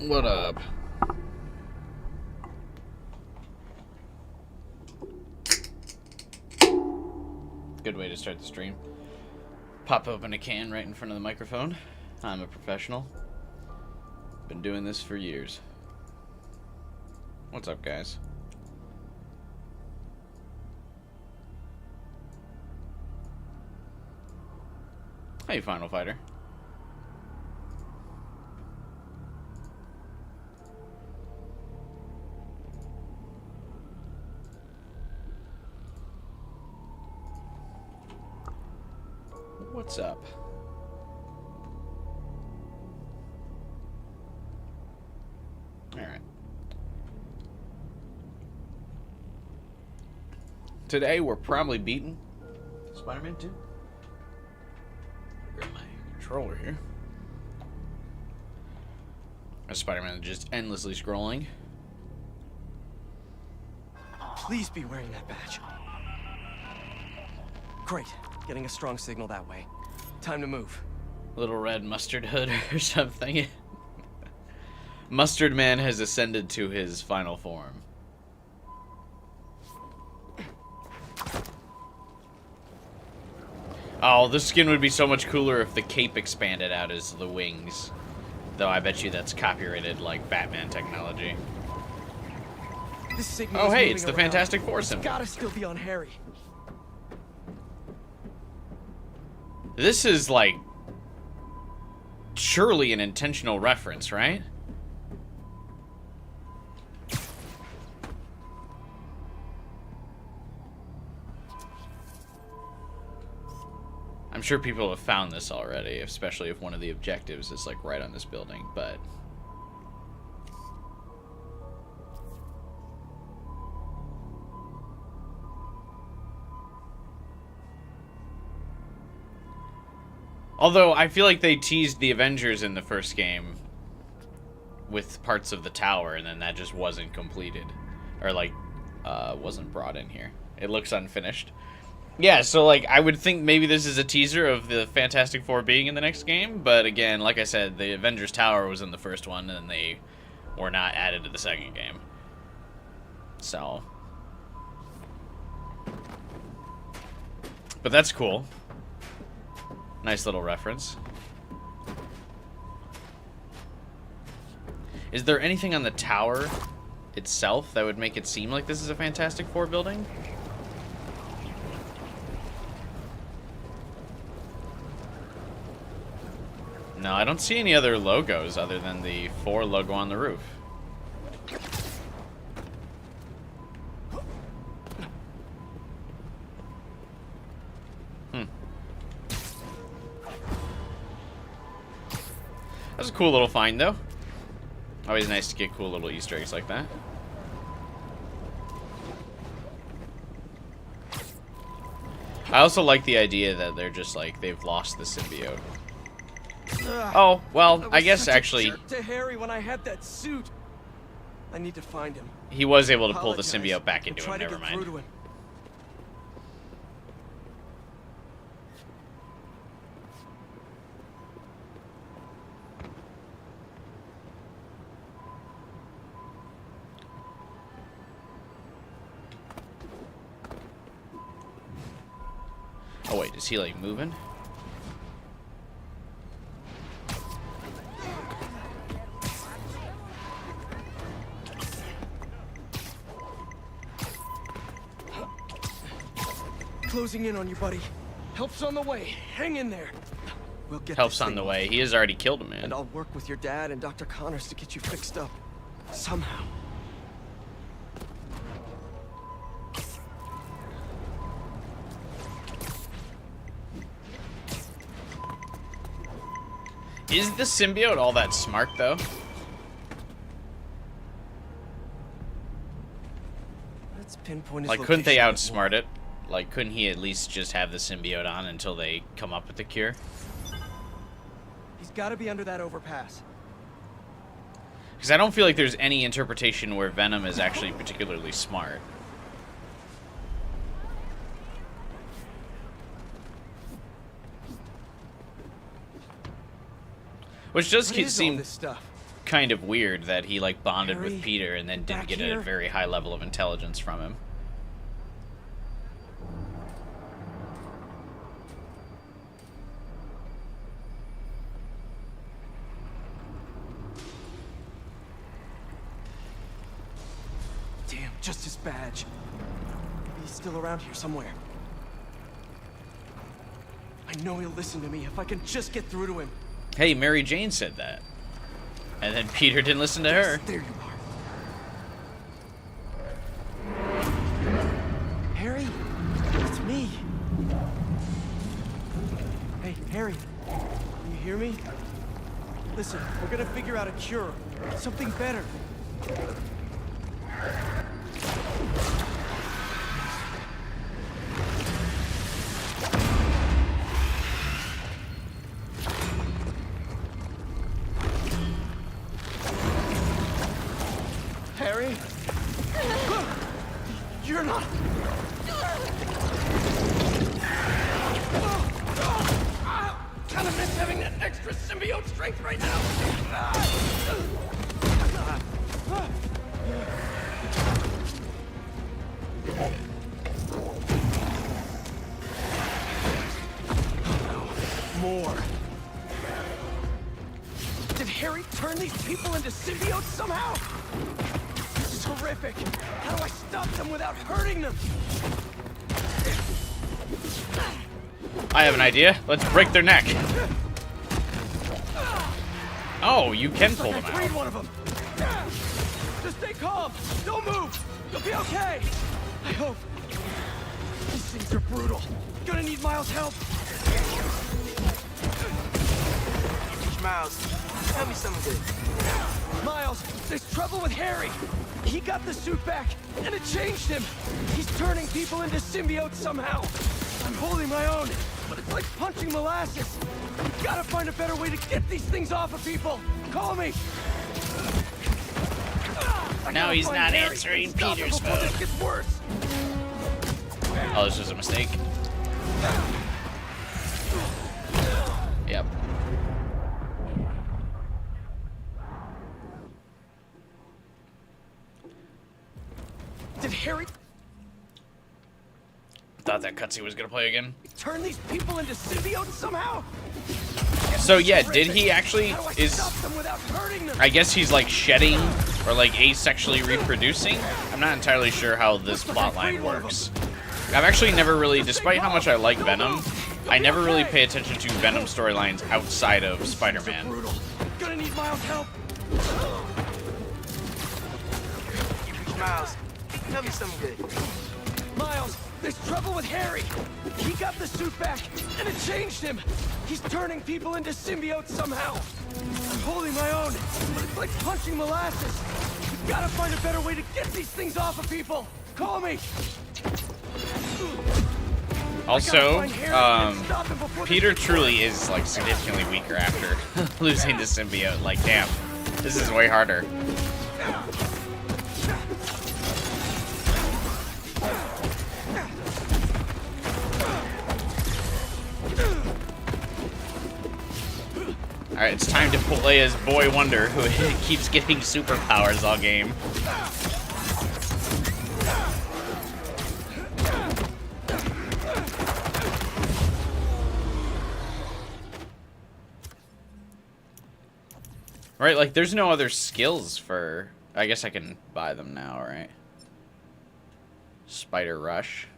What up? Good way to start the stream. Pop open a can right in front of the microphone. I'm a professional. Been doing this for years. What's up, guys? Hey, Final Fighter. What's up? Alright. Today we're probably beating Spider-Man 2. Grab my controller here. Spider-Man just endlessly scrolling. Please be wearing that badge. Great. Getting a strong signal that way. Time to move. Little red mustard hood or something. Mustard Man has ascended to his final form. Oh, this skin would be so much cooler if the cape expanded out as the wings. Though I bet you that's copyrighted like Batman technology. This signal Oh, is hey, moving it's the around. Fantastic Four It's symbol. gotta still be on Harry. This is like surely an intentional reference, right? I'm sure people have found this already, especially if one of the objectives is like right on this building, but although I feel like they teased the Avengers in the first game with parts of the tower, and then that just wasn't completed. Or, like, wasn't brought in here. It looks unfinished. Yeah, so, like, I would think maybe this is a teaser of the Fantastic Four being in the next game, but again, like I said, the Avengers Tower was in the first one, and they were not added to the second game. So. But that's cool. Nice little reference. Is there anything on the tower itself that would make it seem like this is a Fantastic Four building? No, I don't see any other logos other than the 4 logo on the roof. That was a cool little find, though. Always nice to get cool little Easter eggs like that. I also like the idea that they're just like, they've lost the symbiote. Oh, well, I guess actually To Harry when I had that suit. I need to find him. he was able to pull the Apologize. symbiote back We'll into try him, to never get through mind. to him. Oh wait, is he like moving? Closing in on you, buddy. Help's on the way. Hang in there. We'll get Help's this on thing the off. way. He has already killed a man. And I'll work with your dad and Dr. Connors to get you fixed up. Somehow. Is the symbiote all that smart, though? Let's pinpoint his Like, couldn't they location. outsmart it? Like, couldn't he at least just have the symbiote on until they come up with the cure? He's got to be under that overpass. Because I don't feel like there's any interpretation where Venom is actually particularly smart. Which does What is all seem... this stuff? kind of weird that he like bonded Harry, with Peter and then didn't back get a here? very high level of intelligence from him. Damn, just his badge. Maybe he's still around here somewhere. I know he'll listen to me if I can just get through to him. Hey, Mary Jane said that. And then Peter didn't listen to her. Yes, there you are. Harry, it's me. Hey, Harry, can you hear me? Listen, we're gonna figure out a cure. Something better. Harry? You're not... Kind of miss having that extra symbiote strength right now. More. Did Harry turn these people into symbiotes somehow? This is horrific. How do I stop them without hurting them? I have an idea. Let's break their neck. Oh, you can pull them I freed out. one of them. Just stay calm. Don't move. You'll be okay. I hope. These things are brutal. Gonna need Miles' help. Miles, tell me something good. Miles, there's trouble with Harry. He got the suit back, and it changed him. He's turning people into symbiotes somehow. I'm holding my own, but it's like punching molasses. We've gotta find a better way to get these things off of people. Call me. I Now gotta he's find not Harry answering and stop him Peter's before phone. this gets worse. Oh, this was a mistake. Yep. Did Harry Thought that cutscene was gonna play again. turn these people into symbiotes somehow? So yeah, did he actually How do I is stop them without hurting them? I guess he's like shedding or like asexually reproducing. I'm not entirely sure how this plot line works. I've actually never really, despite how much I like Venom, I never really pay attention to Venom storylines outside of Spider-Man. Brutal. Gonna need Miles' help. Miles, tell me something good. Miles, there's trouble with Harry. He got the suit back, and it changed him. He's turning people into symbiotes somehow. I'm holding my own, but it's like punching molasses. We've gotta find a better way to get these things off of people. Call me. Also, Peter truly is like significantly weaker after losing the symbiote. Like, damn, this is way harder. Alright, it's time to play as Boy Wonder, who keeps getting superpowers all game. Right, like, there's no other skills for... I guess I can buy them now, right? Spider Rush.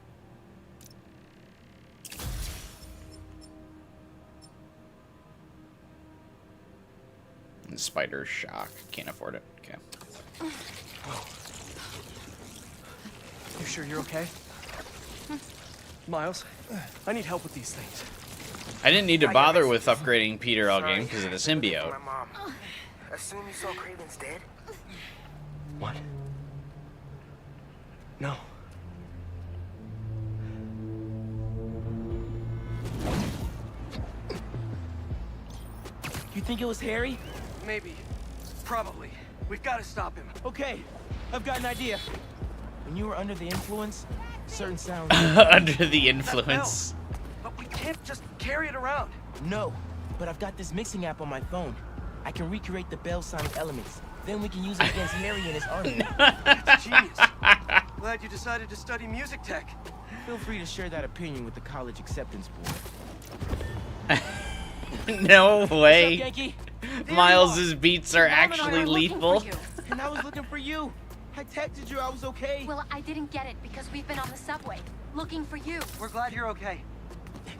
And Spider Shock. Can't afford it. Okay. You sure you're okay? Miles, I need help with these things. I didn't need to bother with upgrading Peter all game because of the symbiote. My mom. Assume you saw Craven's dead? What? No. You think it was Harry? Maybe. Probably. We've got to stop him. Okay, I've got an idea. When you were under the influence, certain sounds... Under the influence. But we can't just carry it around. No, but I've got this mixing app on my phone. I can recreate the Bell Sonic elements. Then we can use it against Harry and his army. That's genius. Glad you decided to study music tech. Feel free to share that opinion with the college acceptance board. No What's up, way. Yankee? Miles's beats are Mom and I actually are looking lethal. for you. And I was looking for you. I texted you I was okay. Well, I didn't get it because we've been on the subway looking for you. We're glad you're okay.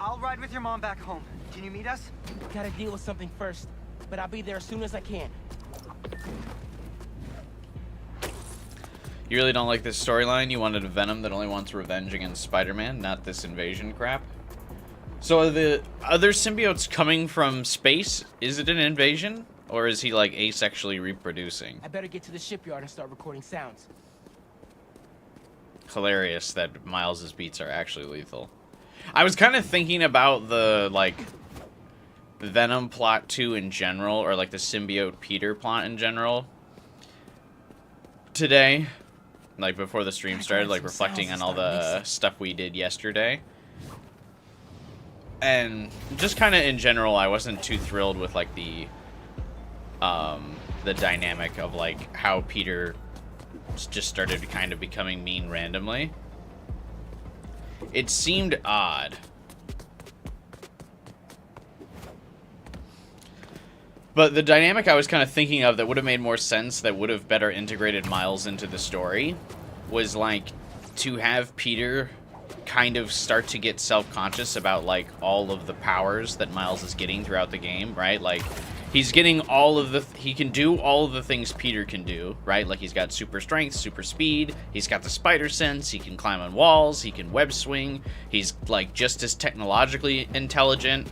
I'll ride with your mom back home. Can you meet us? Gotta deal with something first, but I'll be there as soon as I can. You really don't like this storyline? You wanted a Venom that only wants revenge against Spider-Man, not this invasion crap? So are the other symbiotes coming from space? Is it an invasion? Or is he, like, asexually reproducing? I better get to the shipyard and start recording sounds. Hilarious that Miles's beats are actually lethal. I was kind of thinking about the, like, Venom plot too in general, or like the symbiote Peter plot in general today. Like before the stream started, like reflecting on all the stuff we did yesterday. And just kind of in general, I wasn't too thrilled with like the dynamic of like how Peter just started kind of becoming mean randomly. It seemed odd. But the dynamic I was kind of thinking of that would have made more sense, that would have better integrated Miles into the story, was like to have Peter kind of start to get self-conscious about like all of the powers that Miles is getting throughout the game, right? Like he's getting all of the he can do all of the things Peter can do, right? Like he's got super strength, super speed, he's got the spider sense, he can climb on walls, he can web swing, he's like just as technologically intelligent,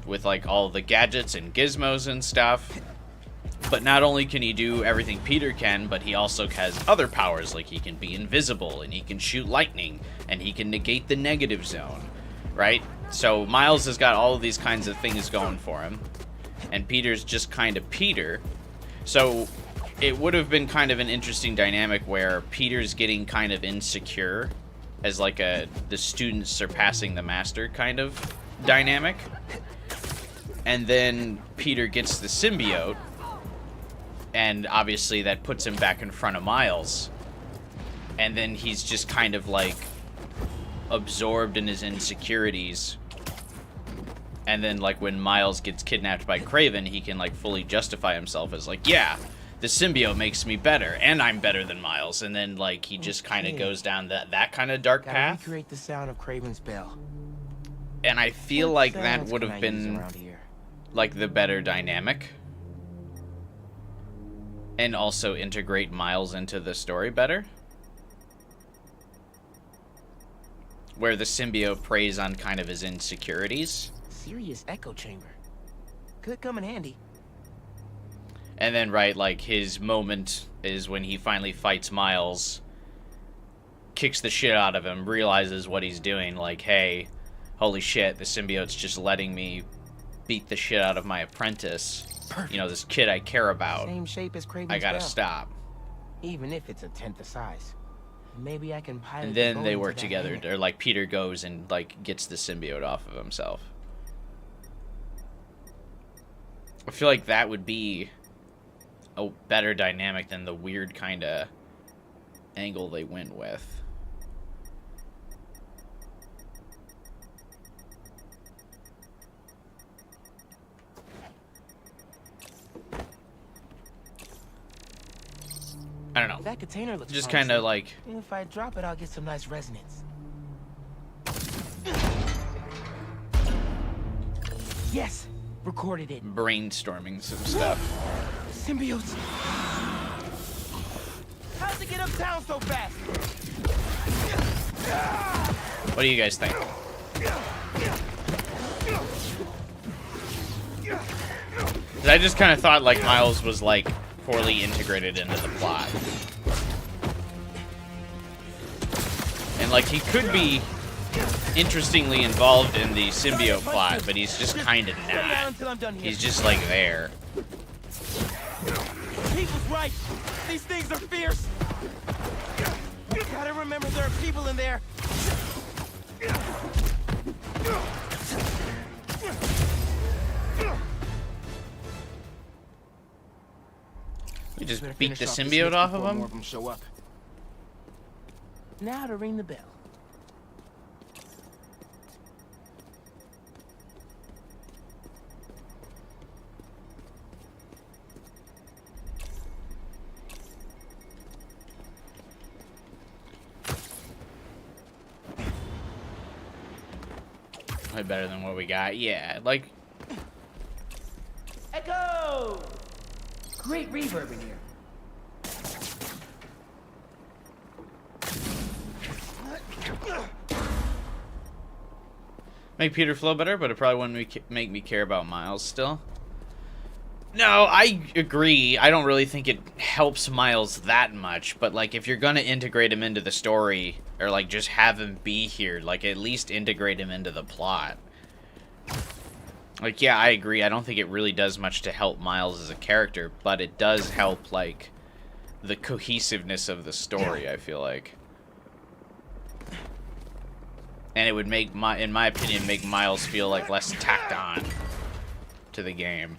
with like all the gadgets and gizmos and stuff. But not only can he do everything Peter can, but he also has other powers, like he can be invisible and he can shoot lightning and he can negate the negative zone, right? So Miles has got all of these kinds of things going for him, and Peter's just kind of Peter. So it would have been kind of an interesting dynamic where Peter's getting kind of insecure as like the student surpassing the master kind of dynamic. And then Peter gets the symbiote, and obviously that puts him back in front of Miles. And then he's just kind of like absorbed in his insecurities. And then like when Miles gets kidnapped by Kraven, he can like fully justify himself as like, yeah, the symbiote makes me better, and I'm better than Miles. And then like he just kind of goes down that kind of dark path. Recreate the sound of Kraven's bell. And I feel like that would have been like the better dynamic, and also integrate Miles into the story better, where the symbiote preys on kind of his insecurities. Serious echo chamber. Could come in handy. And then right, like his moment is when he finally fights Miles, kicks the shit out of him, realizes what he's doing, like, hey, holy shit, the symbiote's just letting me beat the shit out of my apprentice. Perfect. You know, this kid I care about. Same shape as Kraven's I gotta bell. stop. Even if it's a tenth the size. Maybe I can pilot. And then the they bow work into that together, hammock. or like Peter goes and like gets the symbiote off of himself. I feel like that would be a better dynamic than the weird kind of angle they went with. I don't know. That container looks Just promising. kind of like... If I drop it, I'll get some nice resonance. Yes! Recorded it. brainstorming some stuff. Symbiotes! How'd it get uptown so fast? What do you guys think? 'Cause I just kind of thought like Miles was like poorly integrated into the plot. And like he could be interestingly involved in the symbiote plot, but he's just kind of not. He's just like there. He was right. These things are fierce. Gotta remember there are people in there. We just Better beat finish the off this symbiote list off of before him? more of them show up. Now to ring the bell. Way better than what we got. Yeah, like, Echo! Great reverb in here. make Peter flow better, but it probably wouldn't make me care about Miles still. No, I agree. I don't really think it helps Miles that much, but like if you're gonna integrate him into the story, or like just have him be here, like at least integrate him into the plot. Like, yeah, I agree. I don't think it really does much to help Miles as a character, but it does help like the cohesiveness of the story, I feel like. And it would make, in my opinion, make Miles feel like less tacked on to the game.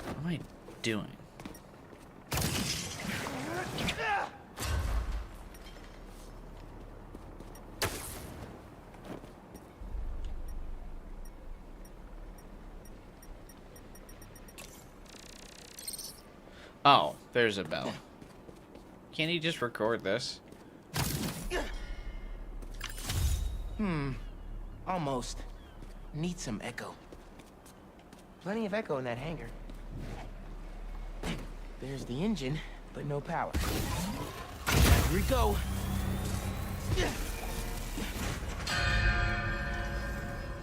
What am I doing? Oh, there's a bell. Can't he just record this? Almost. Need some echo. Plenty of echo in that hangar. There's the engine, but no power. Here we go.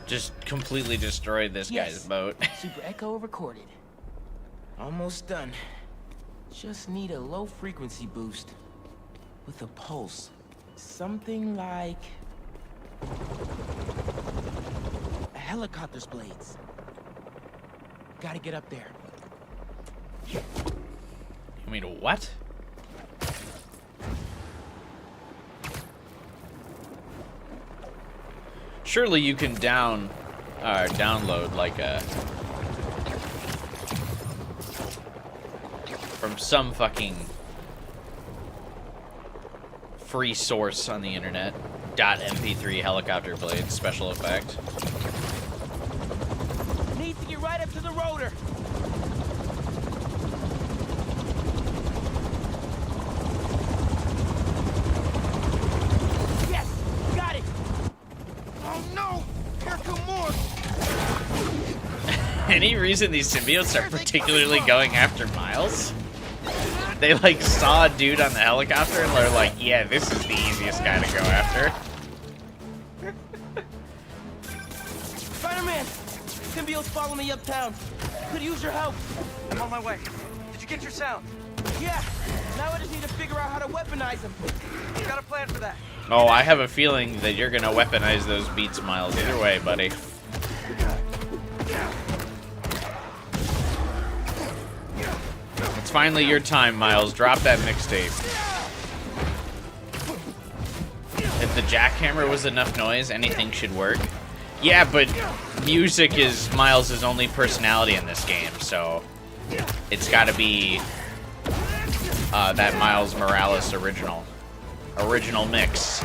Just completely destroyed this guy's boat. Super echo recorded. Almost done. Just need a low frequency boost with a pulse. Something like a helicopter's blades. Gotta get up there. I mean, what? Surely you can download like a from some fucking free source on the internet. .mp3 helicopter blades special effect. Need to get right up to the rotor. Yes, got it. Oh no, here come more. Any reason these symbiotes are particularly going after Miles? They like saw a dude on the helicopter and they're like, yeah, this is the easiest guy to go after. Spider-Man, symbiotes follow me uptown. Could use your help. I'm on my way. Did you get your sound? Yeah, now I just need to figure out how to weaponize them. Got a plan for that. Oh, I have a feeling that you're gonna weaponize those beats, Miles. Either way, buddy. It's finally your time, Miles. Drop that mixtape. If the jackhammer was enough noise, anything should work. Yeah, but music is Miles' only personality in this game, so it's gotta be that Miles Morales original mix.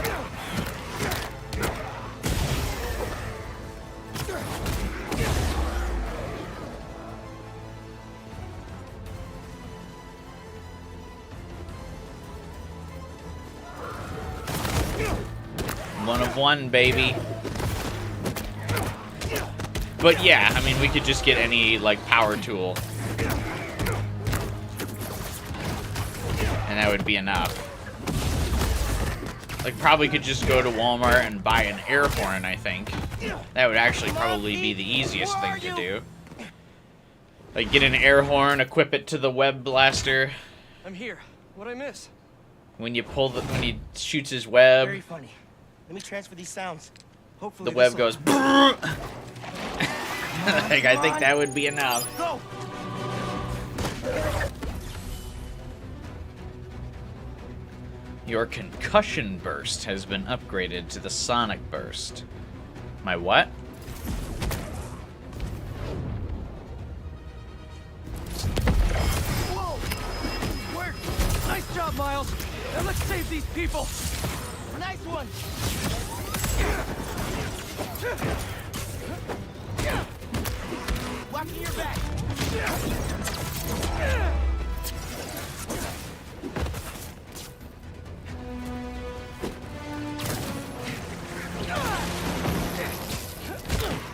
One of one, baby. But yeah, I mean, we could just get any, like, power tool. And that would be enough. Like, probably could just go to Walmart and buy an air horn, I think. That would actually probably be the easiest thing to do. Like, get an air horn, equip it to the web blaster. I'm here. What'd I miss? When you pull the, when he shoots his web, Very funny. Let me transfer these sounds. Hopefully the web this'll- goes. Like, I think that would be enough. Go! Your concussion burst has been upgraded to the sonic burst. My what? Whoa! Work! Nice job, Miles! Now let's save these people! Nice one! Watching your back!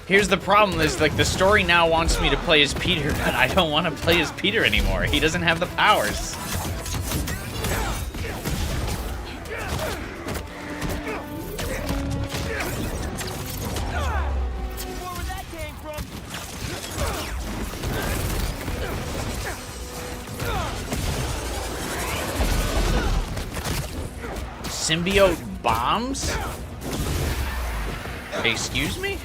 Here's the problem is, like, the story now wants me to play as Peter, but I don't want to play as Peter anymore. He doesn't have the powers. Where that came from? Symbiote bombs? Excuse me?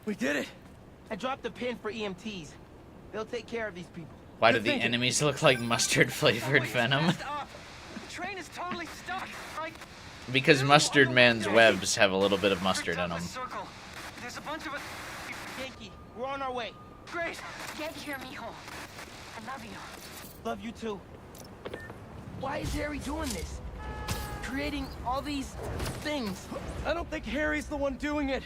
We did it! I dropped a pin for EMTs. They'll take care of these people. Why do the enemies look like mustard-flavored venom? The train is totally stuck. Because Mustard Man's webs have a little bit of mustard in them. Circle. There's a bunch of us. Yankee, we're on our way. Great. Get here, mijo. I love you. Love you too. Why is Harry doing this? Creating all these things. I don't think Harry's the one doing it.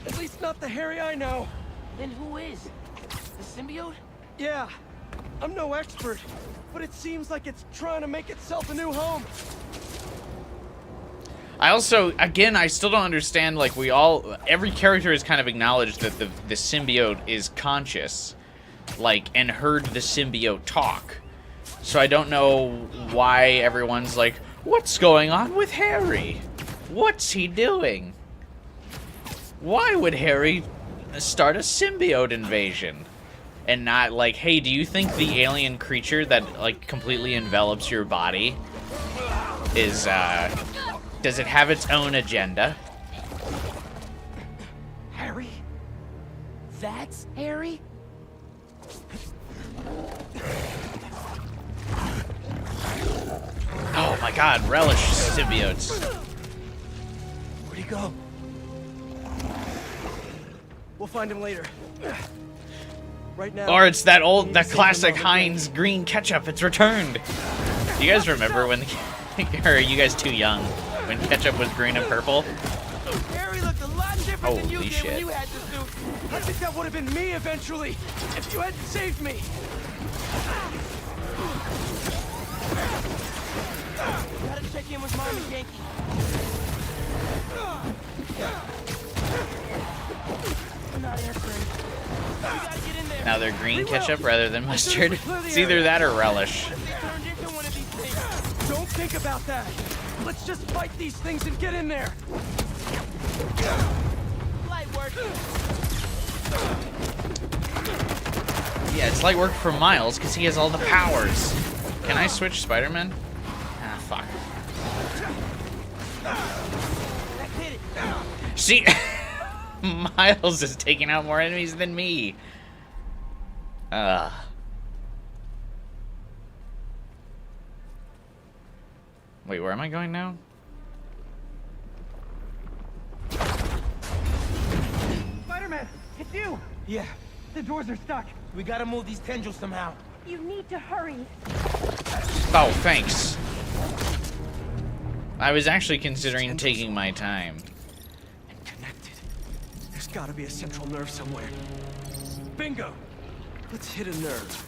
At least not the Harry I know. Then who is? The symbiote? Yeah, I'm no expert, but it seems like it's trying to make itself a new home. I also, again, I still don't understand, like, every character has kind of acknowledged that the symbiote is conscious, like, and heard the symbiote talk. So I don't know why everyone's like, what's going on with Harry? What's he doing? Why would Harry start a symbiote invasion? And not like, hey, do you think the alien creature that, like, completely envelops your body is, does it have its own agenda? Harry? That's Harry? Oh my god, relish symbiotes. Where'd he go? We'll find him later. Right now. Or it's that classic Heinz green ketchup. It's returned. Do you guys remember when, or are you guys too young, when ketchup was green and purple? Harry looked a lot different than you Holy did when shit. you had the suit. I think that would have been me eventually, if you hadn't saved me. Gotta check in with Mom and Yankee. They're not answering. We gotta get in there. Now they're green ketchup rather than mustard. It's either that or relish. They turned into one of these things. Don't think about that. Let's just fight these things and get in there. Light work. Yeah, it's light work for Miles because he has all the powers. Can I switch Spider-Man? Ah, fuck. That did it. See, Miles is taking out more enemies than me. Wait, where am I going now? Spider-Man, it's you. Yeah. The doors are stuck. We gotta move these tendrils somehow. You need to hurry. Oh, thanks. I was actually considering taking my time. And connected. There's gotta be a central nerve somewhere. Bingo! Let's hit a nerve.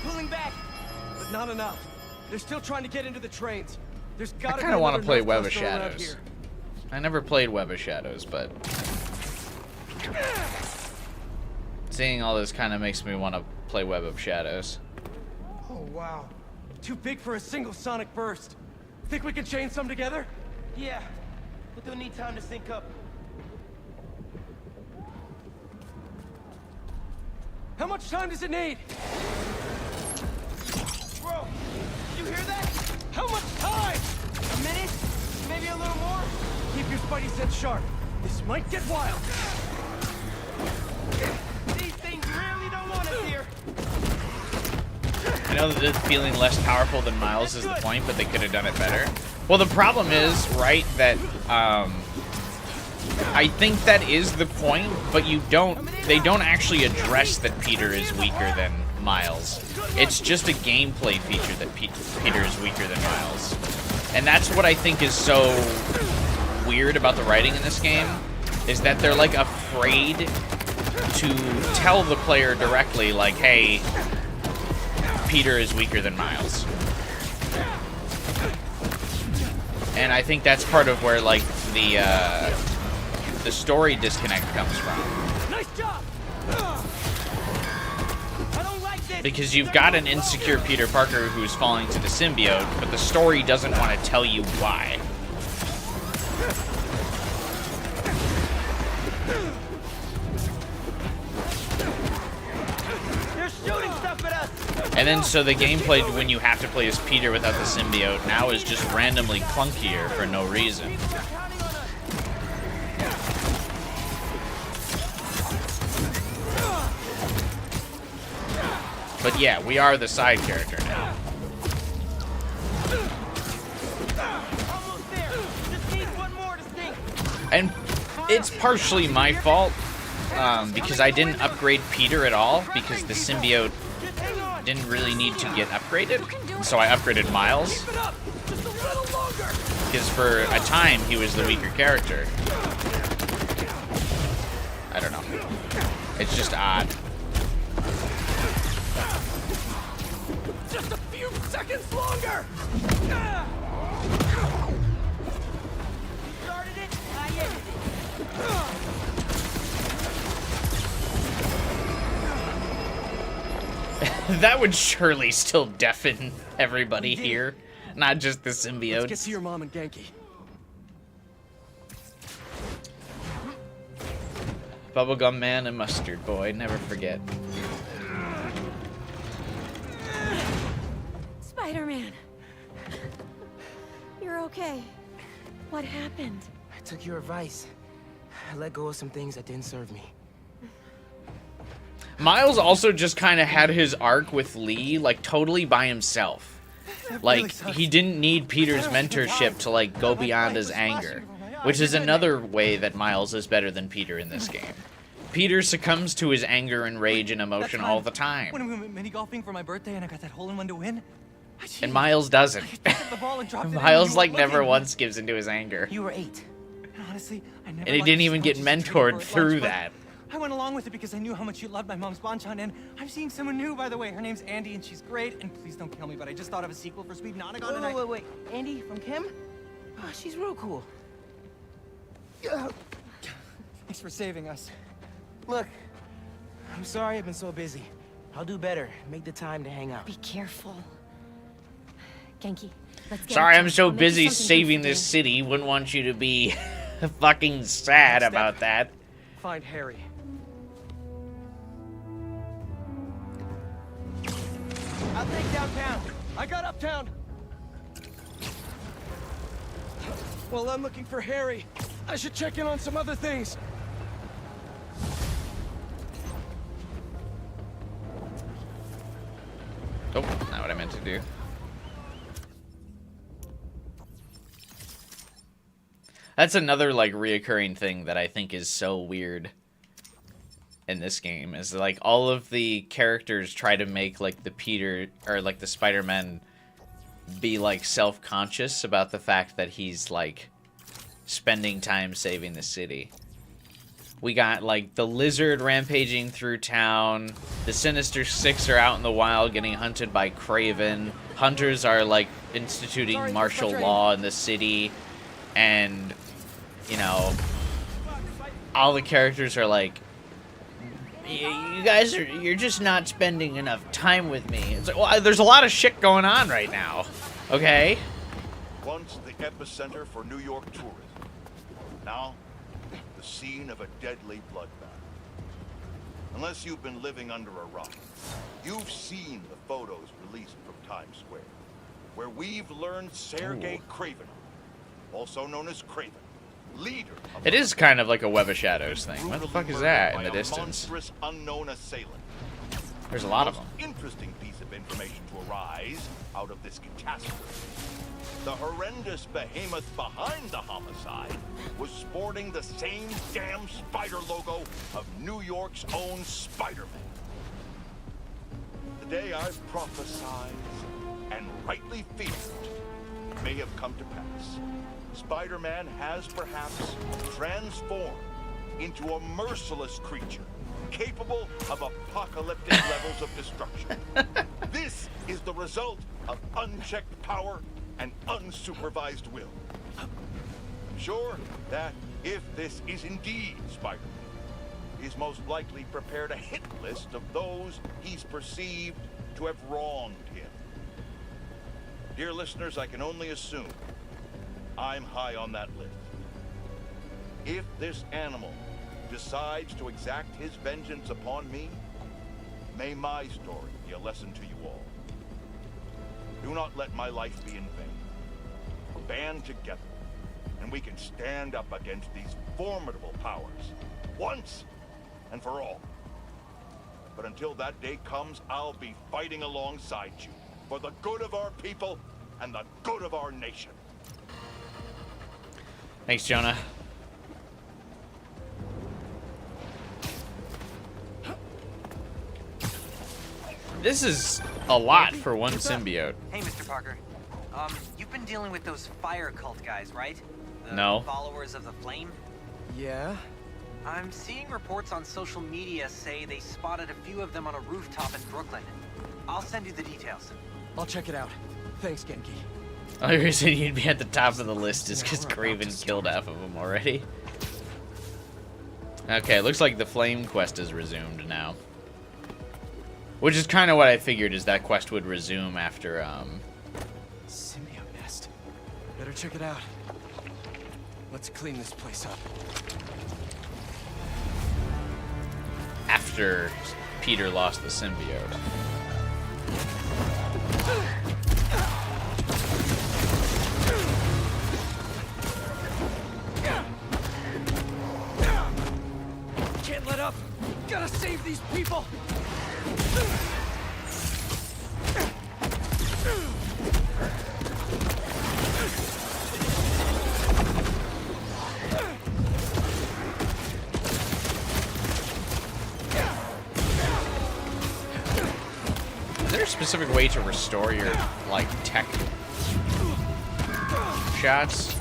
Pulling back. But not enough. They're still trying to get into the trains. There's I gotta be kind of want to another play nerve Web of cluster around Shadows. here. I never played Web of Shadows, but seeing all this kind of makes me want to play Web of Shadows. Oh, wow. Too big for a single sonic burst. Think we can chain some together? Yeah, but they'll need time to sync up. How much time does it need? Bro, you hear that? How much time? A minute? Maybe a little more? Keep your spidey sense sharp. This might get wild. These things really don't want us here. I know that feeling less powerful than Miles is the point, but they could have done it better. Well, the problem is, right, that I think that is the point, but they don't actually address that Peter is weaker than Miles. It's just a gameplay feature that Peter is weaker than Miles. And that's what I think is so weird about the writing in this game, is that they're like afraid to tell the player directly, like, hey, Peter is weaker than Miles. And I think that's part of where, like, the story disconnect comes from. Nice job. I don't like this. Because you've got an insecure Peter Parker who's falling to the symbiote, but the story doesn't want to tell you why. They're shooting stuff at us. And then so the gameplay when you have to play as Peter without the symbiote now is just randomly clunkier for no reason. But yeah, we are the side character now. Almost there. Just need one more to sink. And it's partially my fault, because I didn't upgrade Peter at all, because the symbiote Just hang on. didn't really need to get upgraded. So I upgraded Miles, Keep it up. Just a little longer. because for a time he was the weaker character. I don't know. It's just odd. Just a few seconds longer. Started it, I ended it. That would surely still deafen everybody here, not just the Let's get symbiotes. to your mom and Genki. Bubblegum Man and Mustard Boy, never forget. Spider-Man. You're okay. What happened? I took your advice. I let go of some things that didn't serve me. Miles also just kind of had his arc with Lee, like, totally by himself. Like, he didn't need Peter's mentorship to, like, go beyond his anger. Which is another way that Miles is better than Peter in this game. Peter succumbs to his anger and rage and emotion all the time. When we went mini golfing for my birthday and I got that hole-in-one to win. And Miles doesn't. I picked up the ball and dropped it in and Miles, you like, were never looking. once gives into his anger. You were 8. And honestly, I never And he liked didn't the even get sponges you traded mentored for at through lunch, but that. I went along with it because I knew how much you loved my mom's Bonchon, and I'm seeing someone new, by the way. Her name's Andy, and she's great. And please don't kill me, but I just thought of a sequel for Sweet Nonagon, and I... Wait. Andy from Kim? Oh, she's real cool. Thanks for saving us. Look, I'm sorry I've been so busy. I'll do better. Make the time to hang out. Be careful. Genki, let's get Sorry, it. I'm so I'll make you busy something good saving for this dinner. city. Wouldn't want you to be fucking sad Step. about that. Find Harry. I'll take downtown. I got uptown. Well, I'm looking for Harry. I should check in on some other things. Oh, not what I meant to do. That's another, like, reoccurring thing that I think is so weird in this game, is, like, all of the characters try to make, like, the Peter, or, like, the Spider-Man be, like, self-conscious about the fact that he's, like, spending time saving the city. We got, like, the Lizard rampaging through town. The Sinister Six are out in the wild getting hunted by Kraven. Hunters are, like, instituting martial law in the city. And, you know, all the characters are like, you guys are, you're just not spending enough time with me. It's like, well, there's a lot of shit going on right now. Okay? Once the epicenter for New York tourism. Now, the scene of a deadly bloodbath. Unless you've been living under a rock, you've seen the photos released from Times Square, where we've learned Sergei Kraven, also known as Kraven, leader of It is kind of like a Web of Shadows thing. What the fuck is that in the by a distance? monstrous unknown assailant. There's a lot of them. Interesting piece of information to arise out of this catastrophe. The horrendous behemoth behind the homicide was sporting the same damn spider logo of New York's own Spider-Man. The day I've prophesied and rightly feared may have come to pass. Spider-Man has perhaps transformed into a merciless creature capable of apocalyptic levels of destruction. This is the result of unchecked power and unsupervised will. I'm sure that if this is indeed Spider-Man, he's most likely prepared a hit list of those he's perceived to have wronged him. Dear listeners, I can only assume I'm high on that list. If this animal decides to exact his vengeance upon me, may my story be a lesson to you all. Do not let my life be in vain. Band together, and we can stand up against these formidable powers, once and for all. But until that day comes, I'll be fighting alongside you, for the good of our people and the good of our nation. Thanks, Jonah. This is a lot for one symbiote. Hey, Mr. Parker. You've been dealing with those fire cult guys, right? The No. followers of the flame? Yeah? I'm seeing reports on social media say they spotted a few of them on a rooftop in Brooklyn. I'll send you the details. I'll check it out. Thanks, Genki. The only reason you'd be at the top of the list is because Craven killed half of them already. Okay, looks like the flame quest is resumed now. Which is kind of what I figured, is that quest would resume after, Symbiote nest. Better check it out. Let's clean this place up. after Peter lost the symbiote. Can't let up! Gotta save these people! Is there a specific way to restore your, like, tech shots?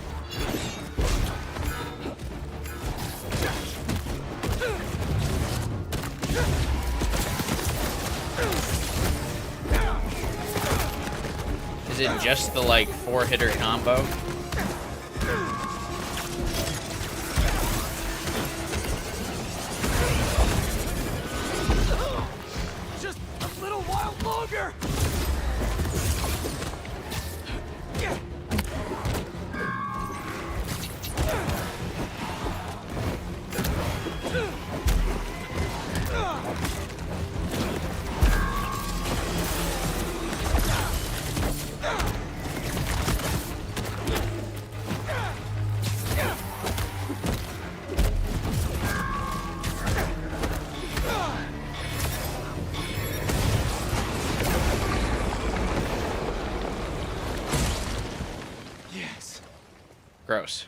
Is it just the, like, 4-hitter combo? Just a little while longer! Yes. Gross.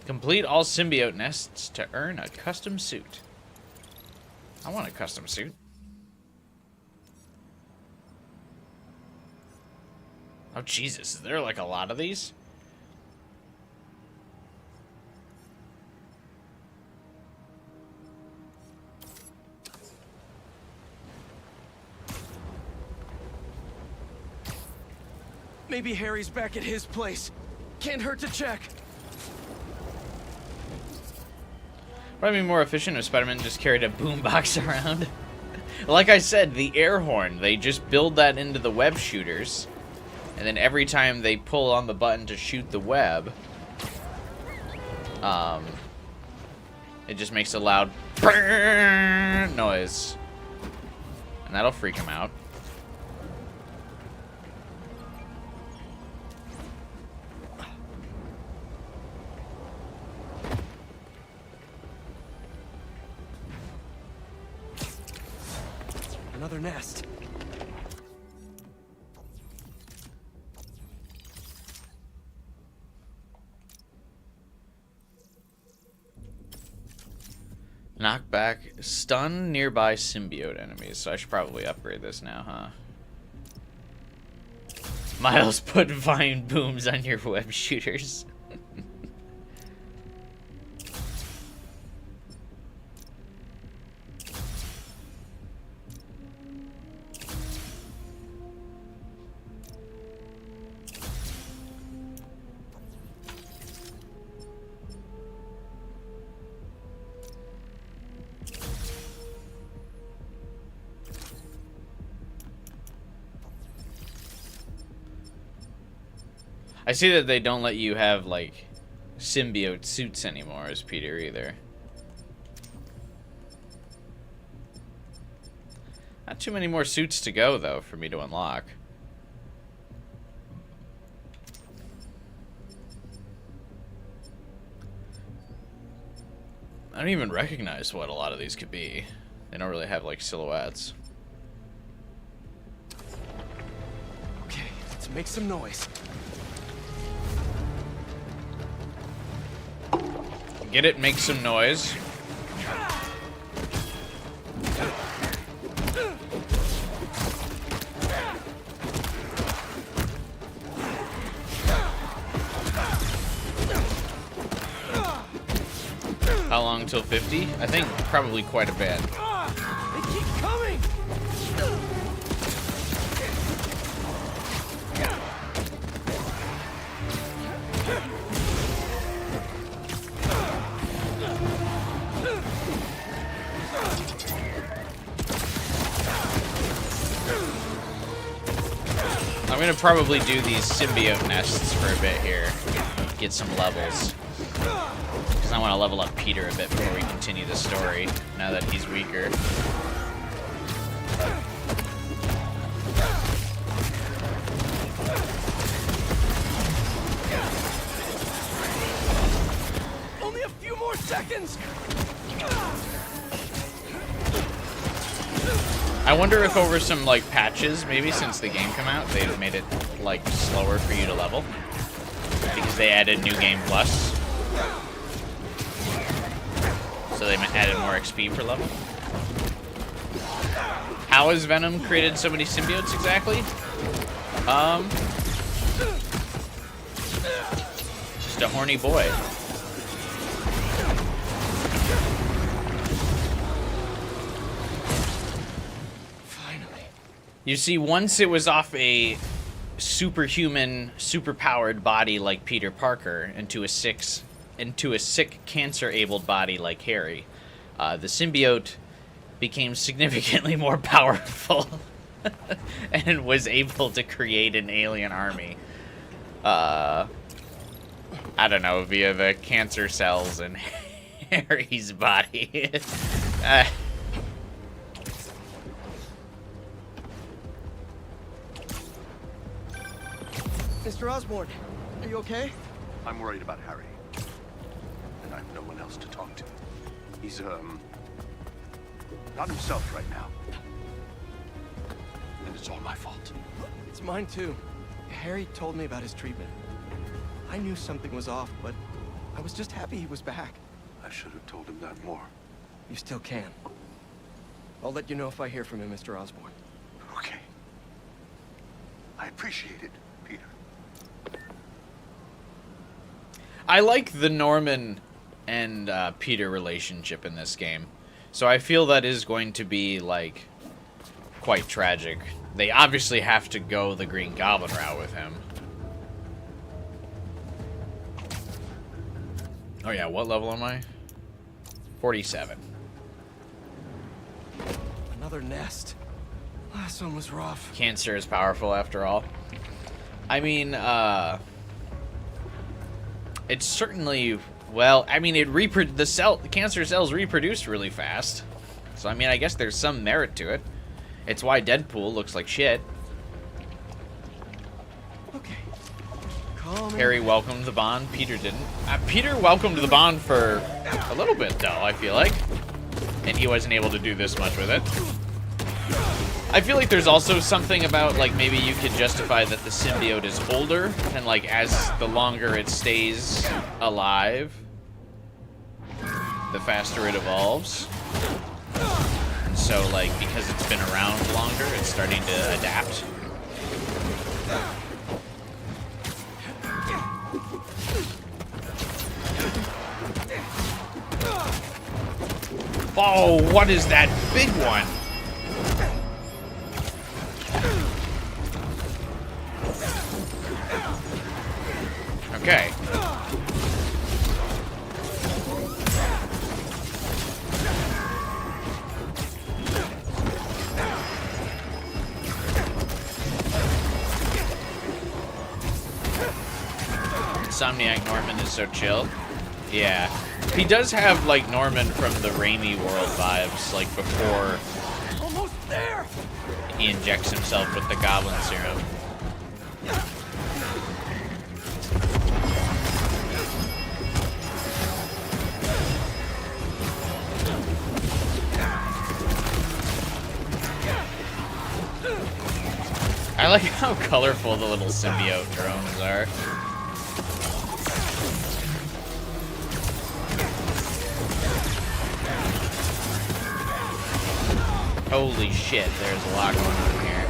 Complete all symbiote nests to earn a custom suit. I want a custom suit. Oh, Jesus. Is there, like, a lot of these? Maybe Harry's back at his place. Can't hurt to check. Probably be more efficient if Spider-Man just carried a boombox around. Like I said, the air horn, they just build that into the web shooters. And then every time they pull on the button to shoot the web, it just makes a loud noise. And that'll freak him out. Another nest. Knock back, stun nearby symbiote enemies. So I should probably upgrade this now, huh? Miles, put vine booms on your web shooters. I see that they don't let you have, like, symbiote suits anymore as Peter either. Not too many more suits to go, though, for me to unlock. I don't even recognize what a lot of these could be. They don't really have, like, silhouettes. Okay, let's make some noise. Get it? Make some noise. How long till 50? I think probably quite a bit. They keep coming! I'm gonna probably do these symbiote nests for a bit here. Get some levels. Because I want to level up Peter a bit before we continue the story, now that he's weaker. Only a few more seconds! I wonder if over some, like, patches, maybe since the game came out, they've made it, like, slower for you to level. Because they added New Game Plus. So they added more XP per level. How has Venom created so many symbiotes exactly? Just a horny boy. You see, once it was off a superhuman, superpowered body like Peter Parker into a sick, cancer-abled body like Harry, the symbiote became significantly more powerful and was able to create an alien army. I don't know, via the cancer cells in Harry's body. Mr. Osborn, are you okay? I'm worried about Harry. And I have no one else to talk to. He's, not himself right now. And it's all my fault. It's mine too. Harry told me about his treatment. I knew something was off, but I was just happy he was back. I should have told him that more. You still can. I'll let you know if I hear from him, Mr. Osborn. Okay. I appreciate it, Peter. I like the Norman and Peter relationship in this game. So I feel that is going to be, like, quite tragic. They obviously have to go the Green Goblin route with him. Oh yeah, what level am I? 47. Another nest. Last one was rough. Cancer is powerful after all. I mean, it's certainly, well, I mean, the cancer cells reproduce really fast. So, I mean, I guess there's some merit to it. It's why Deadpool looks like shit. Okay. Calm Harry welcomed the Bond. Peter didn't. Peter welcomed the Bond for a little bit, though, I feel like. And he wasn't able to do this much with it. I feel like there's also something about, like, maybe you could justify that the symbiote is older, and, like, as the longer it stays alive, the faster it evolves. And so, like, because it's been around longer, it's starting to adapt. Oh, what is that big one? Okay. Insomniac Norman is so chill. Yeah. He does have, like, Norman from the Raimi world vibes, like, before Almost there. he injects himself with the Goblin Serum. I like how colorful the little symbiote drones are. Holy shit, there's a lot going on here.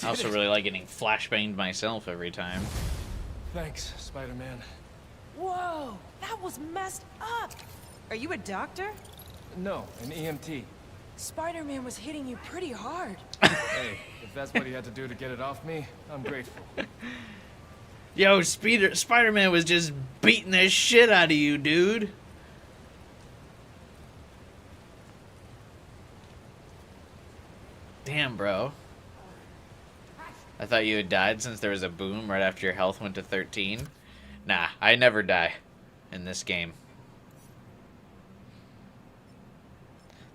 I also really like getting flashbanged myself every time. Thanks, Spider-Man. Whoa, that was messed up. Are you a doctor? No, an EMT. Spider-Man was hitting you pretty hard. Hey, if that's what he had to do to get it off me, I'm grateful. Yo, Spider-Man was just beating the shit out of you, dude. Damn, bro. I thought you had died since there was a boom right after your health went to 13. Nah, I never die in this game.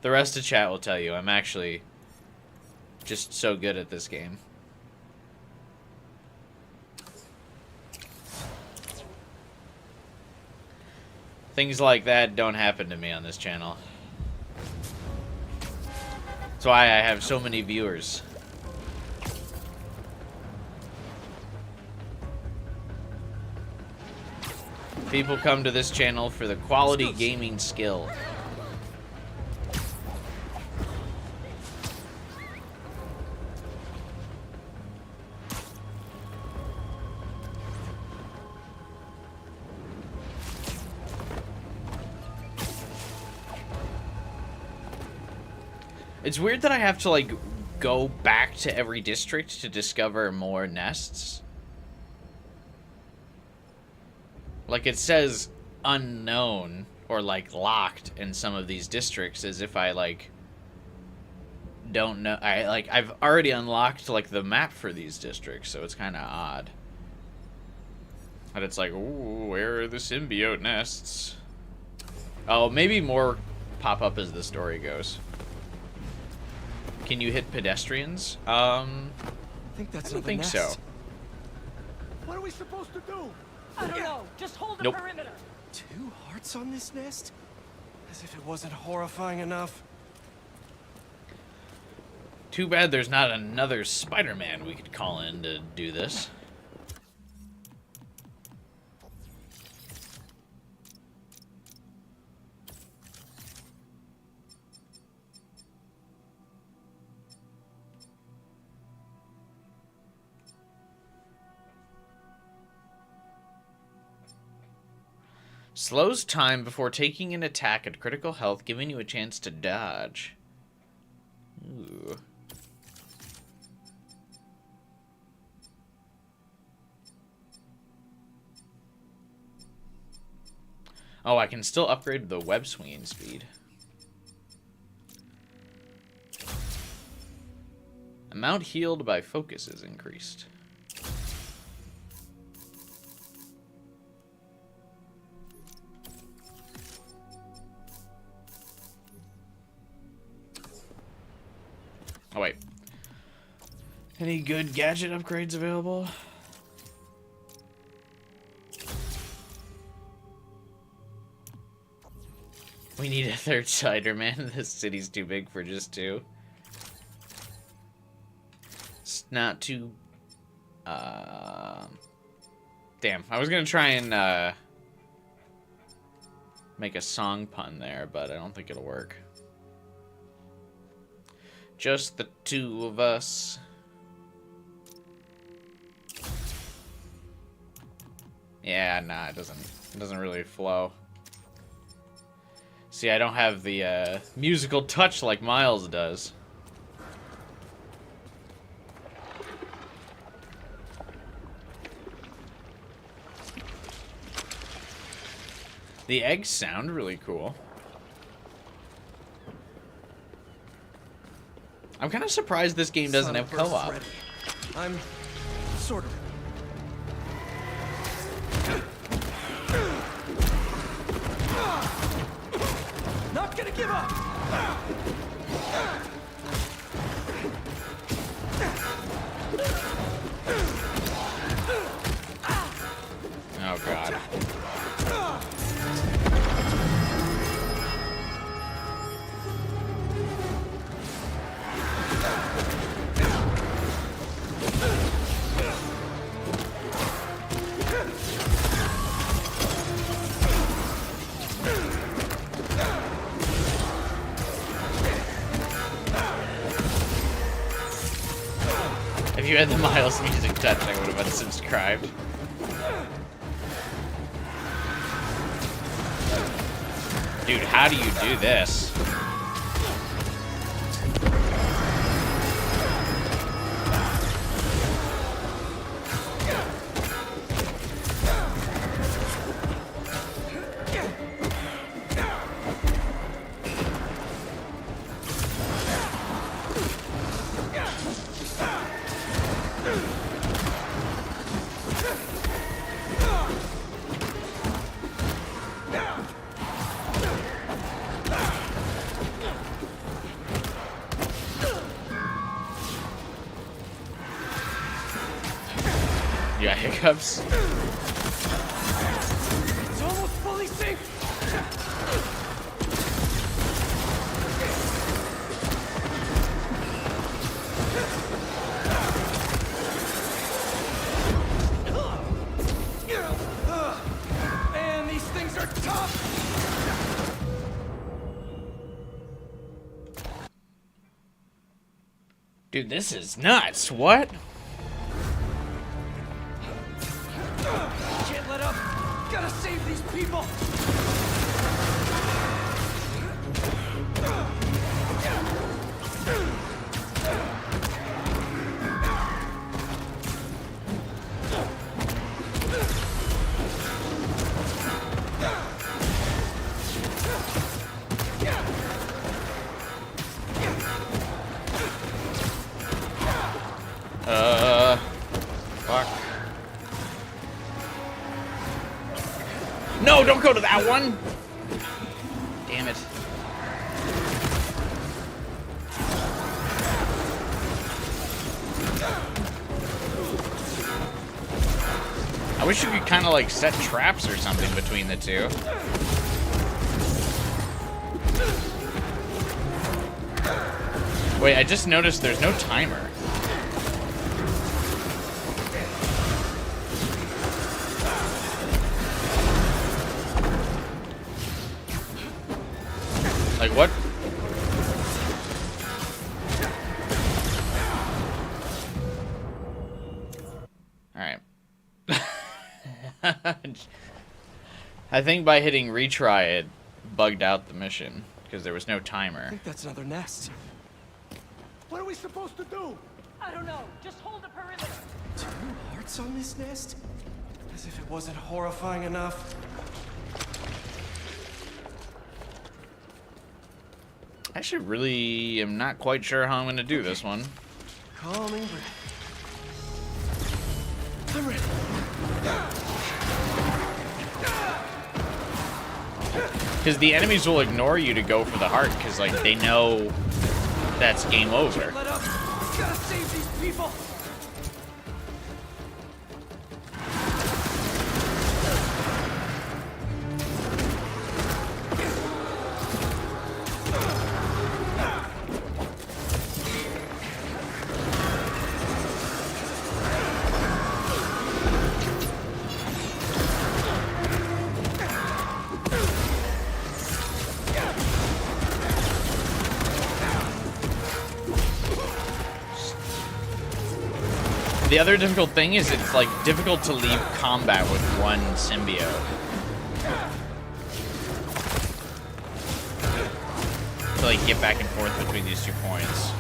The rest of chat will tell you I'm actually just so good at this game. Things like that don't happen to me on this channel. That's why I have so many viewers. People come to this channel for the quality gaming skill. It's weird that I have to, like, go back to every district to discover more nests. Like, it says unknown or, like, locked in some of these districts as if I, like, don't know. I've already unlocked, like, the map for these districts, so it's kind of odd. But it's like, ooh, where are the symbiote nests? Oh, maybe more pop up as the story goes. Can you hit pedestrians? I think that's I don't think so. What are we supposed to do? I don't know. Just hold the Nope. perimeter. 2 hearts on this nest? As if it wasn't horrifying enough. Too bad there's not another Spider-Man we could call in to do this. Slows time before taking an attack at critical health, giving you a chance to dodge. Ooh. Oh, I can still upgrade the web swinging speed. Amount healed by focus is increased. Oh, wait. Any good gadget upgrades available? We need a third Spider-Man. This city's too big for just two. It's not too... Damn, I was gonna try and make a song pun there, but I don't think it'll work. Just the two of us. Yeah, nah, it doesn't really flow. See, I don't have the musical touch like Miles does. The eggs sound really cool. I'm kind of surprised this game doesn't have co-op. I'm sort of. Not gonna give up. Oh God. If you had the Miles music touch, I would have unsubscribed. Dude, how do you do this? Yeah, hiccups. It's almost fully synced. Man, these things are tough. Dude, this is nuts. What? Can't let up. Gotta save these people. Fuck. No, don't go to that one! Damn it. I wish you could kind of like set traps or something between the two. Wait, I just noticed there's no timer. Like what? Alright. I think by hitting retry it bugged out the mission because there was no I timer. think that's another nest. What are we supposed to do? I don't know. Just hold the perimeter. 2 hearts on this nest? As if it wasn't horrifying enough. I should really am not quite sure how I'm going to do this one. Calming breath. I'm ready. Because the enemies will ignore you to go for the heart because like they know that's game over. Let up. Gotta save these people. The other difficult thing is it's like difficult to leave combat with one symbiote. To like get back and forth between these 2 points.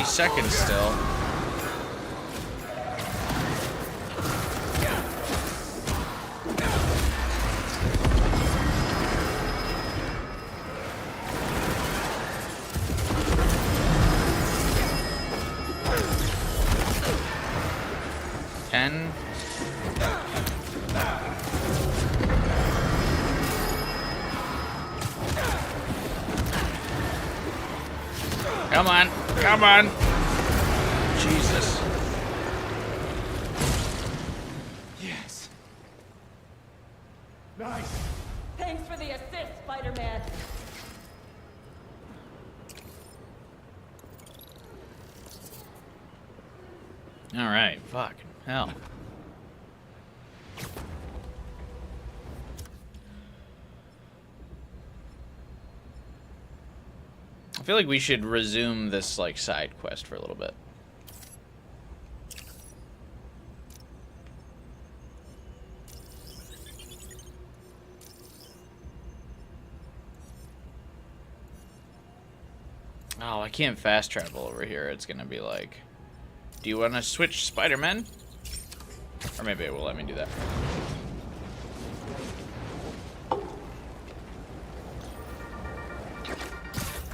Seconds still. Come on, come on. Jesus. Yes. Nice. Thanks for the assist, Spider-Man. All right, fucking hell. I feel like we should resume this like side quest for a little bit. Oh, I can't fast travel over here. It's gonna be like, do you want to switch Spider-Man? Or maybe it will let me do that.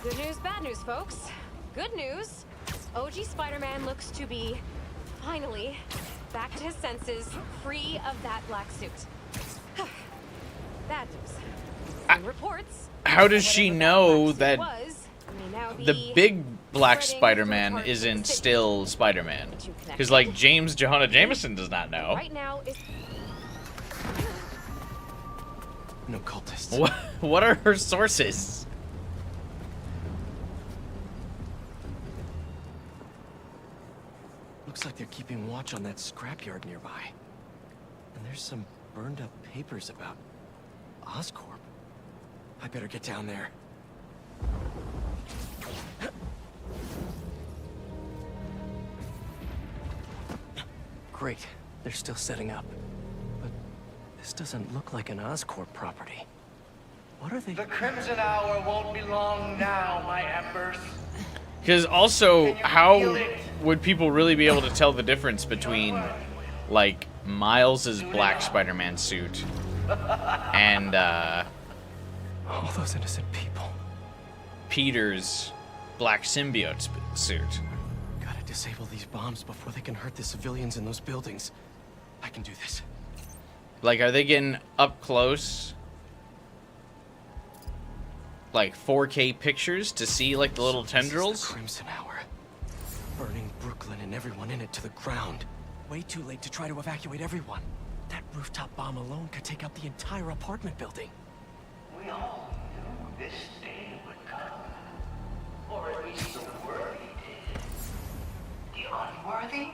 Good news, bad news, folks. Good news. OG Spider-Man looks to be, finally, back to his senses, free of that black suit. Bad news. In reports. How does she know that the the big black Spider-Man isn't still Spider-Man? Because, like, James Jonah Jameson does not know. Right now is No cultists. What are her sources? Looks like they're keeping watch on that scrapyard nearby. And there's some burned up papers about Oscorp. I better get down there. Great. They're still setting up. But this doesn't look like an Oscorp property. What are they? The Crimson Hour won't be long now, my embers. Because also, how would people really be able to tell the difference between, like, Miles's black Spider-Man suit and, all those innocent people. Peter's black symbiote suit? Gotta disable these bombs before they can hurt the civilians in those buildings. I can do this. Like, are they getting up close, like 4K pictures to see like the little tendrils? The Crimson Hour, burning Brooklyn and everyone in it to the ground. Way too late to try to evacuate everyone. That rooftop bomb alone could take out the entire apartment building. We all knew this day would come. Or at least the worthy did. The unworthy?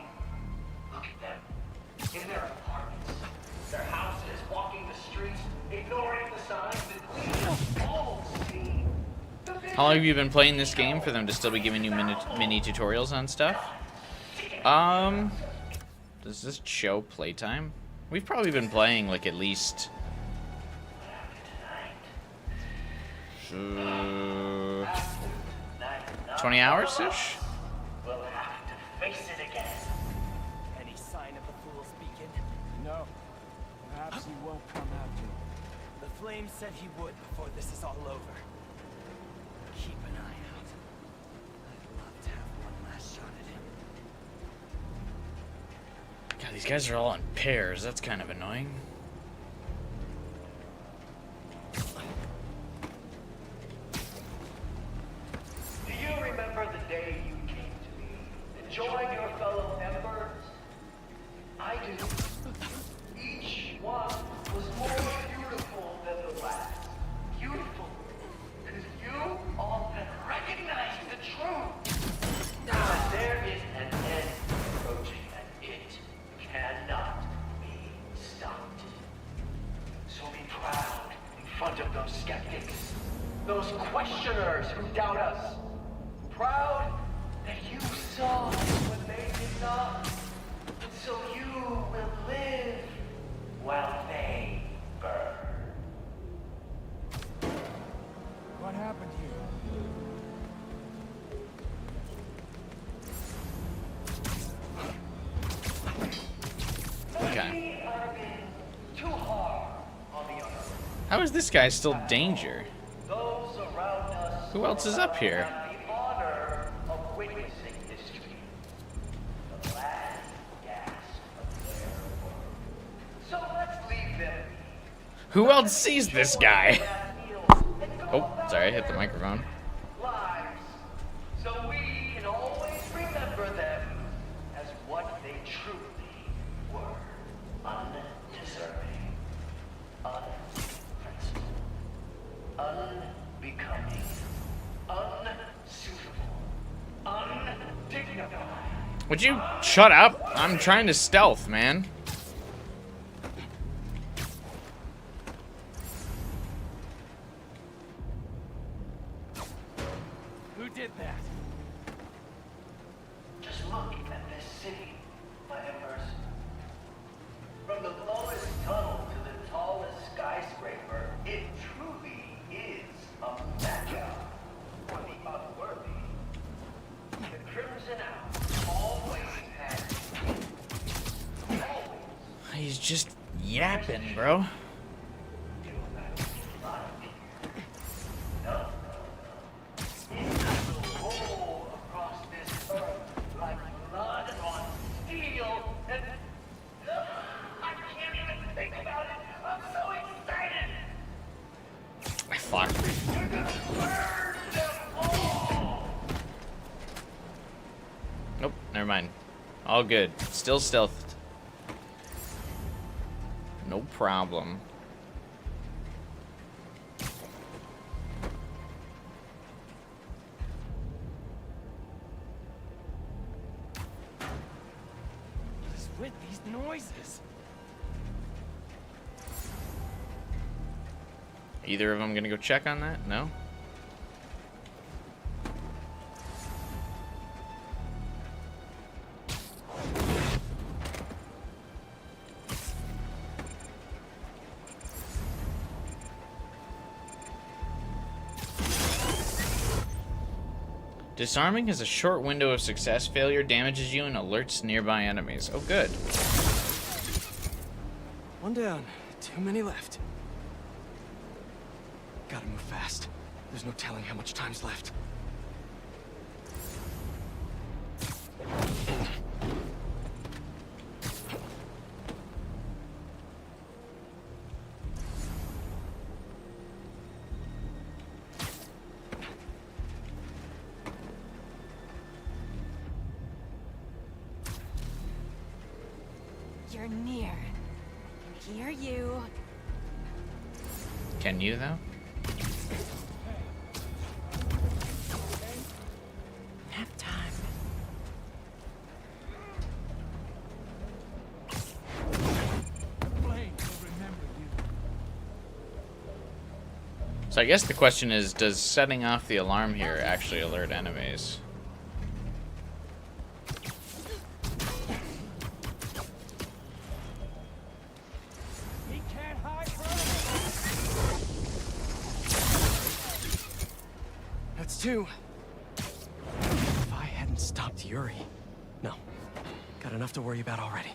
Look at them. In their apartments, their houses, walking the streets, ignoring the signs that we all see. How long have you been playing this game for them to still be giving you mini tutorials on stuff? Does this show playtime? We've probably been playing like at least 20 hours-ish? We'll have to face it again. Any sign of the fool's beacon? No. Perhaps he won't come after me. The flame said he would before this is all over. Keep an eye out. I'd love to have one last shot at him. God, these guys are all in pairs. That's kind of annoying. join your fellow embers? I do. Each one was more beautiful than the last. Beautiful. Because you all have recognized the truth. But there is an end approaching, and it cannot be stopped. So be proud in front of those skeptics, those questioners who doubt us. Proud that you saw what they did not. And so you will live while they burn. What happened here? Okay. We are being too hard on the other. How is this guy still danger? Those around us Who else is up here? have the honor of witnessing history. The last gasp of their world. So let's leave them. Who else sees this guy? Oh, sorry, I hit the microphone. Lives. So we can always remember them as what they truly were. Undeserving. Unprincipled. Unbecoming. Unsuitable. Undignified. Would you shut up? I'm trying to stealth, man. Who did that? Just look at this city, my embers. From the lowest tunnel to the tallest skyscraper, it truly is a mecca for the unworthy. The Crimson Hour always has. Always. He's just yapping, bro. Roll across this earth like blood on steel, and I can't even think about it. I'm so excited. Fuck. We're gonna burn them all. Nope, never mind. All good. Still stealthed. No problem. What is with these noises? Either of them gonna go check on that? No? Disarming has a short window of success. Failure damages you and alerts nearby enemies. Oh, good. One down. Too many left. Gotta move fast. There's no telling how much time's left. You're near. I can hear you. Can you, though? Nap time. So I guess the question is, does setting off the alarm here actually alert enemies? He can't hide forever. That's two. If I hadn't stopped Yuri. No. Got enough to worry about already.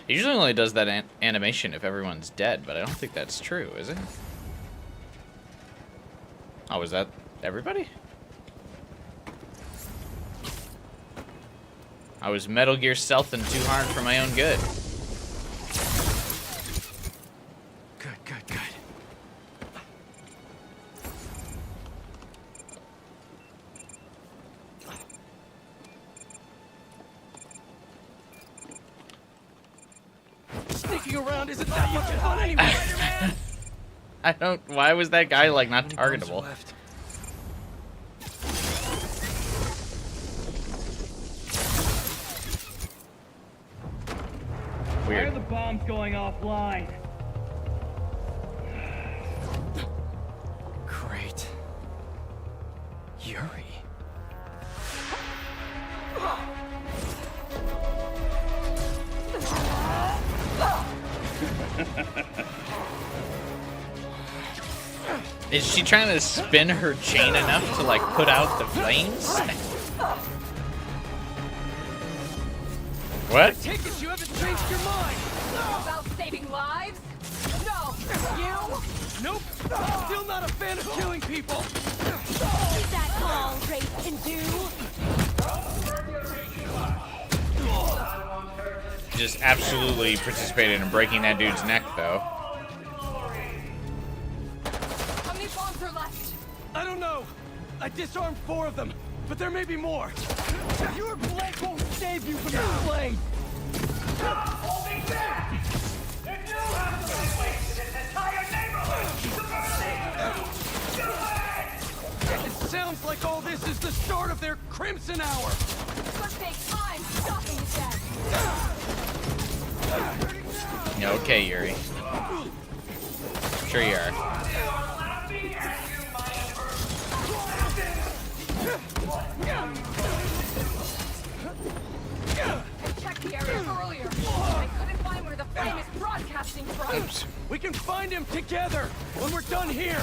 It usually only does that animation if everyone's dead, but I don't think that's true, is it? Oh, is that everybody? I was Metal Gear stealthing too hard for my own good. Good, good, good. walking around isn't that much fun anyway. I don't. Why was that guy like not Bombs are targetable? left. Why are Weird. the bombs going offline? Great. Yuri. Is she trying to spin her chain enough to like put out the flames? What? Take it you haven't changed your mind. About saving lives? No, you? Nope. Still not a fan of killing people. Is that all Rafe can do? Just absolutely participated in breaking that dude's neck, though. How many bombs are left? I don't know. I disarmed 4 of them, but there may be more. Your blade won't save you from this blade. Holding back! If you have to waste this entire neighborhood to burn It sounds like all this is the start of their Crimson Hour. Let's take time stopping that. Okay, Yuri. Sure you are. I checked the area earlier. I couldn't find where the flame is broadcasting from. Oops. We can find him together when we're done here.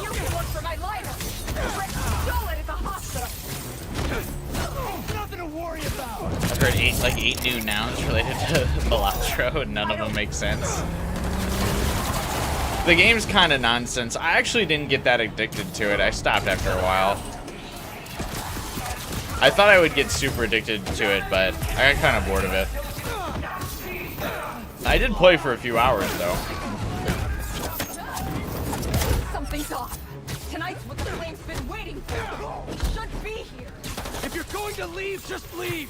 You can look for my lighter. Rick stole it at the hospital. Nothing to worry about. I've heard 8 new nouns related to Balatro, and none of them make sense. The game's kind of nonsense. I actually didn't get that addicted to it. I stopped after a while. I thought I would get super addicted to it, but I got kind of bored of it. I did play for a few hours, though. Something's off. Tonight's what the flame's been waiting for. It should be here. If you're going to leave, just leave.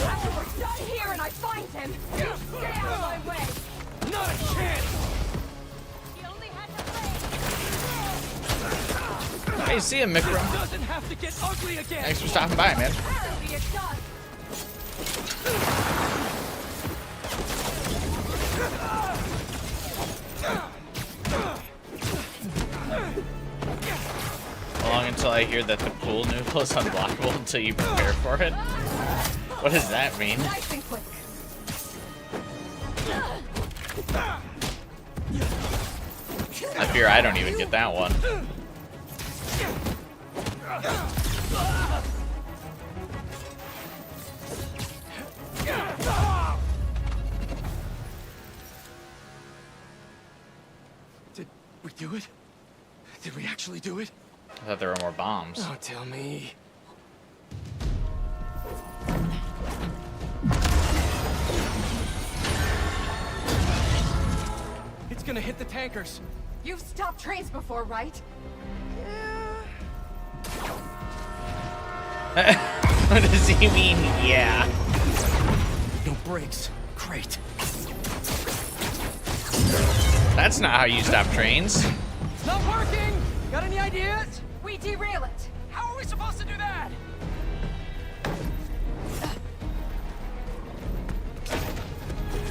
After we're done here and I find him, you stay out of my way. Not a chance. He only had to Hey, see ya, Micro. Doesn't have to get ugly again. Thanks for stopping by, man. Apparently it does. How long until I hear that the pool noodle is unblockable until you prepare for it? What does that mean? Nice and quick. I fear I don't even get that one. Did we do it? Did we actually do it? I thought there were more bombs. Don't tell me. It's gonna hit the tankers. You've stopped trains before, right? What does he mean, yeah? No brakes. Great. That's not how you stop trains. It's not working! Got any ideas? We derail it. How are we supposed to do that?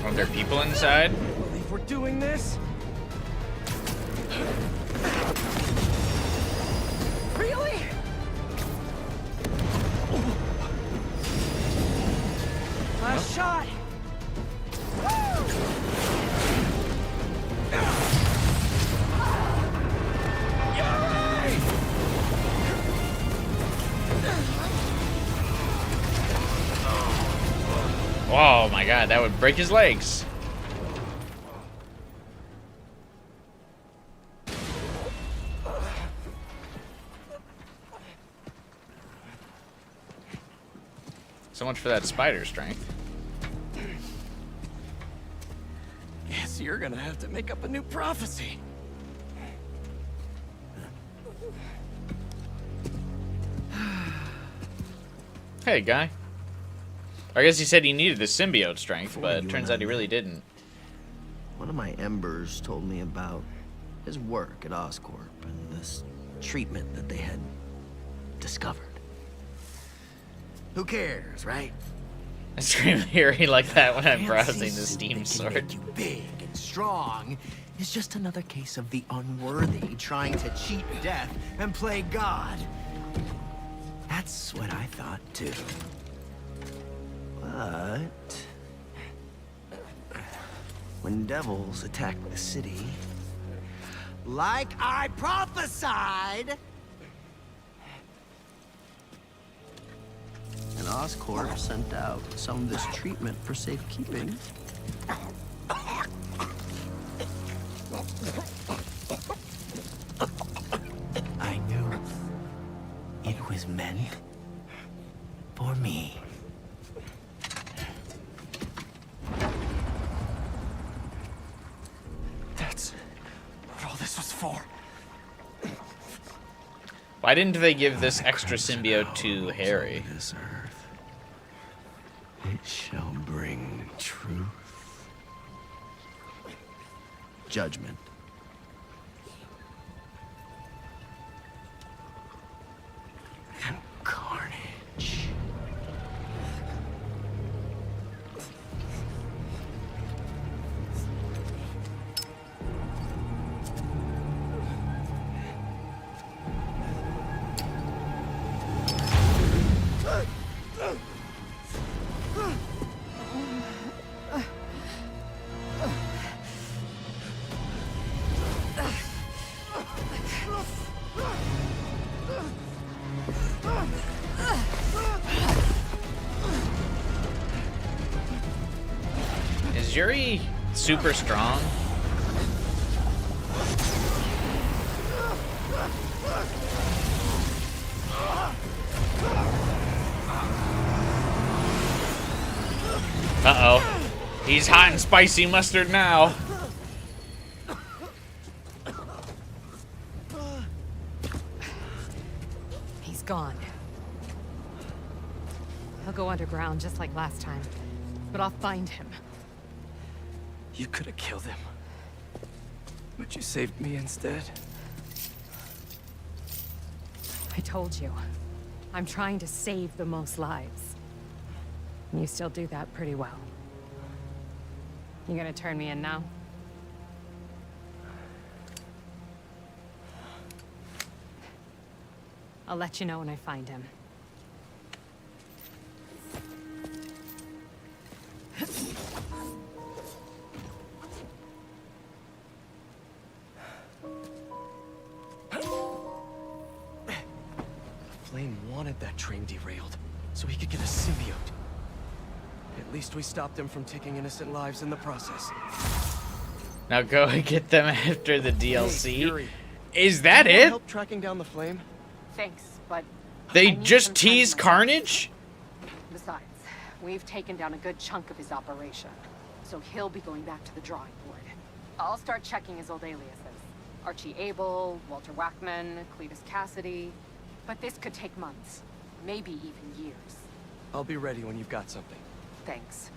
Are there people inside? Believe we're doing this? Really? Last shot. Oh my god, that would break his legs. So much for that spider strength. Guess you're gonna have to make up a new prophecy. Hey, guy. I guess he said he needed the symbiote strength, Before but it you turns and out he I really met, didn't. One of my embers told me about his work at Oscorp and this treatment that they had discovered. Who cares, right? I scream Harry like that when I'm Fancy browsing the suit Steam that can sword. make you big and strong is just another case of the unworthy trying to cheat death and play God. That's what I thought too. But when devils attack the city, like I prophesied, and Oscorp sent out some of this treatment for safekeeping. I knew it was meant for me. That's what all this was for. Why didn't they give this extra symbiote to Harry? This earth, it shall bring truth, judgment, and carnage. Is Yuri super strong? Uh-oh. He's hot and spicy mustard now. He's gone. He'll go underground just like last time. But I'll find him. You could have killed him, but you saved me instead. I told you. I'm trying to save the most lives. You still do that pretty well. You gonna turn me in now? I'll let you know when I find him. Flame wanted that train derailed, so he could get a symbiote. At least we stopped him from taking innocent lives in the process. Now go and get them after the Hey, DLC. Yuri, Is that you want it? help tracking down the flame? Thanks, but They I need just some time teased myself. Carnage? Besides, we've taken down a good chunk of his operation, so he'll be going back to the drawing board. I'll start checking his old aliases. Archie Abel, Walter Wackman, Cletus Cassidy. But this could take months, maybe even years. I'll be ready when you've got something. Thanks.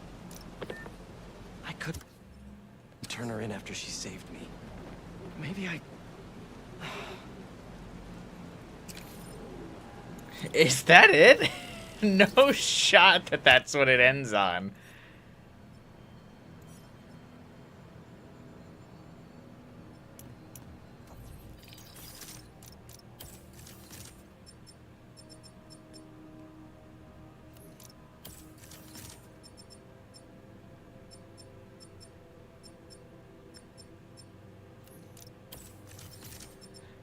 I could turn her in after she saved me. Maybe I... Is that it? No shot that that's what it ends on.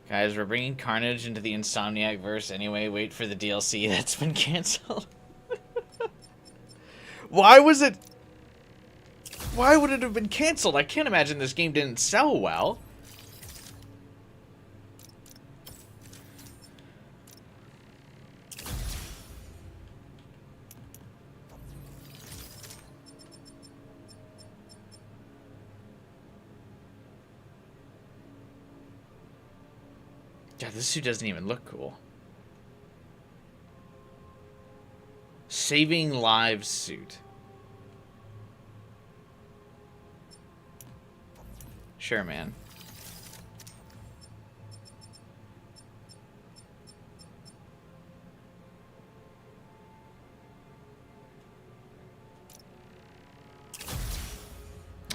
Guys, we're bringing Carnage into the Insomniac verse anyway. Wait for the DLC that's been canceled. Why was it... Why would it have been canceled? I can't imagine this game didn't sell well. God, this suit doesn't even look cool. Saving lives suit. Sure, man.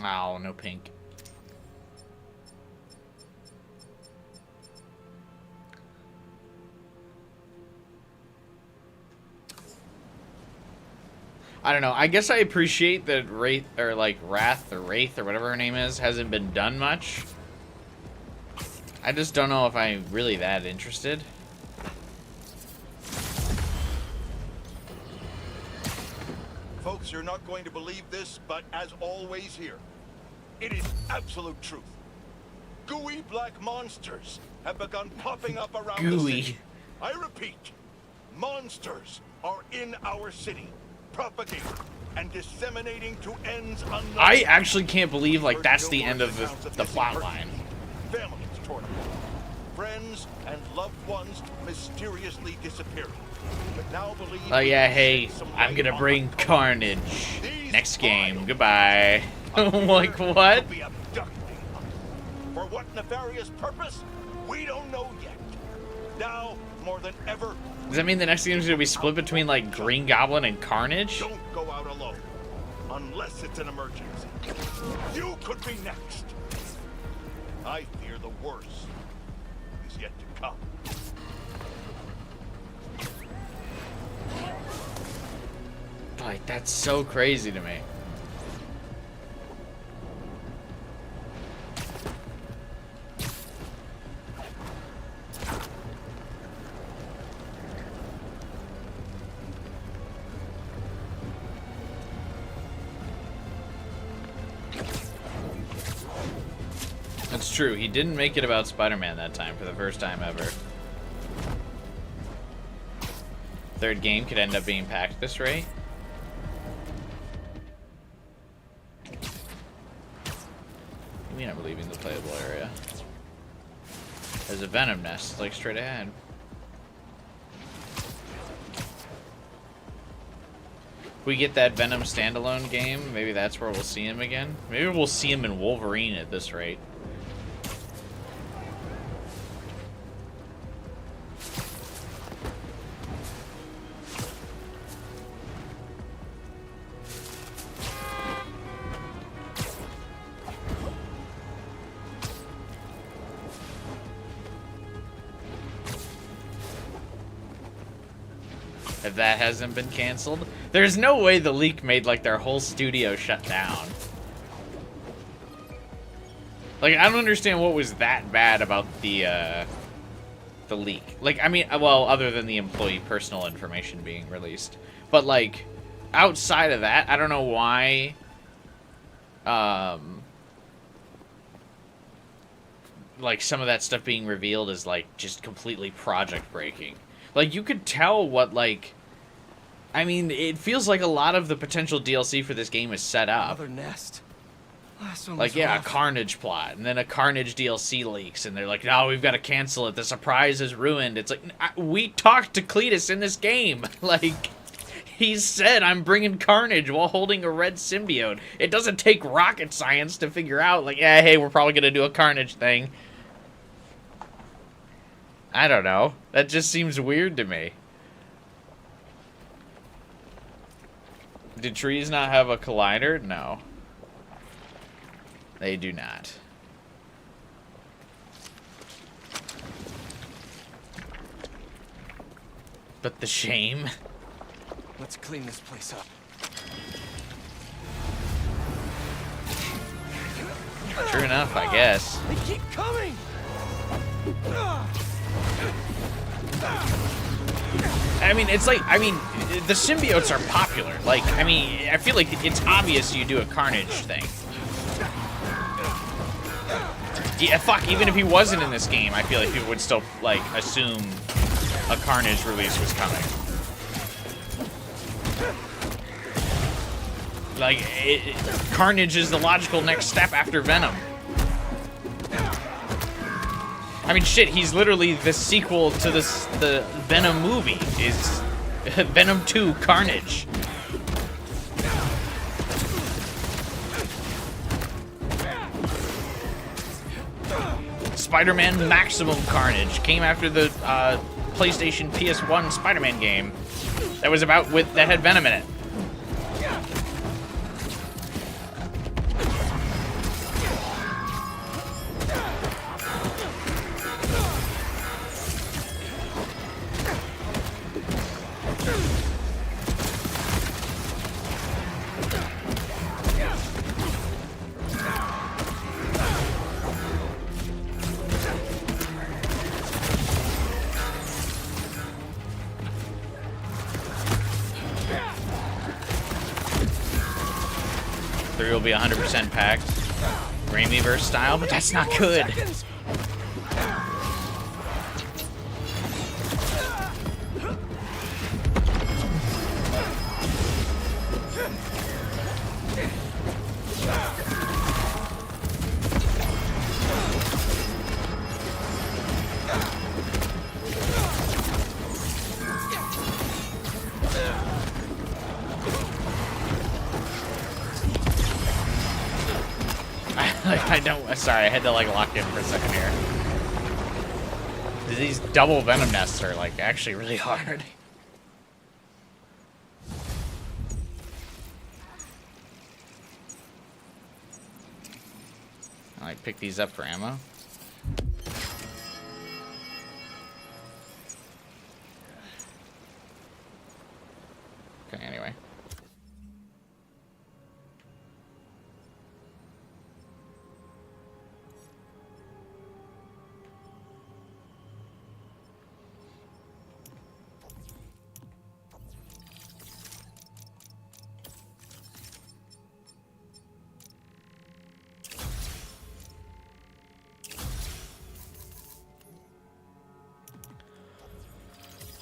Oh, no pink. I don't know. I guess I appreciate that Wraith, or like Wrath, or Wraith, or whatever her name is, hasn't been done much. I just don't know if I'm really that interested. Folks, you're not going to believe this, but as always here, it is absolute truth. Gooey black monsters have begun popping up around the city. I repeat, monsters are in our city, propagating and disseminating to ends unknown. I actually can't believe, like, that's the end of the plot line. Families torn apart, friends and loved ones mysteriously disappearing. But now believe Oh yeah, hey, I'm gonna bring carnage. Next game, goodbye. Like, what? For what nefarious purpose? We don't know yet. Now, more than ever, Does that mean the next game is gonna be split between, like, Green Goblin and Carnage? don't go out alone. Unless it's an emergency. You could be next. I fear the worst is yet to come. Like, that's so crazy to me. That's true. He didn't make it about Spider-Man that time for the first time ever. Third game could end up being packed this rate. I mean, I'm leaving the playable area. There's a Venom nest, like, straight ahead. If we get that Venom standalone game, maybe that's where we'll see him again. Maybe we'll see him in Wolverine at this rate. If that hasn't been canceled. There's no way the leak made, like, their whole studio shut down. Like, I don't understand what was that bad about the leak. Like, I mean, well, other than the employee personal information being released. But, like, outside of that, I don't know why, like, some of that stuff being revealed is, like, just completely project breaking. Like, you could tell what, like... I mean, it feels like a lot of the potential DLC for this game is set up. Another nest. Last one Like, was yeah, rough. a Carnage plot, and then a Carnage DLC leaks, and they're like, no, we've got to cancel it. The surprise is ruined. It's like, we talked to Cletus in this game. Like, he said, I'm bringing Carnage while holding a red symbiote. It doesn't take rocket science to figure out, like, yeah, hey, we're probably going to do a Carnage thing. I don't know. That just seems weird to me. Do trees not have a collider? No. They do not. But the shame. Let's clean this place up. True enough, I guess. They keep coming! I mean, it's like, I mean, the symbiotes are popular. Like, I mean, I feel like it's obvious you do a Carnage thing. Yeah, fuck, even if he wasn't in this game, I feel like people would still, like, assume a Carnage release was coming. Like, Carnage is the logical next step after Venom. I mean, shit, he's literally the sequel to the Venom movie, is Venom 2 Carnage. Spider-Man Maximum Carnage came after the PlayStation PS1 Spider-Man game that was that had Venom in it. Will be 100% packed, Raimiverse style, but that's not good. Sorry, I had to like lock in for a second here. These double Venom nests are like actually really hard. I like pick these up for ammo. Okay, anyway.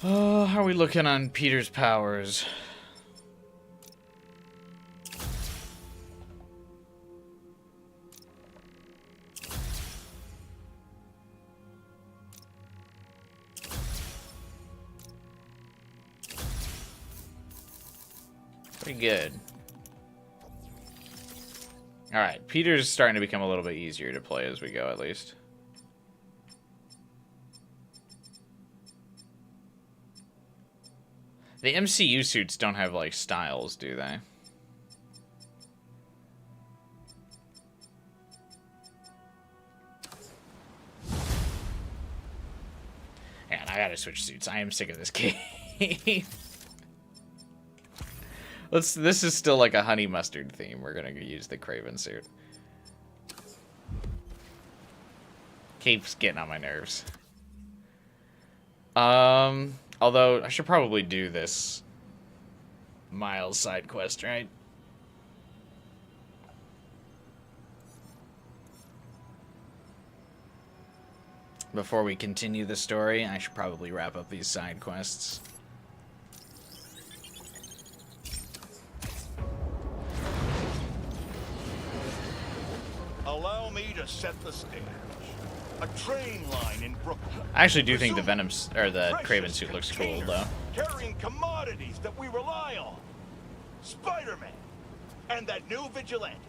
Oh, how are we looking on Peter's powers? Pretty good. Alright, Peter's starting to become a little bit easier to play as we go, at least. The MCU suits don't have, like, styles, do they? Man, I gotta switch suits. I am sick of this game. This is still like a honey mustard theme. We're gonna use the Kraven suit. Keeps getting on my nerves. Although, I should probably do this Miles side quest, right? Before we continue the story, I should probably wrap up these side quests. Allow me to set the stage. A train line in Brooklyn. I actually do think the Venom or the Kraven suit looks cool, though. Carrying commodities that we rely on. Spider-Man and that new vigilante.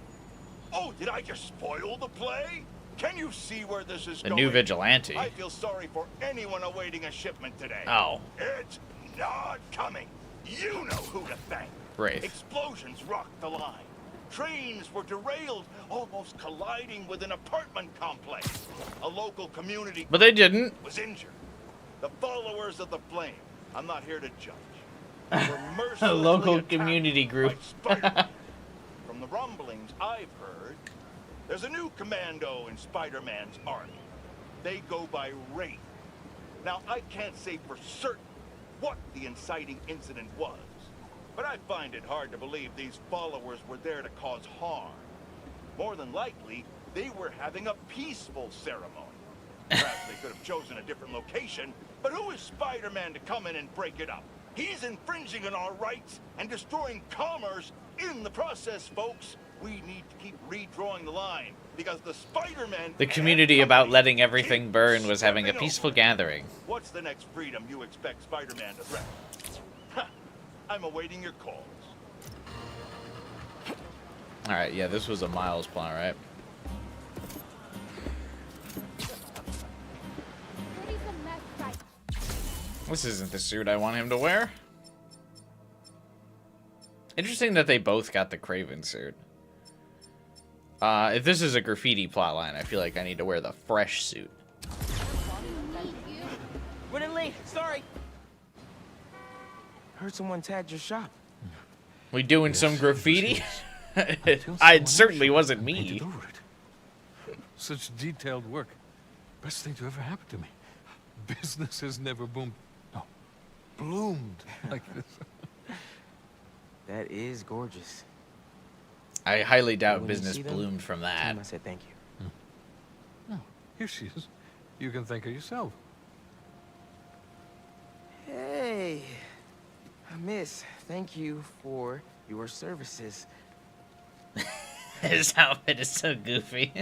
Oh, did I just spoil the play? Can you see where this is going? The new vigilante. I feel sorry for anyone awaiting a shipment today. Oh. It's not coming. You know who to thank. Wraith. Explosions rocked the line. Trains were derailed, almost colliding with an apartment complex. A local community but they didn't. Was injured. The followers of the Flame. I'm not here to judge. Were mercilessly A local community group. From the rumblings I've heard, there's a new commando in Spider-Man's army. They go by Wraith. Now, I can't say for certain what the inciting incident was, but I find it hard to believe these followers were there to cause harm. More than likely, they were having a peaceful ceremony. Perhaps they could have chosen a different location, but who is Spider-Man to come in and break it up? He's infringing on our rights and destroying commerce in the process, folks. We need to keep redrawing the line, because the Spider-Man... The community about letting everything burn was having a peaceful gathering. What's the next freedom you expect Spider-Man to threaten? I'm awaiting your calls. Alright, yeah, this was a Miles plan, right? This isn't the suit I want him to wear. Interesting that they both got the Kraven suit. If this is a graffiti plotline, I feel like I need to wear the fresh suit. Running late. Sorry. Heard someone tagged your shop. We doing some graffiti? It certainly wasn't me. Such detailed work. Best thing to ever happen to me. Business has never boomed. No, bloomed like this. That is gorgeous. I highly doubt When you business see them, bloomed from tell that. them I said thank you. Oh, here she is. You can thank her yourself. Hey, miss, thank you for your services. His outfit is so goofy.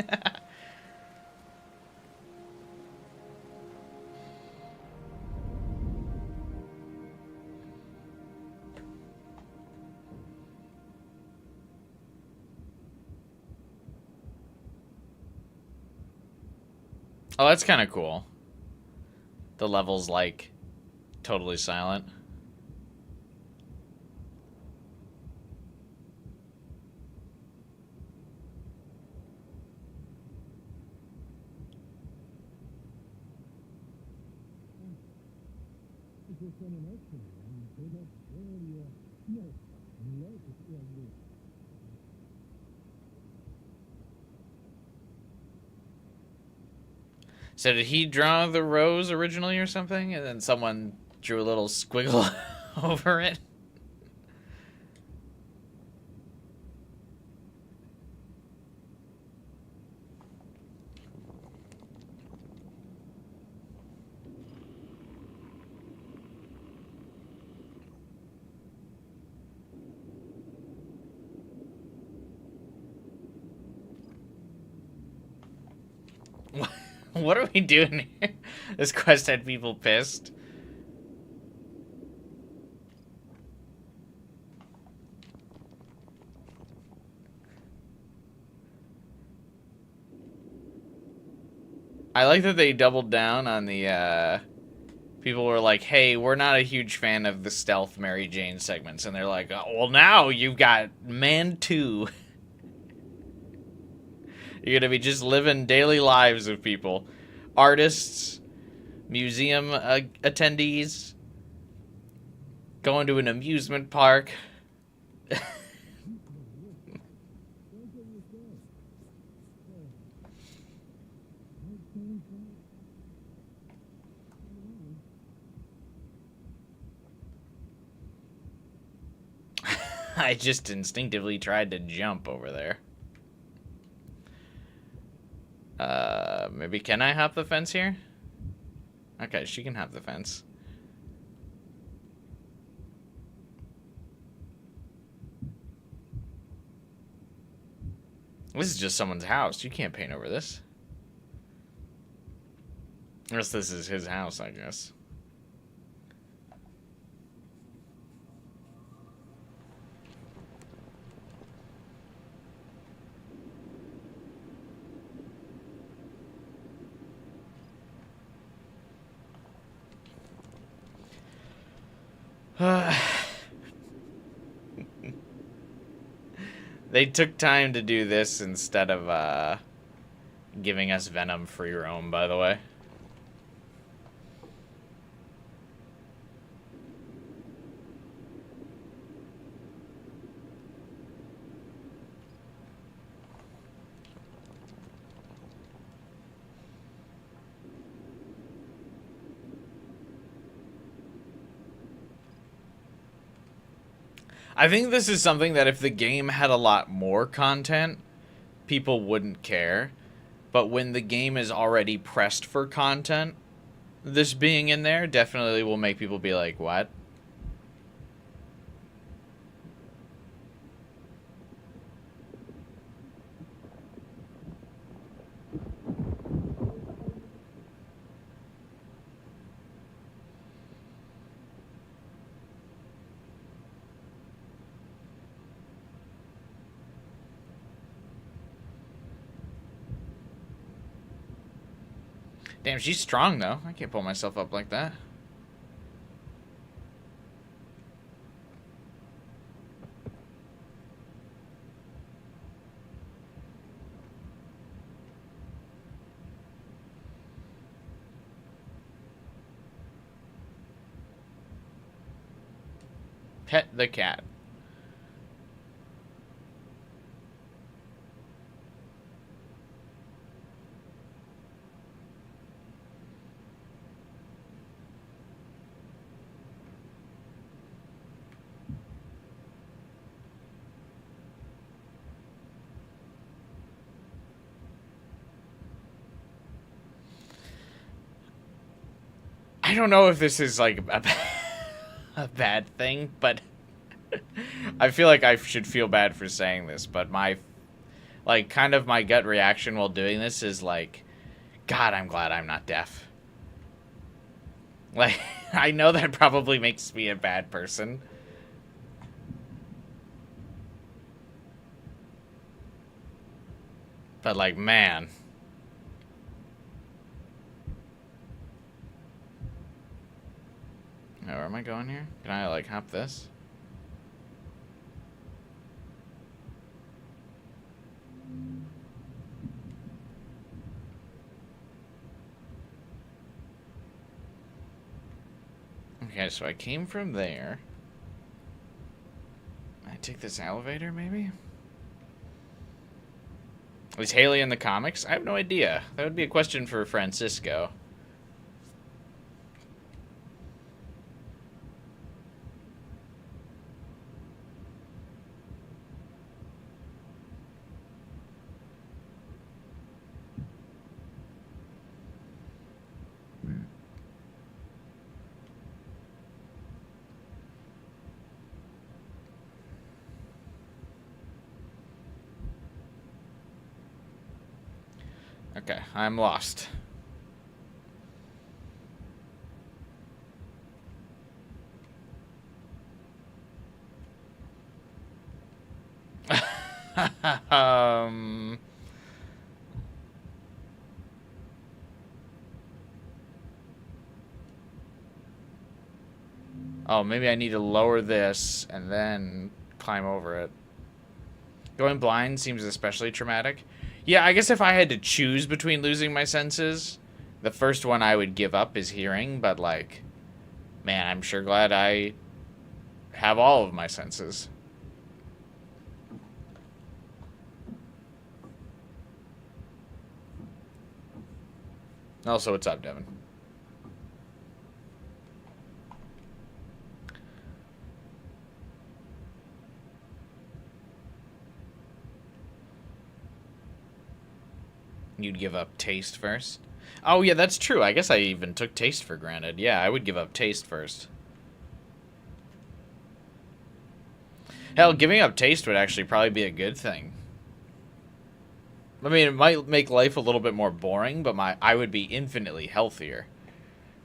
Oh, that's kind of cool. The level's like totally silent. So did he draw the rose originally or something? And then someone drew a little squiggle over it? What are we doing here? This quest had people pissed. I like that they doubled down on the, people were like, hey, we're not a huge fan of the stealth Mary Jane segments. And they're like, oh, well, now you've got Man 2. You're gonna be just living daily lives of people. Artists, museum attendees, going to an amusement park. I just instinctively tried to jump over there. Maybe can I hop the fence here? Okay, she can hop the fence. This is just someone's house. You can't paint over this. Unless this is his house, I guess. They took time to do this instead of giving us Venom free roam, by the way. I think this is something that if the game had a lot more content, people wouldn't care. But when the game is already pressed for content, this being in there definitely will make people be like, what? Damn, she's strong, though. I can't pull myself up like that. Pet the cat. I don't know if this is like a bad thing, but I feel like I should feel bad for saying this, but my, like, kind of my gut reaction while doing this is like, God, I'm glad I'm not deaf. Like, I know that probably makes me a bad person. But, like, man. Oh, where am I going here? Can I, like, hop this? Okay, so I came from there. I take this elevator, maybe? Is Haley in the comics? I have no idea. That would be a question for Francisco. Okay, I'm lost. um... Oh, maybe I need to lower this and then climb over it. Going blind seems especially traumatic. Yeah, I guess if I had to choose between losing my senses, the first one I would give up is hearing, but, like, man, I'm sure glad I have all of my senses. Also, what's up, Devin? You'd give up taste first? Oh, yeah, that's true. I guess I even took taste for granted. Yeah, I would give up taste first. Hell, giving up taste would actually probably be a good thing. I mean, it might make life a little bit more boring, but I would be infinitely healthier.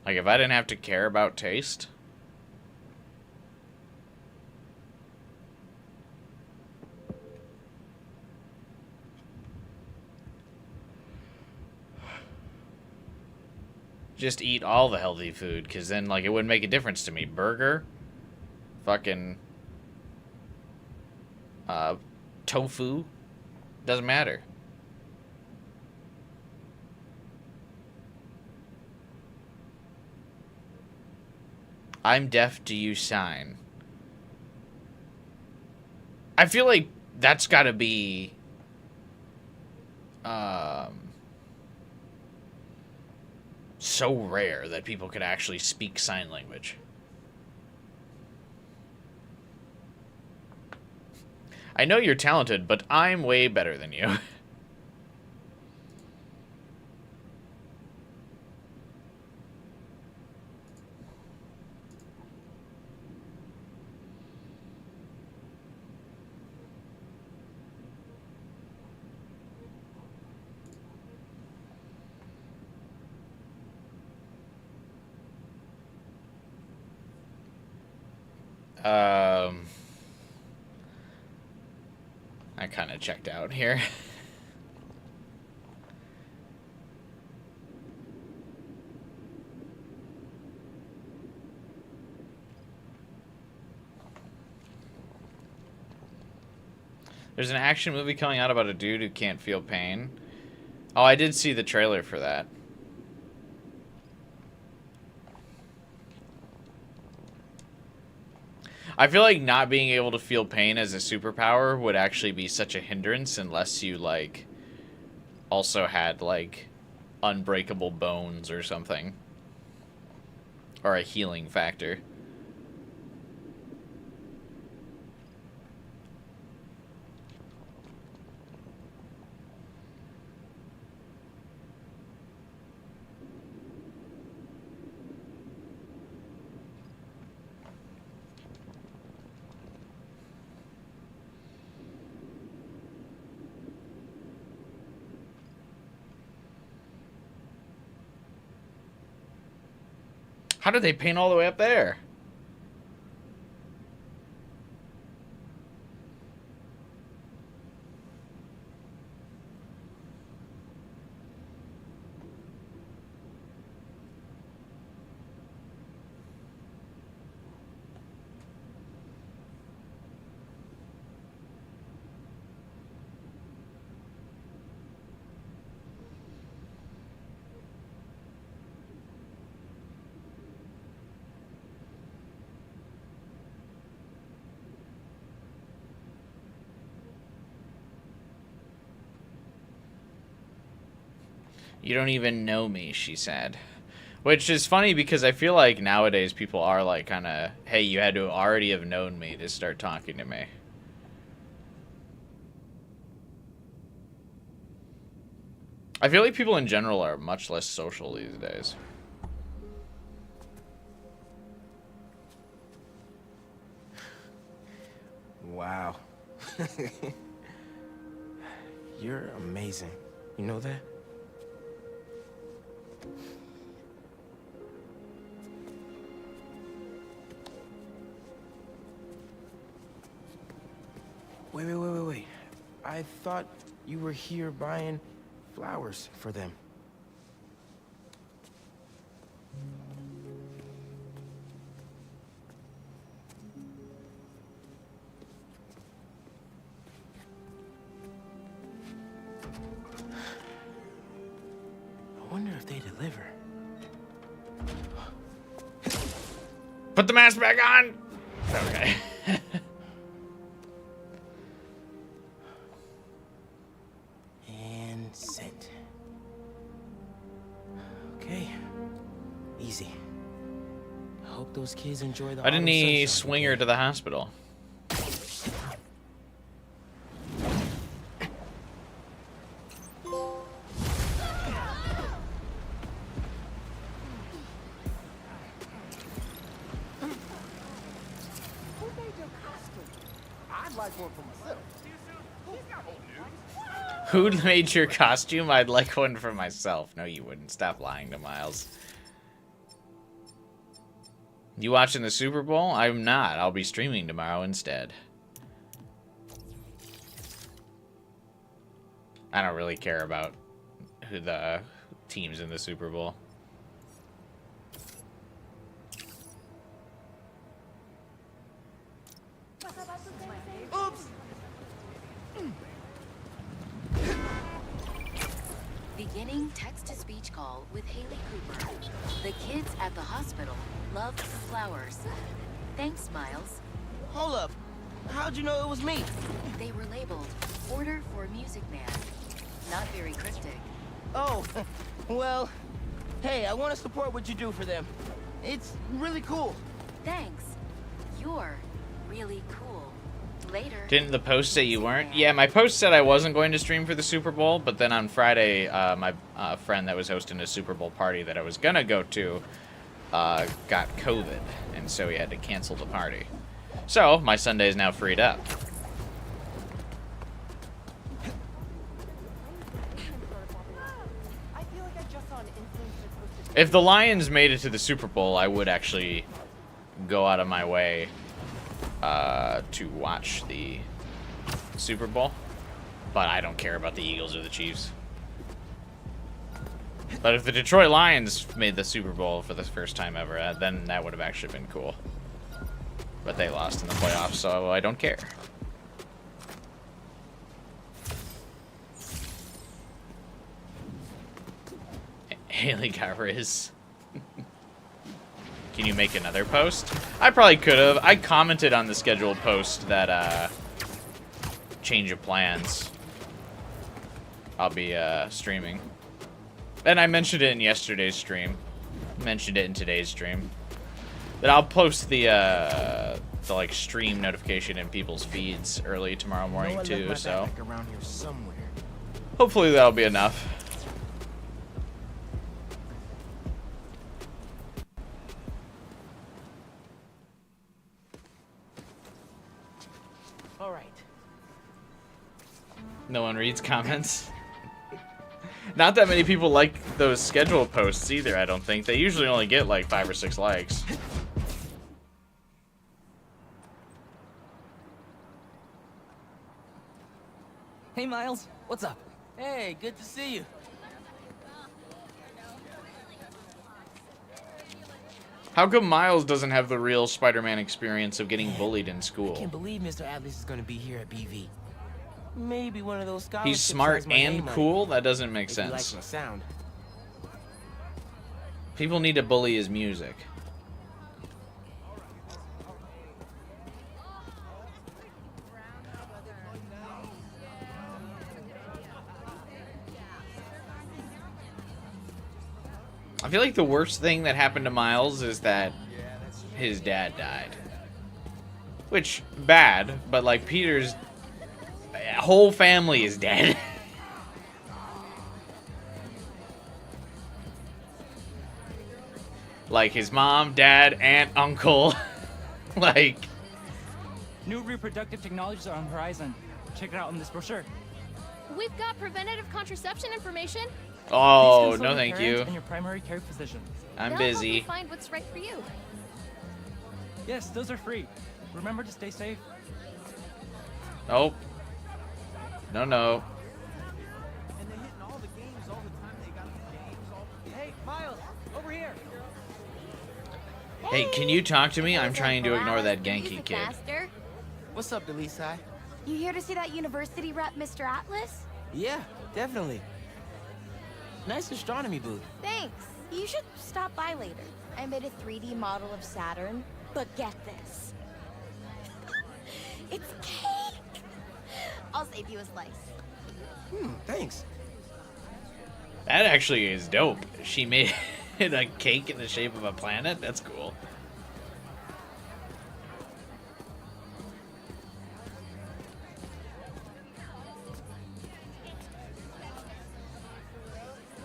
Like, if I didn't have to care about taste... Just eat all the healthy food, because then, like, it wouldn't make a difference to me. Burger, fucking, tofu, doesn't matter. I'm deaf, do you sign? I feel like that's gotta be, so rare that people could actually speak sign language. I know you're talented, but I'm way better than you. I kind of checked out here. There's an action movie coming out about a dude who can't feel pain. Oh, I did see the trailer for that. I feel like not being able to feel pain as a superpower would actually be such a hindrance unless you, like, also had, like, unbreakable bones or something. Or a healing factor. How did they paint all the way up there? You don't even know me, she said. Which is funny because I feel like nowadays people are like kind of, hey, you had to already have known me to start talking to me. I feel like people in general are much less social these days. Wow. You're amazing. You know that? Wait. I thought you were here buying flowers for them. I wonder if they deliver. Put the mask back on! Okay. And sent. Okay. Easy. I hope those kids enjoy the Why didn't autumn he sunshine swing her to the hospital? Who made your costume? I'd like one for myself. No, you wouldn't. Stop lying to Miles. You watching the Super Bowl? I'm not. I'll be streaming tomorrow instead. I don't really care about who the teams in the Super Bowl. Oops! Beginning text-to-speech call with Haley Cooper. The kids at the hospital love flowers. Thanks, Miles. Hold up. How'd you know it was me? They were labeled Order for Music Man. Not very cryptic. Oh, well, hey, I want to support what you do for them. It's really cool. Thanks. You're really cool. Later. Didn't the post say you weren't? Yeah, my post said I wasn't going to stream for the Super Bowl, but then on Friday, my friend that was hosting a Super Bowl party that I was gonna go to got COVID, and so he had to cancel the party. So, my Sunday is now freed up. If the Lions made it to the Super Bowl, I would actually go out of my way to watch the Super Bowl, but I don't care about the Eagles or the Chiefs. But if the Detroit Lions made the Super Bowl for the first time ever, then that would have actually been cool. But they lost in the playoffs, so I don't care. Haley got Riz. Can you make another post? I probably could have. I commented on the scheduled post that change of plans. I'll be streaming. And I mentioned it in yesterday's stream. Mentioned it in today's stream. That I'll post the like stream notification in people's feeds early tomorrow morning too, so around here somewhere. hopefully that'll be enough. All right. No one reads comments. Not that many people like those scheduled posts either, I don't think. They usually only get like 5 or 6 likes. Hey, Miles. What's up? Hey, good to see you. How come Miles doesn't have the real Spider-Man experience of getting bullied in school? I can't believe Mr. Atlas is gonna be here at BV. Maybe one of those scholarships. He's smart has my and name on it. cool? That doesn't make If he likes sense. my sound. People need to bully his music. I feel like the worst thing that happened to Miles is that his dad died. Which, bad, but like Peter's whole family is dead. Like his mom, dad, aunt, uncle. Like, New reproductive technologies are on the horizon. Check it out in this brochure. We've got preventative contraception information. oh, Please consult no your thank parents you. And your primary care physician. I'm They'll help busy. you find what's right for you. Yes, those are free. Remember to stay safe. Nope. No, no. Hey, Miles, over here. Hey, can you talk to me? I'm trying to ignore that Genki Music kid. master. What's up, Delisai? You here to see that university rep, Mr. Atlas? Yeah, definitely. Nice astronomy booth. Thanks. You should stop by later. I made a 3D model of Saturn, but get this. It's cake! I'll save you a slice. Thanks. That actually is dope. She made a cake in the shape of a planet? That's cool.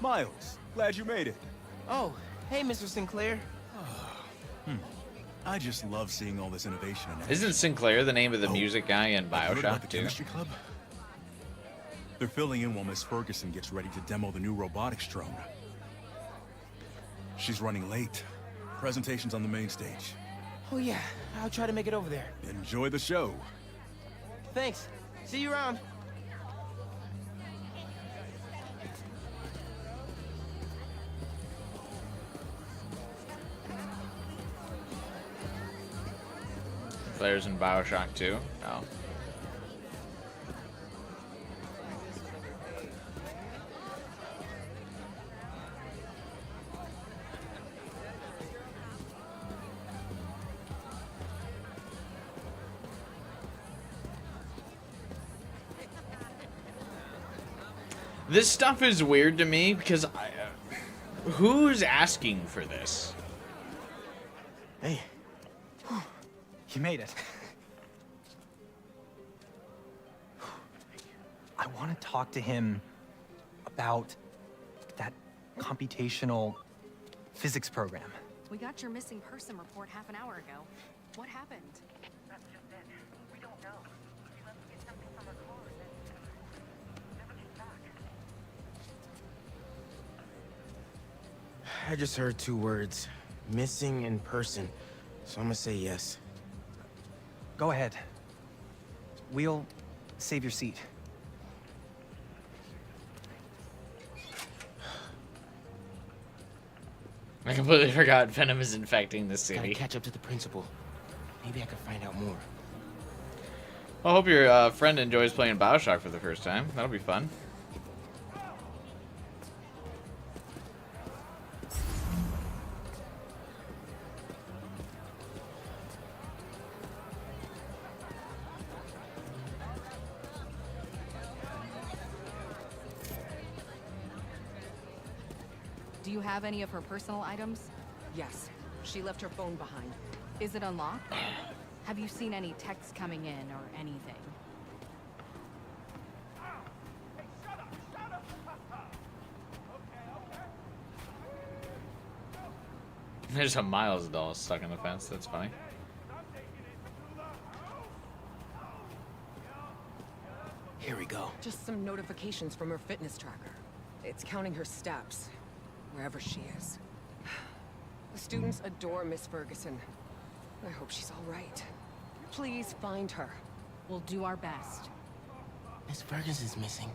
Miles, glad you made it. Oh, hey, Mr. Sinclair. I just love seeing all this innovation in action. Isn't Sinclair the name of the Oh, music guy in Heard about the Bioshock too? chemistry club? They're filling in while Miss Ferguson gets ready to demo the new robotics drone. She's running late. Presentation's on the main stage. Oh yeah, I'll try to make it over there. Enjoy the show. Thanks. See you around. Players in Bioshock 2? No. This stuff is weird to me because who's asking for this? Hey. You made it. I want to talk to him about that computational physics program. We got your missing person report half an hour ago. What happened? That's just it. We don't know. She left to get something from her car and then never came back. I just heard 2 words. Missing in person. So I'm gonna say yes. Go ahead. We'll save your seat. I completely forgot Venom is infecting the Gotta city. catch up to the principal. Maybe I can find out more. I hope your friend enjoys playing Bioshock for the first time. That'll be fun. Do you have any of her personal items? Yes. She left her phone behind. Is it unlocked? Have you seen any texts coming in or anything? There's a Miles doll stuck in the fence. That's funny. Here we go. Just some notifications from her fitness tracker. It's counting her steps, wherever she is. The students adore Miss Ferguson. I hope she's all right. Please find her. We'll do our best. Miss Ferguson's missing.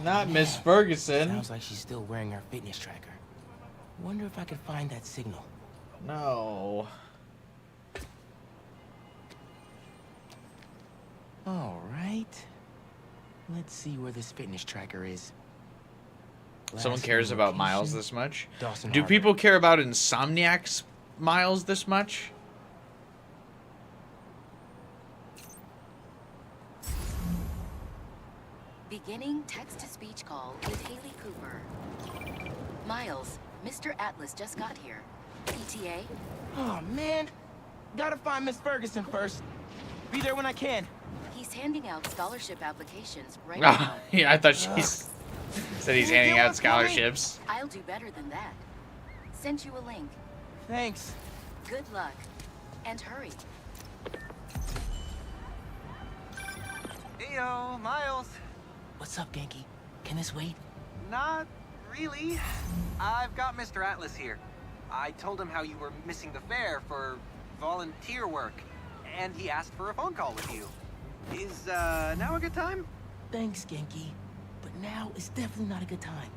Not Miss Ferguson. Sounds like she's still wearing her fitness tracker. Wonder if I could find that signal. No. All right. Let's see where this fitness tracker is. Someone cares about Miles this much? Dawson Do Harbor. people care about Insomniac's Miles this much? Beginning text-to-speech call with Haley Cooper. Miles, Mr. Atlas just got here. ETA? Oh, man. Gotta find Miss Ferguson first. Be there when I can. He's handing out scholarship applications right now. Yeah, I thought she said he's handing out scholarships. I'll do better than that. Sent you a link. Thanks. Good luck. And hurry. Heyo, Miles. What's up, Genki? Can this wait? Not really. I've got Mr. Atlas here. I told him how you were missing the fair for volunteer work, and he asked for a phone call with you. Is now a good time? Thanks, Genki. But now is definitely not a good time.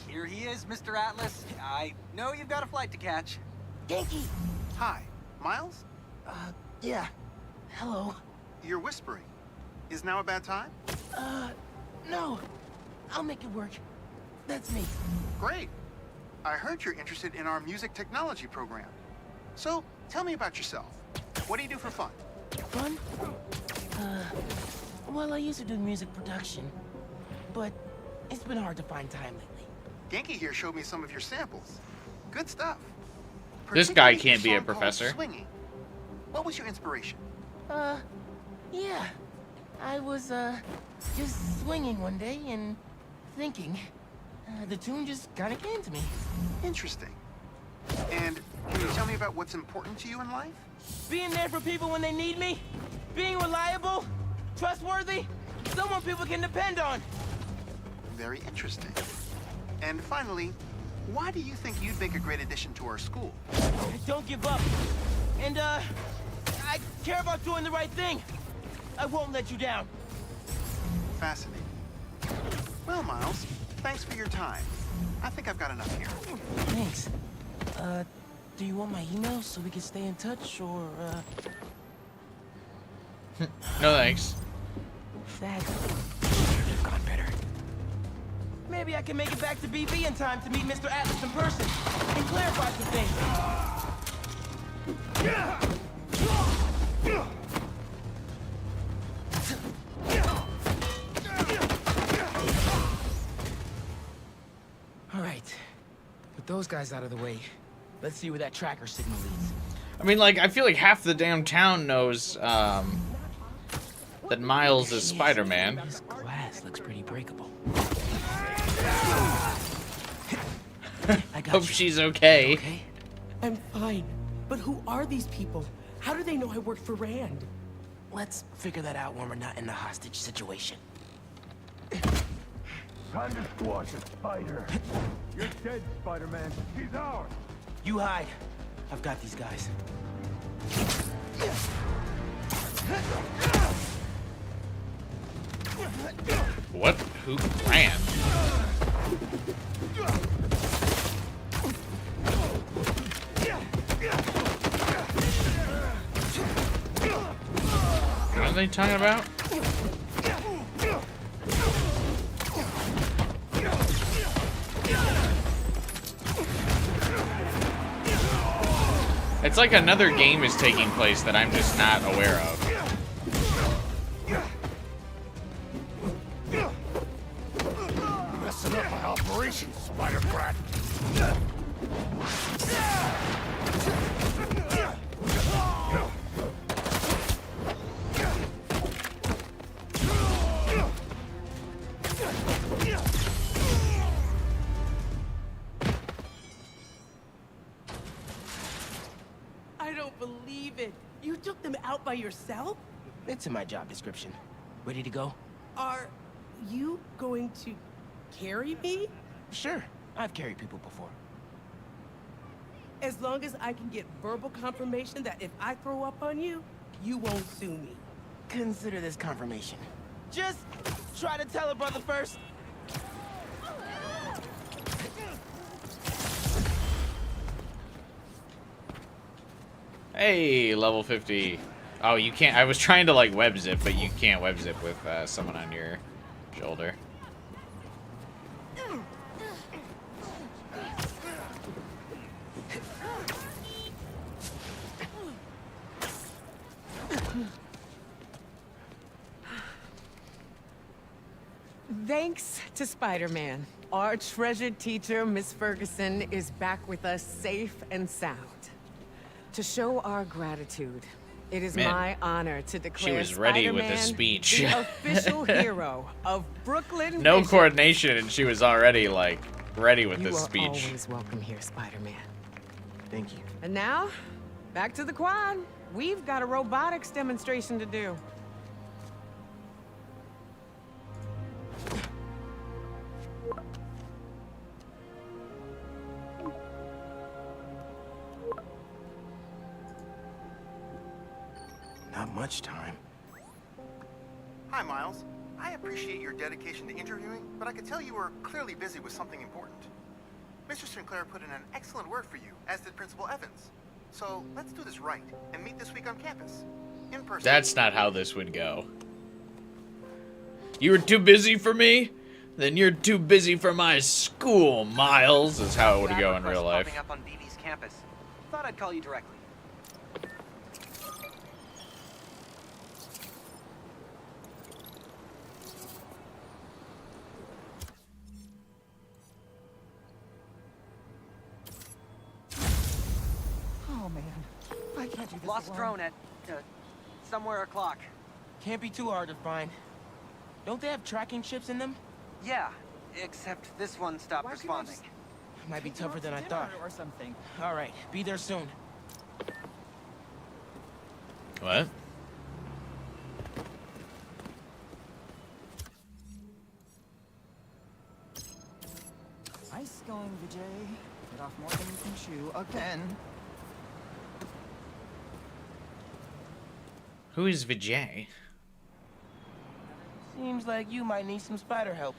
Here he is, Mr. Atlas. I know you've got a flight to catch. Genki! Hi, Miles? Yeah. Hello. You're whispering. Is now a bad time? No. I'll make it work. That's me. Great. I heard you're interested in our music technology program. So, tell me about yourself. What do you do for fun? Fun? Well, I used to do music production, but it's been hard to find time lately. Genki here showed me some of your samples. Good stuff. This guy Particularly can't be your a song called professor. Swinging. What was your inspiration? Yeah. I was, just swinging one day and thinking. The tune just kind of came to me. Interesting. And can you tell me about what's important to you in life? Being there for people when they need me. Being reliable. Trustworthy. Someone people can depend on. Very interesting. And finally, why do you think you'd make a great addition to our school? I don't give up. And, I care about doing the right thing. I won't let you down. Fascinating. Well, Miles, thanks for your time. I think I've got enough here. Thanks. Do you want my email so we can stay in touch, or, No thanks. That should have gone better. Maybe I can make it back to BB in time to meet Mr. Atlas in person and clarify some things. All right. With those guys out of the way, let's see where that tracker signal leads. I mean, like, I feel like half the damn town knows that Miles is Spider-Man. This glass looks pretty breakable. I got Hope you. she's okay. Okay. I'm fine. But who are these people? How do they know I work for Rand? Let's figure that out when we're not in the hostage situation. Time to squash a spider. You're dead, Spider-Man. He's ours. You hide. I've got these guys. What? Who ran? What are they talking about? It's like another game is taking place that I'm just not aware of. Messing up my operation, Spider-Brat. David, you took them out by yourself? It's in my job description. Ready to go? Are you going to carry me? Sure. I've carried people before. As long as I can get verbal confirmation that if I throw up on you, you won't sue me. Consider this confirmation. Just try to tell a brother first. Hey, level 50. Oh, you can't. I was trying to like web zip, but you can't web zip with someone on your shoulder. Thanks to Spider-Man, our treasured teacher, Miss Ferguson, is back with us safe and sound. To show our gratitude, it is Man, my honor to declare she was ready with the Spider-Man speech. the official hero of Brooklyn. No Vision. coordination, and she was already like ready with You the are speech. always welcome here, Spider-Man. Thank you. And now, back to the quad. We've got a robotics demonstration to do. Not much time. Hi, Miles. I appreciate your dedication to interviewing, but I could tell you were clearly busy with something important. Mr. Sinclair put in an excellent word for you, as did Principal Evans. So let's do this right and meet this week on campus. In person. That's not how this would go. You were too busy for me? Then you're too busy for my school, Miles, is how it would go in real life. Popping up on BB's campus. Thought I'd call you directly. Oh man, I can't do this Lost alone. drone at somewhere o'clock. Can't be too hard to find. Don't they have tracking chips in them? Yeah, except this one stopped Why couldn't I responding. just Might be take you out tougher to than I dinner thought. or something. All right, be there soon. What? Nice going, Vijay. Get off more than you can chew. Again. Who is Vijay? Seems like you might need some spider help.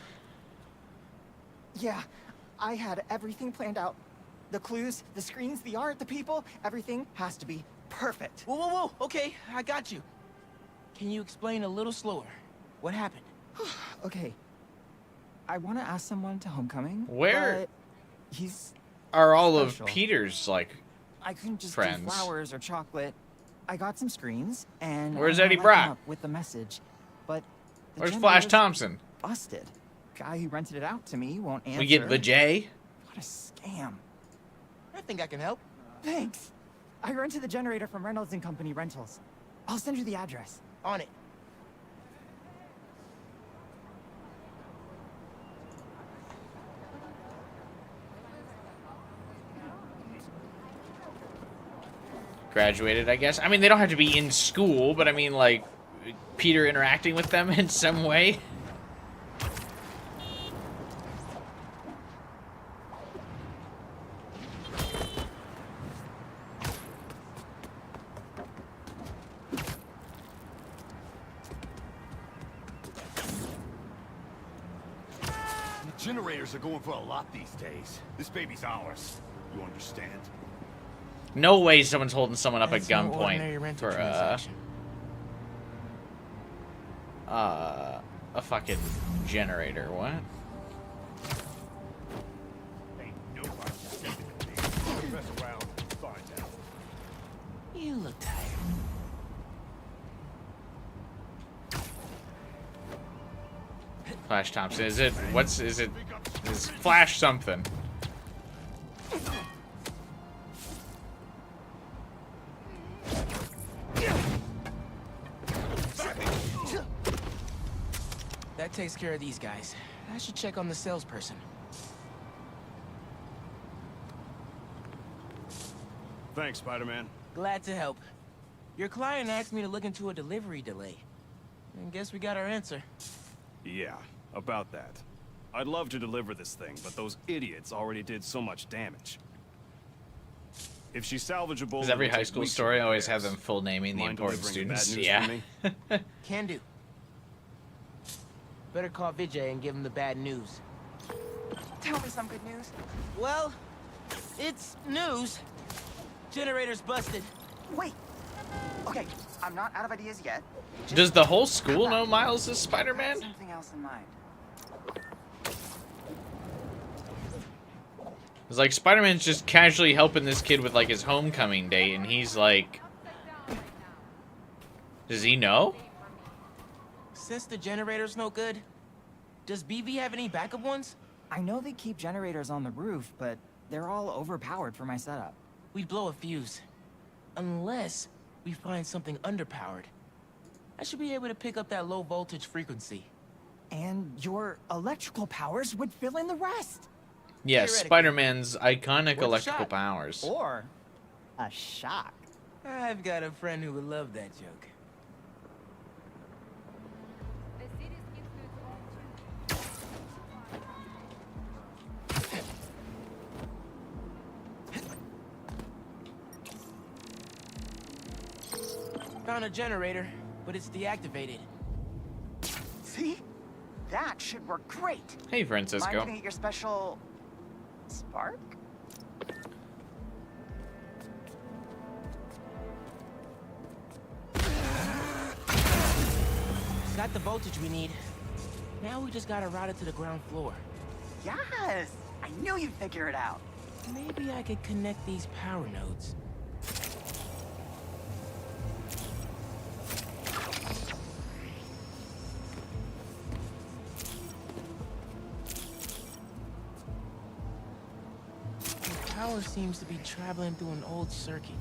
Yeah, I had everything planned out. The clues, the screens, the art, the people, everything has to be perfect. Whoa, whoa, whoa. Okay, I got you. Can you explain a little slower? What happened? Okay. I want to ask someone to homecoming. Where but he's are all special. of Peter's like I couldn't just friends? do flowers or chocolate. I got some screens and Where's I Eddie light them Brock? up with the message, but the Where's Flash generator's Thompson? Busted. Guy who rented it out to me won't answer. We get Vijay? What a scam. I think I can help. Thanks. I rented the generator from Reynolds and Company Rentals. I'll send you the address. On it. Graduated, I guess. I mean, they don't have to be in school, but I mean, like, Peter interacting with them in some way. The generators are going for a lot these days. This baby's ours. You understand? No way someone's holding someone up at That's no ordinary gunpoint rental for transaction. a fucking generator. What? Ain't nobody stepping in the mess around and find out. You look tired. Flash Thompson. Is it? What's? Is it? Is Flash something? That takes care of these guys. I should check on the salesperson. Thanks, Spider-Man. Glad to help. Your client asked me to look into a delivery delay. And guess we got our answer. Yeah, about that. I'd love to deliver this thing, but those idiots already did so much damage. If she's salvageable, Does every it'll high take school weeks story to always repair. have them full naming the Mind important delivering the bad students? news Yeah. for me? Can do. Better call Vijay and give him the bad news. Tell me some good news. Well, it's news. Generator's busted. Wait. Okay, I'm not out of ideas yet. Does the whole school know Miles is Spider-Man? Something else in mind. It's like Spider-Man's just casually helping this kid with like his homecoming date, and he's like, does he know? Since the generator's no good, does BB have any backup ones? I know they keep generators on the roof, but they're all overpowered for my setup. We'd blow a fuse. Unless we find something underpowered. I should be able to pick up that low voltage frequency. And your electrical powers would fill in the rest. Yes, Spider-Man's iconic Worth a electrical shot. powers. Or a shock. I've got a friend who would love that joke. Found a generator, but it's deactivated. See? That should work great. Hey, Francisco. Mind looking at your special... spark? Got the voltage we need. Now we just gotta route it to the ground floor. Yes! I knew you'd figure it out. Maybe I could connect these power nodes. The power seems to be traveling through an old circuit.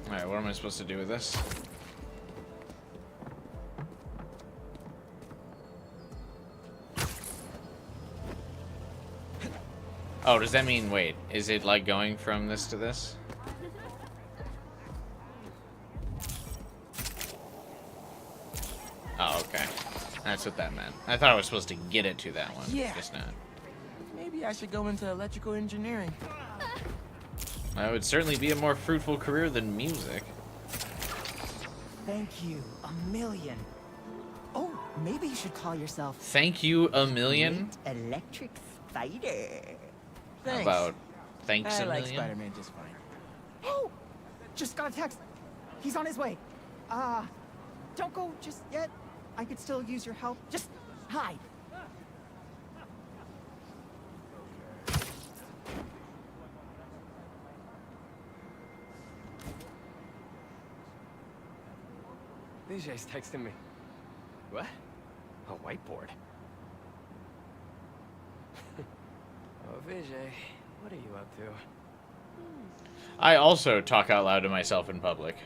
Alright, what am I supposed to do with this? Oh, does that mean, wait, is it like going from this to this? Oh, okay. That's what that meant. I thought I was supposed to get it to that one. Yeah. Guess not. Maybe I should go into electrical engineering. That would certainly be a more fruitful career than music. Thank you a million. Oh, maybe you should call yourself... Thank you a million? Great Electric Spider. How about thanks I a like million? Spider-Man just fine. Oh! Just got a text. He's on his way. Don't go just yet. I could still use your help. Just hide. Vijay's texting me. What? A whiteboard? Oh, Vijay, what are you up to? I also talk out loud to myself in public.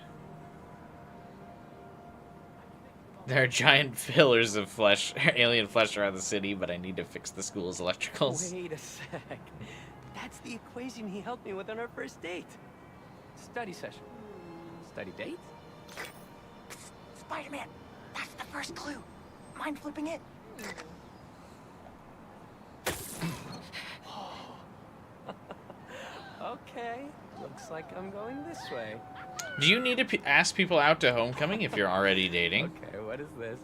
There are giant pillars of flesh, alien flesh around the city, but I need to fix the school's electricals. Wait a sec. That's the equation he helped me with on our first date. Study session. Study date? Spider-Man, that's the first clue. Mind flipping it? Okay, looks like I'm going this way. Do you need to ask people out to homecoming if you're already dating? Okay, what is this?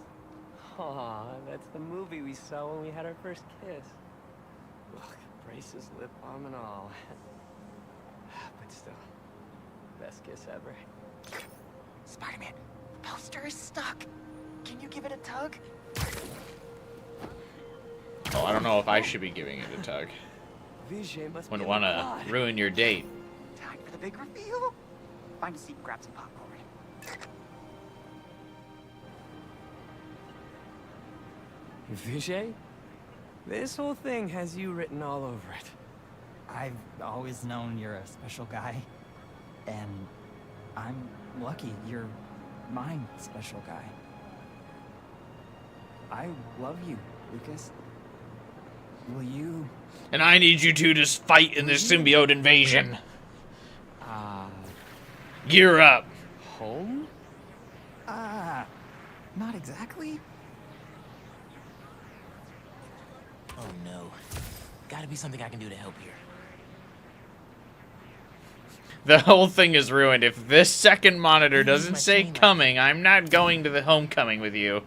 Aw, that's the movie we saw when we had our first kiss. Look, braces, lip balm, and all. But still, best kiss ever. Spider-Man, the poster is stuck. Can you give it a tug? Oh, I don't know if I should be giving it a tug. Vijay must Wouldn't be want on the to ruin your date. Time for the big reveal. Find a seat and grab some popcorn. Vijay? This whole thing has you written all over it. I've always known you're a special guy. And I'm lucky you're my special guy. I love you, Lucas. Will you... And I need you two to fight in this symbiote invasion. Gear up. Home? Not exactly. Oh no. Gotta be something I can do to help here. The whole thing is ruined. If this second monitor doesn't say coming, I'm not going to the homecoming with you.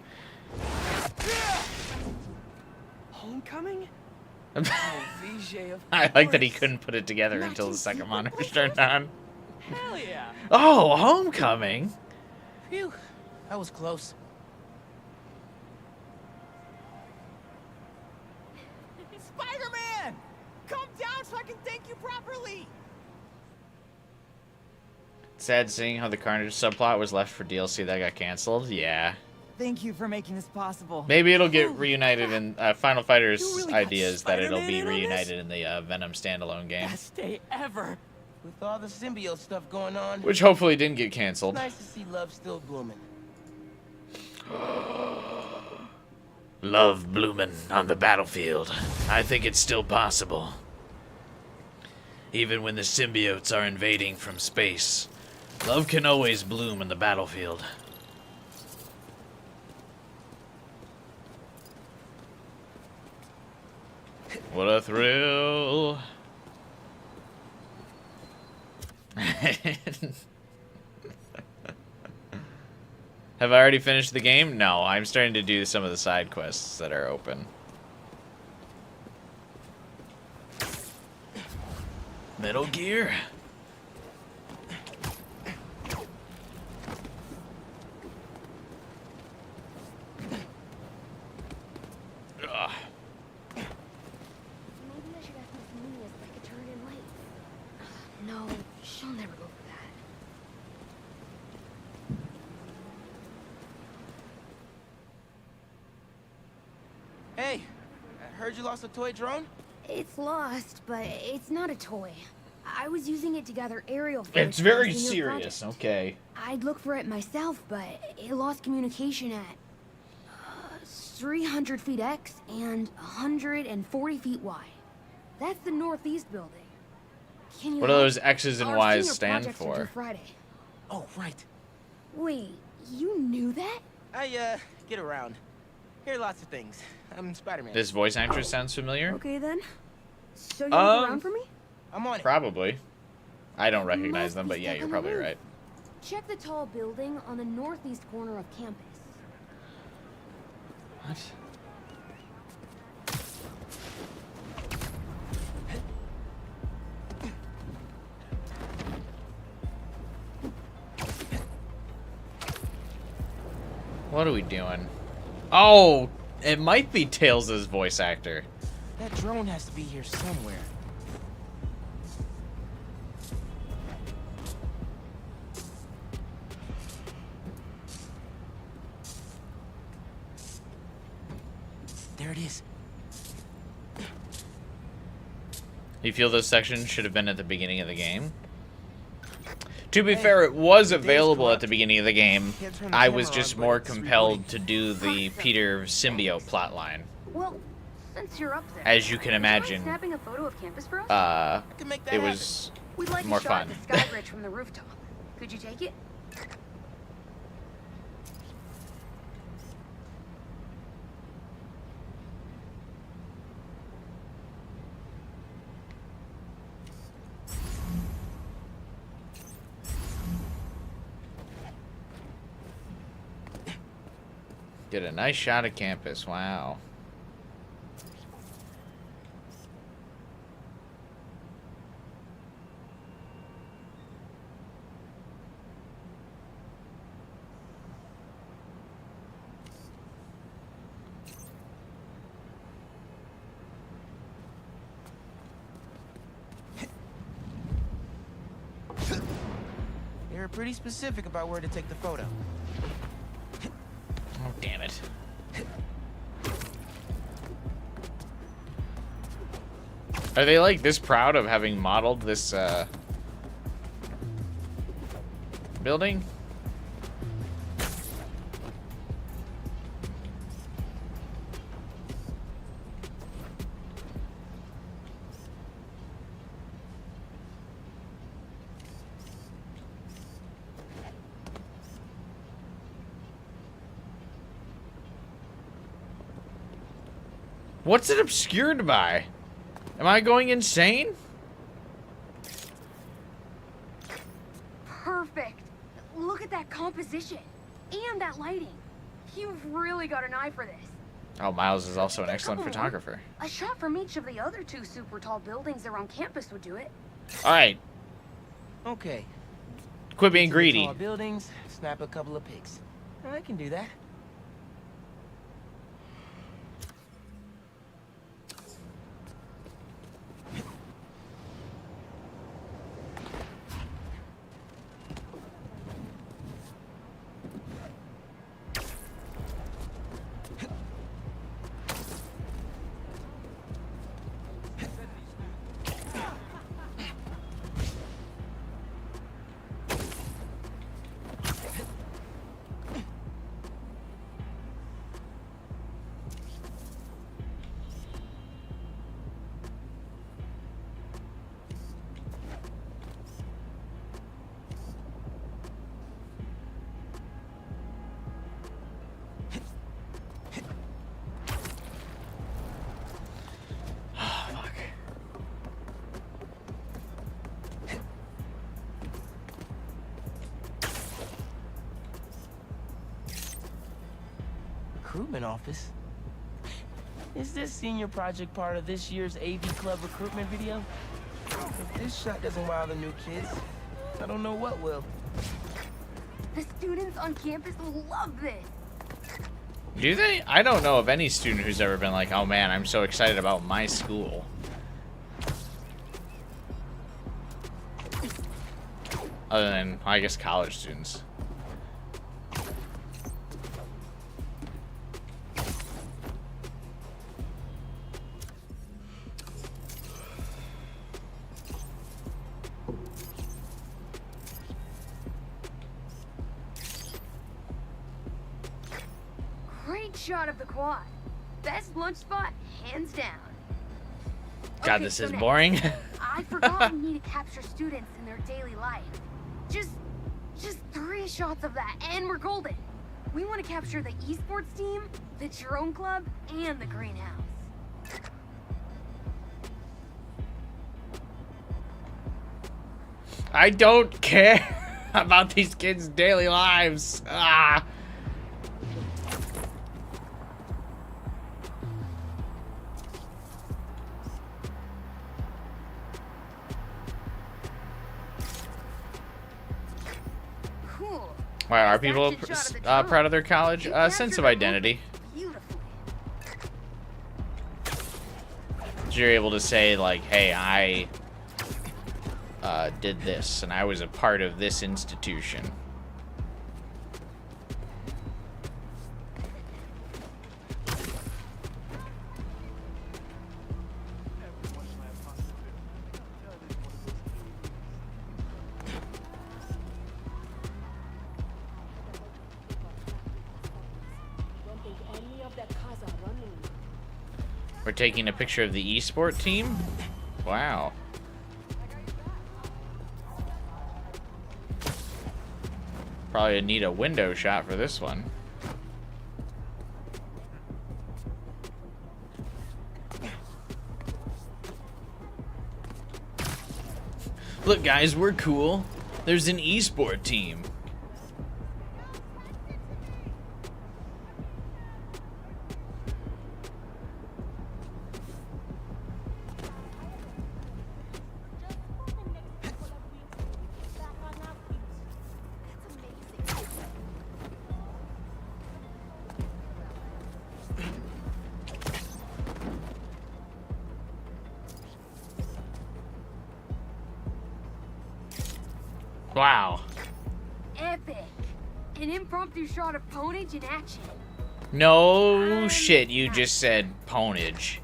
Homecoming? I like that he couldn't put it together until the second monitor turned on. Hell yeah. Oh, homecoming. Phew. That was close. Spider-Man! Come down so I can thank you properly! Sad seeing how the Carnage subplot was left for DLC that got canceled. Yeah. Thank you for making this possible. Maybe it'll get reunited in Final Fighter's really idea is that it'll Spider-Man be in on this? reunited in the Venom standalone game. Best day ever. With all the symbiote stuff going on, Which hopefully didn't get it's canceled. nice to see love still blooming. Love blooming on the battlefield. I think it's still possible. Even when the symbiotes are invading from space, love can always bloom in the battlefield. What a thrill. Have I already finished the game? No, I'm starting to do some of the side quests that are open. Metal Gear. Ugh. Maybe I should ask Miss Nunez if I could turn in late. No, she'll never go for that. Hey, I heard you lost a toy drone? It's lost, but it's not a toy. I was using it to gather aerial footage. It's for very a senior serious, project. okay. I'd look for it myself, but it lost communication at 300 feet X and 140 feet Y. That's the northeast building. Can you What do help? those X's and Our Y's senior stand projects are due for? Friday. Oh, right. Wait, you knew that? I, get around. Hear lots of things. I'm Spider-Man. This voice actress sounds familiar? Okay then. So you look around for me? I'm on it. Probably. I don't recognize them, Must but be yeah, stuck you're on the probably roof. right. Check the tall building on the northeast corner of campus. What? What are we doing? Oh, it might be Tails' voice actor. That drone has to be here somewhere. There it is. You feel this section should have been at the beginning of the game? To be fair, it was available at the beginning of the game. I was just more compelled to do the Peter symbiote plotline. Well, since you're up there, As you can would imagine, mind snapping a photo of campus for us? it was We'd like more a shot fun. at the sky bridge from the rooftop. Could you take it? Did a nice shot of campus. Wow. There You're pretty specific about where to take the photo. Oh, damn it. Are they like this proud of having modeled this building? What's it obscured by? Am I going insane? Perfect. Look at that composition. And that lighting. You've really got an eye for this. Oh, Miles is also an excellent Come on. photographer. A shot from each of the other 2 super tall buildings around campus would do it. Alright, Okay. quit being Get to the greedy. tall buildings, snap a couple of pics. I can do that. Recruitment office? Is this senior project part of this year's AV Club recruitment video? If this shot doesn't wow the new kids, I don't know what will. The students on campus will love this. Do they? I don't know of any student who's ever been like, oh man, I'm so excited about my school. Other than, I guess, college students. Great shot of the quad. Best lunch spot, hands down. God, Okay, this so is next, boring. I forgot we need to capture students in their daily life. Just 3 shots of that, and we're golden. We want to capture the esports team, the drone club, and the greenhouse. I don't care about these kids' daily lives. Ah. Cool. Why are people proud of their college sense of identity? You're able to say like, hey, I did this and I was a part of this institution. We're taking a picture of the esport team? Wow. Probably need a window shot for this one. Look guys, we're cool. There's an esport team. Wow. epic. An impromptu shot of Ponage in action. No shit, you just said ponage.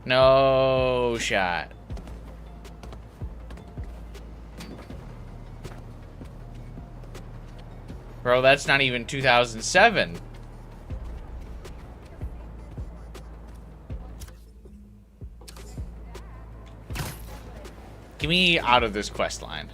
No shot. Bro, that's not even 2007. Get me out of this quest line.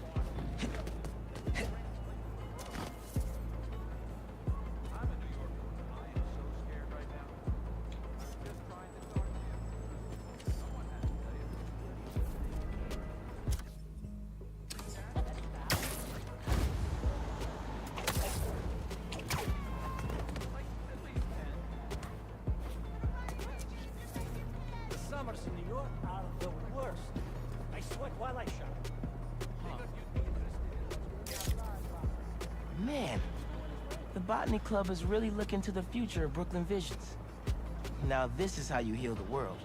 The summers in New York are the worst. I sweat while I shop. Man, the Botany Club is really looking to the future of Brooklyn Visions. Now this is how you heal the world.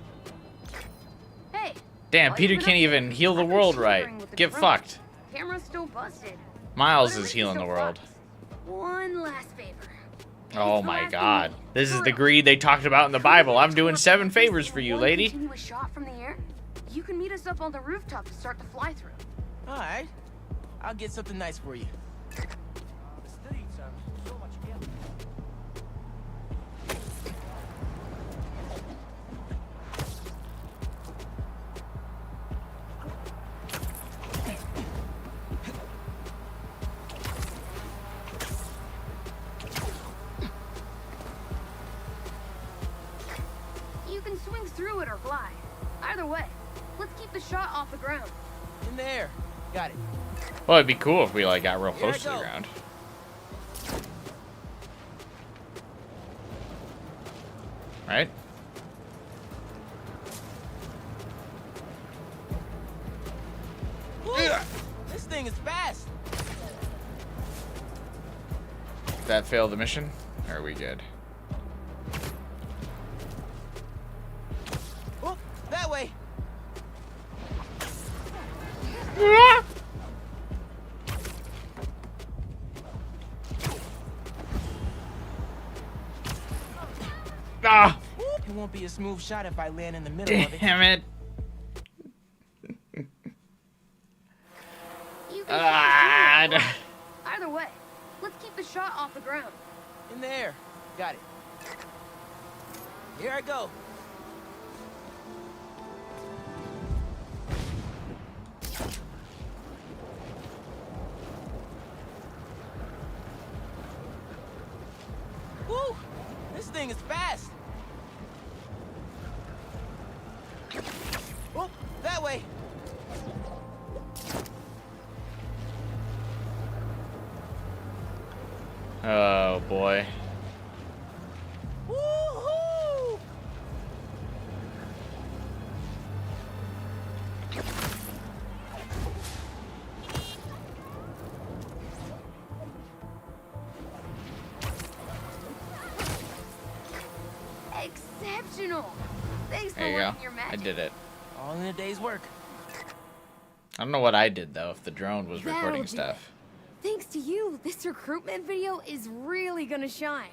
Hey. Damn, while Peter you've been can't up even there, heal the I've been world right. shivering with the Get drone. fucked. Camera's still busted. Miles But at is least healing it's the still world. fucked. One last favor. Oh my god. This is the greed they talked about in the Bible. I'm doing 7 favors for you, One lady. continuous shot from the air. You can meet us up on the rooftop to start the fly through. All right, I'll get something nice for you. The streets are so much better. You can swing through it or fly. Either way, let's keep the shot off the ground. In there, got it. Well, it'd be cool if we like got real close to the go. ground. Right? Woo! This thing is fast. That failed the mission? Or are we good? Oh, that way. Ah! It won't be a smooth shot if I land in the middle of it. Damn it. You can Ah, swing through it or fly. Either way, let's keep the shot off the ground. In there, got it. Here I go. Woo! This thing is fast. Oh, that way. Oh boy. Woohoo! Exceptional. Thanks for There you go. working your I magic. did it. All in a day's work. I don't know what I did though, if the drone was That'll recording do stuff. Thanks to you, this recruitment video is really gonna shine.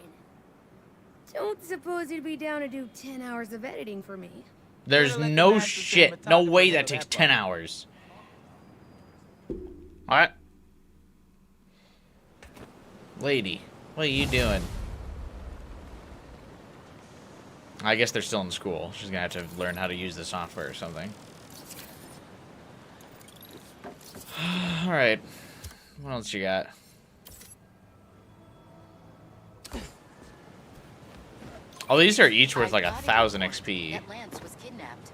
Don't suppose you'd be down to do 10 hours of editing for me. There's no shit. No way that takes 10 hours. Alright. Lady, what are you doing? I guess they're still in school. She's gonna have to learn how to use the software or something. Alright. What else you got? Oh, these are each worth like 1,000 XP. That Lance was kidnapped.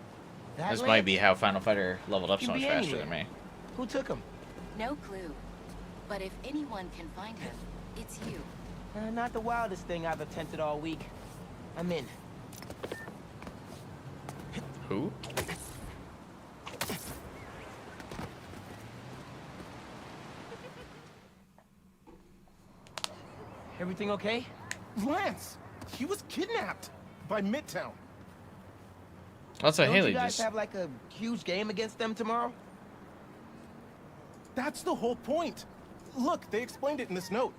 This might be how Final Fighter leveled up so Can much be faster anywhere. than me. Who took him? No clue. But if anyone can find him, it's you. Not the wildest thing I've attempted all week. I'm in. Who? Everything okay? Lance, he was kidnapped by Midtown. That's what Don't Haley you guys just... have like a huge game against them tomorrow? That's the whole point. Look, they explained it in this note.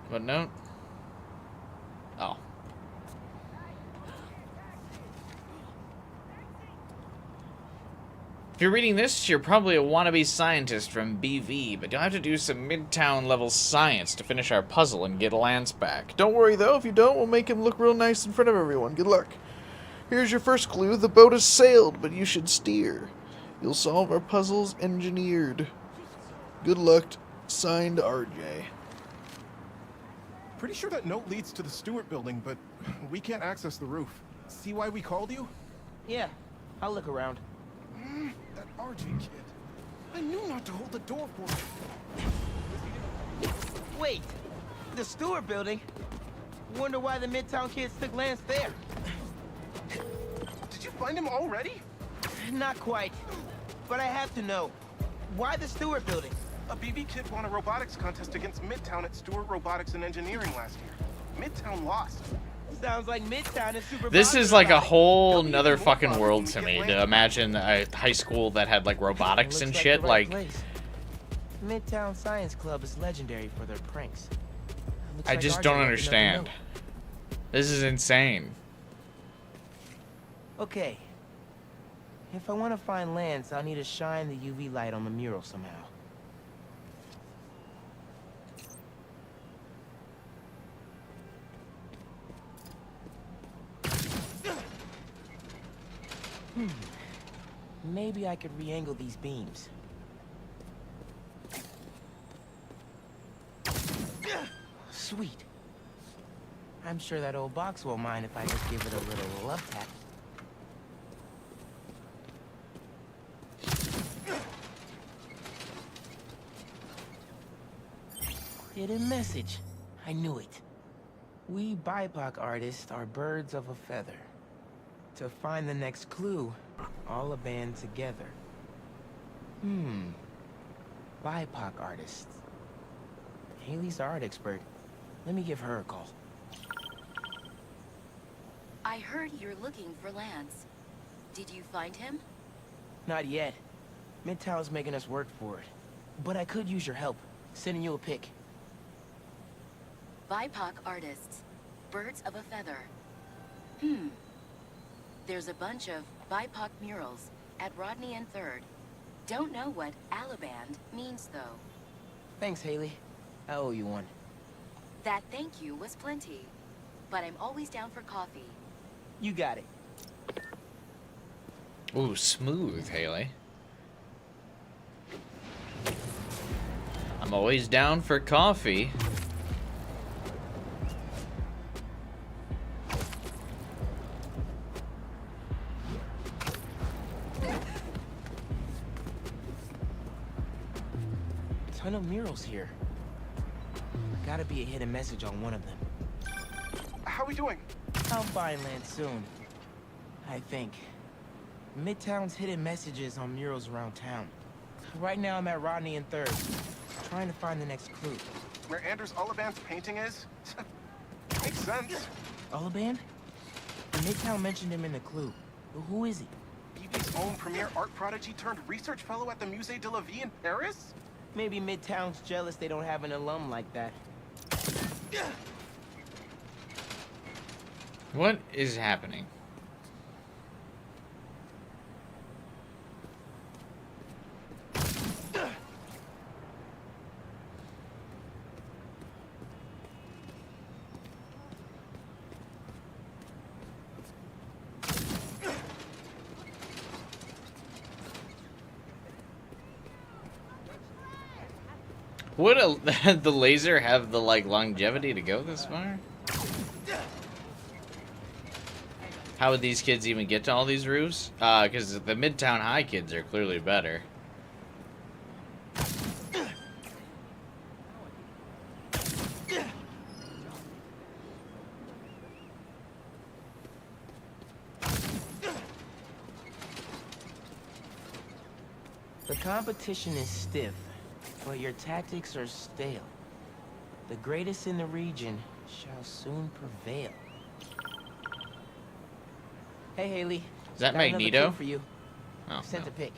What note? Oh. If you're reading this, you're probably a wannabe scientist from BV, but you'll have to do some Midtown level science to finish our puzzle and get Lance back. Don't worry though, if you don't, we'll make him look real nice in front of everyone. Good luck. Here's your first clue. The boat has sailed, but you should steer. You'll solve our puzzles engineered. Good luck. Signed, RJ. Pretty sure that note leads to the Stewart building, but we can't access the roof. See why we called you? Yeah, I'll look around. That RJ kid. I knew not to hold the door for him. Wait, the Stewart building? Wonder why the Midtown kids took Lance there. Did you find him already? Not quite, but I have to know. Why the Stewart building? A BB kid won a robotics contest against Midtown at Stewart Robotics and Engineering last year. Midtown lost. Sounds like Midtown is super. This is like a whole nother fucking world to me, to imagine a high school that had like robotics and shit. Like, Midtown Science Club is legendary for their pranks. I just don't understand. This is insane. Okay. If I want to find Lance, I'll need to shine the UV light on the mural somehow. Maybe I could re-angle these beams. Sweet. I'm sure that old box won't mind if I just give it a little love tap. Hidden message. I knew it. We BIPOC artists are birds of a feather. To find the next clue, all a band together. BIPOC artists. Haley's the art expert. Let me give her a call. I heard you're looking for Lance. Did you find him? Not yet. Midtown's making us work for it. But I could use your help. Sending you a pic. BIPOC artists. Birds of a feather. There's a bunch of BIPOC murals at Rodney and 3rd. Don't know what Alaband means, though. Thanks, Haley. I owe you one. That thank you was plenty. But I'm always down for coffee. You got it. Ooh, smooth, Haley. I'm always down for coffee. Ton of murals here. Gotta be a hidden message on one of them. How are we doing? I'll find Lance soon. I think. Midtown's hidden messages on murals around town. Right now I'm at Rodney and 3rd, trying to find the next clue. Where Anders Ollaband's painting is? Makes sense. Ollaband? Midtown mentioned him in the clue. But who is he? BB's own premier art prodigy turned research fellow at the Musée de la Vie in Paris? Maybe Midtown's jealous they don't have an alum like that. What is happening? Would the laser have the like longevity to go this far? How would these kids even get to all these roofs? Because the Midtown High kids are clearly better. The competition is stiff, but your tactics are stale. The greatest in the region shall soon prevail. Hey, Haley. Is that Got another Magneto? clue for you. Oh, Sent no. a pic.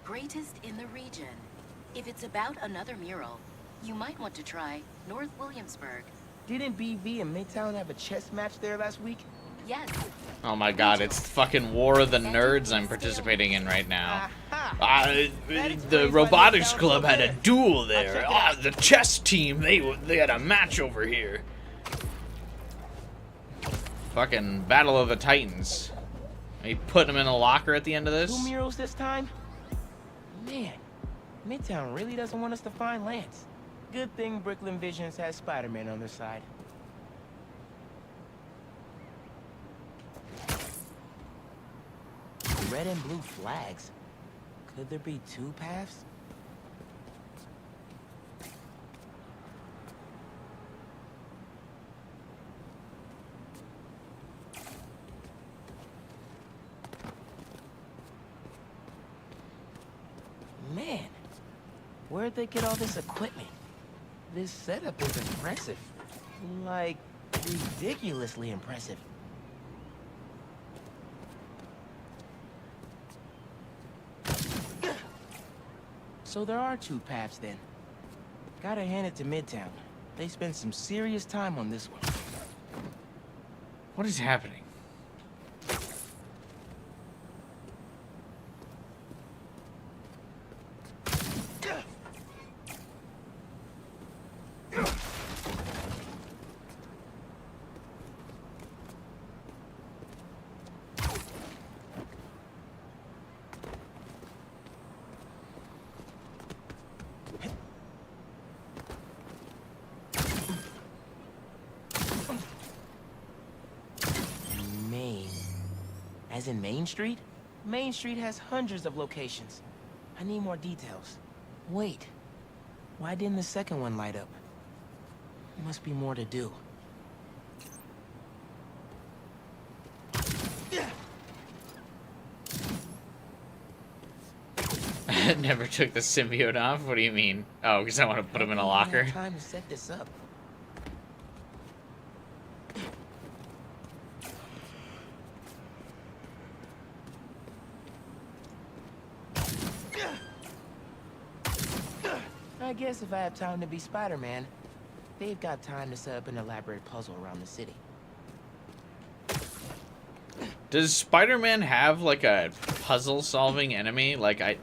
Greatest in the region. If it's about another mural, you might want to try North Williamsburg. Didn't BV and Midtown have a chess match there last week? Yes. Oh my god, it's fucking War of the Nerds I'm participating in right now. The robotics club had a duel there. The chess team, they had a match over here. Fucking Battle of the Titans. Are you putting them in a locker at the end of this? 2 murals this time? Man, Midtown really doesn't want us to find Lance. Good thing Brooklyn Visions has Spider-Man on their side. Red and blue flags. Could there be 2 paths? Man, where'd they get all this equipment? This setup is impressive. Like, ridiculously impressive. So there are 2 paths then. Gotta hand it to Midtown. They spent some serious time on this one. What is happening? As in Main Street? Main Street has hundreds of locations. I need more details. Wait, why didn't the second one light up? There must be more to do. Never took the symbiote off? What do you mean? Oh, because I want to put him in a locker. Time to set this up. I guess if I have time to be Spider-Man, they've got time to set up an elaborate puzzle around the city. Does Spider-Man have like a puzzle-solving enemy? Like I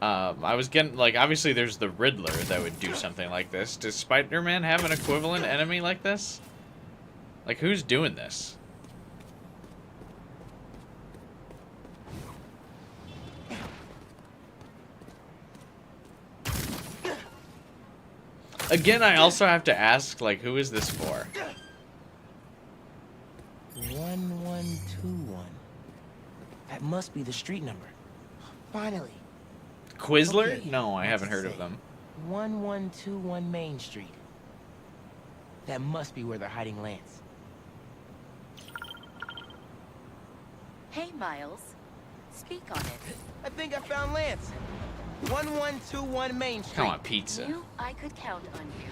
was getting like obviously there's the Riddler that would do something like this. Does Spider-Man have an equivalent enemy like this? Like who's doing this? Again, I also have to ask, like, who is this for? 1121. That must be the street number. Finally. Quizler? Okay, No, I haven't heard of them. 1121 Main Street. That must be where they're hiding Lance. Hey, Miles. Speak on it. I think I found Lance. 1121 Main Street. Come on, pizza. Knew I could count on you.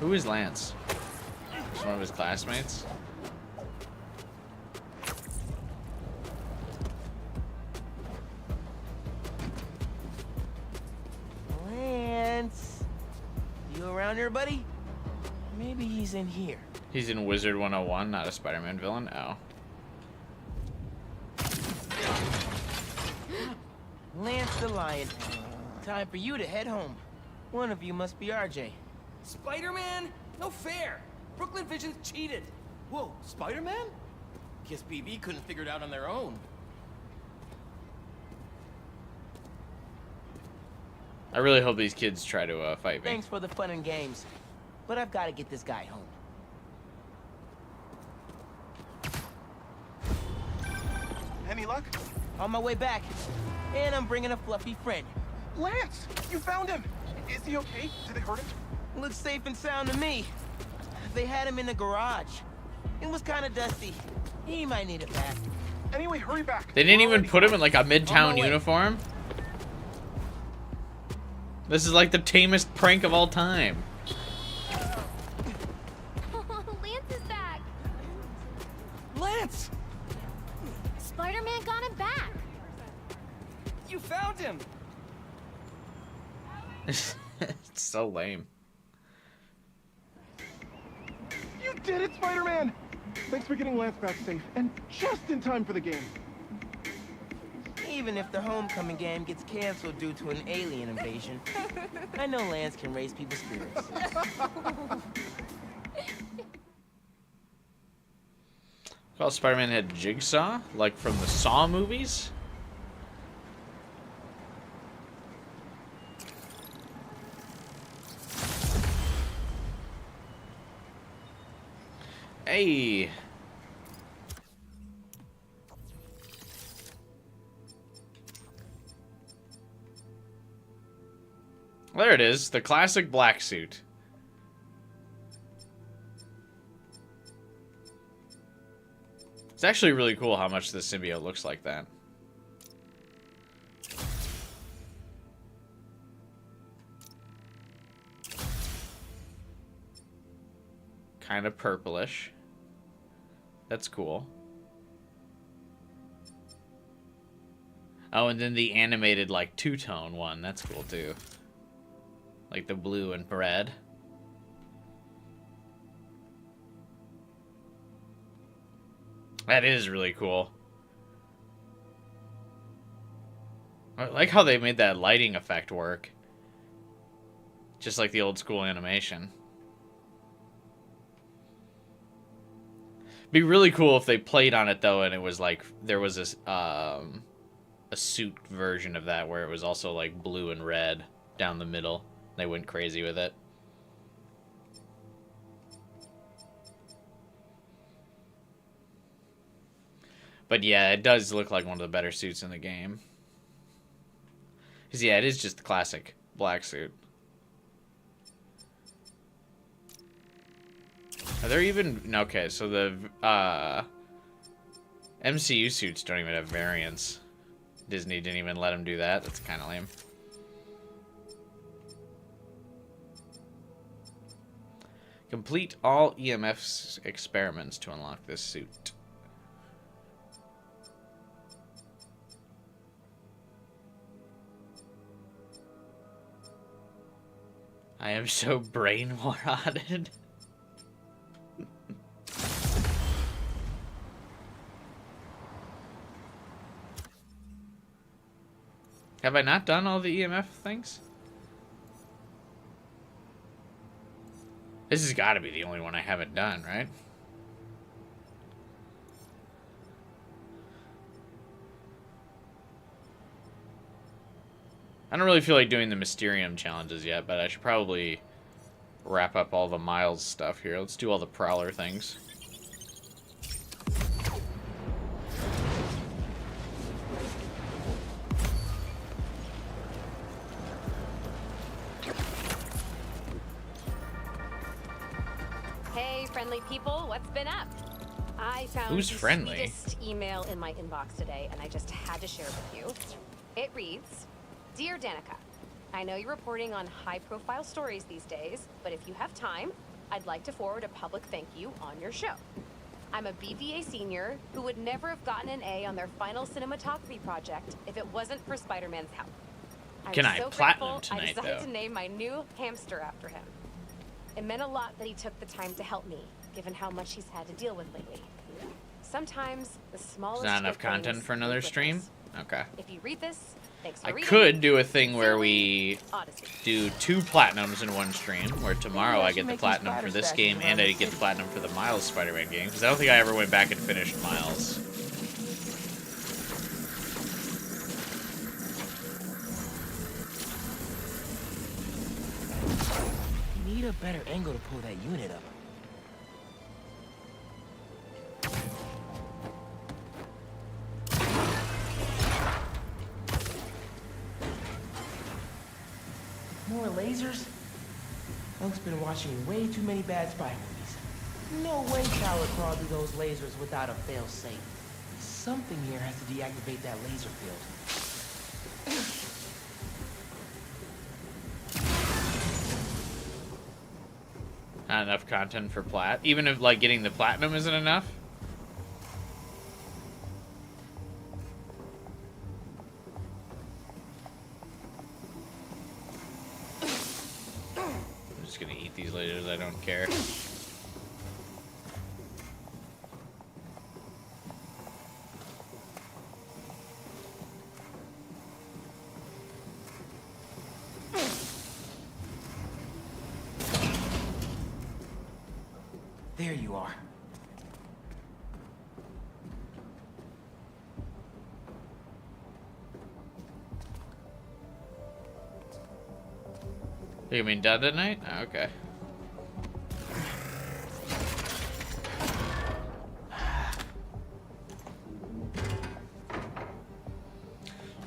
Who is Lance? Just one of his classmates? Lance. You around here, buddy? Maybe he's in here. He's in Wizard 101, not a Spider-Man villain? Oh. Lance the Lion. Time for you to head home. One of you must be RJ. Spider-Man? No fair! Brooklyn Visions cheated! Whoa, Spider-Man? Guess BB couldn't figure it out on their own. I really hope these kids try to fight me. Thanks for the fun and games, but I've got to get this guy home. Any luck? On my way back. And I'm bringing a fluffy friend. Lance! You found him! Is he okay? Did they hurt him? Looks safe and sound to me. They had him in the garage. It was kind of dusty. He might need it back. Anyway, hurry back. They didn't even put him in like a Midtown uniform? This is like the tamest prank of all time. Lance is back. You found him! It's so lame. You did it, Spider-Man! Thanks for getting Lance back safe, and just in time for the game. Even if the homecoming game gets canceled due to an alien invasion, I know Lance can raise people's spirits. Well, Spider-Man had Jigsaw, like from the Saw movies. Hey. There it is, the classic black suit. It's actually really cool how much the symbiote looks like that. Kind of purplish. That's cool. Oh, and then the animated, like, two-tone one. That's cool, too. Like the blue and red. That is really cool. I like how they made that lighting effect work. Just like the old school animation. Be really cool if they played on it though, and it was like there was this a suit version of that where it was also like blue and red down the middle. They went crazy with it. But yeah, it does look like one of the better suits in the game. Because yeah, it is just the classic black suit. Are there even... Okay, so the MCU suits don't even have variants. Disney didn't even let them do that. That's kind of lame. Complete all EMF experiments to unlock this suit. I am so brain rotted. Have I not done all the EMF things? This has got to be the only one I haven't done, right? I don't really feel like doing the Mysterium challenges yet, but I should probably wrap up all the Miles stuff here. Let's do all the Prowler things. Hey, friendly people, what's been up? I found Who's the friendly? sweetest email in my inbox today, and I just had to share it with you. It reads, Dear Danica, I know you're reporting on high-profile stories these days, but if you have time, I'd like to forward a public thank you on your show. I'm a BVA senior who would never have gotten an A on their final cinematography project if it wasn't for Spider-Man's help. I'm Can I so platinum grateful tonight, I decided though? to name my new hamster after him. It meant a lot that he took the time to help me, given how much he's had to deal with lately. Sometimes the smallest Is not enough good things content for another make stream? difference. Okay. If you read this, thanks for I reading. could do a thing where we Odyssey. do 2 platinums in one stream, where tomorrow I get the making platinum spider for this statues game around and the I get the city. platinum for the Miles Spider-Man game, because I don't think I ever went back and finished Miles. You need a better angle to pull that unit up. More lasers? Unc's been watching way too many bad spy movies. No way Tyler crawled through those lasers without a fail-safe. Something here has to deactivate that laser field. Not enough content for plat. Even if like getting the platinum isn't enough. just gonna eat these lasers, I don't care. There you are. You mean dead at night? Oh, okay.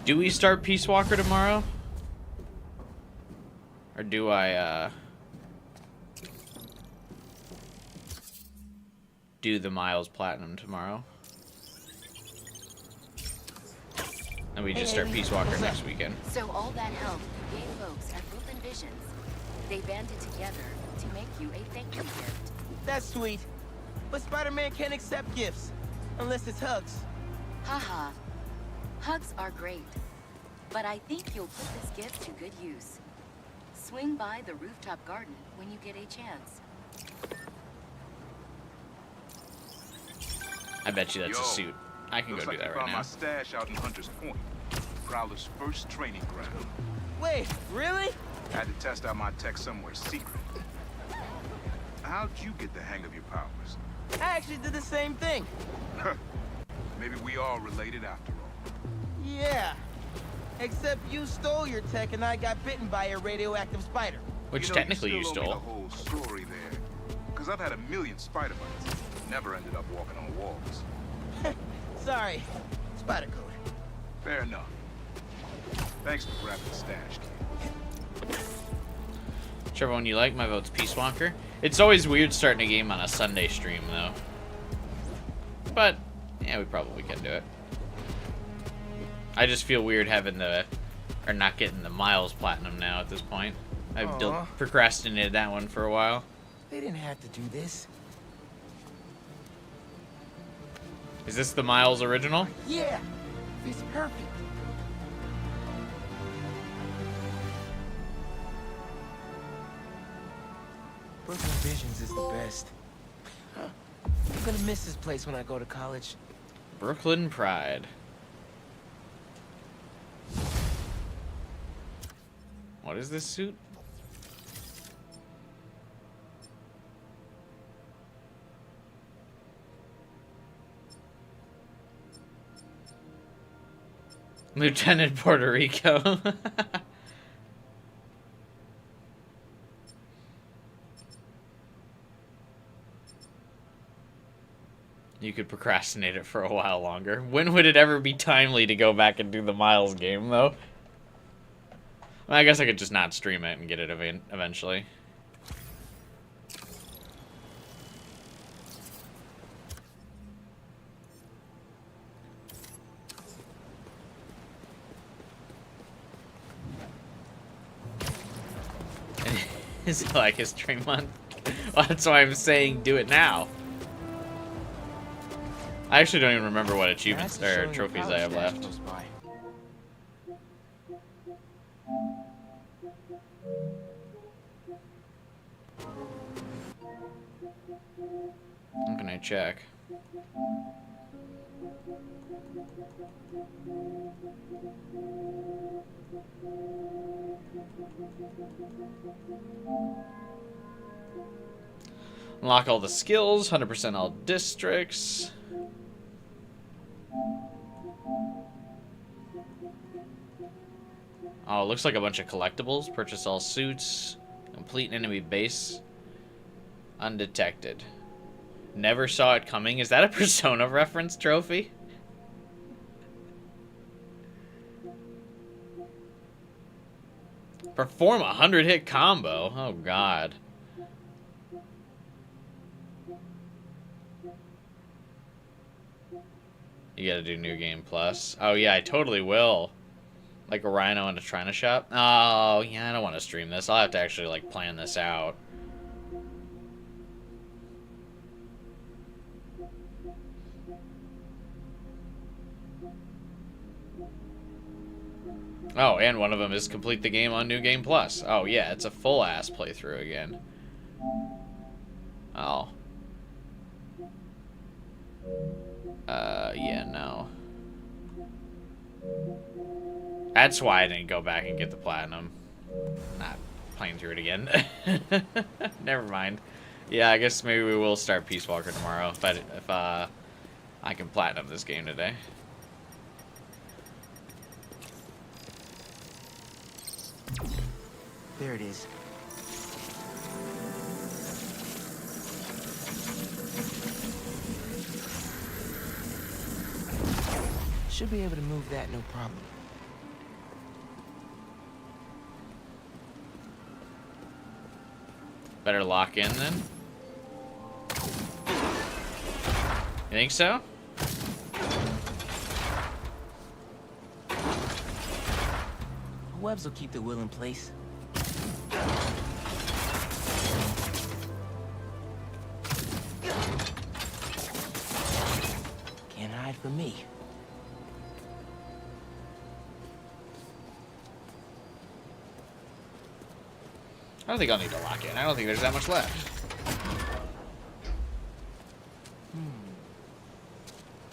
Do we start Peace Walker tomorrow? Or do I, do the Miles Platinum tomorrow? And we just start Peace Walker next weekend. So all that help you gave folks at Open Visions, they banded together to make you a thank you gift. That's sweet. But Spider-Man can't accept gifts. Unless it's hugs. Haha. Hugs are great. But I think you'll put this gift to good use. Swing by the rooftop garden when you get a chance. I bet you that's a suit. I can go do that right now. My stash out in Hunter's Point, Prowler's first training ground. Wait, really? Had to test out my tech somewhere secret. How'd you get the hang of your powers? I actually did the same thing. Maybe we all related after all. Yeah. Except you stole your tech and I got bitten by a radioactive spider. Which technically you still owe me stole. the whole story there. Because I've had a million spider bites. Never ended up walking on walls. Sorry. Spider code. Fair enough. Thanks for grabbing the stash, kid. Whichever one you like, my vote's Peace Walker. It's always weird starting a game on a Sunday stream, though. But, yeah, we probably can do it. I just feel weird having the... or not getting the Miles Platinum now at this point. I've procrastinated that one for a while. They didn't have to do this. Is this the Miles original? Yeah. It's perfect. Brooklyn Visions is the best. I'm gonna miss this place when I go to college. Brooklyn Pride. What is this suit? Lieutenant Puerto Rico. You could procrastinate it for a while longer. When would it ever be timely to go back and do the Miles game, though? Well, I guess I could just not stream it and get it eventually. Is it like his stream month? Well, that's why I'm saying do it now. I actually don't even remember what achievements or trophies I have left. How can I check? Unlock all the skills, 100% all districts. Oh, it looks like a bunch of collectibles. Purchase all suits. Complete enemy base. Undetected. Never saw it coming. Is that a Persona reference trophy? Perform a 100-hit combo. Oh, God. You gotta do New Game Plus. Oh, yeah, I totally will. Like a rhino in a Trina shop? Oh, yeah, I don't want to stream this. I'll have to actually, like, plan this out. Oh, and one of them is complete the game on New Game Plus. Oh, yeah, it's a full-ass playthrough again. Oh. Yeah, no. That's why I didn't go back and get the platinum. Not playing through it again. Never mind. Yeah, I guess maybe we will start Peace Walker tomorrow if I can platinum this game today. There it is. Should be able to move that no problem. Better lock in then? You think so? Webs will keep the wheel in place. Can't hide from me. I don't think I'll need to lock in. I don't think there's that much left.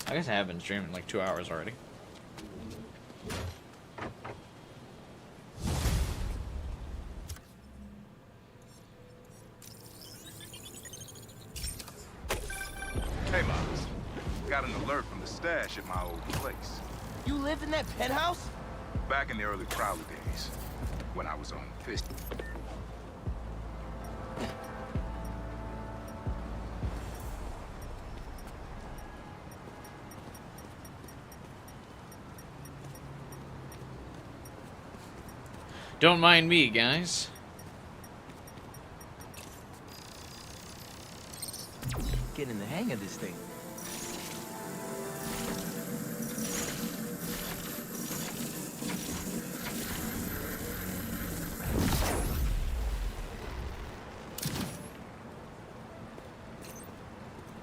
I guess I have been streaming like 2 hours already. Hey, Miles. Got an alert from the stash at my old place. You live in that penthouse? Back in the early Crowley days, when I was on Fist. Don't mind me, guys. Getting the hang of this thing.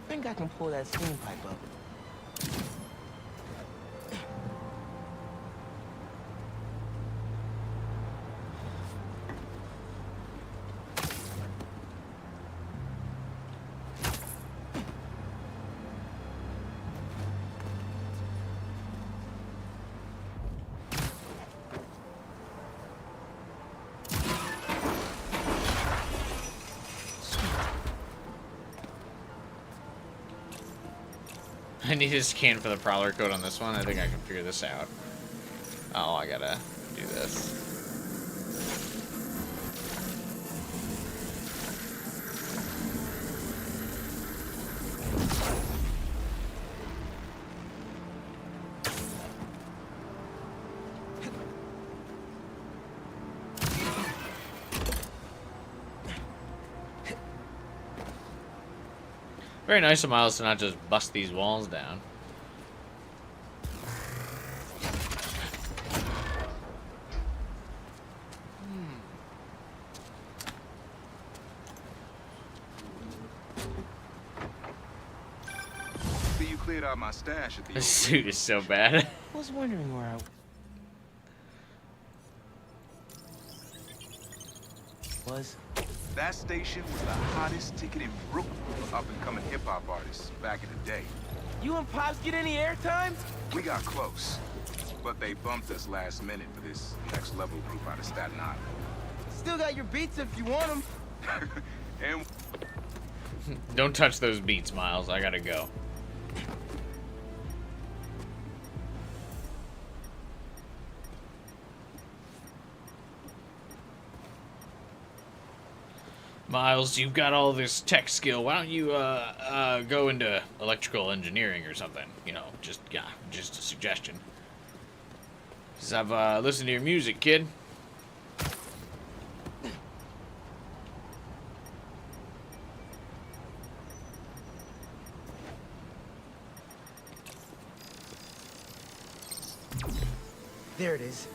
Think I can pull that steam pipe up. I need a scan for the Prowler code on this one. I think I can figure this out. Oh, I gotta do this. Very nice of Miles to not just bust these walls down. See, you cleared out my stash at the This suit is so bad. I was wondering where I was. That station was the hottest ticket in Brooklyn for up-and-coming hip-hop artists back in the day. You and Pops get any airtime? We got close, but they bumped us last minute for this next-level group out of Staten Island. Still got your beats if you want them. And Don't touch those beats, Miles. I gotta go. Miles, you've got all this tech skill. Why don't you go into electrical engineering or something? You know, just a suggestion. Cause I've listened to your music, kid. There it is.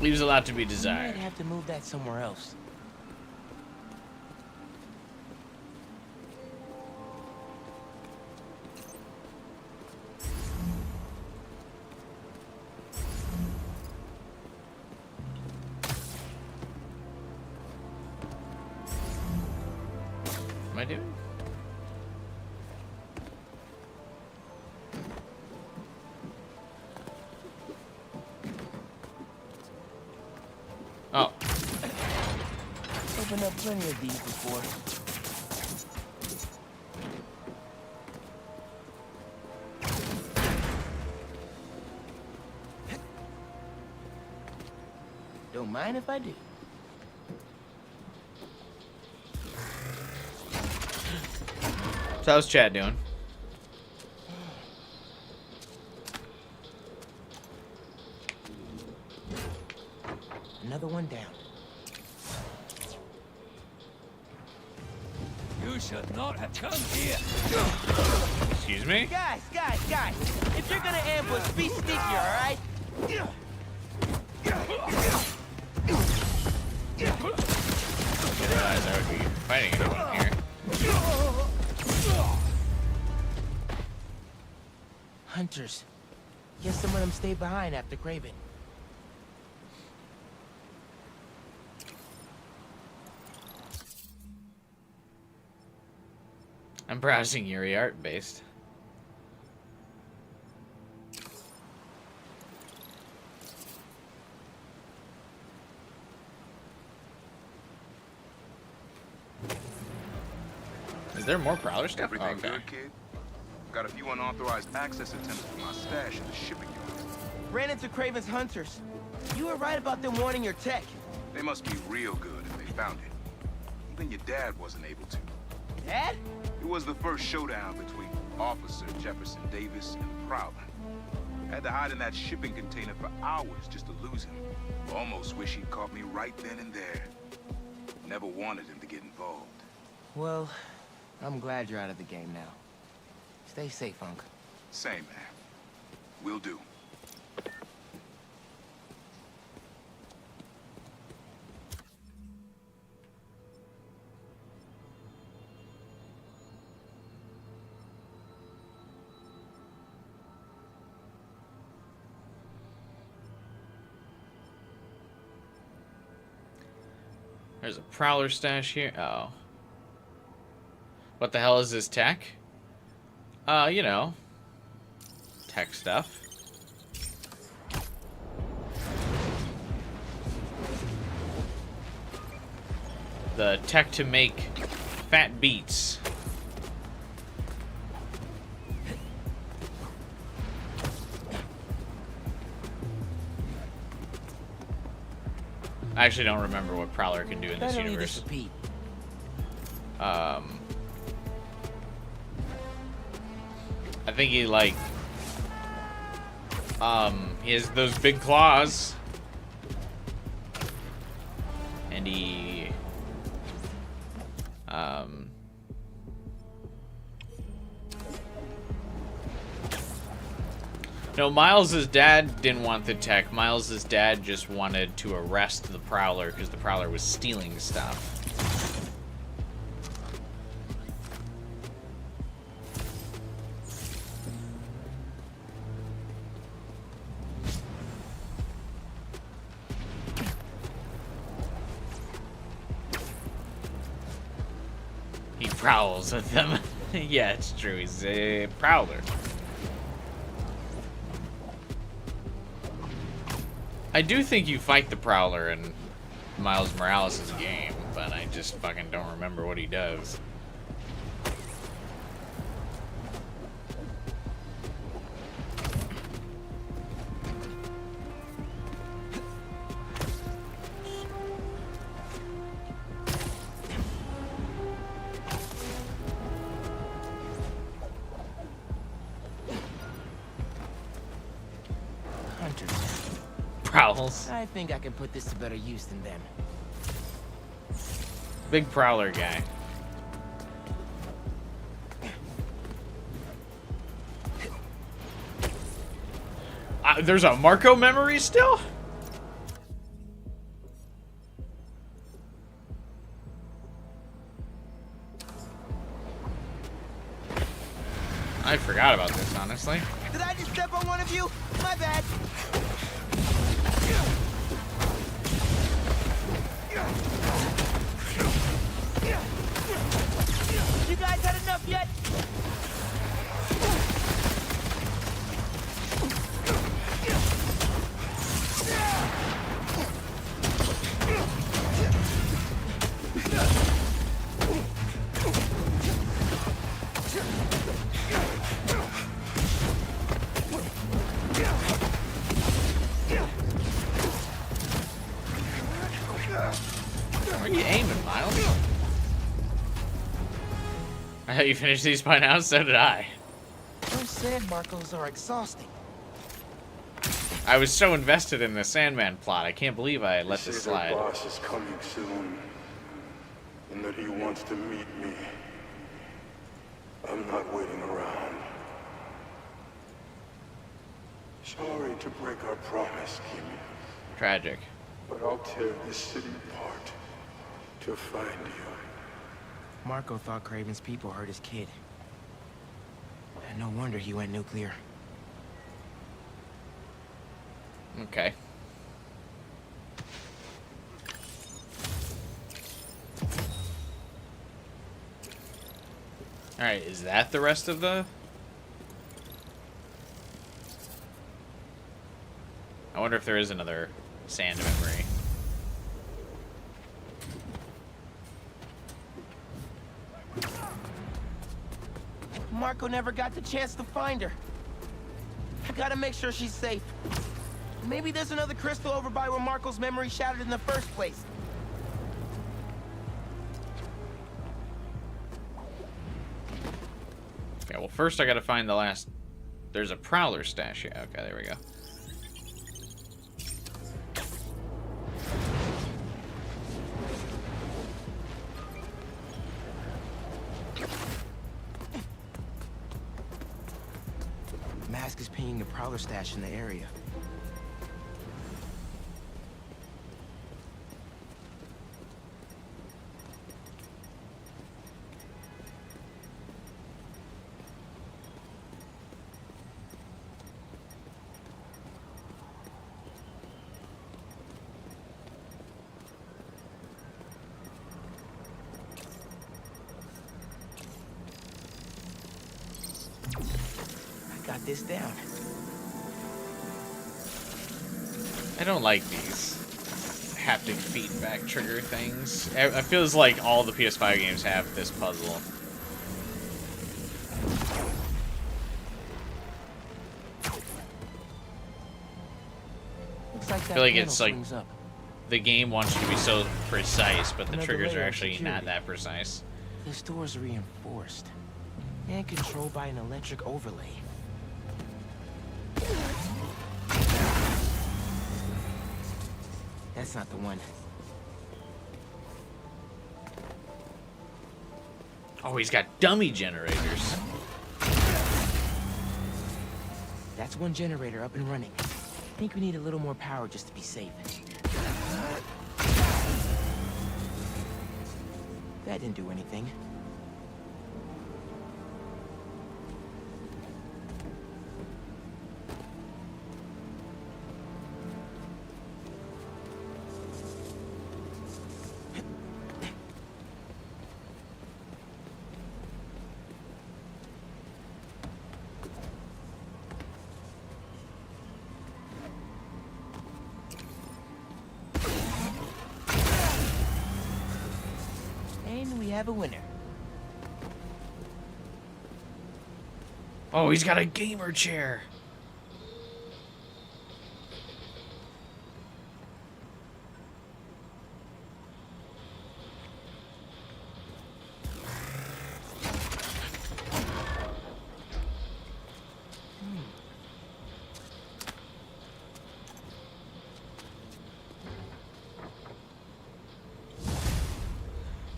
Leaves a lot to be You desired. might have to move that somewhere else. doing? Oh. Opened up plenty of these before. Don't mind if I do. So how's Chad doing? Another one down. You should not have come here. Excuse me? Guys! If you're gonna ambush, be sneaky, alright? I realize I would be fighting anyone here. Hunters. Guess some of them stayed behind after Craven. I'm browsing Yuri art based. Is there more Prowler stuff? Everything Okay. good, kid? Got a few unauthorized access attempts to my stash in the shipping yard. Ran into Craven's hunters. You were right about them wanting your tech. They must be real good if they found it. Even your dad wasn't able to. Dad? It was the first showdown between Officer Jefferson Davis and Prowler. Had to hide in that shipping container for hours just to lose him. Almost wish he'd caught me right then and there. Never wanted him to get involved. Well, I'm glad you're out of the game now. Stay safe, Unc. Same, man. Will do. There's a Prowler stash here. Oh. What the hell is this tech? You know. Tech stuff. The tech to make fat beats. I actually don't remember what Prowler can do in this universe. I think he like he has those big claws, and he no, Miles's dad didn't want the tech. Miles's dad just wanted to arrest the Prowler because the Prowler was stealing stuff. He prowls with them. Yeah, it's true. He's a Prowler. I do think you fight the Prowler in Miles Morales' game, but I just fucking don't remember what he does. Prowls. I think I can put this to better use than them. Big Prowler guy. There's a Marco memory still? I forgot about this, honestly. Did I just step on one of you? My bad. enough yet? Where are you aiming, Miles? I thought you finished these by now, so did I. Those sand Marcos are exhausting. I was so invested in the Sandman plot, I can't believe I let this slide. Their boss is coming soon, and that he wants to meet me. I'm not waiting around. Sorry to break our promise, Kimi. Tragic. But I'll tear this city apart to find you. Marco thought Craven's people hurt his kid. And no wonder he went nuclear. Okay. Alright, is that the rest of the... I wonder if there is another sand memory. Marco never got the chance to find her. I gotta make sure she's safe. Maybe there's another crystal over by where Marco's memory shattered in the first place. Okay, well first I gotta find the last... There's a Prowler stash here. Okay, there we go. Mask is pinging the Prowler stash in the area. Got this down. I don't like these haptic feedback trigger things. It feels like all the PS5 games have this puzzle. Looks like I feel like it's like the game wants you to be so precise, but the triggers are actually not that precise. This door is reinforced and controlled by an electric overlay. That's not the one. Oh, he's got dummy generators. That's one generator up and running. I think we need a little more power just to be safe. That didn't do anything. We have a winner. Oh, he's got a gamer chair.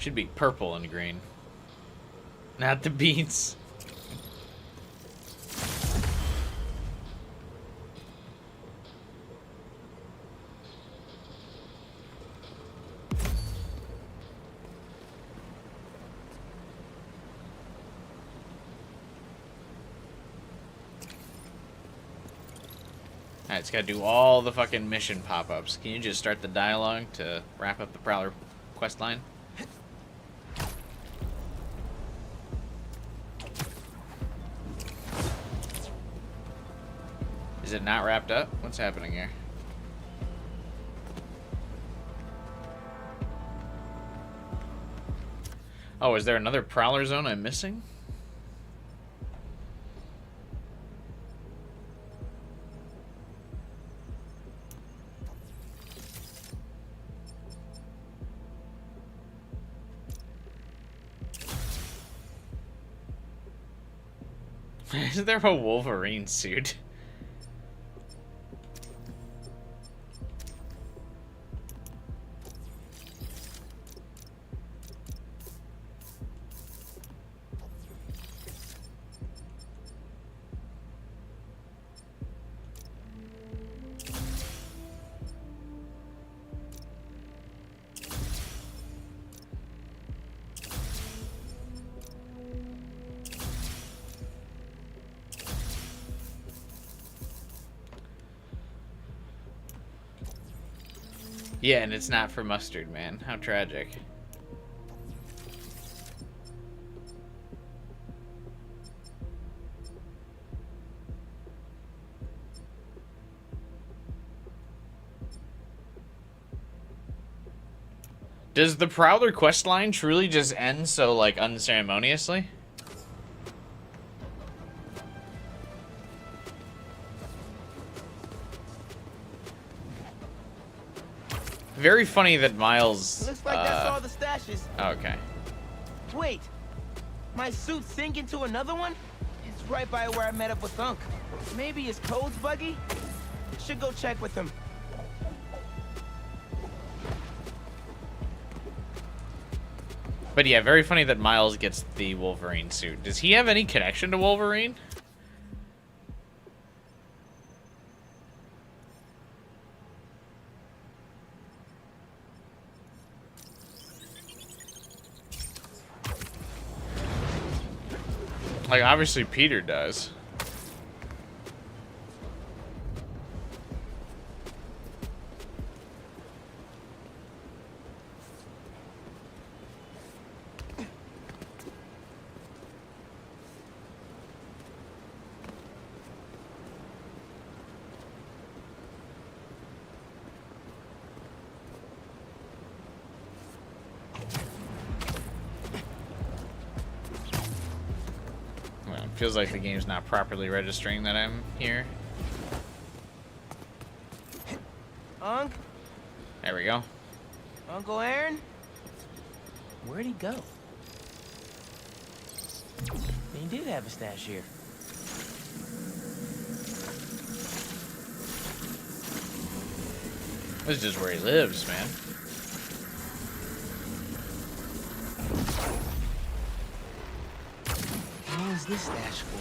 Should be purple and green. Not the beans. Alright, it's gotta do all the fucking mission pop-ups. Can you just start the dialogue to wrap up the Prowler quest line? Is it not wrapped up? What's happening here? Oh, is there another Prowler zone I'm missing? Is there a Wolverine suit? Yeah, and it's not for Mustard, man. How tragic. Does the Prowler questline truly just end so, like, unceremoniously? Very funny that Miles. Looks like that's all the stashes. Okay. Wait, my suit's sinking to another one? It's right by where I met up with Unc. Maybe his code's buggy? Should go check with him. But yeah, very funny that Miles gets the Wolverine suit. Does he have any connection to Wolverine? Like, obviously Peter does. Feels like the game's not properly registering that I'm here. Unc? There we go. Uncle Aaron? Where'd he go? He did have a stash here. This is just where he lives, man. What was this stash for?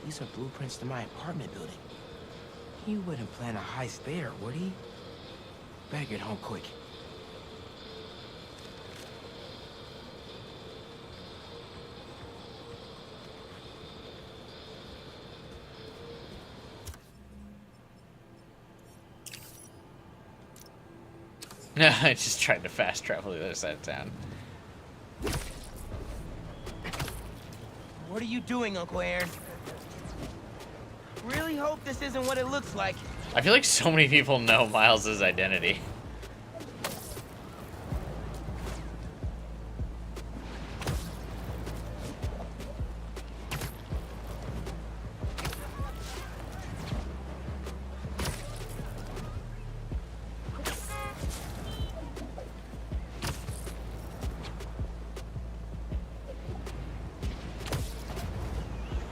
These are blueprints to my apartment building. He wouldn't plan a heist there, would he? Better get home quick. I just tried to fast travel to the other side of town. What are you doing, Uncle Aaron? Really hope this isn't what it looks like. I feel like so many people know Miles' identity.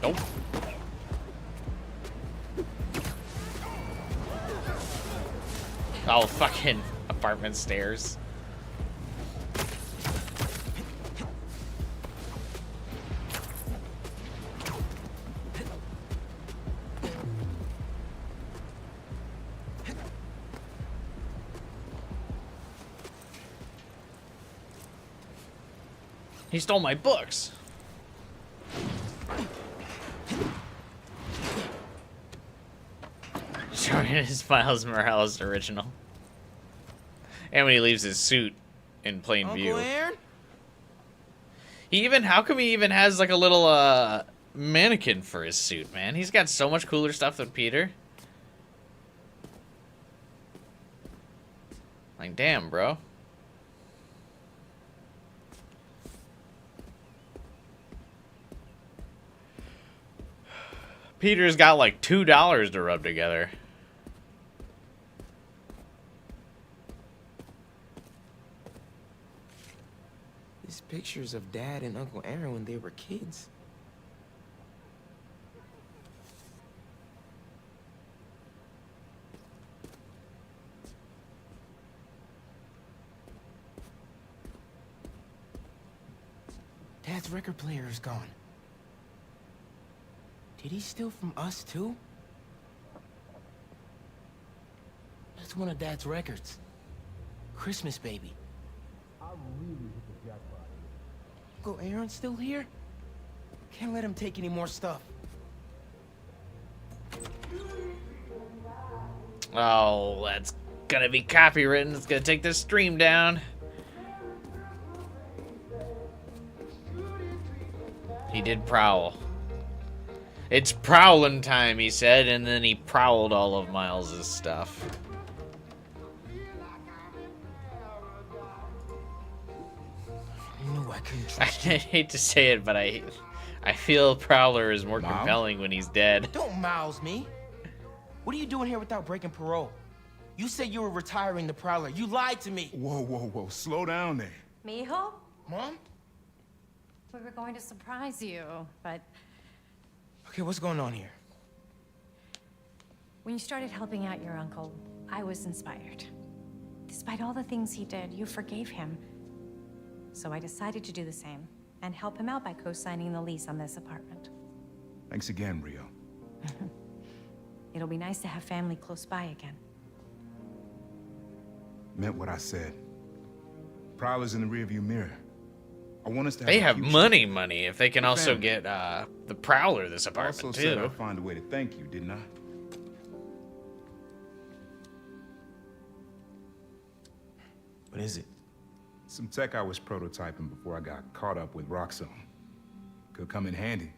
Nope. Oh, fucking apartment stairs. He stole my books. Showing his Miles Morales original. And when he leaves his suit in plain view. Uncle Aaron? How come he even has like a little mannequin for his suit, man? He's got so much cooler stuff than Peter. Like, damn, bro. Peter's got like $2 to rub together. These pictures of Dad and Uncle Aaron when they were kids. Dad's record player is gone. Did he steal from us, too? That's one of Dad's records. Christmas Baby. I really hit the jackpot. Uncle Aaron's still here? Can't let him take any more stuff. Oh, that's gonna be copywritten. It's gonna take this stream down. He did prowl. It's prowling time, he said, and then he prowled all of Miles's stuff. I hate to say it, but I feel Prowler is more compelling when he's dead. Don't Miles me. What are you doing here without breaking parole? You said you were retiring the Prowler. You lied to me. Whoa, whoa, whoa. Slow down there. Mijo? Mom? We were going to surprise you, but Okay, what's going on here? when you started helping out your uncle, I was inspired. Despite all the things he did, you forgave him. So I decided to do the same and help him out by co-signing the lease on this apartment. Thanks again, Rio. It'll be nice to have family close by again. Meant what I said. Prowler's in the rearview mirror. I want us to have They a have future. money if they can also Family. get the Prowler this apartment Also too. said I'd find a way to thank you, didn't I? What is it? Some tech I was prototyping before I got caught up with Roxxon. Could come in handy.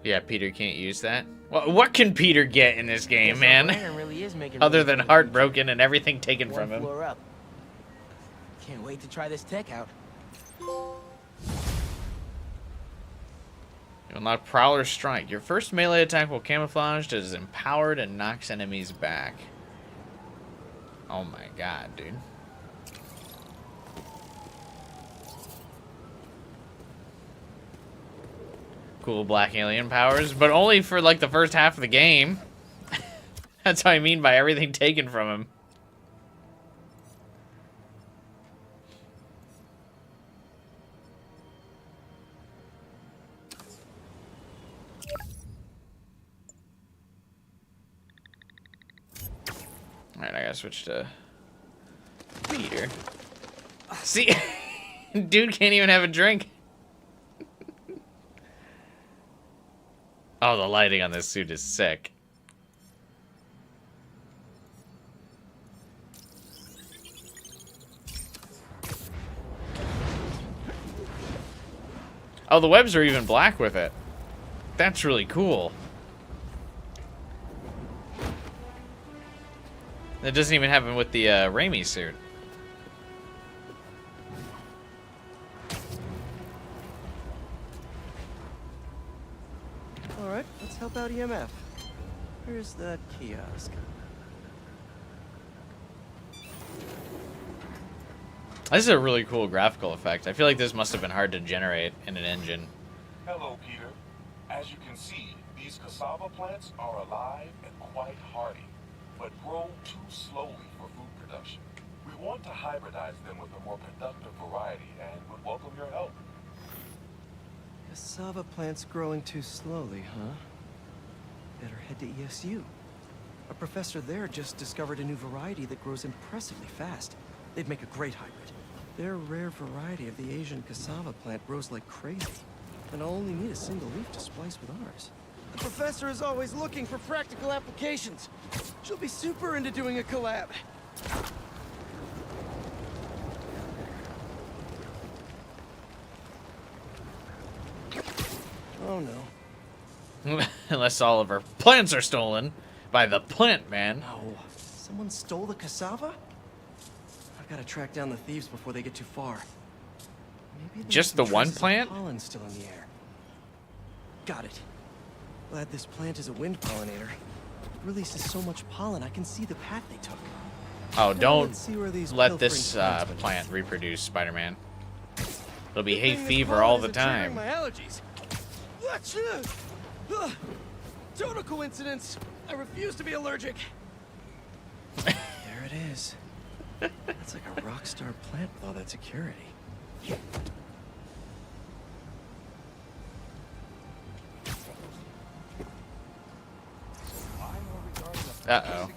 Yeah, Peter can't use that. What can Peter get in this game, man? Aaron really is making Other room than for the heartbroken and everything taken One from him. floor up. Can't wait to try this tech out. You unlock Prowler Strike. Your first melee attack will camouflage as empowered and knocks enemies back. Oh my god, dude. Cool black alien powers, but only for like the first half of the game. That's what I mean by everything taken from him. Alright, I gotta switch to Peter. See, dude can't even have a drink. Oh, the lighting on this suit is sick. Oh, the webs are even black with it. That's really cool. That doesn't even happen with the Raimi suit. All right, let's help out EMF. Where's that kiosk? This is a really cool graphical effect. I feel like this must have been hard to generate in an engine. Hello, Peter. As you can see, these cassava plants are alive and quite hardy, but grow too slowly for food production. We want to hybridize them with a more productive variety and would welcome your help. Cassava plants growing too slowly, huh? Better head to ESU. A professor there just discovered a new variety that grows impressively fast. They'd make a great hybrid. Their rare variety of the Asian cassava plant grows like crazy, and I'll only need a single leaf to splice with ours. The professor is always looking for practical applications. She'll be super into doing a collab. Oh no. Unless all of our plants are stolen by the plant man. No. Someone stole the cassava? I've got to track down the thieves before they get too far. Maybe there's Just some the one traces of plant? pollen still in the air. Got it. Glad this plant is a wind pollinator. It releases so much pollen, I can see the path they took. Oh, Now don't let's see where these let this pilfering plants went. plant reproduce, Spider-Man. It'll be hay Good thing this fever pollen all the isn't triggering time. My allergies. Achoo! Total coincidence. I refuse to be allergic. There it is. That's like a rock star plant with all that security. Uh-oh.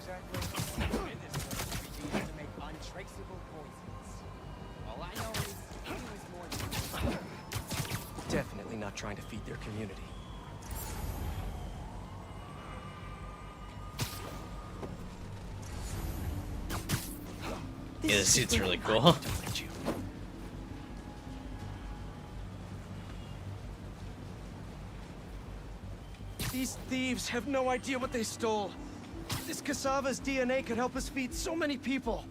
Definitely not trying to feed their community. Yeah, the suit's really cool. These thieves have no idea what they stole. This cassava's DNA could help us feed so many people.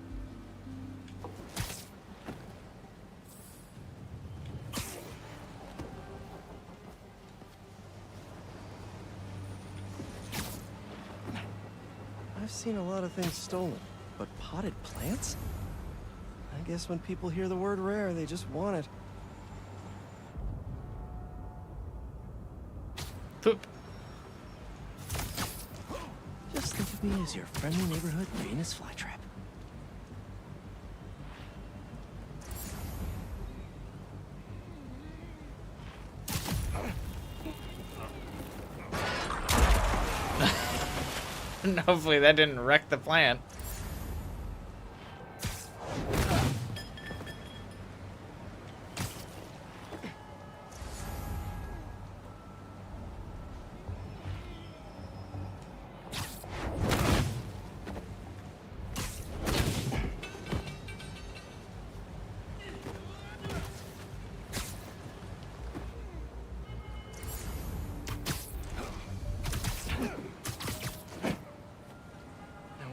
I've seen a lot of things stolen, but potted plants? I guess when people hear the word rare, they just want it. Poop. Just think of me as your friendly neighborhood Venus flytrap. Hopefully that didn't wreck the plan.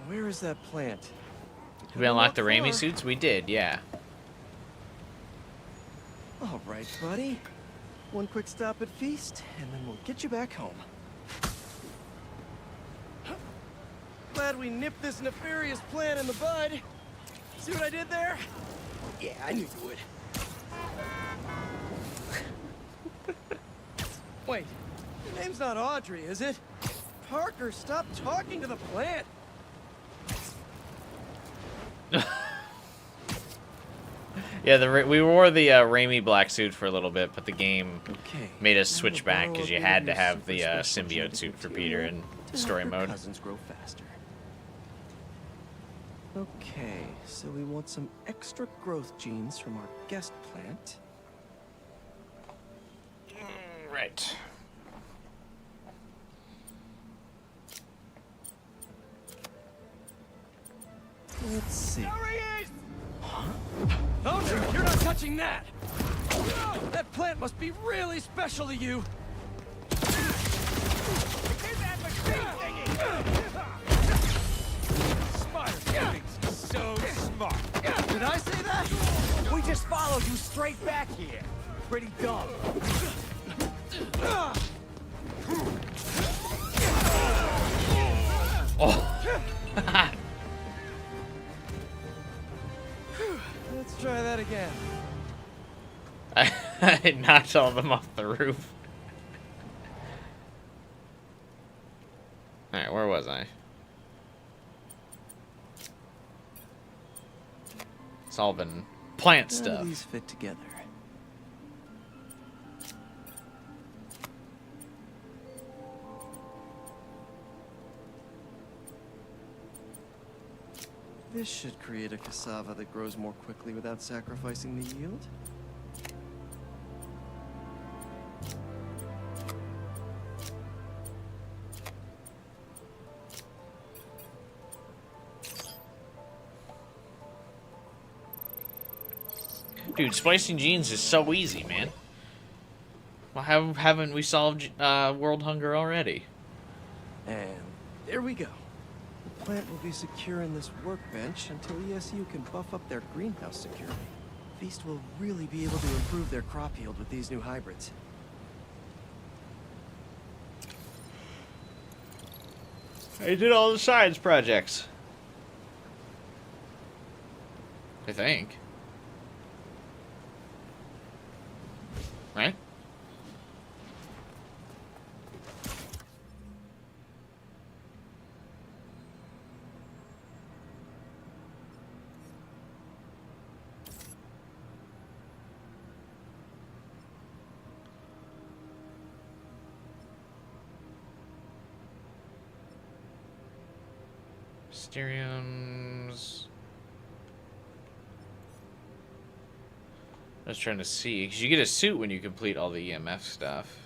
Where is that plant? Did we unlock the Raimi suits? We did, yeah. All right, buddy. One quick stop at Feast, and then we'll get you back home. Glad we nipped this nefarious plan in the bud. See what I did there? Yeah, I knew you would. Wait, your name's not Audrey, is it? Parker, stop talking to the plant. Yeah, we wore the Raimi black suit for a little bit, but the game made us switch back because you had to have the symbiote suit for Peter in story mode. Cousins grow faster. Okay, so we want some extra growth genes from our guest plant. Right. Let's see. There he is! Huh? Oh no, you're not touching that! That plant must be really special to you! Spider so smart. Did I say that? We just followed you straight back here. Pretty dumb. Oh. Let's try that again. I knocked all of them off the roof. Alright, where was I? Solving plant None stuff. of these fit together. This should create a cassava that grows more quickly without sacrificing the yield. Dude, splicing genes is so easy, man. Well, haven't we solved world hunger already? And there we go. The plant will be secure in this workbench until ESU can buff up their greenhouse security. Feast will really be able to improve their crop yield with these new hybrids. I did all the science projects. I think. Right? Mysteriums. I was trying to see, because you get a suit when you complete all the EMF stuff.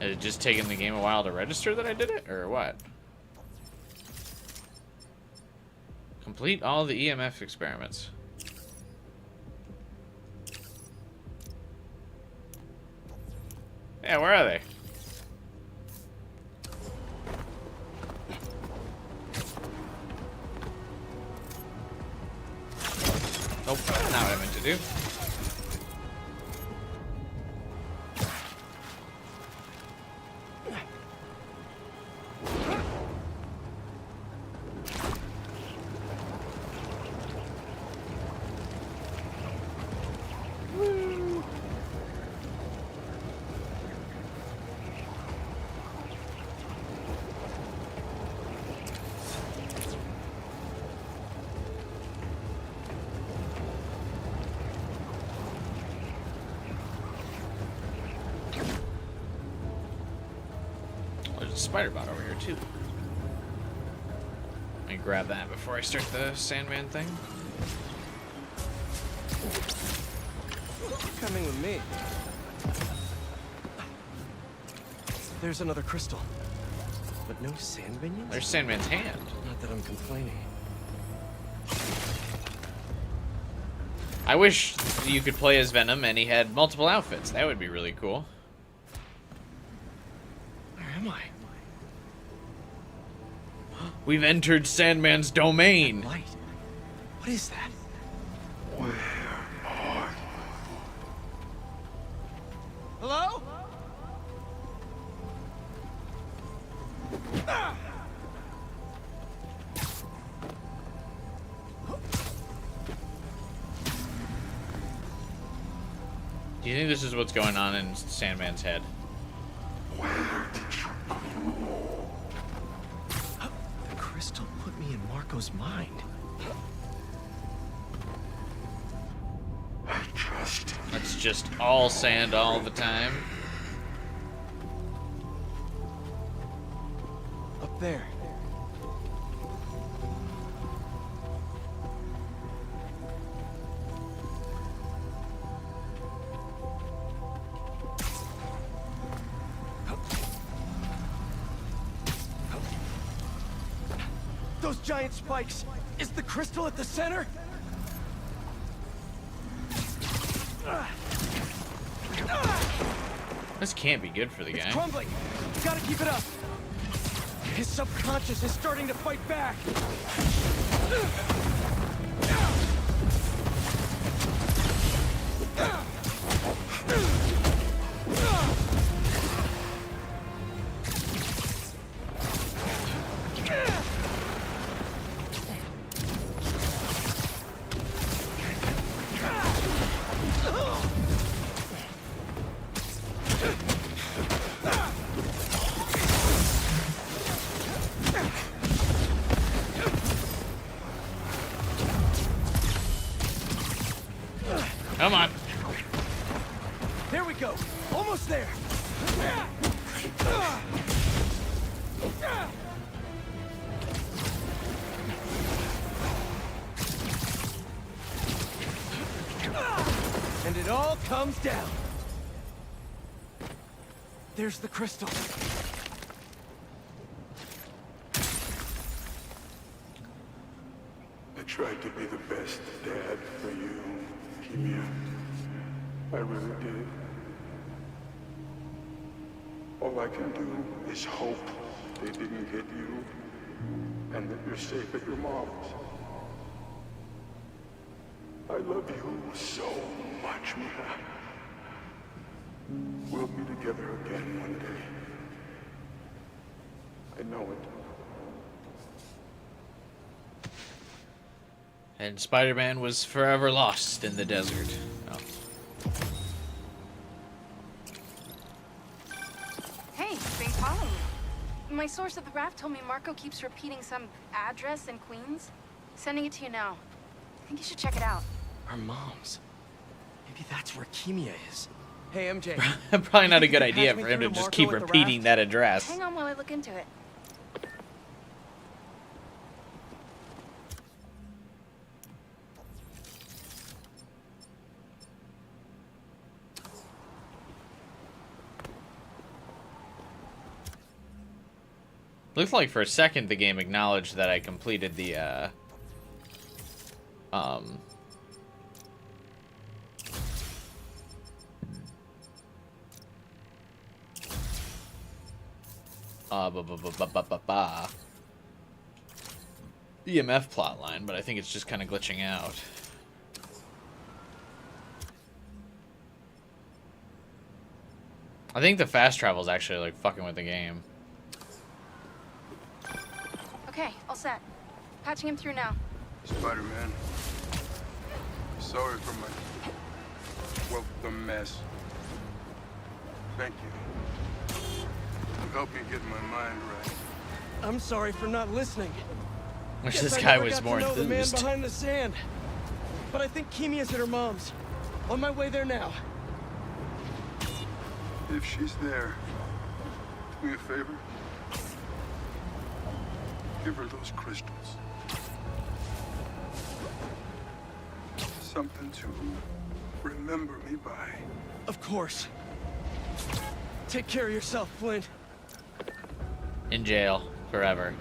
Has it just taken the game a while to register that I did it, or what? Complete all the EMF experiments. Yeah, where are they? Nope, not what I meant to do. Spider bot over here too. Let me grab that before I start the Sandman thing. Coming with me. There's another crystal. But no sand minions? There's Sandman's hand. Not that I'm complaining. I wish you could play as Venom and he had multiple outfits. That would be really cool. Where am I? We've entered Sandman's domain. Light. What is that? Where are you? Hello? Do you think this is what's going on in Sandman's head? The crystal put me in Marco's mind. I trust him. It's just all sand all the time. Up there. Those giant spikes! Is the crystal at the center? This can't be good for the It's guy. crumbling! Gotta keep it up! His subconscious is starting to fight back! Come on. There we go! Almost there! it all comes down. There's the crystal. I tried to be the best dad for you, Kimia. I really did. All I can do is hope they didn't hit you and that you're safe at your mom's. I love you so much, Mia. We'll be together again one day. I know it. And Spider-Man was forever lost in the desert. Oh. Hey, thanks for following me. My source at the raft told me Marco keeps repeating some address in Queens. Sending it to you now. I think you should check it out. Our moms. Maybe that's where Kimia is. Hey, MJ. Probably not a good idea for him to just keep repeating that address. Hang on while I look into it. Looks like for a second the game acknowledged that I completed the EMF plotline, but I think it's just kind of glitching out. I think the fast travel is actually like fucking with the game. Okay, all set. Patching him through now. Spider-Man. Sorry for my... well, the mess. Thank you. You helped me get my mind right. I'm sorry for not listening. Wish Guess this I guy never was got more to know the man enthused. behind the sand. But I think Kimia's at her mom's. On my way there now. If she's there, do me a favor. Give her those crystals. Something to remember me by. Of course. Take care of yourself, Flint. In jail forever.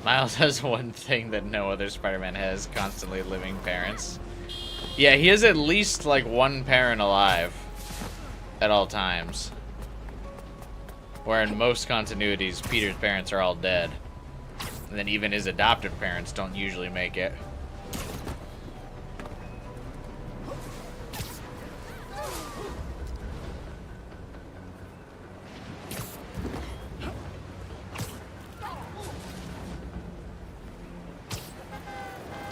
Miles has one thing that no other Spider-Man has, constantly living parents. Yeah, he has at least like one parent alive at all times. Where in most continuities, Peter's parents are all dead. And then even his adoptive parents don't usually make it.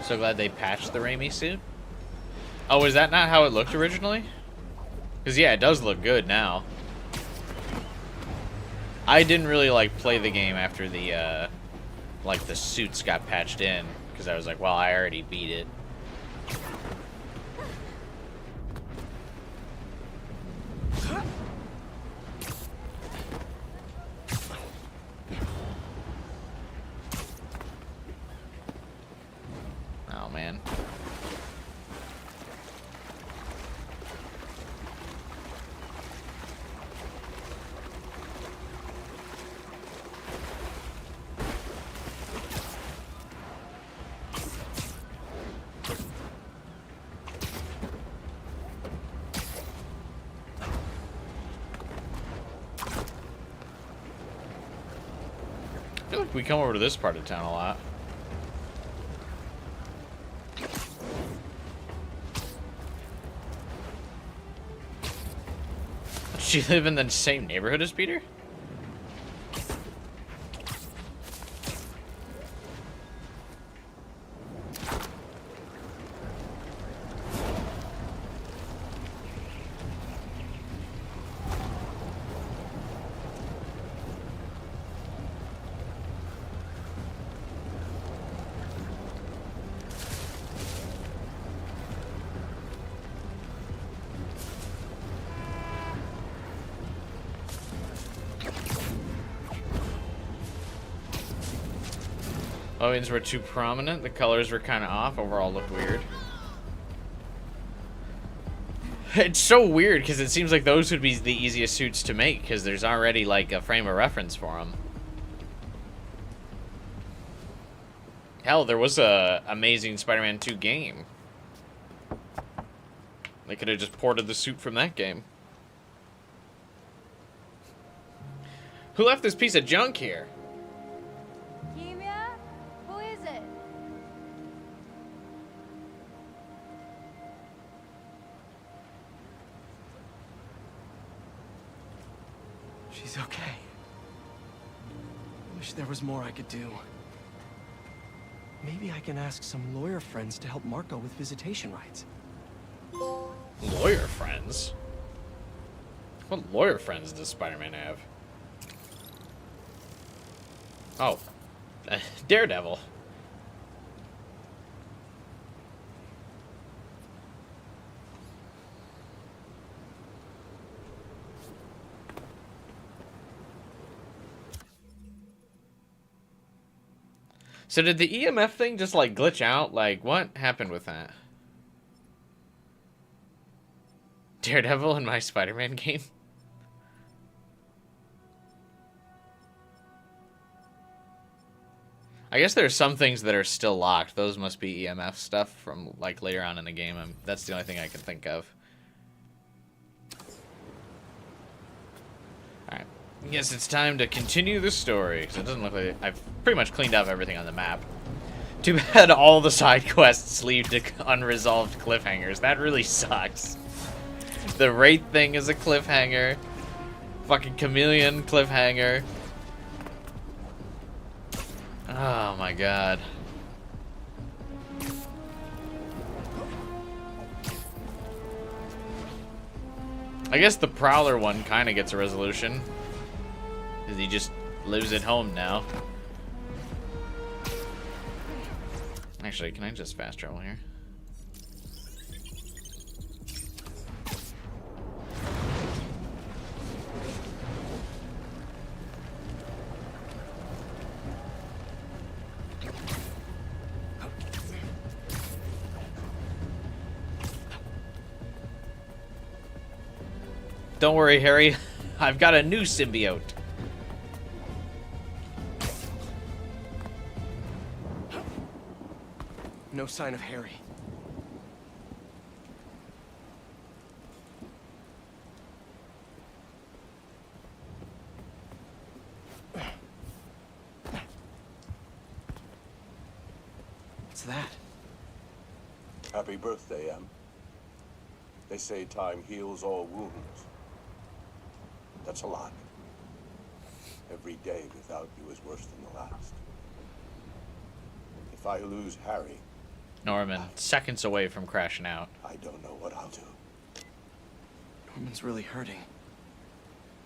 So glad they patched the Raimi suit. Oh, is that not how it looked originally? Because yeah, it does look good now. I didn't really like play the game after the like the suits got patched in, because I was like, well, I already beat it. Oh man. I feel like we come over to this part of town a lot. She live in the same neighborhood as Peter? Owens were too prominent. The colors were kind of off. Overall looked weird. It's so weird because it seems like those would be the easiest suits to make because there's already like a frame of reference for them. Hell, there was a Amazing Spider-Man 2 game. They could have just ported the suit from that game. Who left this piece of junk here? Kimia? Who is it? She's okay. I wish there was more I could do. Maybe I can ask some lawyer friends to help Marco with visitation rights. Lawyer friends? What lawyer friends does Spider-Man have? Oh. Daredevil. So did the EMF thing just like glitch out? Like what happened with that? Daredevil in my Spider-Man game? I guess there's some things that are still locked. Those must be EMF stuff from like later on in the game. That's the only thing I can think of. Alright. I guess it's time to continue the story. Because it doesn't look like I've pretty much cleaned up everything on the map. Too bad all the side quests lead to unresolved cliffhangers. That really sucks. The Wraith thing is a cliffhanger. Fucking Chameleon cliffhanger. Oh my god. I guess the Prowler one kind of gets a resolution. Because he just lives at home now. Actually, can I just fast travel here? Don't worry, Harry. I've got a new symbiote. No sign of Harry. What's that? Happy birthday, Em. They say time heals all wounds. That's a lot. Every day without you is worse than the last. If I lose Harry... Norman, seconds away from crashing out. I don't know what I'll do. Norman's really hurting.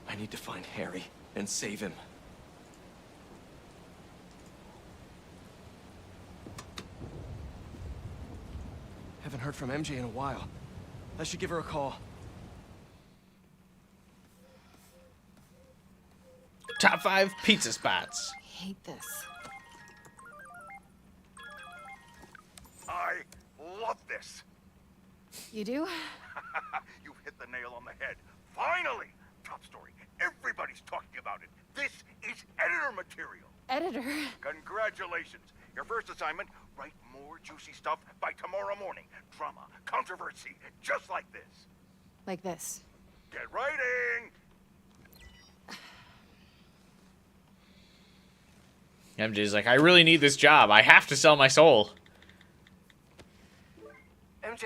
I need to find Harry and save him. Haven't heard from MJ in a while. I should give her a call. Top 5 pizza spots. I hate this. I love this. You do? You've hit the nail on the head. Finally! Top story. Everybody's talking about it. This is editor material. Editor? Congratulations. Your first assignment, write more juicy stuff by tomorrow morning. Drama, controversy, just like this. Like this. Get writing! MJ's like, I really need this job. I have to sell my soul. MJ.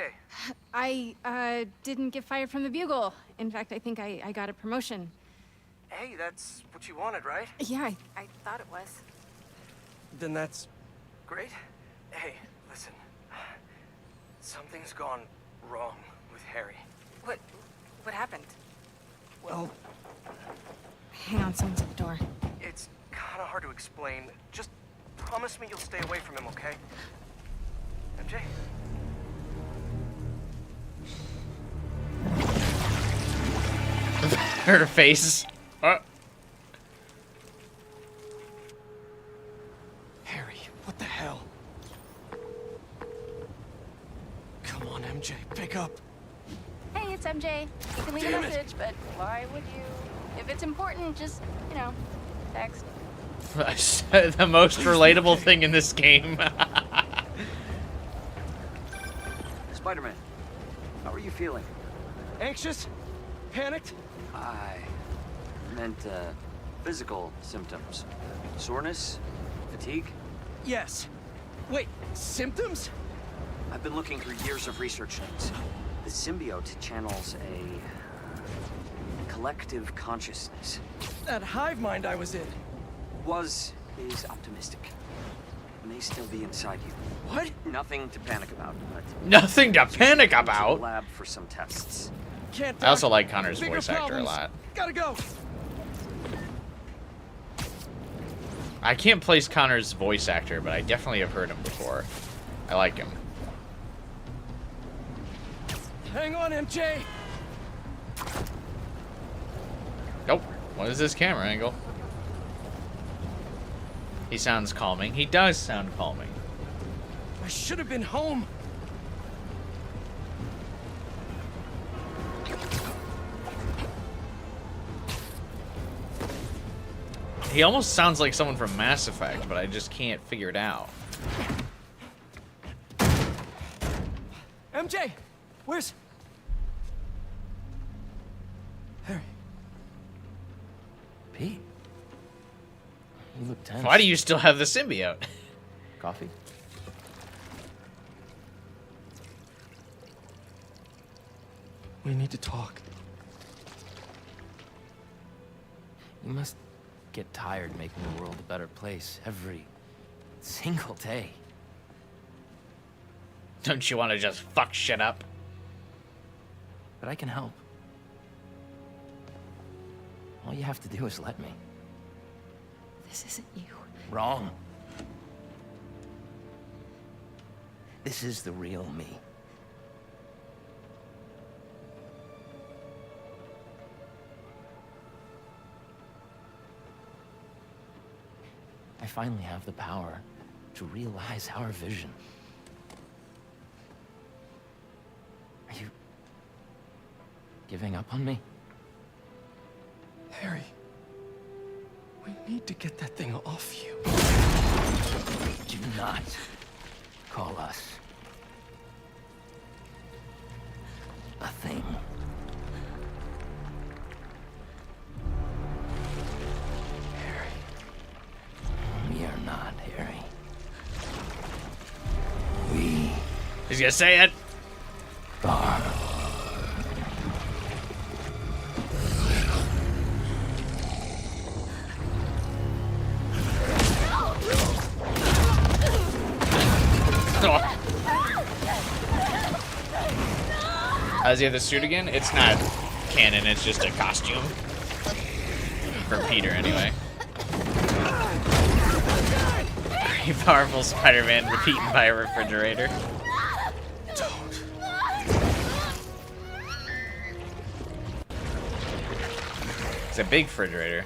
I didn't get fired from the Bugle. In fact, I think I got a promotion. Hey, that's what you wanted, right? Yeah, I thought it was. Then that's great. Hey, listen. Something's gone wrong with Harry. What happened? Well, Hang on, someone's at the door. it's kind of hard to explain. Just promise me you'll stay away from him, okay? MJ? Her face. Harry, what the hell? Come on, MJ, pick up. Hey, it's MJ. You can leave a message, but why would you? If it's important, just, text. The most relatable thing in this game. Spider-Man, how are you feeling? Anxious? Panicked? I meant, physical symptoms. Soreness? Fatigue? Yes. Wait, symptoms? I've been looking through years of research notes. The symbiote channels a collective consciousness. That hive mind I was in. Is optimistic. May still be inside you. What? Nothing to panic about, but... Nothing to panic To about? the lab for some tests. Can't I also talk. like Connor's Bigger voice actor a problems. lot. Gotta go. I can't place Connor's voice actor, but I definitely have heard him before. I like him. Hang on, MJ. Nope. What is this camera angle? He sounds calming. He does sound calming. I should have been home. He almost sounds like someone from Mass Effect, but I just can't figure it out. MJ, where's... Harry. Pete. You look tense. Why do you still have the symbiote? Coffee? We need to talk. You must get tired making the world a better place every single day. Don't you want to just fuck shit up? But I can help. All you have to do is let me. This isn't you. Wrong. This is the real me. I finally have the power to realize our vision. Are you giving up on me? Harry, we need to get that thing off you. Do not call us a thing. We are not, Harry. We He's gonna say it. are. Does he have the suit again? It's not canon, it's just a costume. For Peter, anyway. Very powerful Spider-Man repeating by a refrigerator. It's a big refrigerator.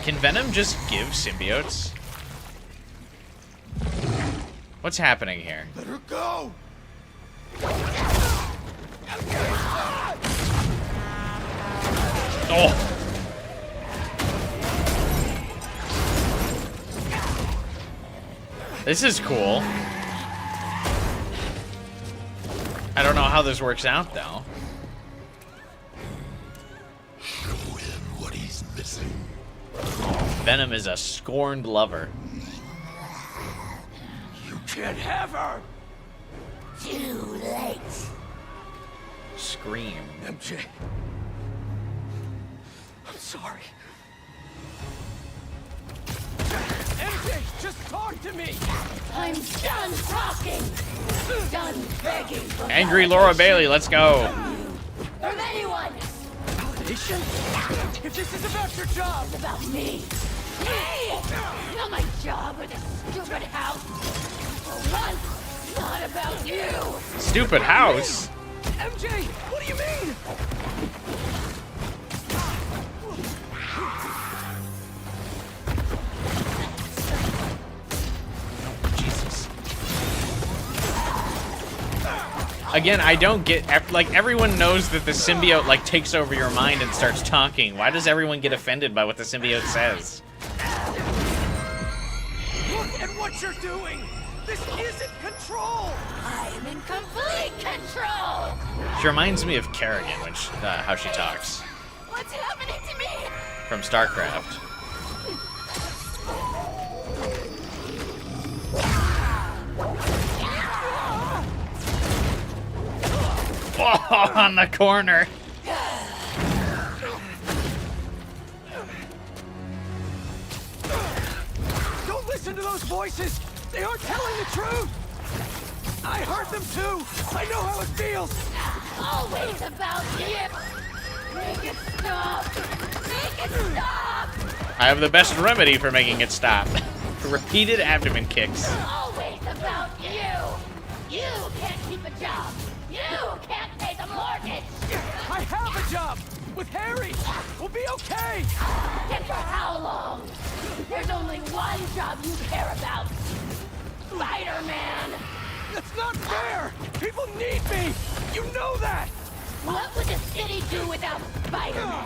Can Venom just give symbiotes? What's happening here? Let her go! Oh! This is cool. I don't know how this works out, though. Show him what he's missing. Venom is a scorned lover. You can't have her! Too late. Scream. MJ. I'm sorry. MJ, just talk to me! I'm done talking! Done begging for Angry Laura Bailey, let's go. from anyone! Validation? If this is about your job! It's about me! Me! Not my job or this stupid house! For once, not about you! Stupid house? MJ, what do you mean? Again, I don't get, like, everyone knows that the symbiote, like, takes over your mind and starts talking. Why does everyone get offended by what the symbiote says? Look at what you're doing! This isn't control! I'm in complete control! She reminds me of Kerrigan, which, how she talks. What's happening to me? From StarCraft. Oh, on the corner. Don't listen to those voices! They aren't telling the truth! I heard them too! I know how it feels! Always about you! Make it stop! Make it stop! I have the best remedy for making it stop. Repeated abdomen kicks. Always about you! You can't keep a job! You can't pay the mortgage! I have a job! With Harry! We'll be okay! And for how long? There's only one job you care about! Spider-Man! That's not fair! People need me! You know that! What would the city do without Spider-Man?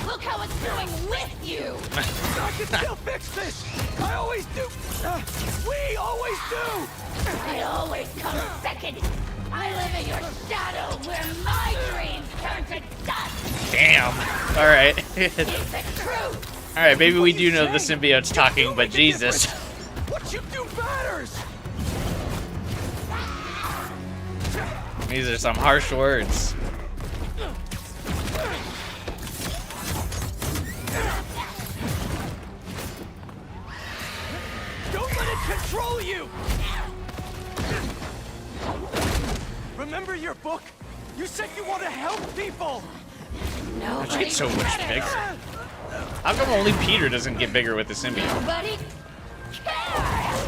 Look how it's doing with you! I can still fix this! I always do! We always do! It always comes second! I live in your shadow where my dreams turn to dust! Damn. Alright. It's the truth! Alright, maybe we do know the symbiote's talking, but Jesus. What you do matters! These are some harsh words. Don't let it control you! Remember your book? You said you want to help people! How'd you get so much bigger? How come only Peter doesn't get bigger with the symbiote? Nobody cares!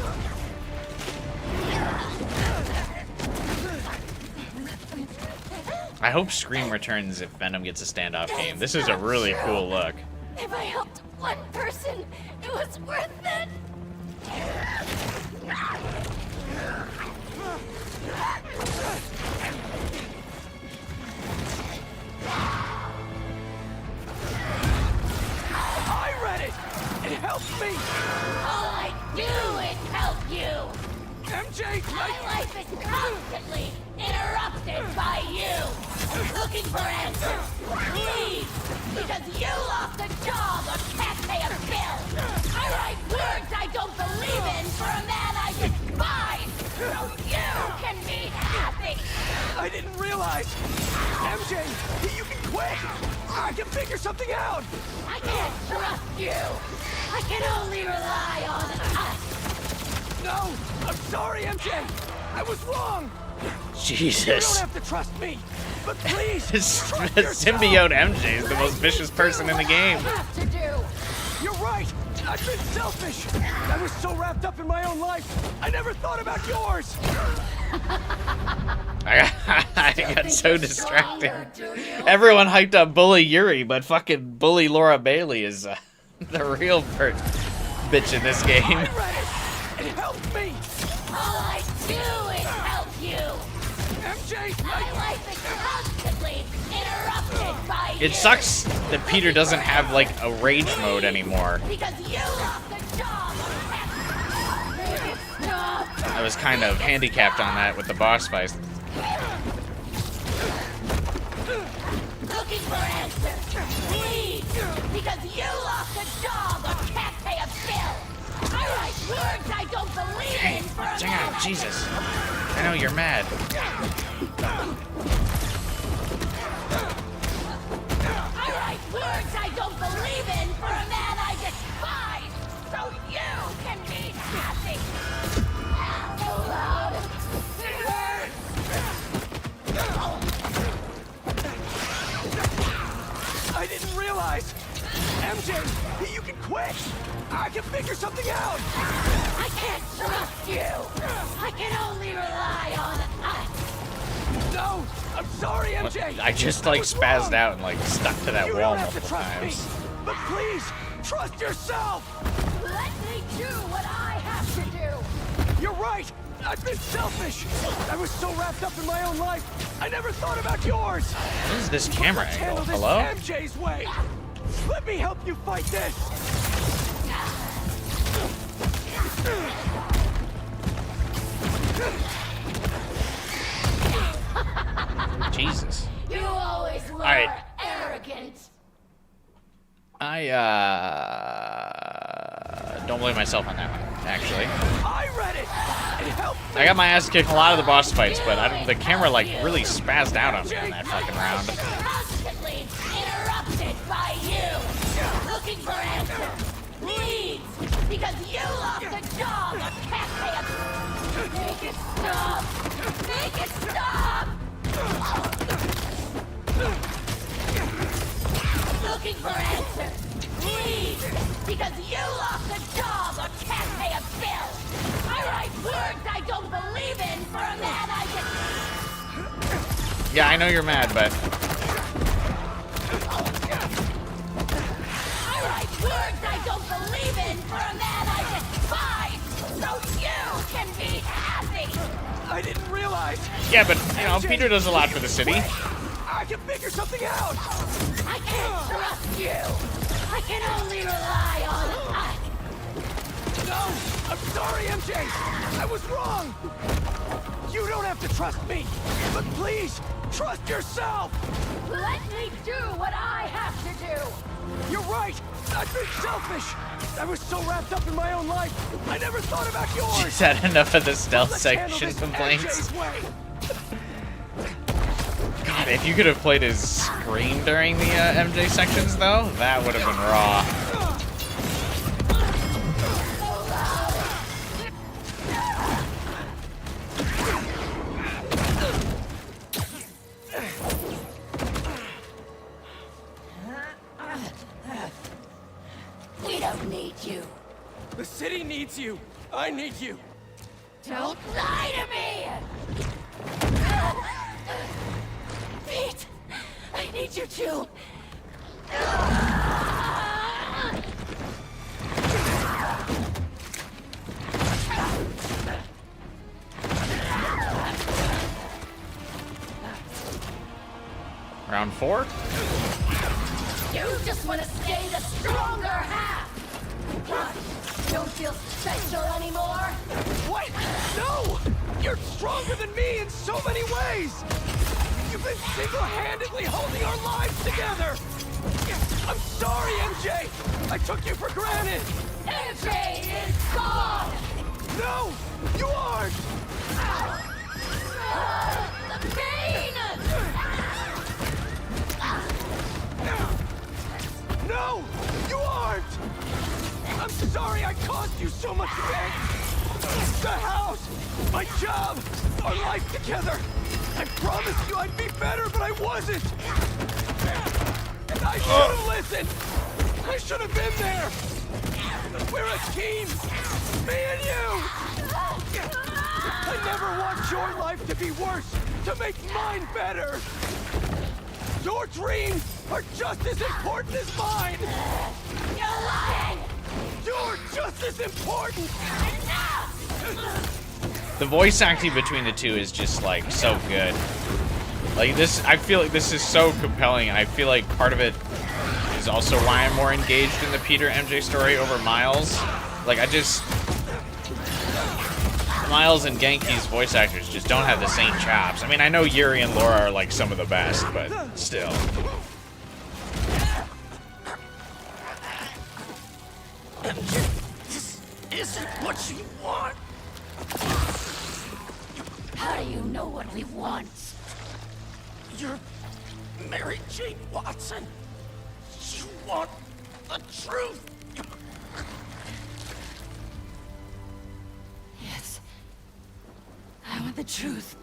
I hope Scream returns if Venom gets a standoff game. This is a really cool look. If I helped one person, it was worth it! I read it! It helped me! All I do is help you! MJ, My life is constantly interrupted by you! Looking for answers! Please! Because you lost a job or can't pay a bill! I write words I don't believe in for a man I despise! So you can be happy! I didn't realize! MJ, you can quit! I can figure something out! I can't trust you! I can only rely on us! No! I'm sorry, MJ! I was wrong! Jesus. You don't have to trust me! But please! Symbiote MJ is the most vicious person in the game. Have to do! You're right! I've been selfish! I was so wrapped up in my own life, I never thought about yours! I got so distracted. Everyone hyped up Bully Yuri, but fucking Bully Laura Bailey is the real bitch in this game. I read it! It helped me! All I do is help you! MJ! My life is constantly interrupted by you! It sucks that Peter doesn't have, like, a rage mode anymore. Because you lost a job! I was kind of handicapped on that with the boss fight. Looking for answers! Please! Because you lost a job or can't words I don't believe in for a Dang man it, Jesus. I know you're mad. I write words I don't believe in for a man I despise, so you can be happy. So loud. It hurts. I didn't realize. MJ, you can quit. I can figure something out. I can't trust you. I can only rely on us. No, I'm sorry, MJ. I just like spazzed out and like stuck to that You wall don't have to multiple trust me, times. but please trust yourself. Let me do what I have to do. You're right. I've been selfish. I was so wrapped up in my own life, I never thought about yours. What is this camera Let's angle? handle this Hello? MJ's way. Let me help you fight this. Jesus. You always were Alright. arrogant. I don't blame myself on that one, actually. I read it. It helped. I got my ass kicked in a lot of the boss fights, but the camera like really spazzed out on me in that fucking round. Constantly interrupted by you. Looking for answers. Leads. Because you lost a job. Can't pay a... Make it stop. Make it stop. Looking for answers. Leads. Because you lost a job or can't pay a bill. I write words I don't believe in for a man I can... Yeah, I know you're mad, but I write words I don't believe in for a man I despise, so you can be happy. I didn't realize. yeah, but you know, Peter does a lot for the city. I can figure something out. I can't trust you. I can only rely on us. No, I'm sorry, MJ. I was wrong. You don't have to trust me, but please trust yourself. Let me do what I have to do. You're right. I've been selfish. I was so wrapped up in my own life, I never thought about yours. Is that enough of the stealth Let's handle section this complaints? MJ's way. God, if you could have played his scream during the MJ sections, though, that would have been raw. We don't need you. The city needs you. I need you. Don't lie to me! Pete, I need you too. Round 4? You just want to stay the stronger half. What? Don't feel special anymore? What? No! You're stronger than me in so many ways! You've been single-handedly holding our lives together! I'm sorry, MJ! I took you for granted! MJ is gone! No! You aren't! The pain! No! You aren't! I'm sorry I caused you so much pain! The house! My job! Our life together! I promised you I'd be better, but I wasn't! And I should have listened! I should have been there! We're a team! Me and you! I never want your life to be worse, to make mine better! Your dreams are just as important as mine! You're lying! You're just as important! The voice acting between the two is just like so good. Like this, I feel like this is so compelling, and I feel like part of it is also why I'm more engaged in the Peter MJ story over Miles. Like Miles and Genki's voice actors just don't have the same chops. I mean, I know Yuri and Laura are like some of the best, but still. This isn't what you want. How do you know what we want? You're Mary Jane Watson. You want the truth. Yes. I want the truth.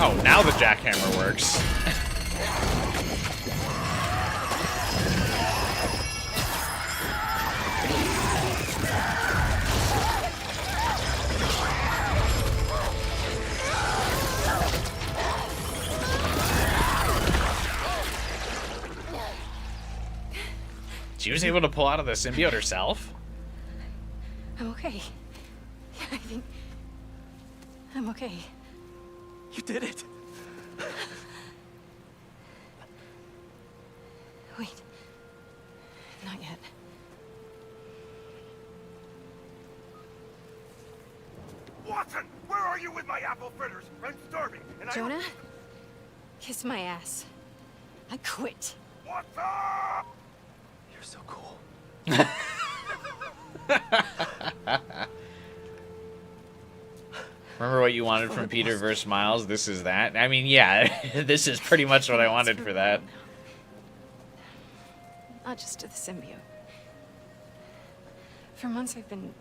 Oh, now the jackhammer works. She was able to pull out of the symbiote herself? I'm okay. I think I'm okay. You did it. Wait. Not yet. Watson, where are you with my apple fritters? I'm starving, and Jonah? Kiss my ass. I quit. Watson! You're so cool. Remember what you wanted from Peter versus Miles? This is that. I mean, yeah, this is pretty much what I wanted for that. Not just to the symbiote. For months I've been...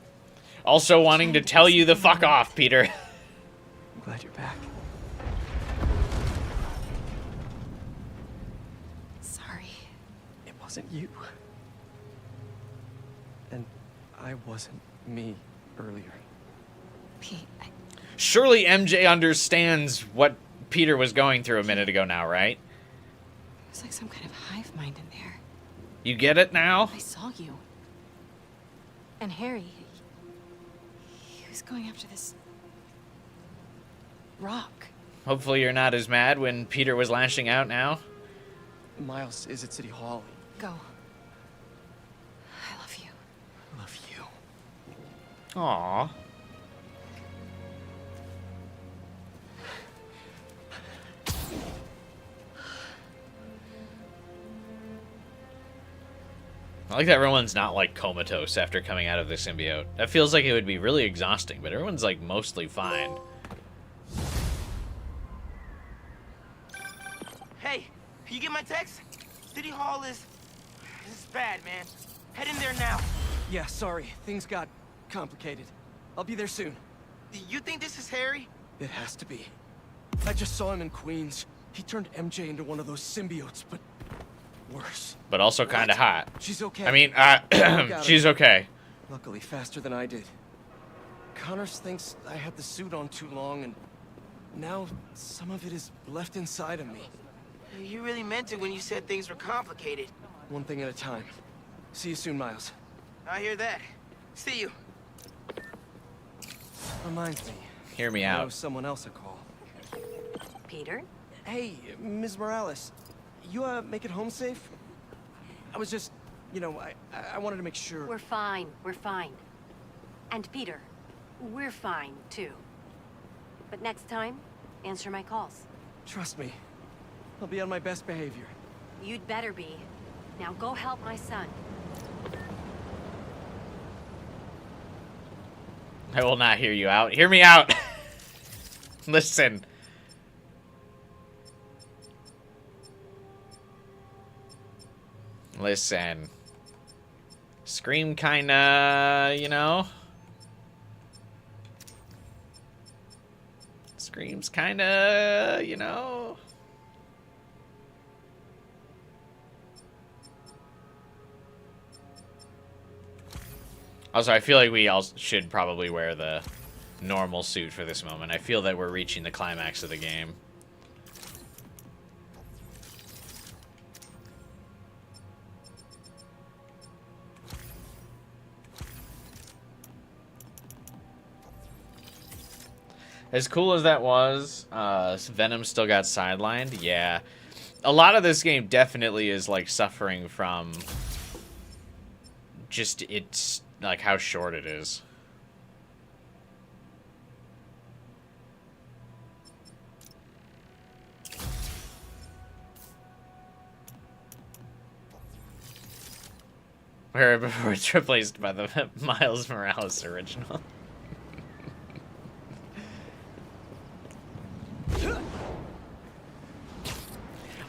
Also wanting to tell you the fuck off, Peter. I'm glad you're back. Sorry. It wasn't you. And I wasn't me earlier. Pete, Surely MJ understands what Peter was going through a minute ago now, right? It's like some kind of hive mind in there. You get it now? I saw you. And Harry, he was going after this rock. Hopefully you're not as mad when Peter was lashing out now. Miles is at City Hall. Go. I love you. I love you. Aww. I like that everyone's not like comatose after coming out of the symbiote. That feels like it would be really exhausting, but everyone's like mostly fine. Hey, you get my text? City Hall is bad, man. Head in there now. Yeah, sorry. Things got complicated. I'll be there soon. You think this is Harry? It has to be. I just saw him in Queens. He turned MJ into one of those symbiotes, but worse. But also kind of hot. She's okay. I mean, she's okay. Luckily, faster than I did. Connors thinks I had the suit on too long, and now some of it is left inside of me. You really meant it when you said things were complicated. One thing at a time. See you soon, Miles. I hear that. See you. Reminds me. Hear me I owe out. someone else a call. Peter? Hey, Ms. Morales. You, make it home safe? I was just, you know, I wanted to make sure. We're fine. We're fine. And Peter, we're fine, too. But next time, answer my calls. Trust me. I'll be on my best behavior. You'd better be. Now go help my son. I will not hear you out. Hear me out. Listen. Listen. Scream kinda, you know? Scream's kinda, you know? Also, I feel like we all should probably wear the normal suit for this moment. I feel that we're reaching the climax of the game. As cool as that was, Venom still got sidelined. Yeah. A lot of this game definitely is like suffering from it's like how short it is. Where before it's replaced by the Miles Morales original.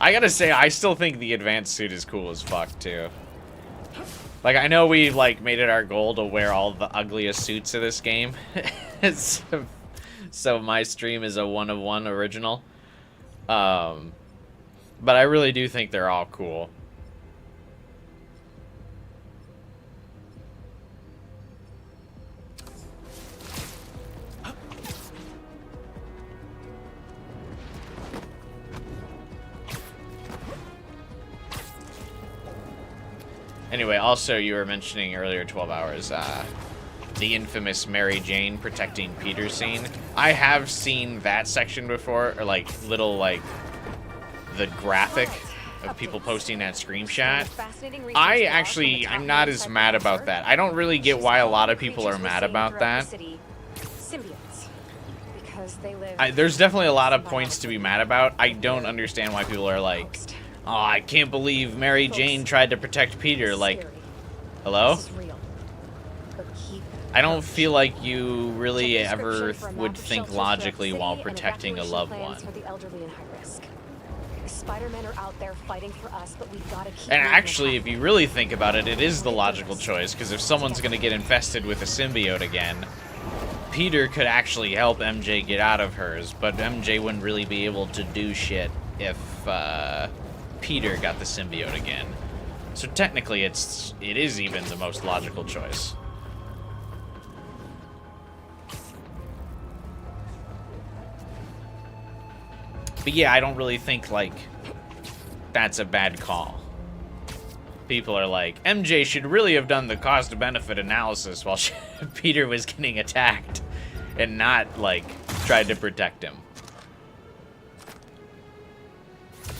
I gotta say, I still think the advanced suit is cool as fuck, too. Like, I know we, like, made it our goal to wear all the ugliest suits of this game. So my stream is a 1-of-1 original. But I really do think they're all cool. Anyway, also you were mentioning earlier 12 hours, the infamous Mary Jane protecting Peter scene. I have seen that section before, or like little like the graphic of people posting that screenshot. I'm not as mad about that. I don't really get why a lot of people are mad about that. There's definitely a lot of points to be mad about. I don't understand why people are like, oh, I can't believe Mary Jane tried to protect Peter. Like, hello? I don't feel like you really ever would think logically while protecting a loved one. Spider-Men are out there fighting for us, but we've got to keep. And actually, if you really think about it, it is the logical choice, because if someone's going to get infested with a symbiote again, Peter could actually help MJ get out of hers, but MJ wouldn't really be able to do shit if Peter got the symbiote again. So technically, it is even the most logical choice. But yeah, I don't really think, like, that's a bad call. People are like, MJ should really have done the cost-benefit analysis while Peter was getting attacked and not, like, tried to protect him.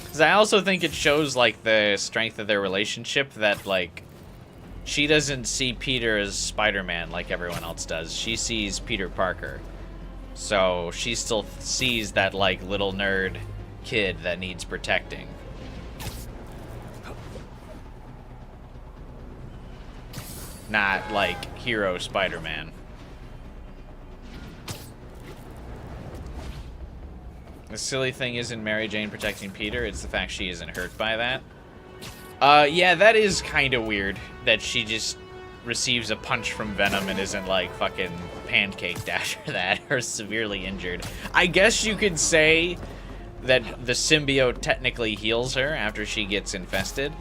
Because I also think it shows, like, the strength of their relationship that, like, she doesn't see Peter as Spider-Man like everyone else does. She sees Peter Parker. So she still sees that, like, little nerd kid that needs protecting. Not, like, hero Spider-Man. The silly thing isn't Mary Jane protecting Peter, it's the fact she isn't hurt by that. Yeah, that is kind of weird, that she just receives a punch from Venom and isn't, like, fucking pancaked after that, or severely injured. I guess you could say that the symbiote technically heals her after she gets infested.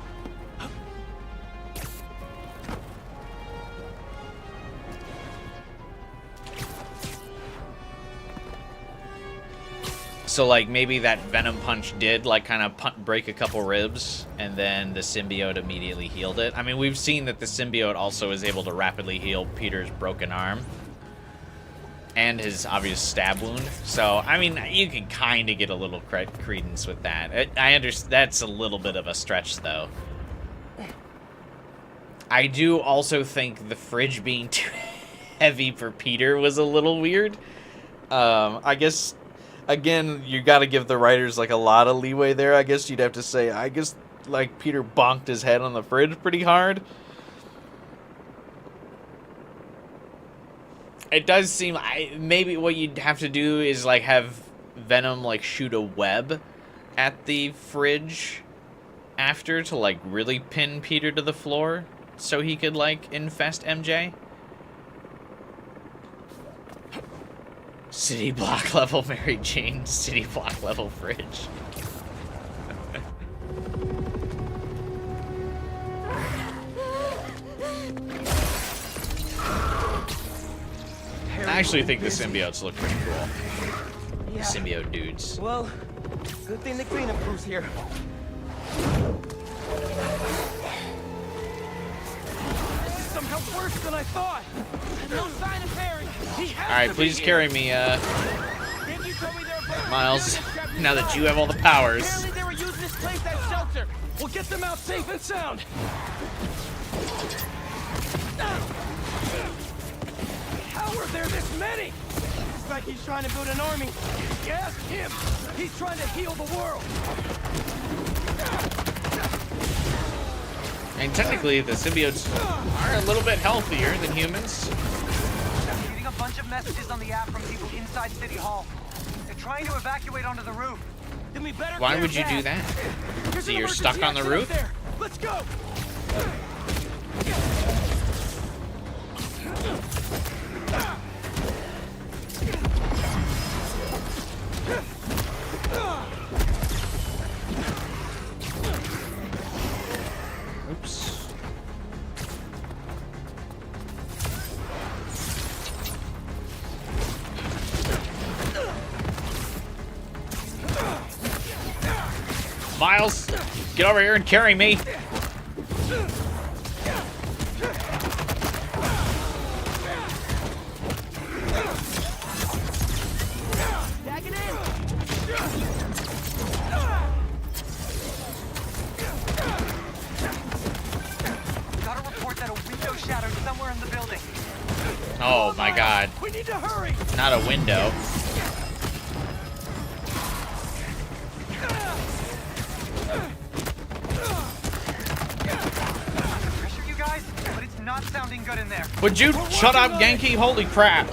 So, like, maybe that Venom punch did, like, kind of break a couple ribs, and then the symbiote immediately healed it. I mean, we've seen that the symbiote also is able to rapidly heal Peter's broken arm. And his obvious stab wound. So, I mean, you can kind of get a little credence with that. I understand that's a little bit of a stretch, though. I do also think the fridge being too heavy for Peter was a little weird. I guess, again, you got to give the writers, like, a lot of leeway there. I guess you'd have to say, I guess, like, Peter bonked his head on the fridge pretty hard. It does seem, maybe what you'd have to do is, like, have Venom, like, shoot a web at the fridge after to, like, really pin Peter to the floor so he could, like, infest MJ. City block level Mary Jane, city block level fridge. I actually think the symbiotes look pretty cool. Yeah. The symbiote dudes. Well, good thing the cleanup crew's here. This is somehow worse than I thought. No sign of Harry. Alright, please carry me, Miles, now that you have all the powers. Apparently they were using this place as shelter. We'll get them out safe and sound. How are there this many? It's like he's trying to build an army. Ask him. He's trying to heal the world. And technically, the symbiotes are a little bit healthier than humans. I'm getting a bunch of messages on the app from people inside City Hall. They're trying to evacuate onto the roof. Then we better Why clear would you do that? So you're stuck on the roof? Let's go. Oops. Miles, get over here and carry me. Got a report that a window shattered somewhere in the building. Oh my god. We need to hurry. Not a window. Pressure you guys, but it's not sounding good in there. Would you shut up, Genki? Holy crap.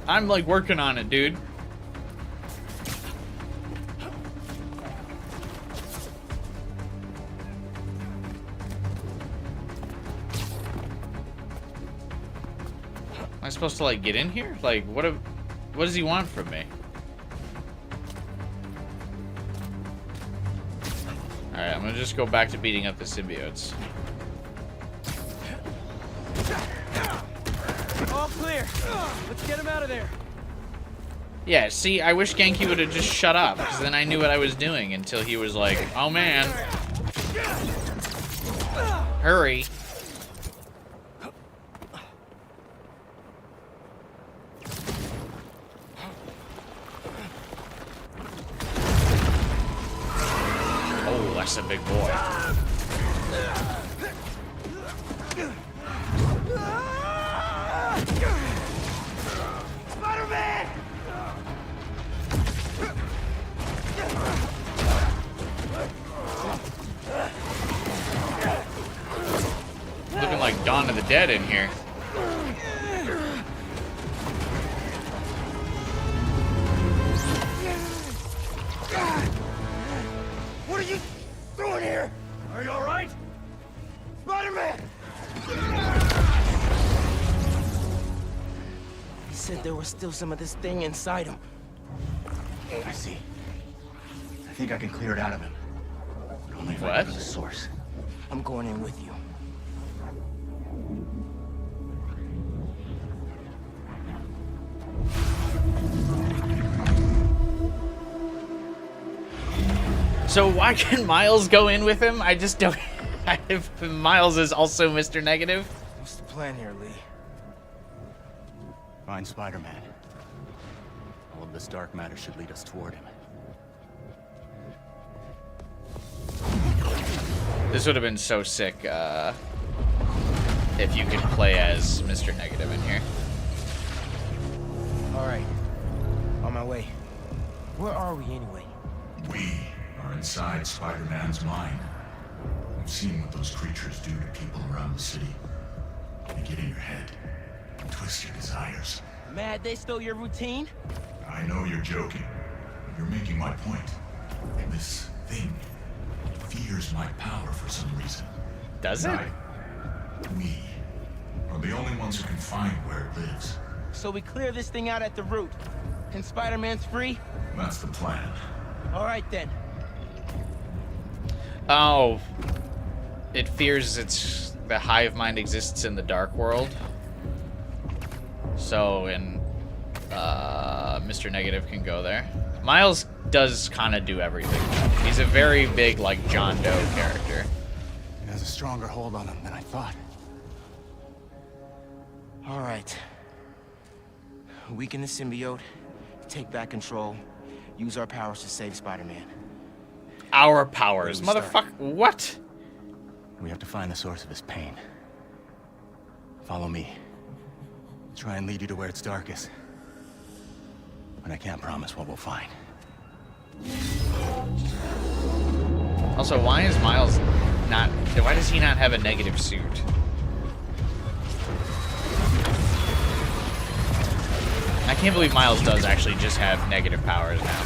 I'm like working on it, dude. Am I supposed to like get in here? Like what does he want from me? Alright, I'm gonna just go back to beating up the symbiotes. All clear. Let's get him out of there. Yeah, see, I wish Genki would have just shut up, because then I knew what I was doing until he was like, oh man. Hurry. Oh, that's a big boy. Spider-Man! Looking like Dawn of the Dead in here. What are you doing here? Are you all right? Spider-Man! He said there was still some of this thing inside him. I see. I think I can clear it out of him. But only if I What? go to the source. I'm going in with you. So why can Miles go in with him? I just don't... If Miles is also Mr. Negative? What's the plan here, Lee? Find Spider-Man. All of this dark matter should lead us toward him. This would have been so sick, if you could play as Mr. Negative in here. All right. On my way. Where are we anyway? We are inside Spider-Man's mind. We've seen what those creatures do to people around the city. They get in your head, twist your desires. Mad they stole your routine? I know you're joking, but you're making my point. This thing fears my power for some reason. Does it? We are the only ones who can find where it lives. So we clear this thing out at the root, and Spider-Man's free? That's the plan. All right then. Oh. It fears the hive mind exists in the dark world. So, Mr. Negative can go there. Miles does kind of do everything. He's a very big, like, John Doe character. It has a stronger hold on him than I thought. All right. Weaken the symbiote, take back control, use our powers to save Spider-Man. Our powers, motherfucker. What? We have to find the source of his pain. Follow me. Try and lead you to where it's darkest. But I can't promise what we'll find. Also, why is Miles not... Why does he not have a negative suit? I can't believe Miles does actually just have negative powers now.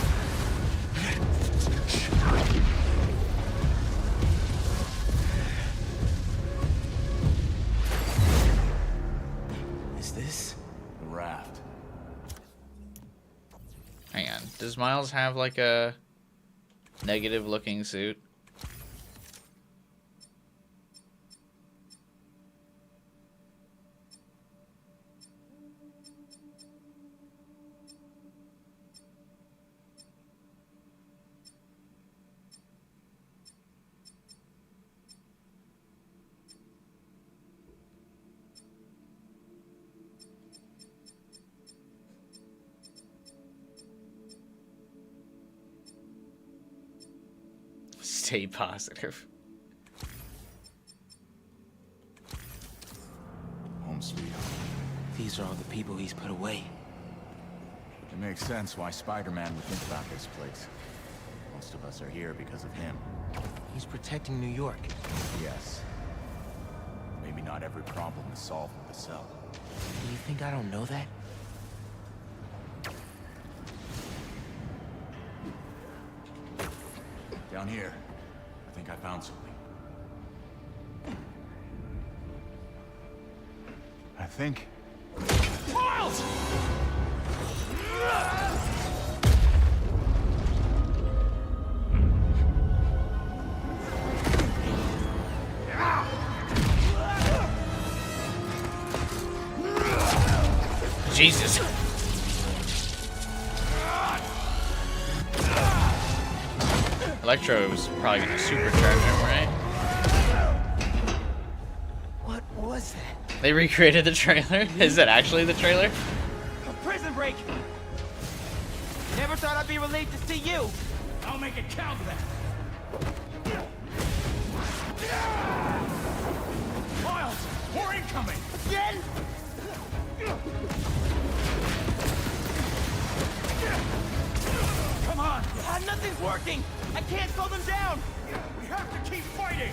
Is this the raft? Hang on. Does Miles have like a negative looking suit? Stay positive. Home sweet home. These are all the people he's put away. It makes sense why Spider-Man would think about this place. Most of us are here because of him. He's protecting New York. Yes. Maybe not every problem is solved with a cell. Do you think I don't know that? Down here. I think I found something. I think... Miles! Jesus. Electro's probably gonna supercharge him, right? What was that? They recreated the trailer? Is that actually the trailer? A prison break! Never thought I'd be relieved to see you! I'll make it count then. Miles, we're incoming! Again? Come on! Nothing's working! I can't slow them down! We have to keep fighting!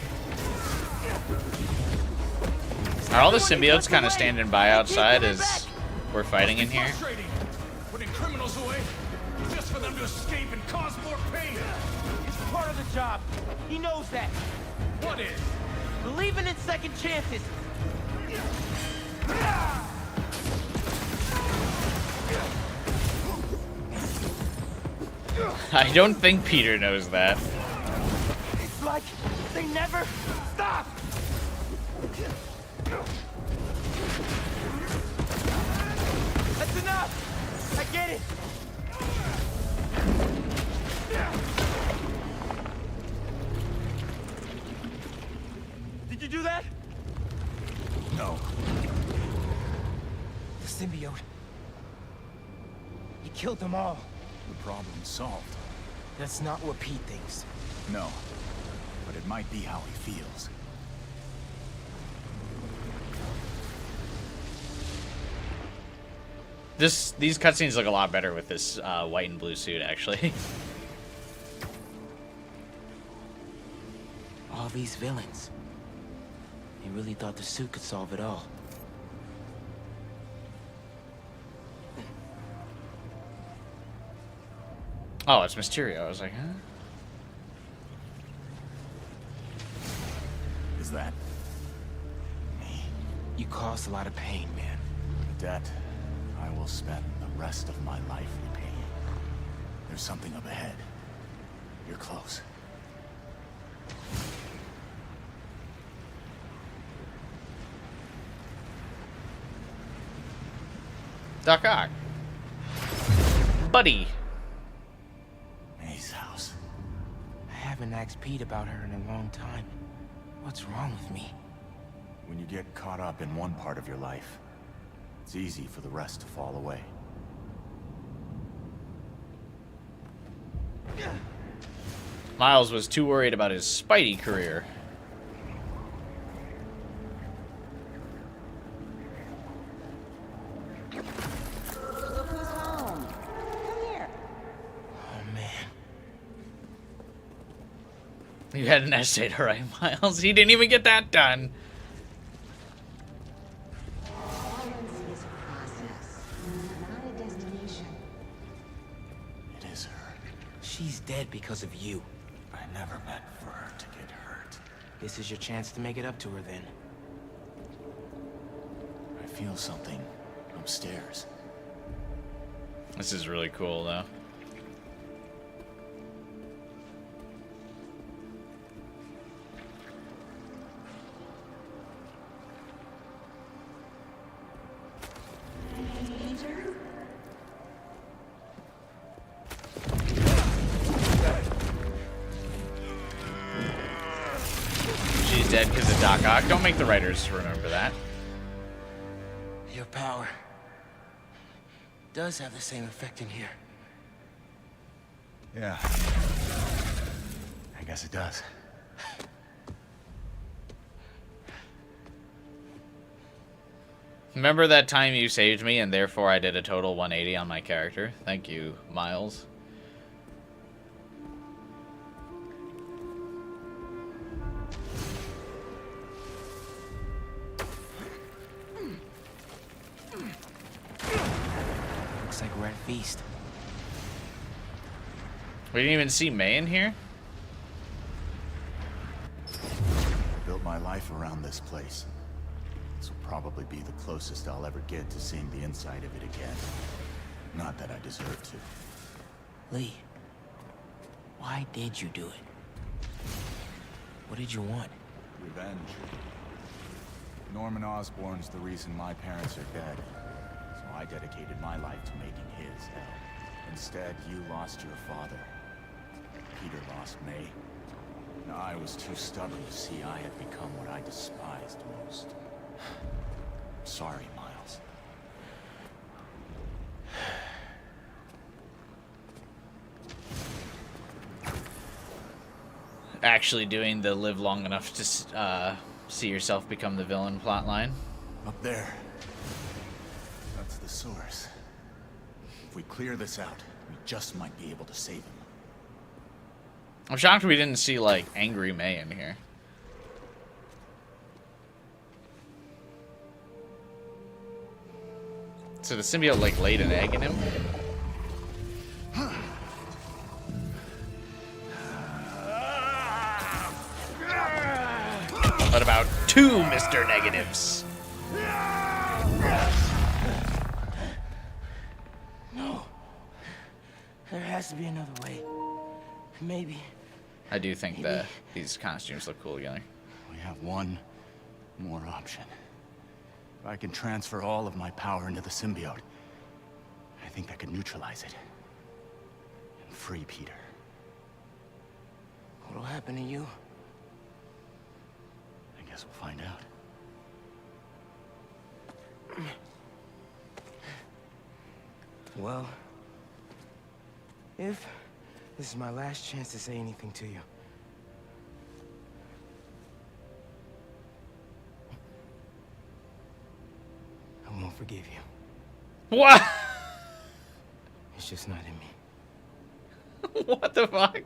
Are all the symbiotes kind of standing by outside as we're fighting in here? Frustrating. Putting criminals away just for them to escape and cause more pain. It's part of the job. He knows that. What is? Believing in second chances. I don't think Peter knows that. It's like they never stop. That's enough. I get it. Did you do that? No. The symbiote. You killed them all. The problem's solved. That's not what Pete thinks. No. But it might be how he feels. These cutscenes look a lot better with this white and blue suit, actually. All these villains. They really thought the suit could solve it all. Oh, it's Mysterio. I was like, huh? Is that me? You caused a lot of pain, man. A debt I will spend the rest of my life repaying. There's something up ahead. You're close. Doc Ock. Buddy. May's house. I haven't asked Pete about her in a long time. What's wrong with me? When you get caught up in one part of your life, it's easy for the rest to fall away. Miles was too worried about his Spidey career. You had an essay to write, Miles. He didn't even get that done. It is her. She's dead because of you. I never meant for her to get hurt. This is your chance to make it up to her then. I feel something upstairs. This is really cool, though. She's dead because of Doc Ock. Don't make the writers remember that. Your power does have the same effect in here. Yeah. I guess it does. Remember that time you saved me and therefore I did a total 180 on my character? Thank you, Miles. Looks like we're at feast. We didn't even see May in here? I built my life around this place. This will probably be the closest I'll ever get to seeing the inside of it again. Not that I deserve to. Lee, why did you do it? What did you want? Revenge. Norman Osborn's the reason my parents are dead. So I dedicated my life to making his hell. Instead, you lost your father. Peter lost May. And I was too stubborn to see I had become what I despised most. Sorry, Miles. Actually doing the live long enough to see yourself become the villain plotline. Up there. That's the source. If we clear this out, we just might be able to save him. I'm shocked we didn't see, like, Angry May in here. So the symbiote, like, laid an egg in him? What about 2 Mr. Negatives? No. There has to be another way. Maybe. I do think that these costumes look cool together. We have one more option. If I can transfer all of my power into the symbiote, I think I could neutralize it. And free Peter. What'll happen to you? I guess we'll find out. Well, if this is my last chance to say anything to you, I won't forgive you. What? It's just not in me. What the fuck?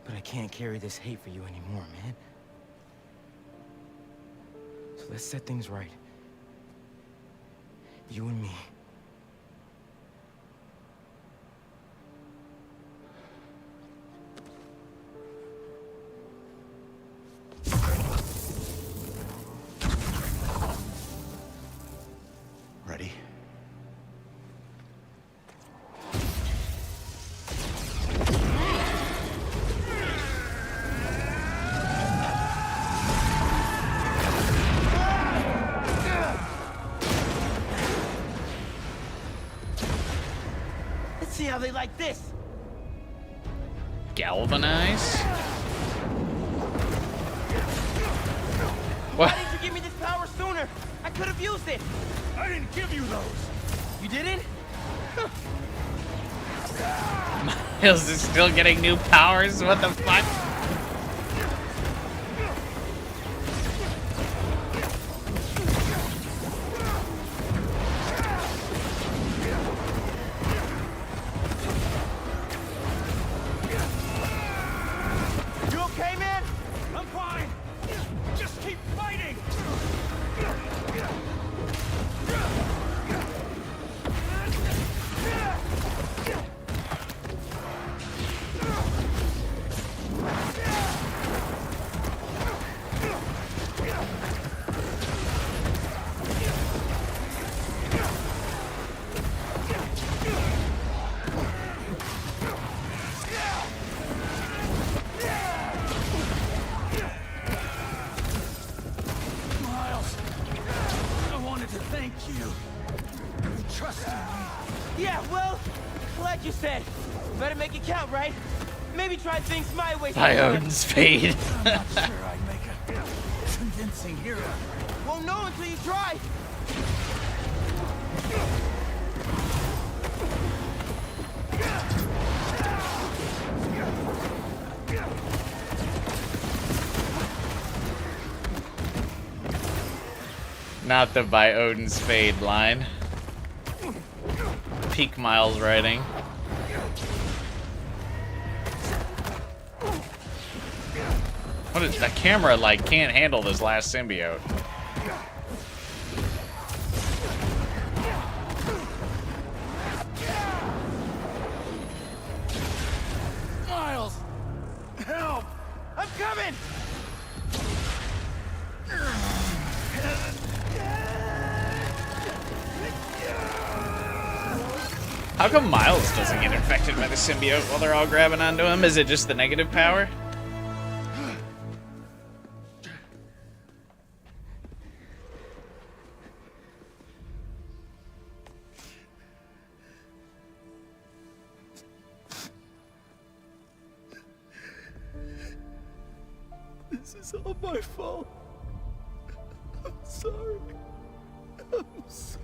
But I can't carry this hate for you anymore, man. So let's set things right. You and me. Ready? Let's see how they like this. Galvanize? Why didn't you give me this power sooner? I could have used it. I didn't give you those. You didn't? Miles is still getting new powers? What the fuck? You okay? you. Trust me. Yeah, well, like you said, better make it count, right? Maybe try things my way. By Odin's fade. I'm not sure I'd make a convincing hero. Won't know until you try. Not the by Odin's fade line. Peak Miles writing. What is the camera like? Can't handle this last symbiote. Miles, help! I'm coming. How come Miles doesn't get infected by the symbiote while they're all grabbing onto him? Is it just the negative power? This is all my fault. I'm sorry. I'm sorry.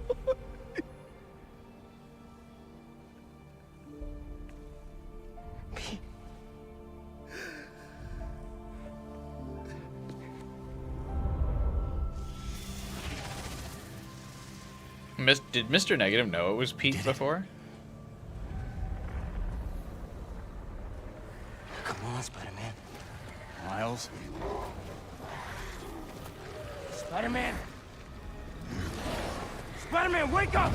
Did Mr. Negative know it was Pete before? Come on, Spider-Man. Miles? Spider-Man! Spider-Man, wake up!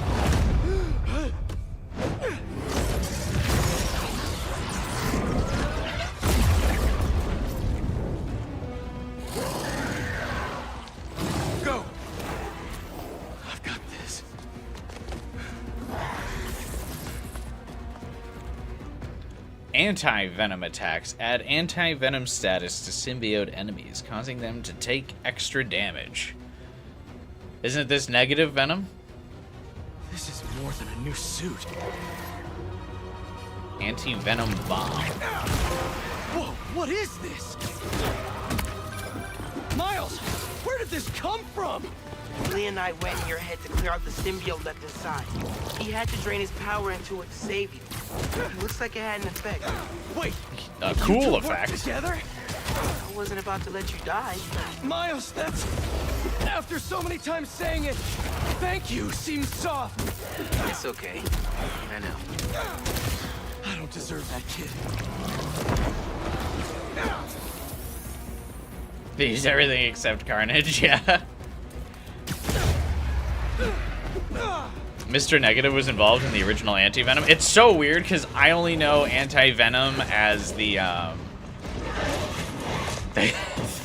Go! I've got this. Anti-venom attacks add anti-venom status to symbiote enemies, causing them to take extra damage. Isn't this negative venom? This is more than a new suit. Anti-venom bomb. Whoa, what is this? Miles, where did this come from? Lee and I went in your head to clear out the symbiote left inside. He had to drain his power into it to save you. It looks like it had an effect. Wait, a cool effect. Together? I wasn't about to let you die. Miles, that's... After so many times saying it, thank you seems soft. It's okay. I know. I don't deserve that kid. He's everything except Carnage, yeah. Mr. Negative was involved in the original Anti-Venom. It's so weird because I only know Anti-Venom as the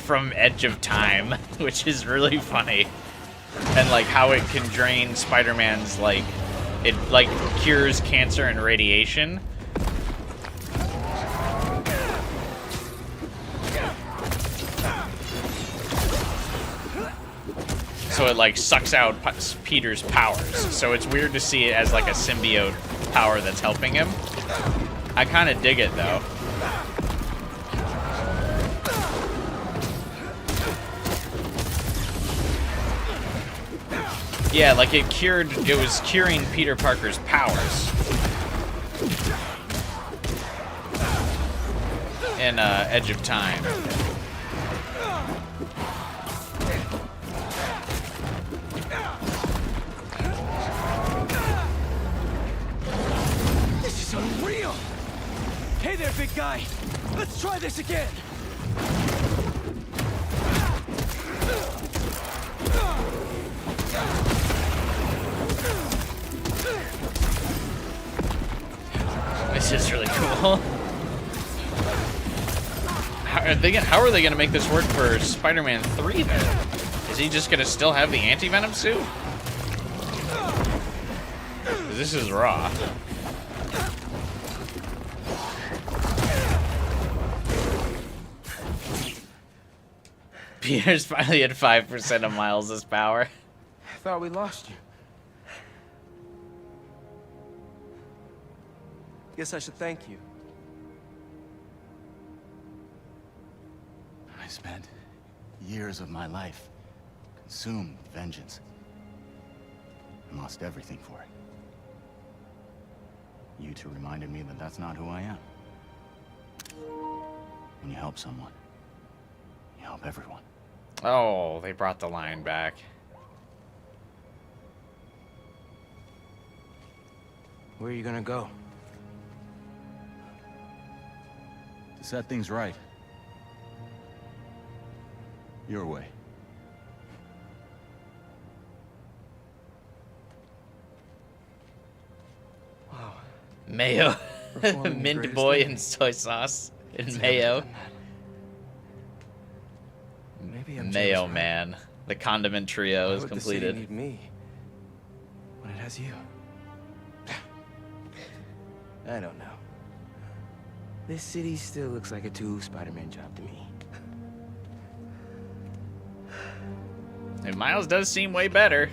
from Edge of Time, which is really funny. And like how it can drain Spider-Man's, like, it like cures cancer and radiation. So it like sucks out Peter's powers. So it's weird to see it as like a symbiote power that's helping him. I kind of dig it though. Yeah, like it was curing Peter Parker's powers. In Edge of Time. This is unreal! Hey there, big guy! Let's try this again! This is really cool. How are they gonna make this work for Spider-Man 3 then? Is he just gonna still have the anti-venom suit? This is raw. Peter's finally at 5% of Miles' power. I thought we lost you. Guess I should thank you. I spent years of my life consumed with vengeance and lost everything for it. You two reminded me that that's not who I am. When you help someone, you help everyone. Oh, they brought the line back. Where are you gonna go? To set things right. Your way. Wow. Mayo. Performing the Mint greatest boy thing. and soy sauce and It's mayo. never done that. Maybe I'm Mayo Jim's right. man. The condiment trio Why is would completed. The city need me when it has you? I don't know. This city still looks like a Spider-Man job to me. And Miles does seem way better.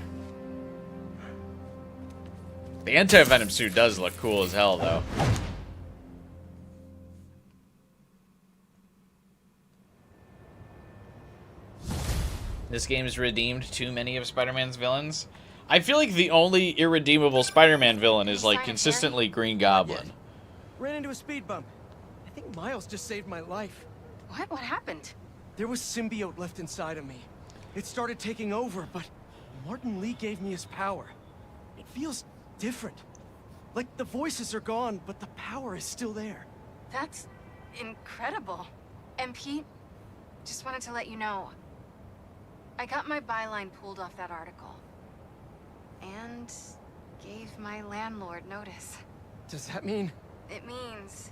The anti-venom suit does look cool as hell, though. This game has redeemed too many of Spider-Man's villains. I feel like the only irredeemable Spider-Man villain is, like, consistently Green Goblin. Ran into a speed bump. I think Miles just saved my life. What? What happened? There was symbiote left inside of me. It started taking over, but Martin Lee gave me his power. It feels different. Like the voices are gone, but the power is still there. That's incredible. And Pete, just wanted to let you know, I got my byline pulled off that article. And gave my landlord notice. Does that mean? It means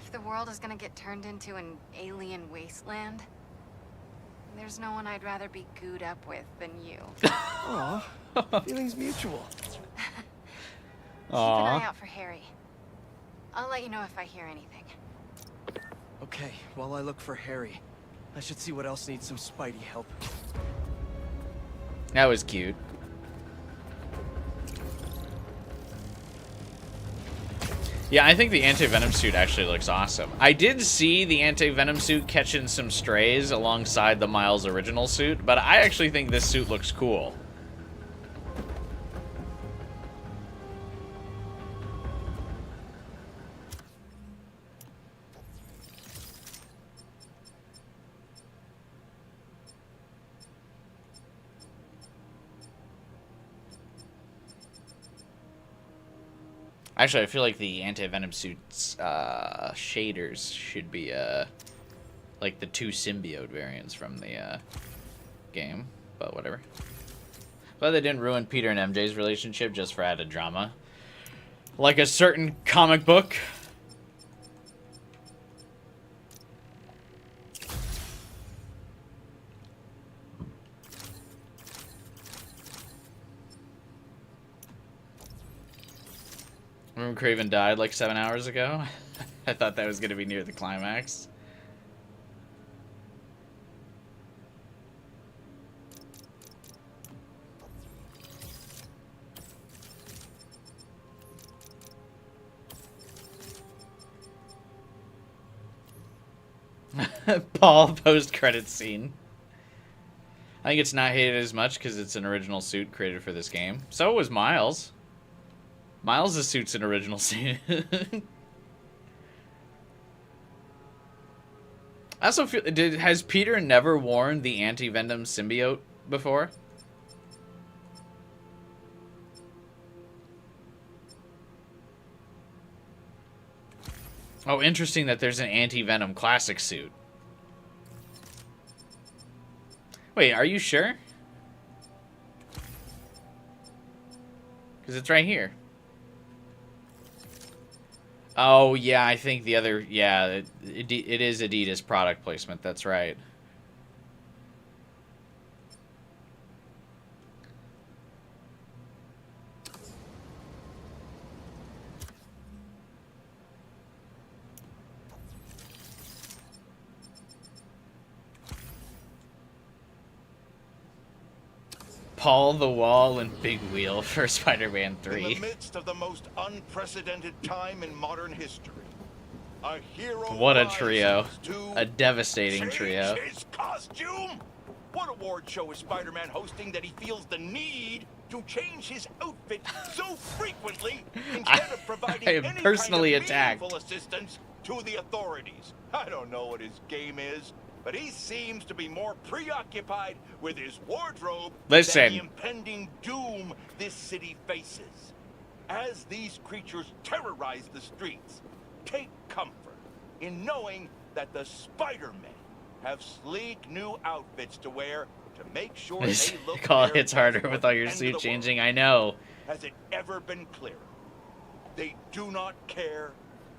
if the world is gonna get turned into an alien wasteland, there's no one I'd rather be gooed up with than you. Aw, feelings mutual. Keep an eye out for Harry. I'll let you know if I hear anything. Okay, while I look for Harry, I should see what else needs some Spidey help. That was cute. Yeah, I think the anti-venom suit actually looks awesome. I did see the anti-venom suit catching some strays alongside the Miles original suit, but I actually think this suit looks cool. Actually, I feel like the anti-venom suit's shaders should be like the 2 symbiote variants from the game, but whatever. But they didn't ruin Peter and MJ's relationship just for added drama. Like a certain comic book. Remember Craven died like 7 hours ago? I thought that was going to be near the climax. Paul post-credits scene. I think it's not hated as much because it's an original suit created for this game. So was Miles. Miles' suit's an original suit. I also feel... has Peter never worn the anti-venom symbiote before? Oh, interesting that there's an anti-venom classic suit. Wait, are you sure? Because it's right here. Oh, yeah, I think the other... Yeah, it is Adidas product placement. That's right. Paul the Wall and Big Wheel for Spider-Man 3. In the midst of the most unprecedented time in modern history, a hero What a rises trio. to A devastating change trio. his costume? What award show is Spider-Man hosting that he feels the need to change his outfit so frequently instead of providing I am any personally kind of attacked. meaningful assistance to the authorities? I don't know what his game is, but he seems to be more preoccupied with his wardrobe than Listen. the impending doom this city faces. As these creatures terrorize the streets, take comfort in knowing that the Spider-Men have sleek new outfits to wear to make sure they look Call their hits harder best with for all the your end of suit the changing. world. I know. Has it ever been clearer? They do not care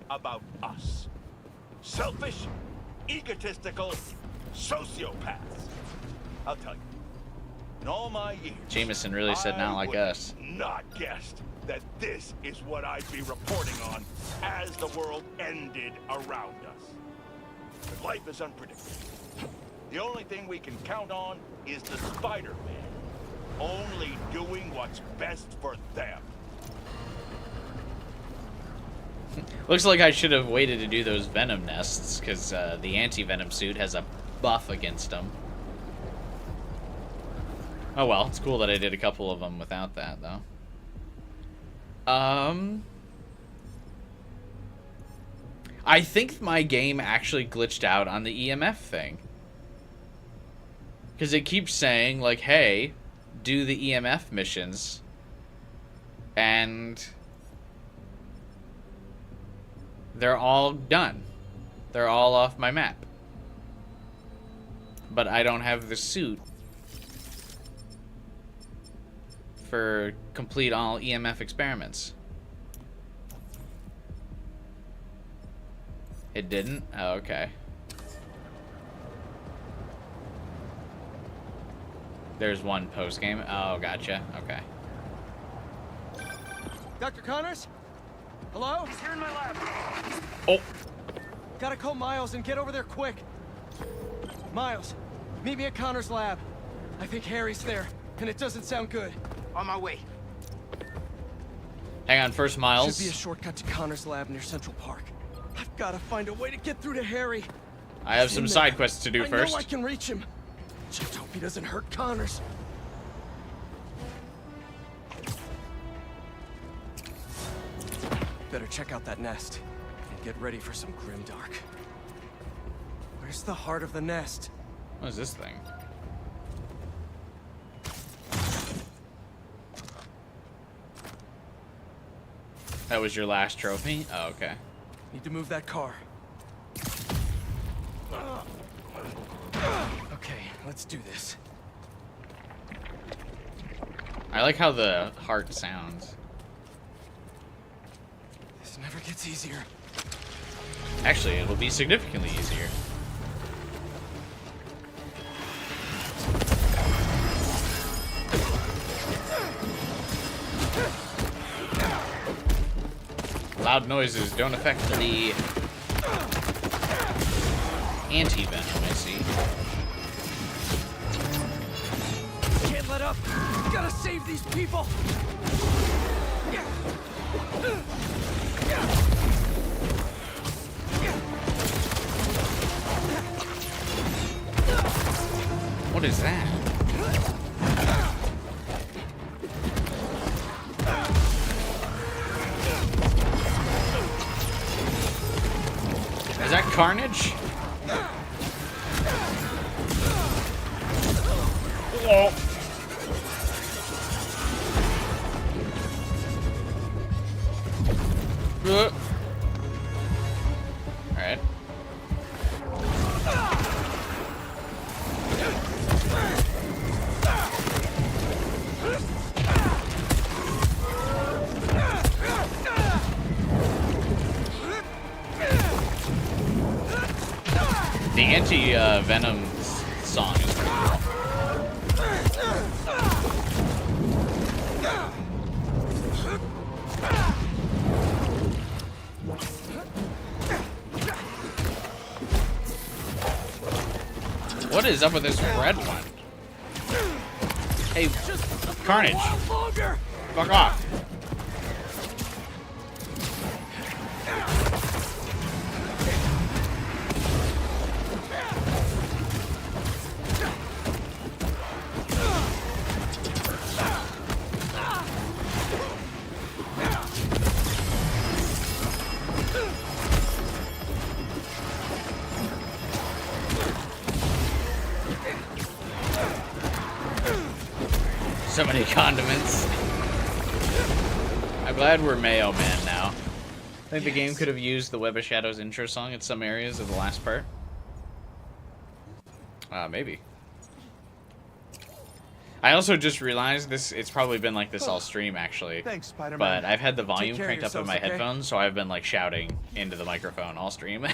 about us. Selfish, egotistical sociopaths. I'll tell you, in all my years, Jameson really said not like would us. not guessed that this is what I'd be reporting on as the world ended around us. But life is unpredictable. The only thing we can count on is the Spider-Man only doing what's best for them. Looks like I should have waited to do those Venom nests, because the anti-Venom suit has a buff against them. Oh well, it's cool that I did a couple of them without that, though. I think my game actually glitched out on the EMF thing. Because it keeps saying, like, hey, do the EMF missions. And they're all done. They're all off my map. But I don't have the suit for complete all EMF experiments. It didn't? Oh, okay. There's one post-game. Oh, gotcha. Okay. Dr. Connors? Hello? He's here in my lab. Oh. Gotta call Miles and get over there quick. Miles, meet me at Connors' lab. I think Harry's there, and it doesn't sound good. On my way. Hang on, first Miles. Should be a shortcut to Connors' lab near Central Park. I've gotta find a way to get through to Harry. I have some side quests to do first. I know I can reach him. Just hope he doesn't hurt Connors. Better check out that nest and get ready for some grimdark. Where's the heart of the nest? What is this thing? That was your last trophy? Oh, okay. Need to move that car. Okay, let's do this. I like how the heart sounds. This never gets easier. Actually, it'll be significantly easier. Loud noises don't affect the anti-venom, I see. Can't let up. Gotta save these people. What is that? Is that Carnage? Oh. Alright. The anti-venom song is pretty cool. What is up with this red one? Hey, Carnage. Longer. Fuck off. So many condiments. I'm glad we're Mayo Man now. I think the game could have used the Web of Shadows intro song in some areas of the last part. Maybe. I also just realized this, it's probably been like this all stream actually. Thanks, Spider-Man. But I've had the volume Take care of cranked up on yourselves, my okay? headphones, so I've been like shouting into the microphone all stream.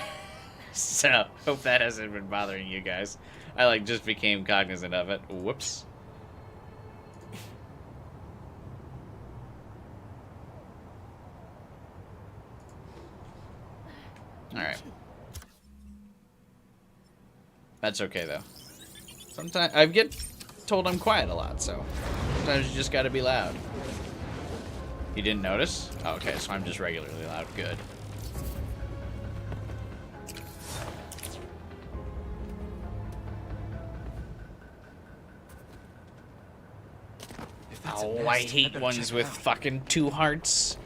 So, hope that hasn't been bothering you guys. I like just became cognizant of it. Whoops. Alright. That's okay, though. Sometimes I get told I'm quiet a lot, so sometimes you just gotta be loud. You didn't notice? Oh, okay, so I'm just regularly loud. Good. Oh, I hate ones with fucking 2 hearts.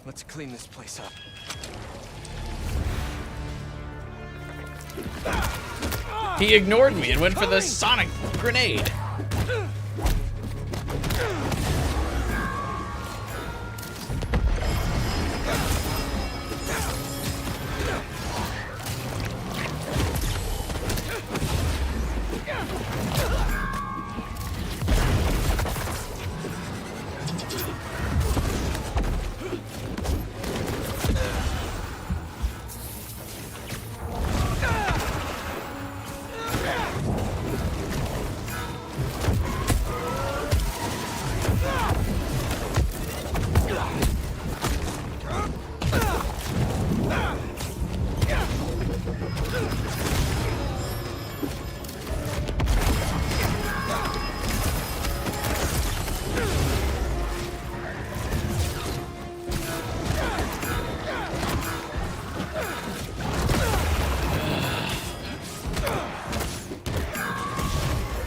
Let's clean this place up. He ignored me and went for the sonic grenade.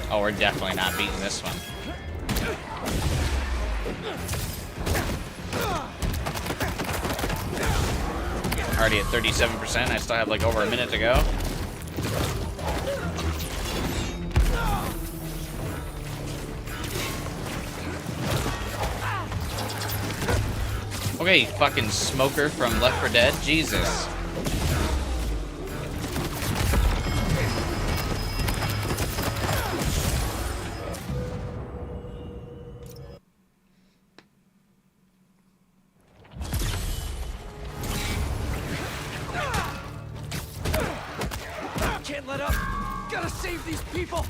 Oh, we're definitely not beating this one. Already at 37%. I still have like over a minute to go. Okay, fucking smoker from Left 4 Dead. Jesus. Can't let up. Gotta save these people.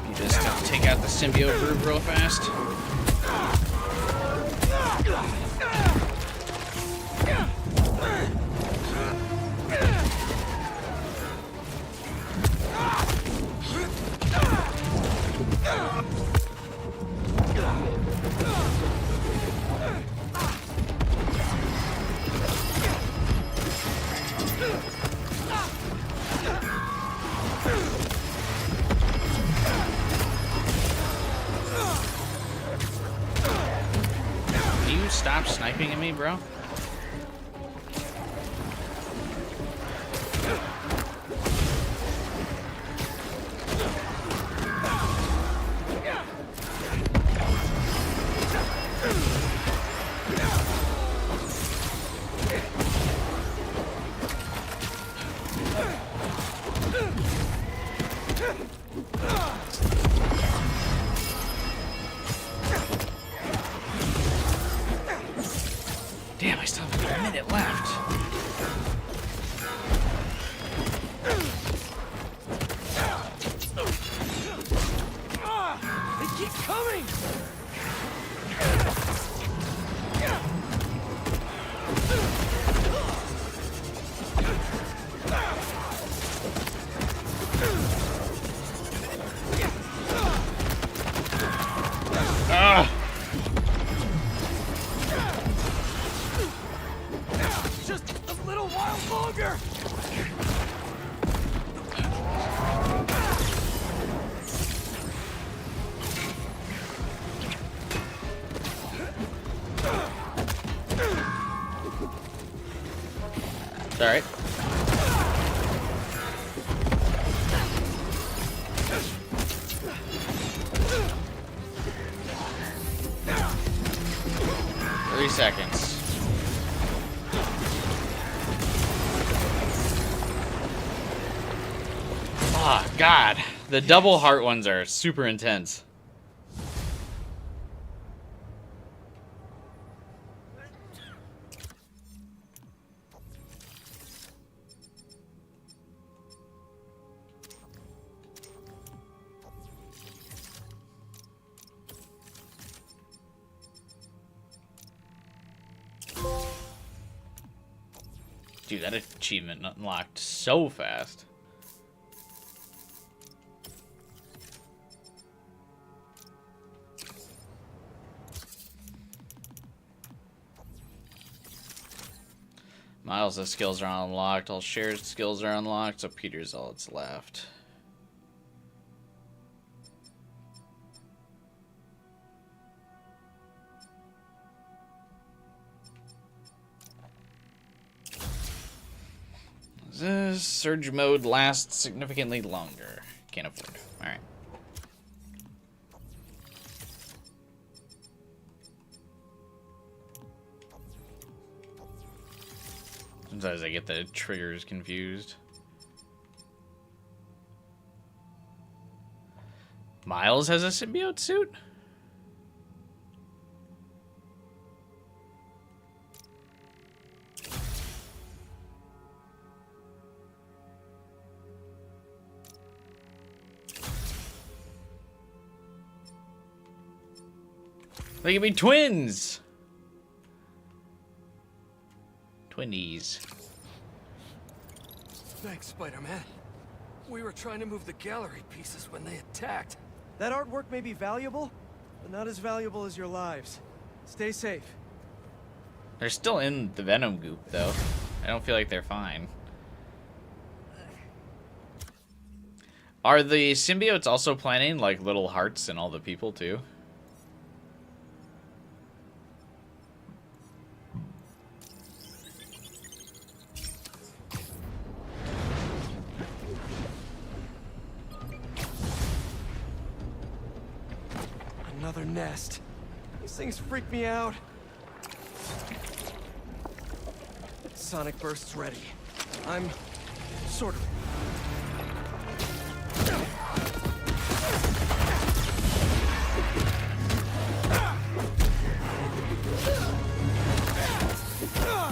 You just take out the symbiote group real fast. Can you stop sniping at me, bro? Damn, I still have a minute left. They keep coming! Just a little while longer! It's alright. Seconds. Oh, God. The double heart ones are super intense. Dude, that achievement unlocked so fast. Miles' skills are unlocked. All shared skills are unlocked, so Peter's all that's left. This surge mode lasts significantly longer. Can't afford it. Alright. Sometimes I get the triggers confused. Miles has a symbiote suit? They can be twins! Twinnies. Thanks, Spider-Man. We were trying to move the gallery pieces when they attacked. That artwork may be valuable, but not as valuable as your lives. Stay safe. They're still in the Venom goop, though. I don't feel like they're fine. Are the symbiotes also planting, like, little hearts in all the people, too? Another nest. These things freak me out. Sonic Burst's ready. I'm sort of.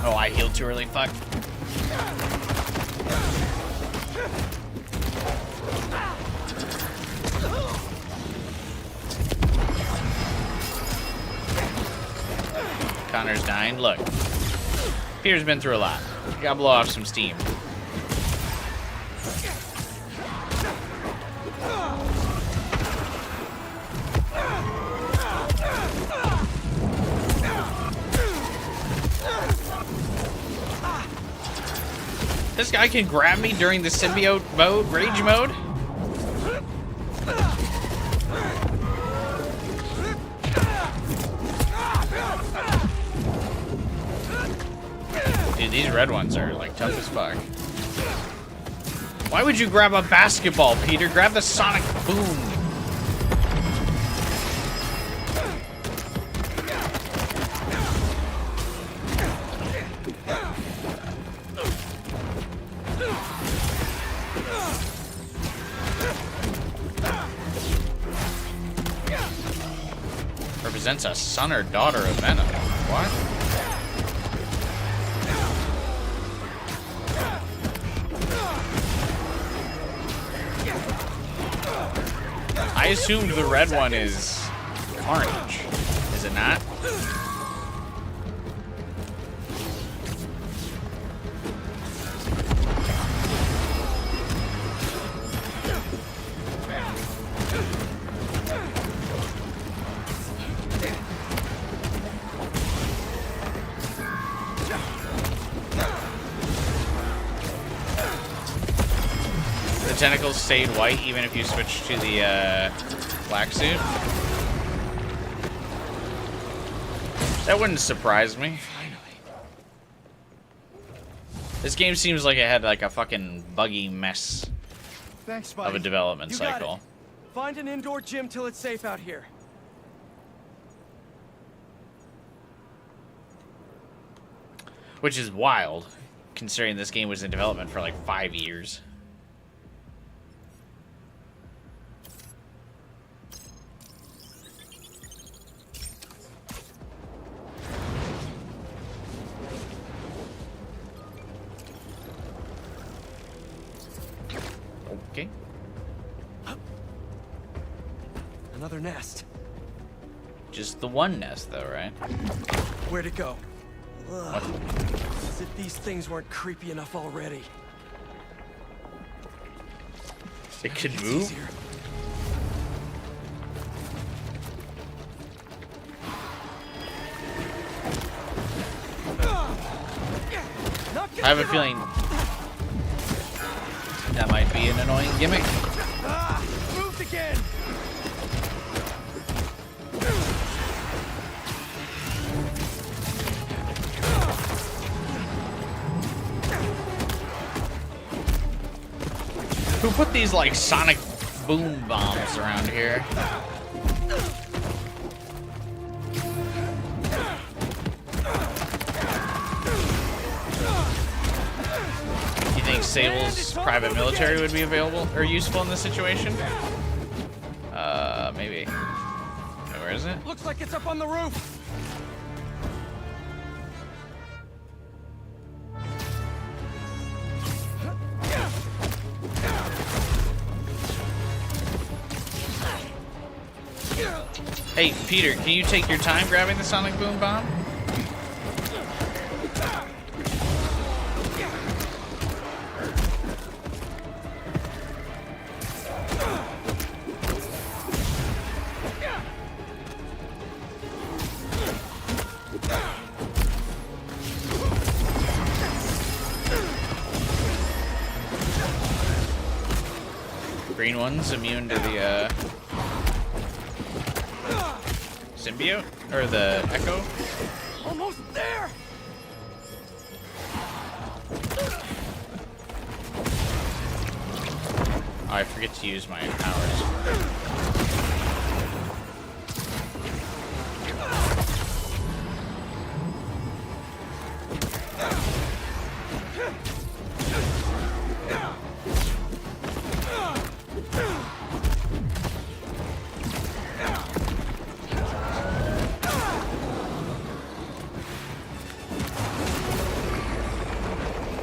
Oh, I healed too early. Fuck. Connor's dying. Look. Peter's been through a lot. You gotta blow off some steam. This guy can grab me during the symbiote mode, rage mode? Dude, these red ones are like tough as fuck. Why would you grab a basketball, Peter? Grab the sonic boom. Represents a son or daughter of Venom. What? assumed the red one is orange. Is it not? The tentacles stayed white even if you switch to the black suit. That wouldn't surprise me. This game seems like it had like a fucking buggy mess Thanks, of buddy. a development You got cycle. it. Find an indoor gym till it's safe out here. Which is wild, considering this game was in development for like 5 years. Okay. Another nest. Just the one nest, though, right? Where'd it go? Ugh. As if these things weren't creepy enough already. It could move? Easier. I have a feeling that might be an annoying gimmick. Ah, moved again. Who put these like sonic boom bombs around here? You think Sable's private military would be available or useful in this situation? Maybe. Where is it? Looks like it's up on the roof. Hey, Peter, can you take your time grabbing the sonic boom bomb? Green one's immune to the symbiote or the echo. Almost there. Oh, I forget to use my powers.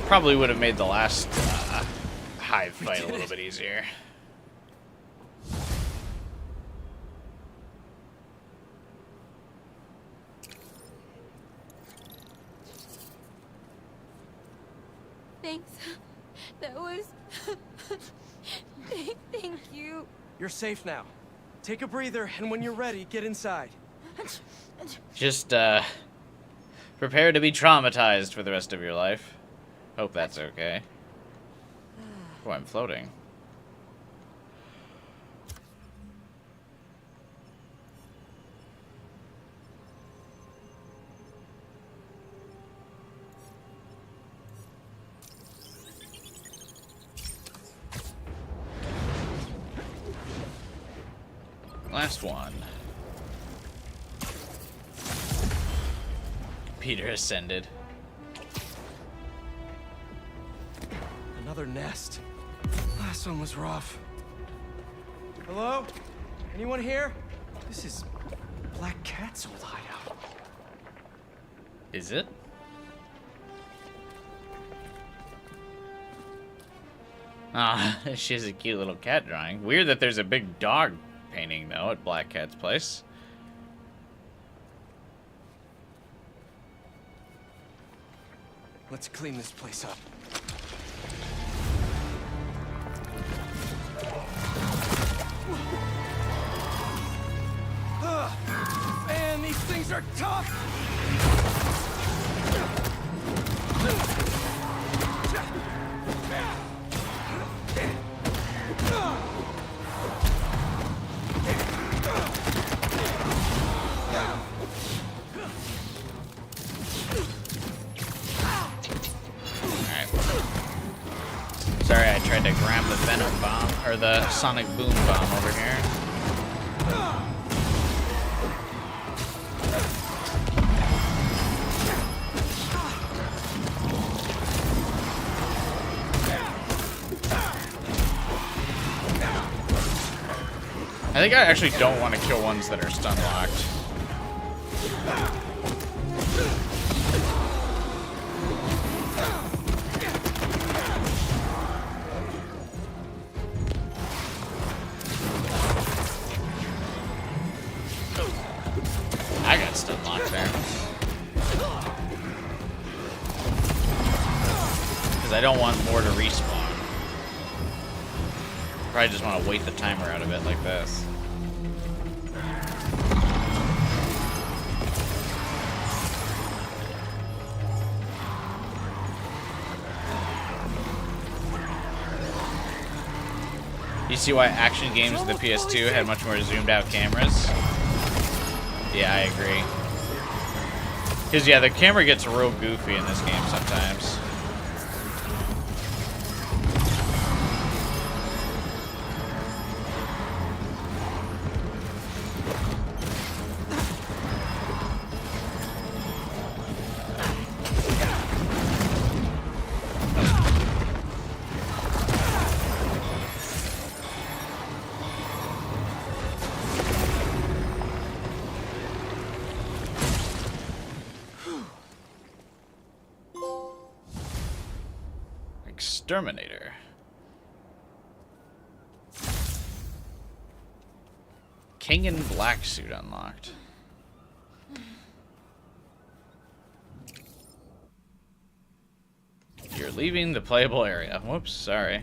Probably would have made the last hive fight a little bit easier. Thanks. That was... Thank you. You're safe now. Take a breather, and when you're ready, get inside. Just prepare to be traumatized for the rest of your life. Hope that's okay. Oh, I'm floating. Last one. Peter ascended. Another nest. Last one was rough. Hello? Anyone here? This is Black Cat's old hideout. Is it? Ah, she has a cute little cat drawing. Weird that there's a big dog painting, though, at Black Cat's place. Let's clean this place up. Man, these things are tough! Sorry, I tried to grab the Venom Bomb, or the Sonic Boom Bomb over here. I think I actually don't want to kill ones that are stun locked. I got stun locked there. Because I don't want more to respawn. Probably just want to wait the timer out of it like this. You see why action games of the PS2 had much more zoomed out cameras? Yeah, I agree. Because, yeah, the camera gets real goofy in this game sometimes. Exterminator. King in Black suit unlocked. You're leaving the playable area. Whoops, sorry.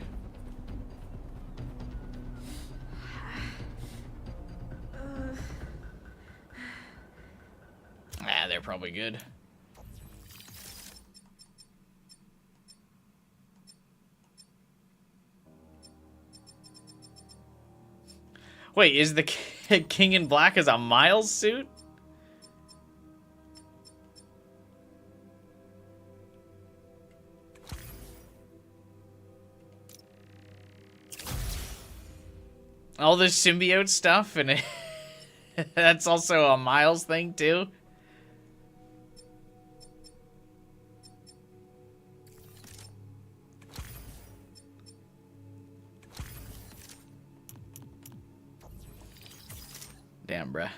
Ah, they're probably good. Wait, is the King in Black as a Miles suit? All this symbiote stuff, and that's also a Miles thing too? Damn, bruh.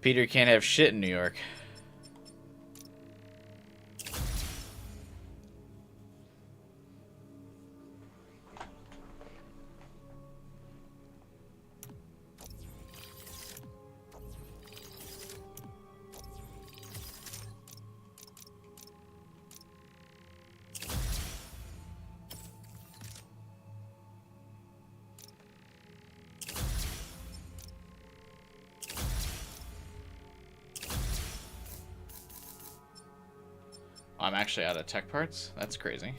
Peter can't have shit in New York. I'm actually out of tech parts? That's crazy.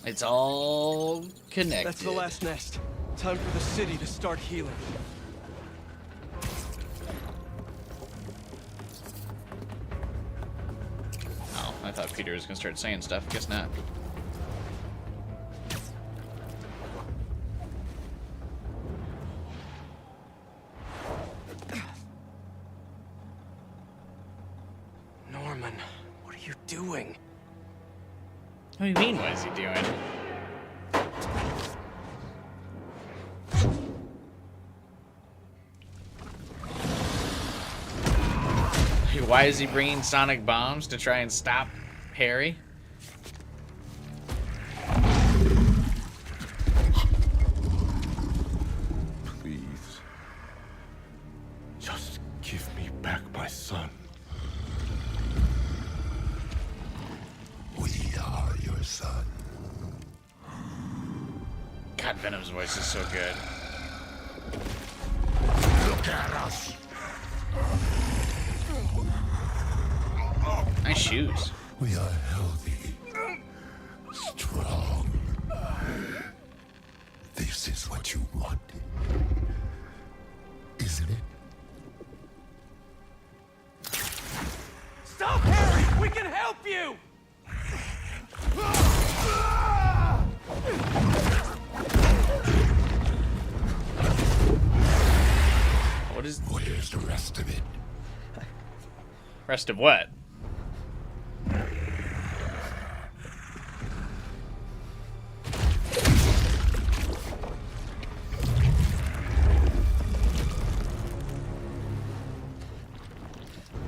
It's all connected. That's the last nest. Time for the city to start healing. Oh, I thought Peter was gonna start saying stuff. Guess not. Norman, what are you doing? What do you mean, what is he doing? Why is he bringing sonic bombs to try and stop Harry? Please. Just give me back my son. We are your son. God, Venom's voice is so good. Look at us. Nice shoes. We are healthy, strong. This is what you wanted, isn't it? Stop, Harry! We can help you! What is... Where's the rest of it? Rest of what?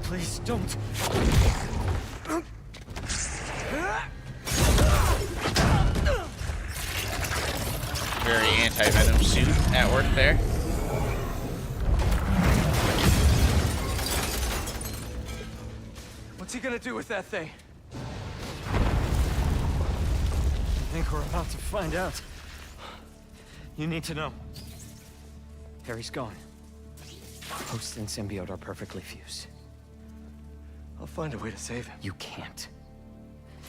Please don't. Very anti-venom suit at work there. What's he gonna do with that thing? I think we're about to find out. You need to know. Harry's gone. Host and symbiote are perfectly fused. I'll find a way to save him. You can't.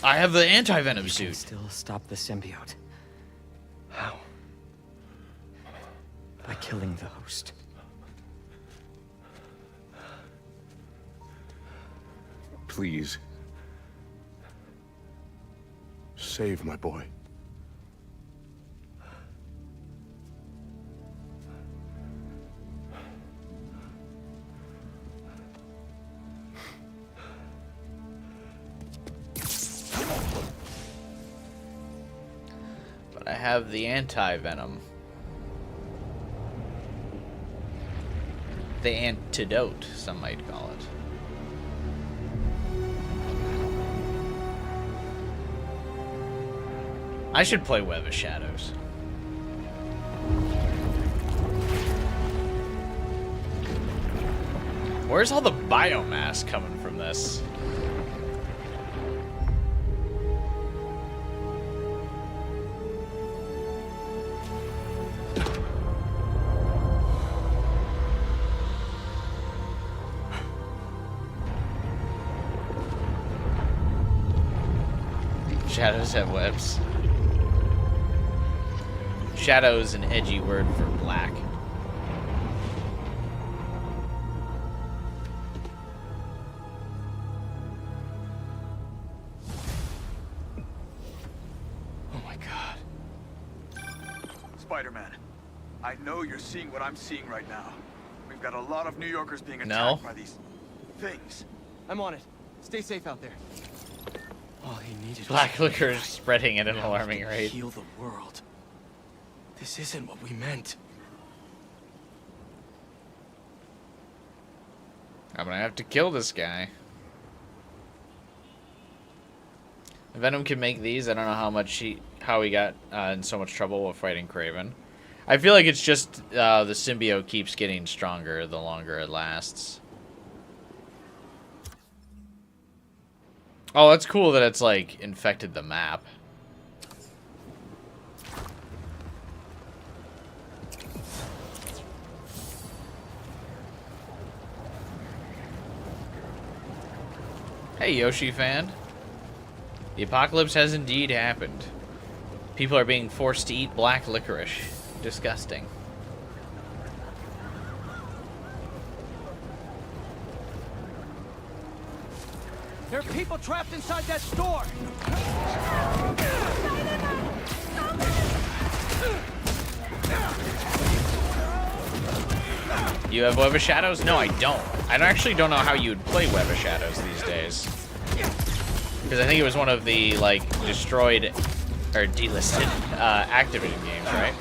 I have the anti-venom You suit. can still stop the symbiote. How? By killing the host. Please. Save my boy. But I have the anti-venom. The antidote, some might call it. I should play Web of Shadows. Where's all the biomass coming from this? Shadows have webs. Shadow is an edgy word for black. Oh my God. Spider-Man, I know you're seeing what I'm seeing right now. We've got a lot of New Yorkers being attacked No. by these things. I'm on it. Stay safe out there. All he needed Black was liquor is spreading at an Now we alarming can rate. Heal the world. This isn't what we meant. I'm gonna have to kill this guy. Venom can make these. I don't know how he got in so much trouble with fighting Kraven. I feel like it's just the symbiote keeps getting stronger the longer it lasts. Oh, that's cool that it's like infected the map. Hey, Yoshi fan. The apocalypse has indeed happened. People are being forced to eat black licorice. Disgusting. There are people trapped inside that store. You have Web of Shadows? No, I don't. I actually don't know how you would play Web of Shadows these days. Because I think it was one of the, like, destroyed or delisted Activision games, right?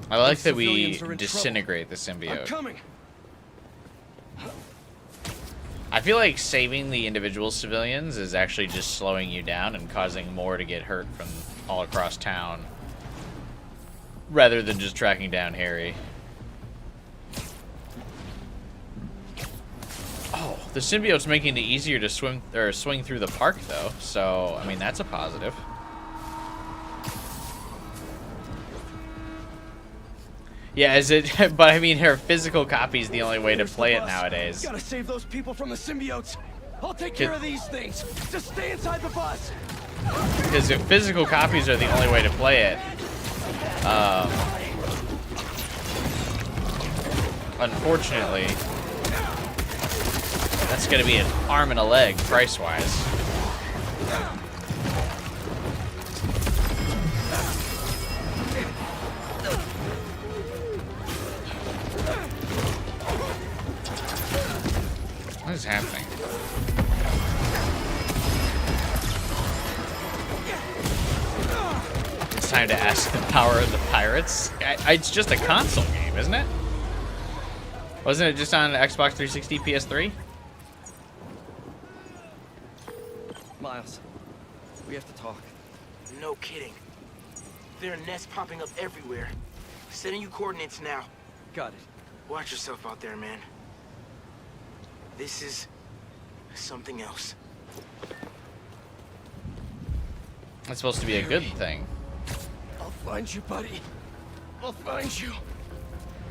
I like that we disintegrate the symbiote. I'm coming. I feel like saving the individual civilians is actually just slowing you down and causing more to get hurt from all across town, rather than just tracking down Harry. Oh, the symbiote's making it easier to swim or swing through the park, though. So, I mean, that's a positive. Yeah, is it? But I mean, her physical copy is the only way to play it nowadays. Gotta save those people from the symbiotes. I'll take care of these things. Just stay inside the bus. Because if physical copies are the only way to play it, unfortunately, that's gonna be an arm and a leg price-wise. What is happening? It's time to ask the power of the pirates. It's just a console game, isn't it? Wasn't it just on Xbox 360, PS3? Miles, we have to talk. No kidding. There are nests popping up everywhere. Sending you coordinates now. Got it. Watch yourself out there, man. This is something else. That's supposed to be a good thing. I'll find you, buddy. I'll find you.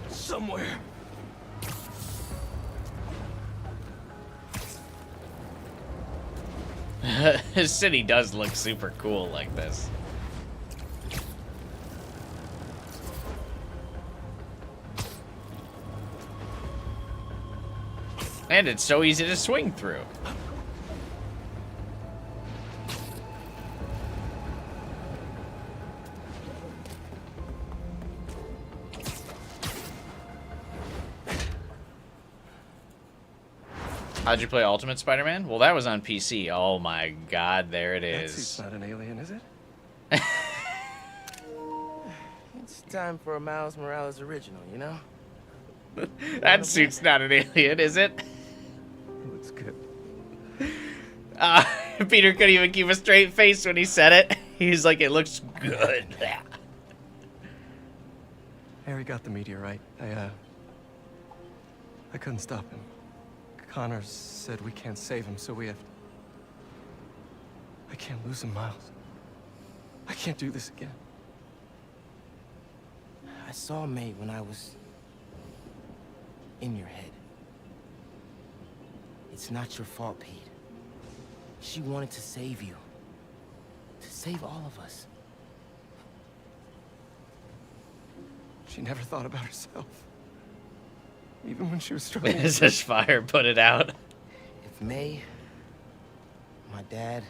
Somewhere. His city does look super cool like this. And it's so easy to swing through. How'd you play Ultimate Spider-Man? Well, that was on PC. Oh my god, there it is. That suit's not an alien, is it? It's time for a Miles Morales original, you know? That suit's not an alien, is it? Looks good. Peter couldn't even keep a straight face when he said it. He's like, it looks good. Harry got the meteorite. I couldn't stop him. Connor said we can't save him, so we have... I can't lose him, Miles. I can't do this again. I saw May when I was in your head. It's not your fault, Pete. She wanted to save you. To save all of us. She never thought about herself. Even when she was struggling. Is this fire? Put it out. If May, my dad,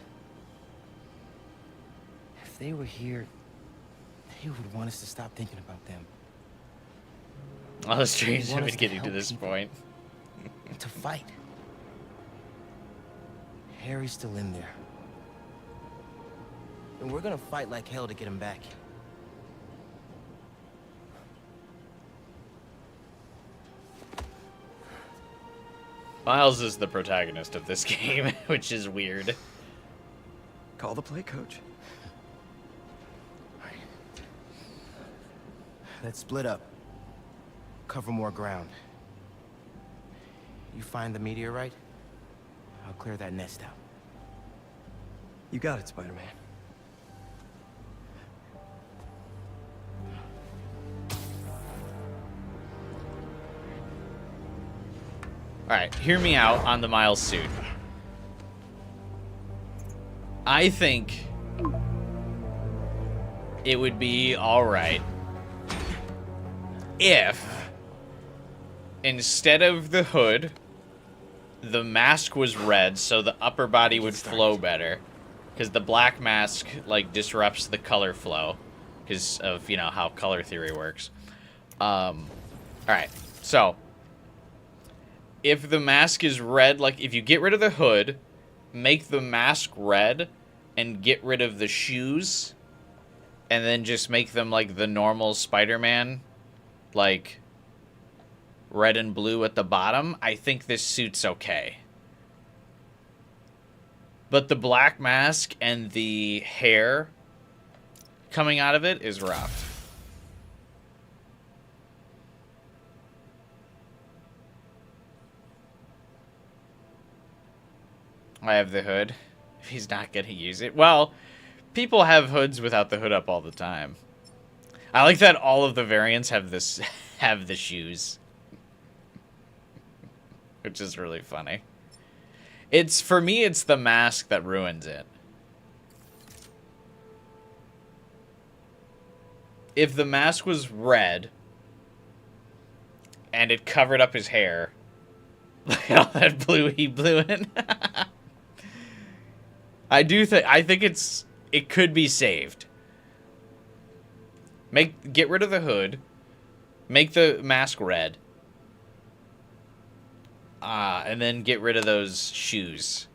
if they were here, they would want us to stop thinking about them. All the strange have been getting to this point. And to fight. Harry's still in there. And we're gonna fight like hell to get him back. Miles is the protagonist of this game, which is weird. Call the play, coach. Let's split up. Cover more ground. You find the meteorite, I'll clear that nest out. You got it, Spider-Man. Alright, hear me out on the Miles suit. I think it would be alright if instead of the hood, the mask was red so the upper body would flow better. Because the black mask, like, disrupts the color flow. Because of, you know, how color theory works. Alright, so. If the mask is red, like, if you get rid of the hood, make the mask red, and get rid of the shoes, and then just make them, like, the normal Spider-Man, like, red and blue at the bottom, I think this suit's okay. But the black mask and the hair coming out of it is rough. I have the hood. If he's not gonna use it. Well, people have hoods without the hood up all the time. I like that all of the variants have this have the shoes. Which is really funny. It's, for me, it's the mask that ruins it. If the mask was red and it covered up his hair, look at all that blue he blew in. I think it could be saved. Get rid of the hood. Make the mask red. And then get rid of those shoes.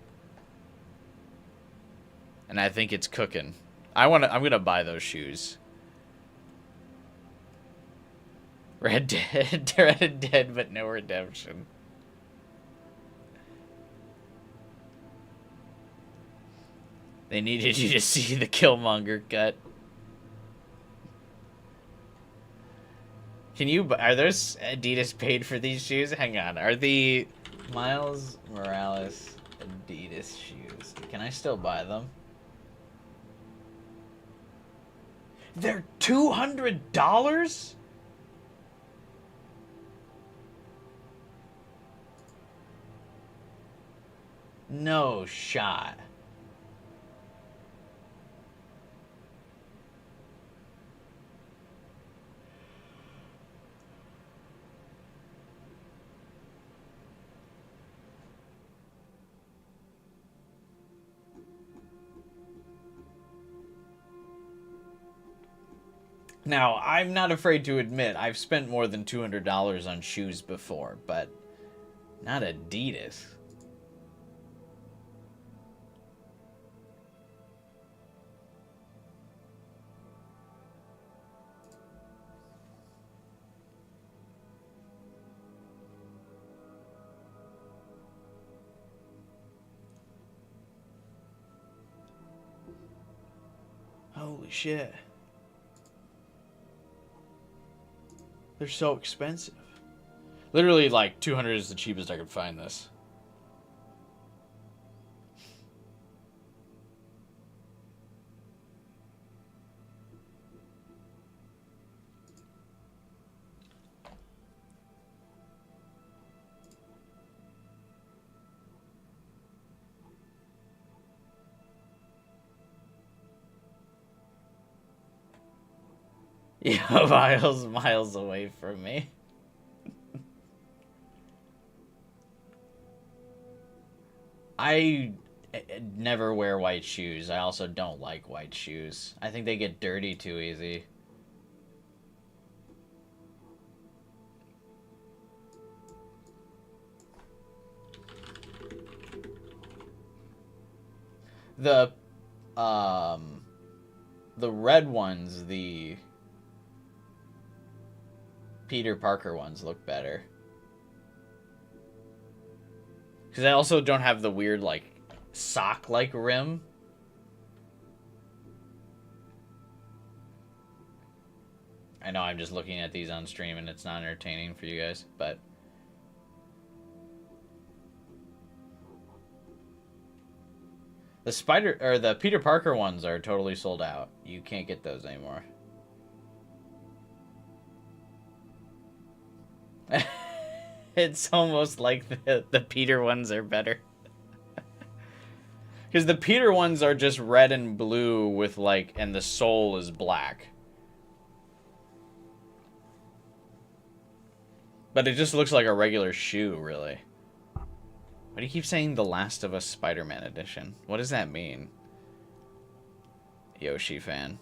And I think it's cooking. I'm gonna buy those shoes. Red Dead, Red Dead, but no redemption. They needed you to see the Killmonger cut. Are those Adidas paid for these shoes? Hang on, are the Miles Morales Adidas shoes, can I still buy them? They're $200? No shot. Now, I'm not afraid to admit I've spent more than $200 on shoes before, but not Adidas. Holy shit. They're so expensive. Literally, like, 200 is the cheapest I could find this. Yeah, miles away from me. I never wear white shoes. I also don't like white shoes. I think they get dirty too easy. The red ones, the Peter Parker ones look better. Because I also don't have the weird, like, sock-like rim. I know I'm just looking at these on stream and it's not entertaining for you guys, but... the Peter Parker ones are totally sold out. You can't get those anymore. It's almost like the Peter ones are better. Because the Peter ones are just red and blue with, like, and the sole is black. But it just looks like a regular shoe, really. Why do you keep saying The Last of Us Spider-Man edition? What does that mean? Yoshi fan.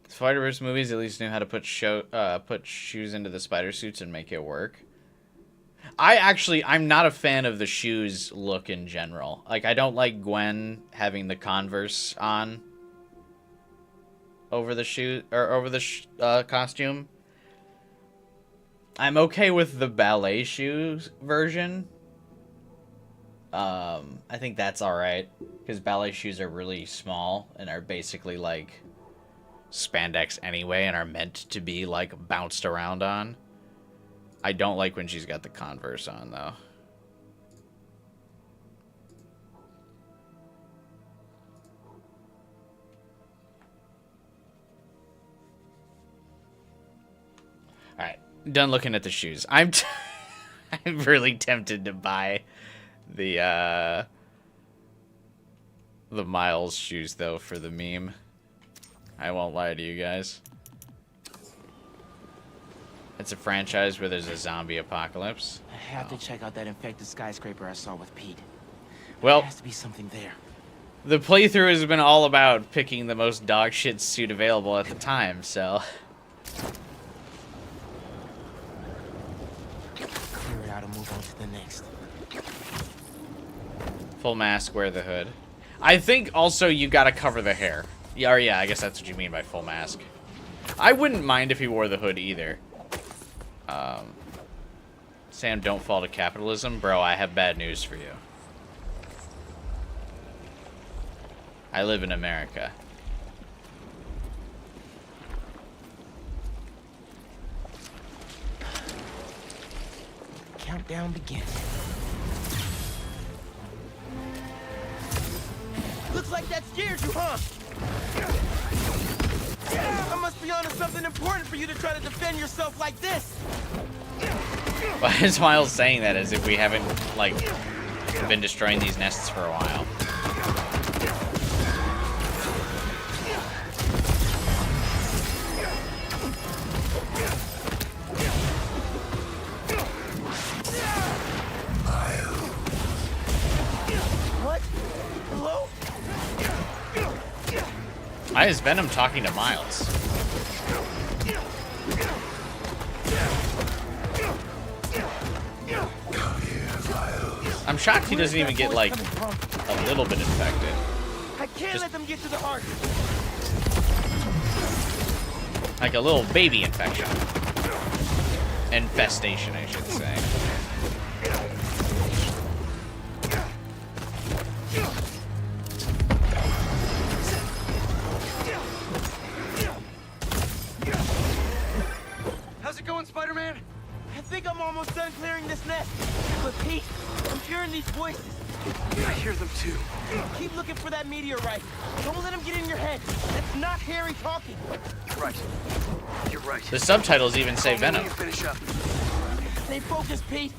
Spider-Verse movies at least knew how to put shoes into the spider suits and make it work. I'm not a fan of the shoes look in general. Like, I don't like Gwen having the Converse on over the shoe or over the costume. I'm okay with the ballet shoes version. I think that's all right because ballet shoes are really small and are basically like spandex anyway and are meant to be like bounced around on. I don't like when she's got the Converse on though. All right, done looking at the shoes. I'm really tempted to buy the Miles shoes though for the meme. I won't lie to you guys. It's a franchise where there's a zombie apocalypse. I have to check out that infected skyscraper I saw with Pete. Well, there has to be something there. The playthrough has been all about picking the most dog shit suit available at the time, so. Clear it out and move on to the next. Full mask, wear the hood. I think also you gotta cover the hair. Yeah, or yeah, I guess that's what you mean by full mask. I wouldn't mind if he wore the hood either. Sam, don't fall to capitalism. Bro, I have bad news for you. I live in America. Countdown begins. Looks like that scared you, huh? I must be onto something important for you to try to defend yourself like this. Why is Miles saying that as if we haven't, like, been destroying these nests for a while? What? Hello? Why is Venom talking to Miles? I'm shocked he doesn't even get, like, a little bit infected. I can't let them get to the heart. Like a little baby infection. Infestation, I should say. How's it going, Spider-Man? I think I'm almost done clearing this nest. But Pete, I'm hearing these voices. I hear them too. Keep looking for that meteorite. Don't let him get in your head. That's not Harry talking. Right. You're right. The subtitles even say Venom. Finish up. Stay focused, Pete.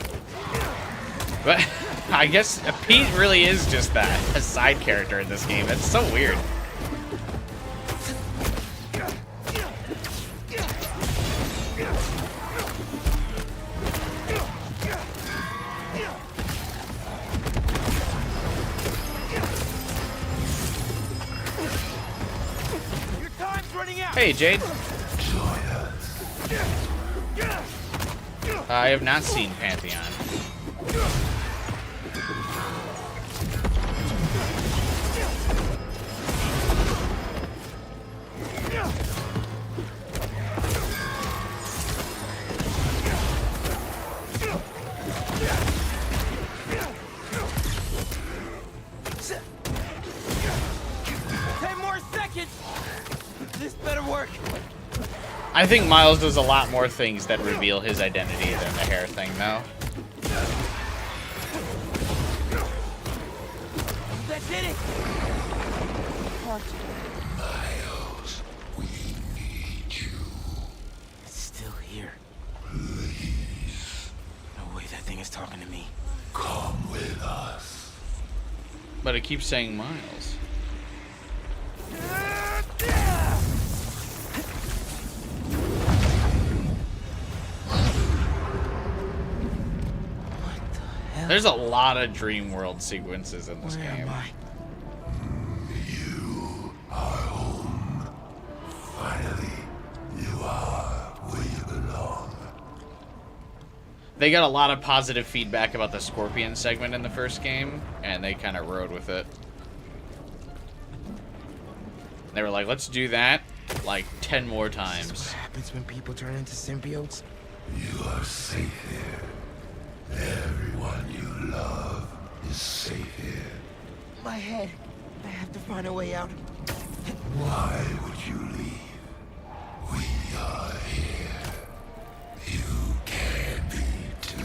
But I guess Pete really is just that, a side character in this game. That's so weird. Hey, Jade. I have not seen Pantheon. I think Miles does a lot more things that reveal his identity than the hair thing, though. That did it! Miles, we need you. It's still here. Please. No way that thing is talking to me. Come with us. But it keeps saying Miles. There's a lot of dream world sequences in this game. You are home. Finally, you are where you belong. They got a lot of positive feedback about the Scorpion segment in the first game, and they kind of rode with it. They were like, let's do that like 10 more times. This is what happens when people turn into symbiotes? You are safe here. Everyone you love is safe here. My head. I have to find a way out. Why would you leave? We are here. You can be too.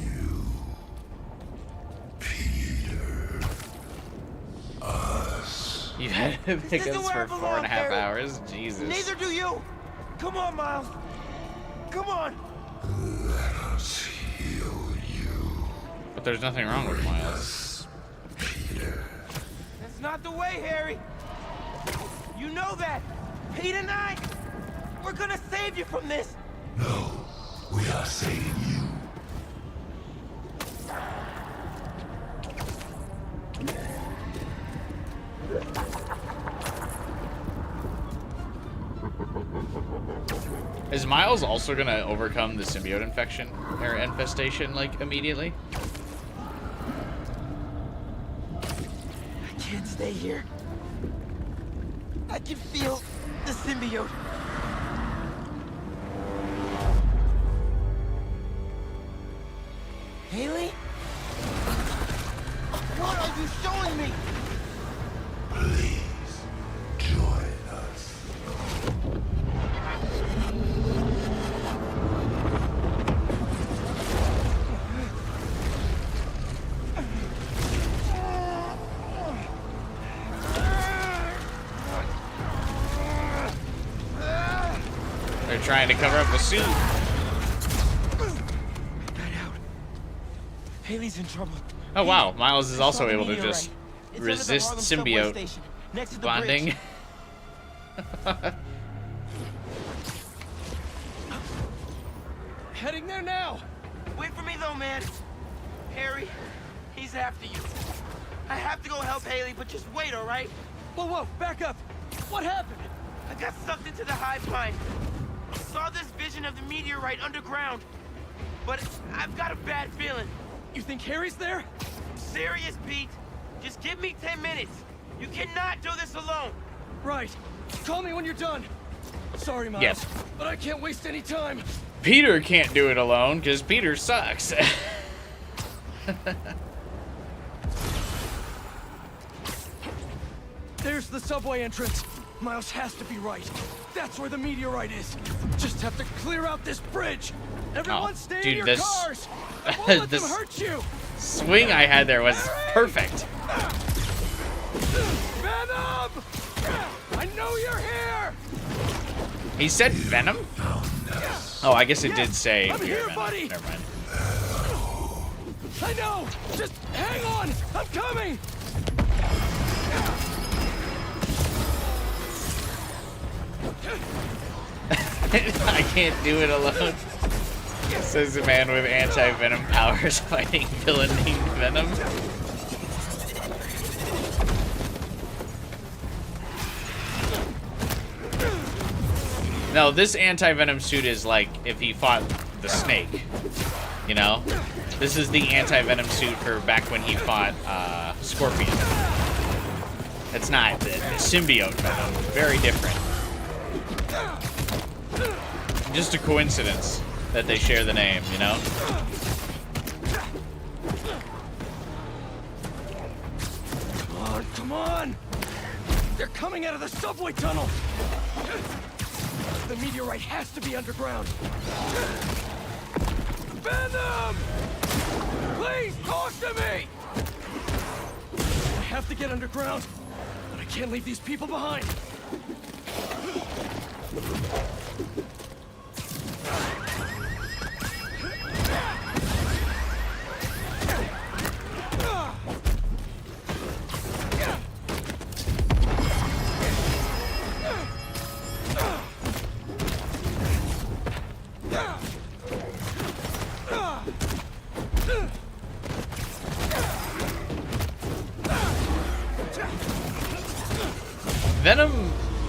You, Peter, us. You had to pick us for 4.5 hours? Jesus. Neither do you. Come on, Miles. Come on. Let us heal you. But there's nothing wrong with Miles. Peter. That's not the way, Harry. You know that. Pete and I, we're gonna save you from this. No, we are saving you. Is Miles also gonna overcome the symbiote infection or infestation like immediately? I can't stay here. I can feel the symbiote. Haley? What are you showing me? Please, join us. They're trying to cover up the suit. Haley's in trouble. Oh wow, Miles is also able to meteorite. just It's under the resist Harlem subway symbiote station, next to the bonding. bridge. Heading there now. Wait for me though, man. Harry, he's after you. I have to go help Haley, but just wait, all right? Whoa, whoa, back up. What happened? I got sucked into the hive mind. Saw this vision of the meteorite underground. But I've got a bad feeling. You think Harry's there? Serious, Pete. Just give me 10 minutes. You cannot do this alone. Right. Call me when you're done. Sorry, Miles. Yes. But I can't waste any time. Peter can't do it alone because Peter sucks. There's the subway entrance. Miles has to be right. That's where the meteorite is. Just have to clear out this bridge. Everyone stay in dude, your this- cars. I won't let them this hurt you. Swing I had there was perfect. Venom! I know you're here. He said Venom? Oh, I guess it did say I'm Fear here, Venom. buddy. Never mind. I know. Just hang on. I'm coming. I can't do it alone. Says the man with anti-venom powers fighting villain named Venom. No, this anti-venom suit is like if he fought the snake. You know? This is the anti-venom suit for back when he fought Scorpion. It's not the symbiote venom. Very different. Just a coincidence that they share the name, you know? Come on, come on. They're coming out of the subway tunnel. The meteorite has to be underground. Venom! Please talk to me! I have to get underground, but I can't leave these people behind.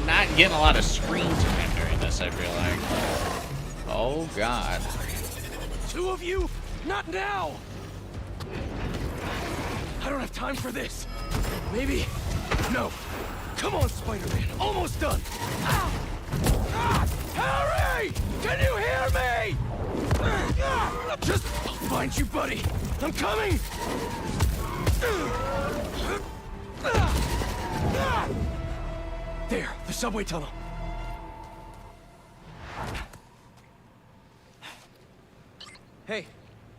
not getting a lot of screen time during this, I feel like. Oh, God. Two of you? Not now! I don't have time for this. Maybe... No. Come on, Spider-Man. Almost done. Ah! Ah! Harry! Can you hear me? Ah! Just... I'll find you, buddy. I'm coming! There, the subway tunnel. Hey,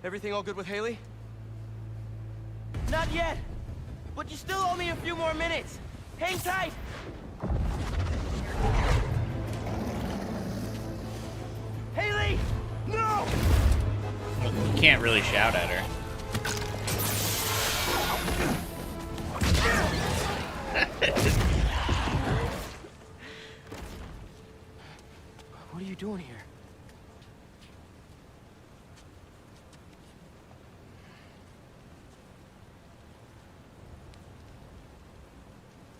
everything all good with Haley? Not yet, but you still owe me a few more minutes. Hang tight. Haley! No! You can't really shout at her. What are you doing here?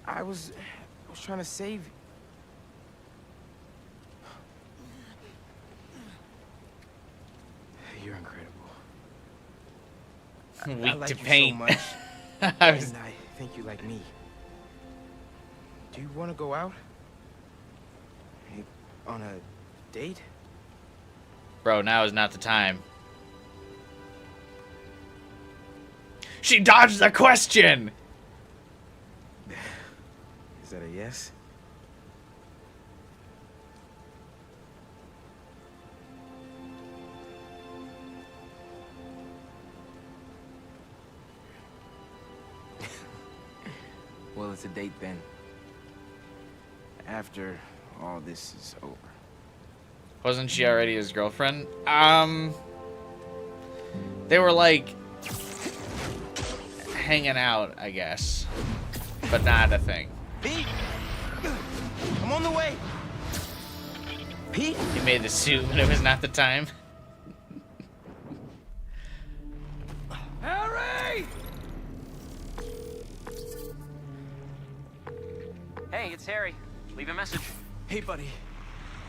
I was trying to save you. You're incredible. I Weak like to you paint. so much, and I think you like me. Do you want to go out? Hey, on a date? Bro, now is not the time. She dodged the question! Is that a yes? Well, it's a date then. After all this is over. Wasn't she already his girlfriend? They were like hanging out, I guess, but not a thing. Pete, I'm on the way. Pete, He made the suit when it was not the time. Harry! Hey, it's Harry. Leave a message. Hey, buddy.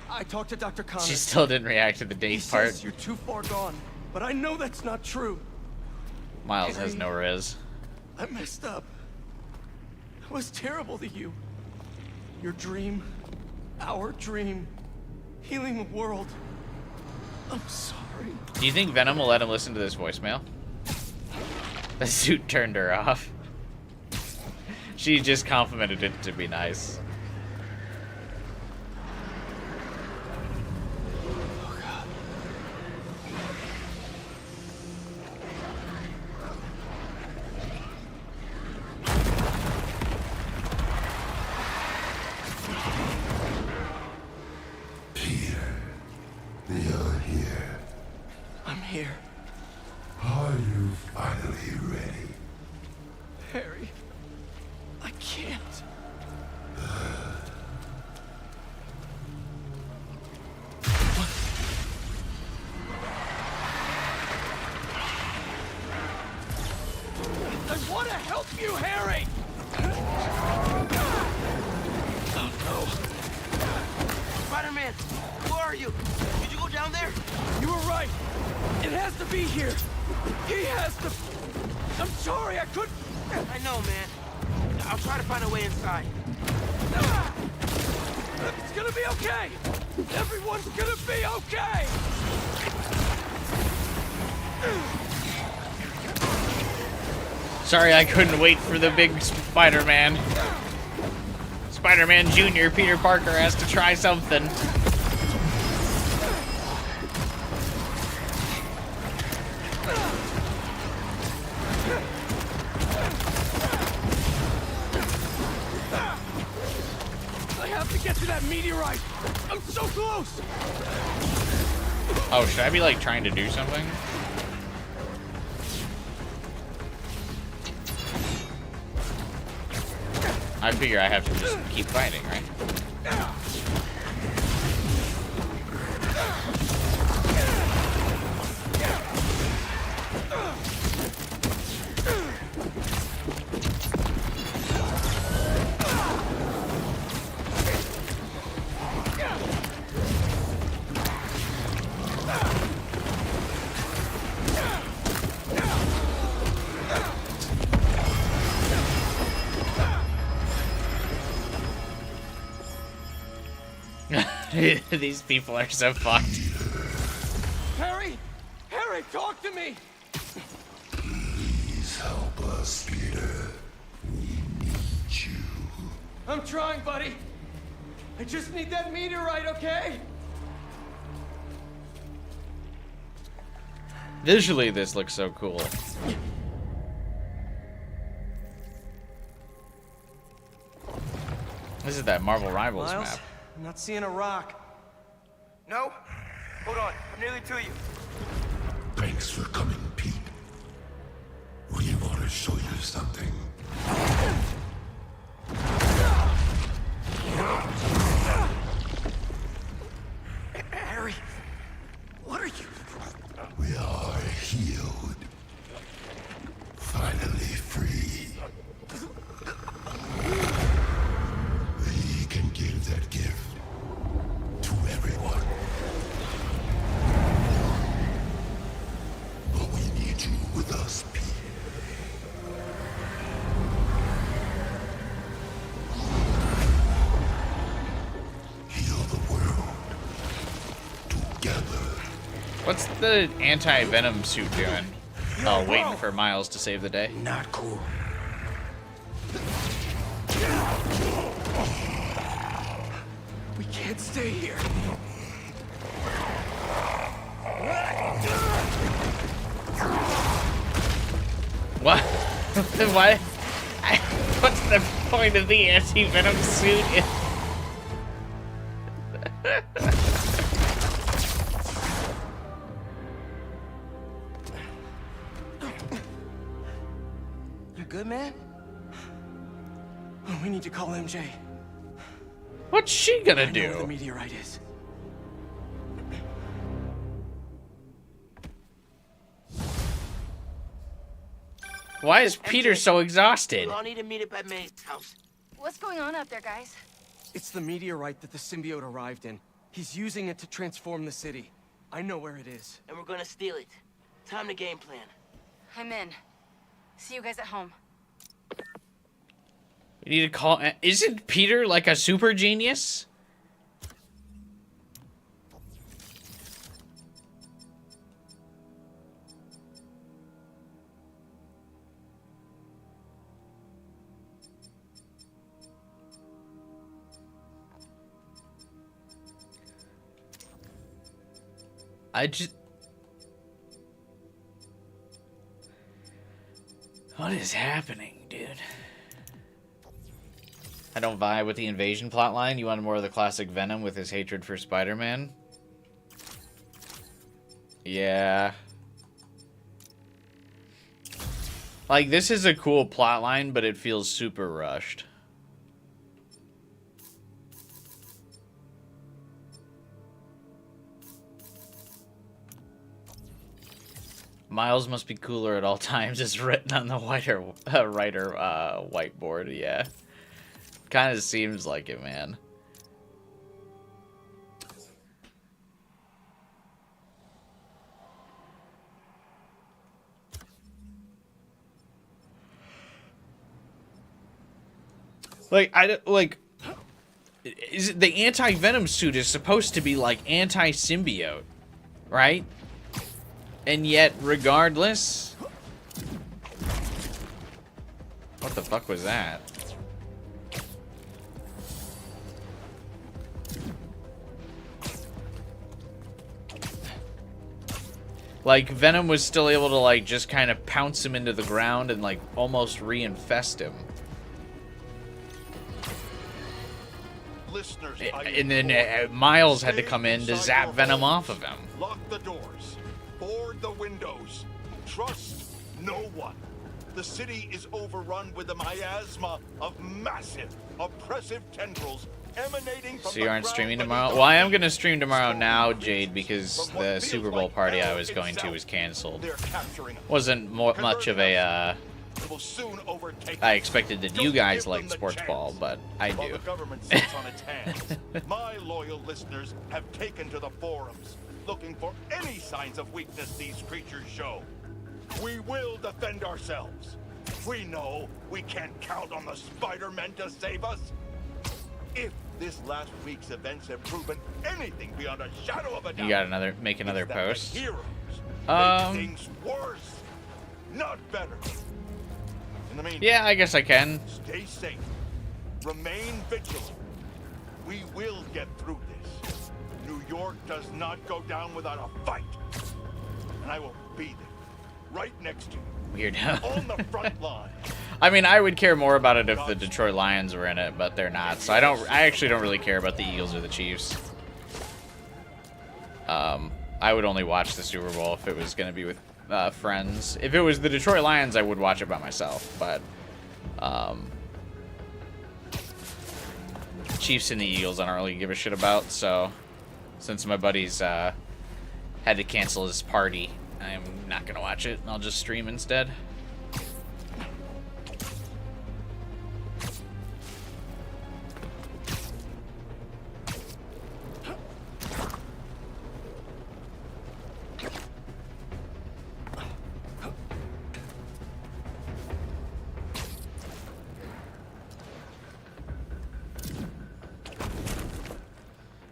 I talked to Dr. Connors. She still didn't react to the He date part. says you're too far gone, but I know that's not true. Miles has no riz. I messed up. I was terrible to you. Your dream, our dream, healing the world. I'm sorry. Do you think Venom will let him listen to this voicemail? The suit turned her off. She just complimented it to be nice. You're here. I'm here. Are you finally ready? Harry, I can't. I want to help you, Harry! Oh, no. Spider-Man, where are you? Did you go down there? You were right. It has to be here. He has to... I'm sorry, I couldn't... I know, man. I'll try to find a way inside. It's gonna be okay. Everyone's gonna be okay. Sorry I couldn't wait for the big Spider-Man. Spider-Man Jr. Peter Parker has to try something. I have to get to that meteorite. I'm so close. Oh, should I be like trying to do something? I figure I have to just keep fighting, right? These people are so fucked. Harry! Harry, talk to me! Please help us, Peter. We need you. I'm trying, buddy. I just need that meteorite, okay? Visually, this looks so cool. This is that Marvel Rivals Miles, map. I'm not seeing a rock. No? Hold on, I'm nearly to you. Thanks for coming, Pete. We want to show you something. Harry, what are you? We are healed. Finally free. We can give that gift to everyone. But we need you with us, Pete. Heal the world. Together. What's the anti-venom suit doing? Oh, waiting for Miles to save the day. Not cool. We can't stay here. What? What? What's the point of the anti-venom suit? You good, man? Oh, we need to call MJ. What's she gonna I know do? where the meteorite is. Why is Peter so exhausted? I'll need to meet up at May's house. What's going on out there, guys? It's the meteorite that the symbiote arrived in. He's using it to transform the city. I know where it is. And we're gonna steal it. Time to game plan. I'm in. See you guys at home. We need to call... Isn't Peter like a super genius? I just... What is happening, dude? I don't vibe with the invasion plotline. You wanted more of the classic Venom with his hatred for Spider-Man? Yeah. Like, this is a cool plotline, but it feels super rushed. Miles must be cooler at all times is written on the writer whiteboard, yeah. Kind of seems like it, man. Is it the anti-venom suit is supposed to be like anti-symbiote, right? And yet, regardless... What the fuck was that? Like, Venom was still able to, like, just kind of pounce him into the ground and, like, almost reinfest him. Listeners, And then Miles had to come in to zap Venom off of him. Lock the doors. Board the windows. Trust no one. The city is overrun with a miasma of massive, oppressive tendrils emanating from So you aren't streaming tomorrow? Well, I am going to stream tomorrow now, Jade, because the Super Bowl party I was going to was canceled. Wasn't much of a, I expected that you guys liked sports ball, but I do. The government sits on its hands. My loyal listeners have taken to the forums, looking for any signs of weakness these creatures show. We will defend ourselves. We know we can't count on the Spider-Men to save us. If This last week's events have proven anything beyond a shadow of a doubt. You got make another post. The heroes make things worse, not better. In the meantime, yeah, I guess I can. Stay safe. Remain vigilant. We will get through this. New York does not go down without a fight. And I will be there, right next to you. Weird. On the front line. I mean, I would care more about it if the Detroit Lions were in it, but they're not. So I actually don't really care about the Eagles or the Chiefs. I would only watch the Super Bowl if it was going to be with friends. If it was the Detroit Lions, I would watch it by myself. But Chiefs and the Eagles, I don't really give a shit about. So since my buddies had to cancel his party, I'm not going to watch it. I'll just stream instead.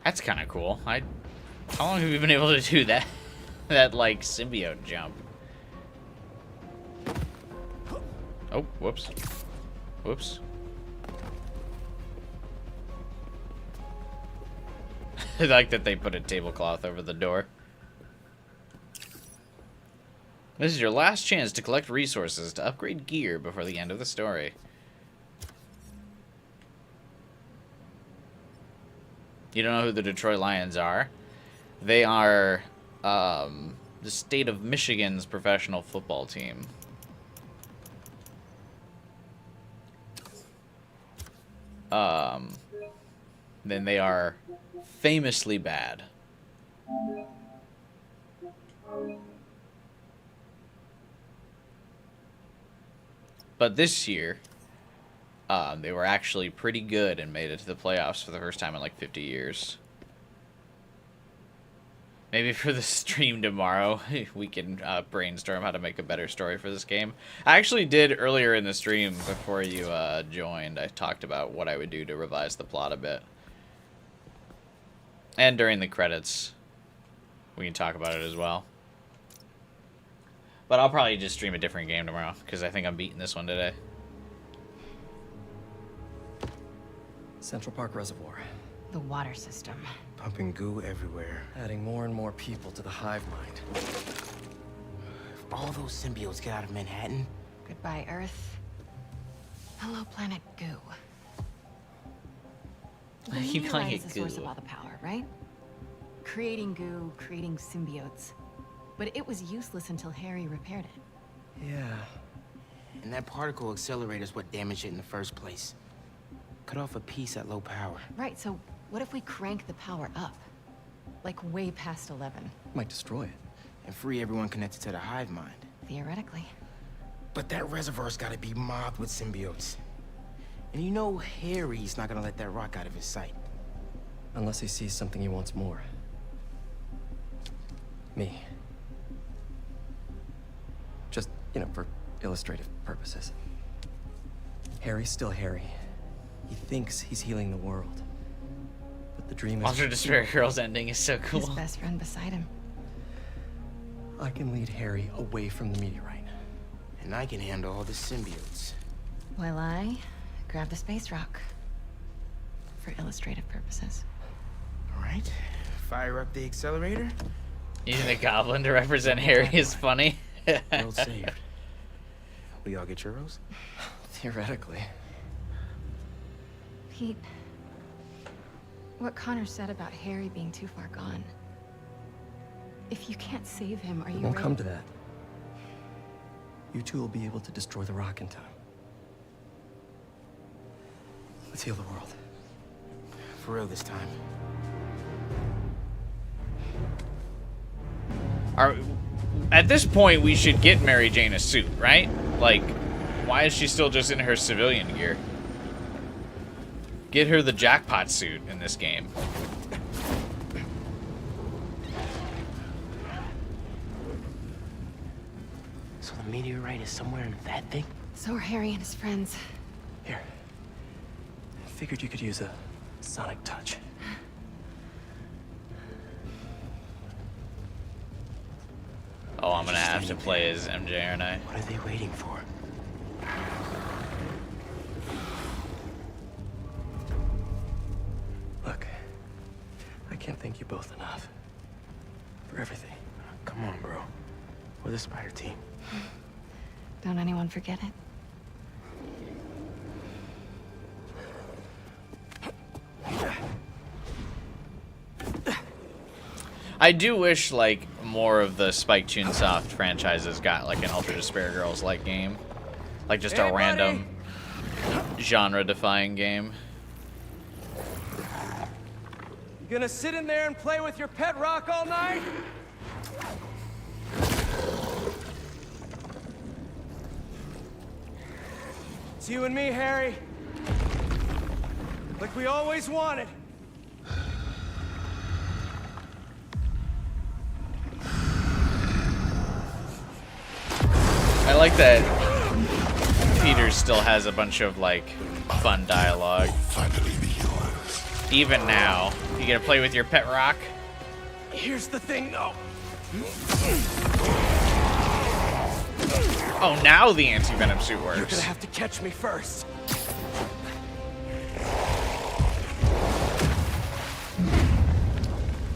That's kind of cool. How long have you been able to do that? That, like, symbiote jump. Oh, whoops. Whoops. I like that they put a tablecloth over the door. This is your last chance to collect resources to upgrade gear before the end of the story. You don't know who the Detroit Lions are? They are the state of Michigan's professional football team. Then they are famously bad. But this year, they were actually pretty good and made it to the playoffs for the first time in like 50 years. Maybe for the stream tomorrow, we can brainstorm how to make a better story for this game. I actually did earlier in the stream, before you joined, I talked about what I would do to revise the plot a bit. And during the credits, we can talk about it as well. But I'll probably just stream a different game tomorrow, because I think I'm beating this one today. Central Park Reservoir. The water system. Pumping goo everywhere. Adding more and more people to the hive mind. If all those symbiotes get out of Manhattan... Goodbye, Earth. Hello, planet Goo. I keep calling it the goo. source of all the power, right? Creating goo, creating symbiotes. But it was useless until Harry repaired it. Yeah. And that particle accelerator's what damaged it in the first place. Cut off a piece at low power. Right, so what if we crank the power up? Like way past 11? Might destroy it. And free everyone connected to the hive mind. Theoretically. But that reservoir's gotta be mobbed with symbiotes. And you know Harry's not gonna let that rock out of his sight. Unless he sees something he wants more. Me. Just, you know, for illustrative purposes. Harry's still Harry. He thinks he's healing the world. But the dream is... Monster Despair Girls ending is so cool. His best friend beside him. I can lead Harry away from the meteorite. And I can handle all the symbiotes. While I grab the space rock. For illustrative purposes. All right. Fire up the accelerator. Using the goblin to represent Harry is funny. World saved. We all get churros? Theoretically. Pete, what Connor said about Harry being too far gone. If you can't save him, are you It won't ready? come to that. You two will be able to destroy the rock in time. Let's heal the world. For real this time. At this point, we should get Mary Jane a suit, right? Like, why is she still just in her civilian gear? Get her the jackpot suit in this game. So the meteorite is somewhere in that thing? So are Harry and his friends. Here. Figured you could use a Sonic touch. Oh, I'm gonna have to play as MJ, aren't I? What are they waiting for? Look, I can't thank you both enough. For everything. Come on, bro. We're the Spider team. Don't anyone forget it. I do wish, like, more of the Spike Chunsoft franchises got, like, an Ultra Despair Girls-like game. Like, just a random genre-defying game. You gonna sit in there and play with your pet rock all night? It's you and me, Harry. Like we always wanted. I like that Peter still has a bunch of, like, fun dialogue. Even now. You gonna play with your pet rock? Here's the thing, though. Oh, now the anti-venom suit works. You're gonna have to catch me first.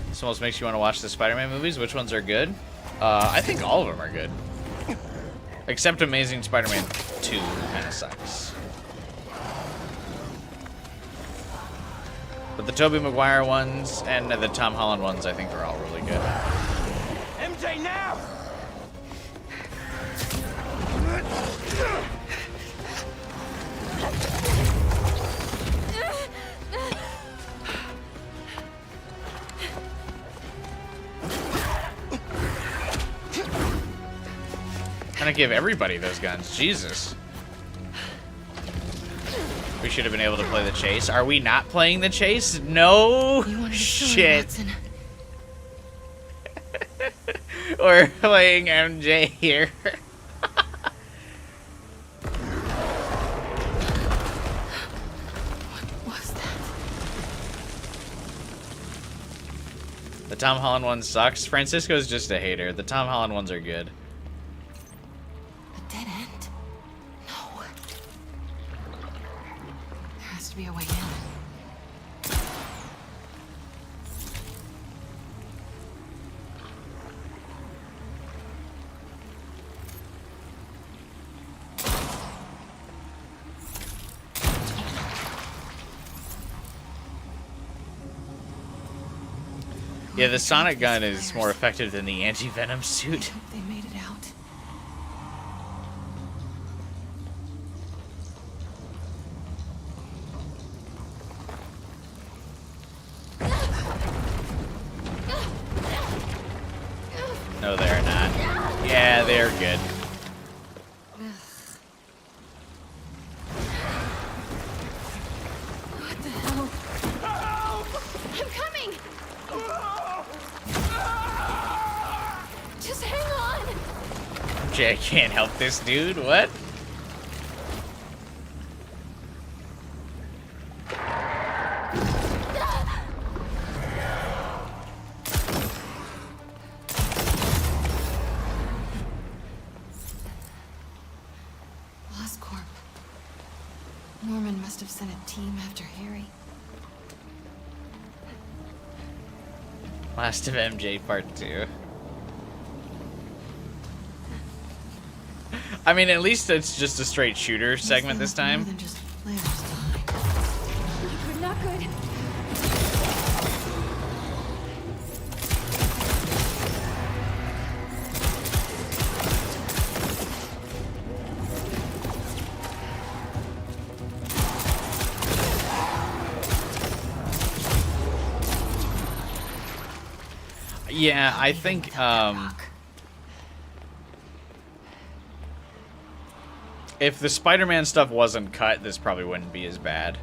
This almost makes you want to watch the Spider-Man movies. Which ones are good? I think all of them are good. Except Amazing Spider-Man 2 kind of sucks. But the Tobey Maguire ones and the Tom Holland ones, I think, are all really good. MJ, now! Trying to give everybody those guns. Jesus. We should have been able to play the chase. Are we not playing the chase? No shit. We're playing MJ here. What was that? The Tom Holland one sucks. Francisco's just a hater. The Tom Holland ones are good. A dead end? No. There has to be a way in. Yeah, the Sonic gun is more effective than the anti-venom suit. They made it out. No, they're not. Yeah, they're good. What the hell? I'm coming! Just hang on! Jay, I can't help this dude. What? Oscorp. Norman must have sent a team after Harry. Last of MJ Part 2. I mean, at least it's just a straight shooter segment this time. More than just flares behind. Not good, not good. Yeah, I think, if the Spider-Man stuff wasn't cut, this probably wouldn't be as bad.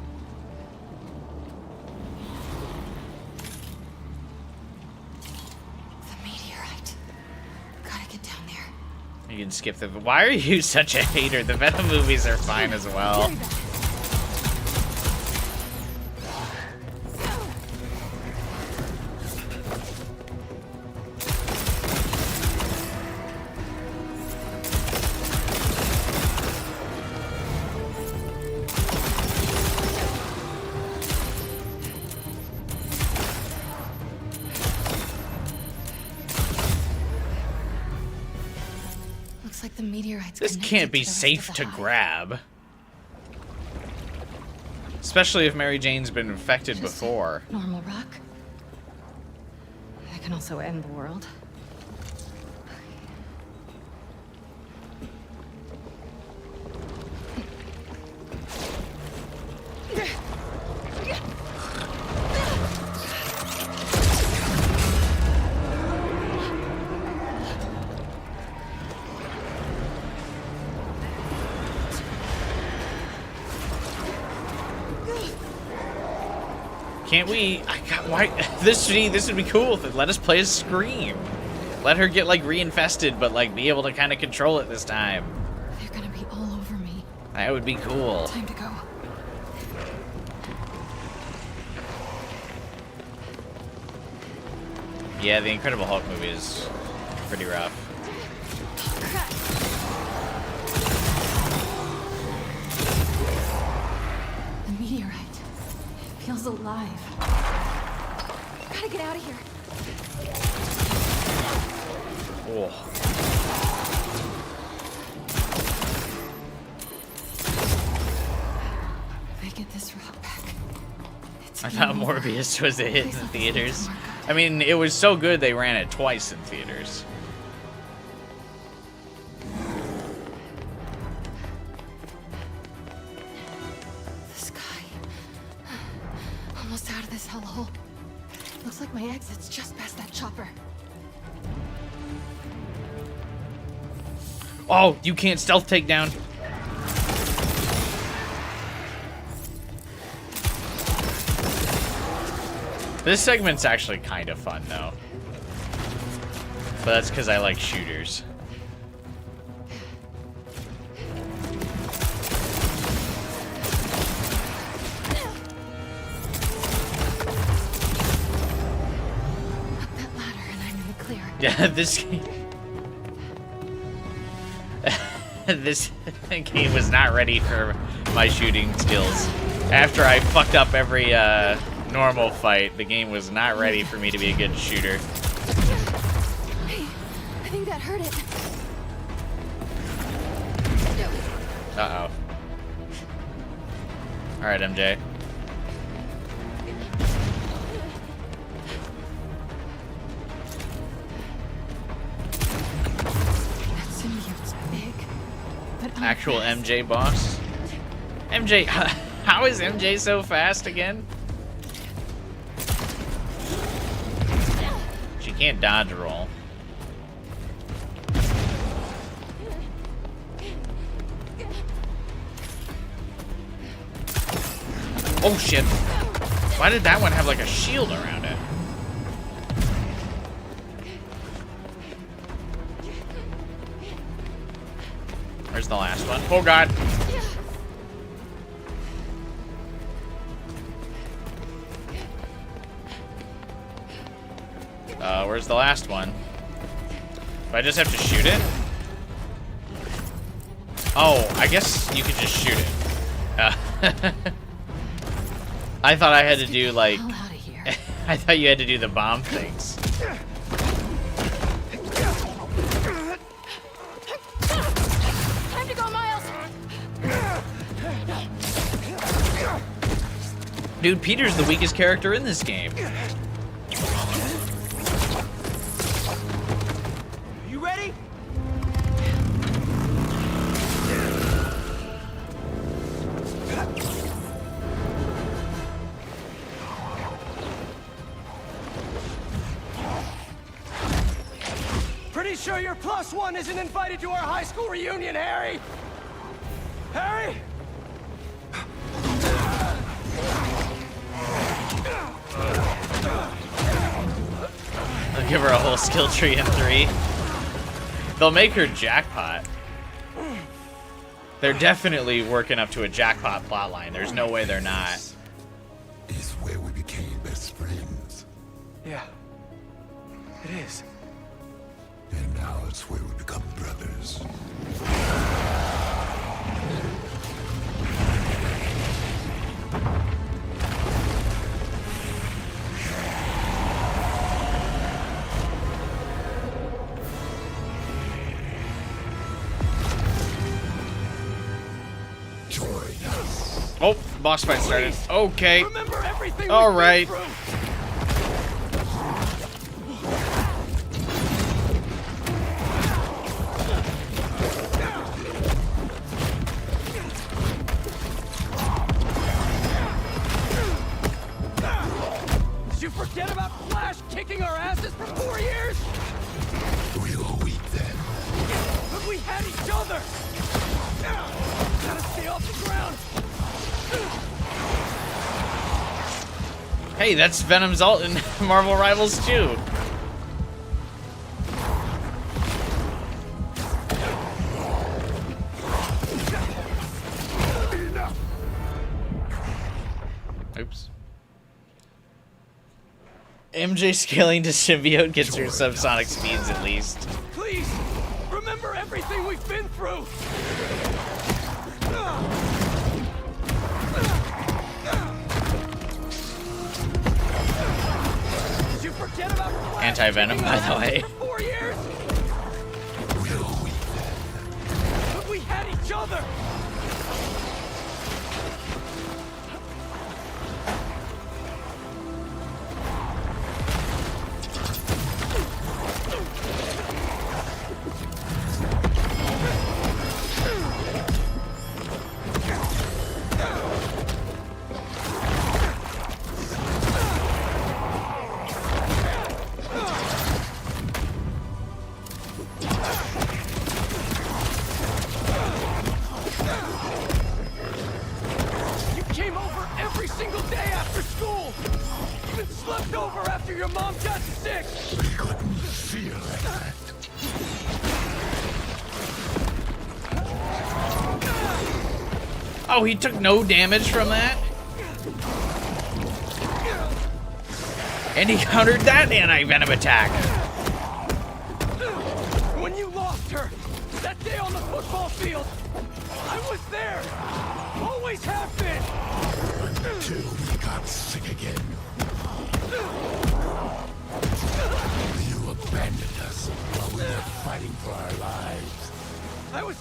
The meteorite. Gotta get down there. You can skip the... Why are you such a hater? The Venom movies are fine as well. like the meteorites. This can't be safe to grab. Especially if Mary Jane's been infected before. Normal rock. That can also end the world. Can't we? Why? This would be cool. Let us play as Scream. Let her get like reinfested, but like be able to kind of control it this time. They're gonna be all over me. That would be cool. Time to go. Yeah, the Incredible Hulk movie is pretty rough. The meteorite. Feels alive. Gotta get out of here. Oh. If I get this rock back, I thought Morbius was a hit in the theaters. I mean, it was so good they ran it twice in theaters. Almost out of this hellhole. Looks like my exit's just past that chopper. Oh, you can't stealth takedown. This segment's actually kind of fun, though. But that's because I like shooters. Yeah, this this game was not ready for my shooting skills. After I fucked up every normal fight, the game was not ready for me to be a good shooter. Hey, I think that hurt it. Uh-oh. Alright, MJ. Actual MJ boss. MJ, how is MJ so fast again? She can't dodge roll. Oh shit. Why did that one have like a shield around it? Where's the last one? Oh god. Where's the last one? Do I just have to shoot it? Oh, I guess you could just shoot it. I thought I had to do like... I thought you had to do the bomb things. Time to go, Miles. Dude, Peter's the weakest character in this game. You ready? Pretty sure your +1 isn't invited to our high school reunion, Harry. Harry? They'll give her a whole skill tree in 3. They'll make her jackpot. They're definitely working up to a jackpot plotline. There's no way they're not. Is where we became best friends. Yeah, it is. And now it's where we become brothers. boss fight started. Okay. Remember everything All we've right. been through. Did you forget about Flash kicking our asses for 4 years? We were weak then. But we had each other. Gotta stay off the ground. Hey, that's Venom's ult in Marvel Rivals 2. Oops. MJ scaling to symbiote gets her subsonic speeds at least. Please, remember everything we've been through. Did you forget about Flash Anti-Venom, kicking by our the asses way. for 4 years? But we had each other. You came over every single day after school. Even slept over after your mom got sick. We couldn't feel that. Oh, he took no damage from that? And he countered that anti-venom attack. When you lost her, that day on the football field, I was there. Always have been. Until we got sick again. You abandoned us while we were fighting for our lives. I was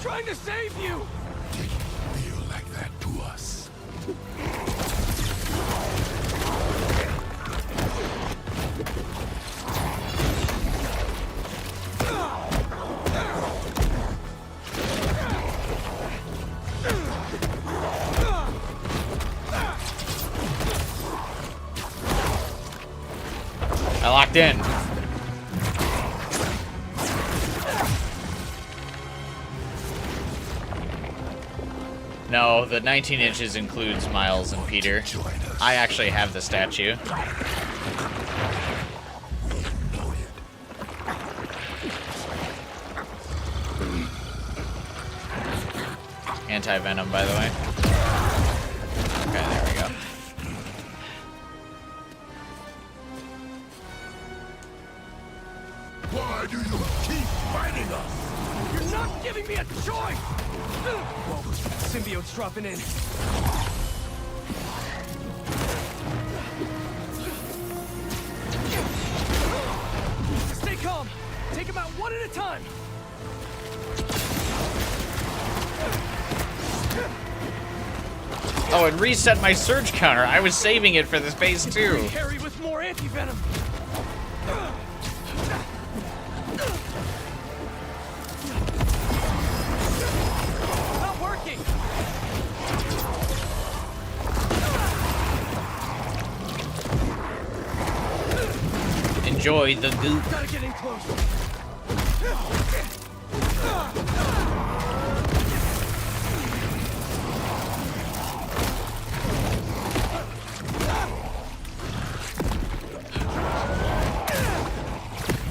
trying to save you. Did it feel like that to us? I locked in. No, the 19 inches includes Miles and Peter. I actually have the statue. Anti-venom, by the way. Okay, there we go. Why do you keep fighting us? You're not giving me a choice. Whoa, symbiote's dropping in. Stay calm. Take him out one at a time. Oh, and reset my surge counter. I was saving it for this phase 2. Harry with more anti-venom. Not working. Enjoy the goop. Gotta get in close.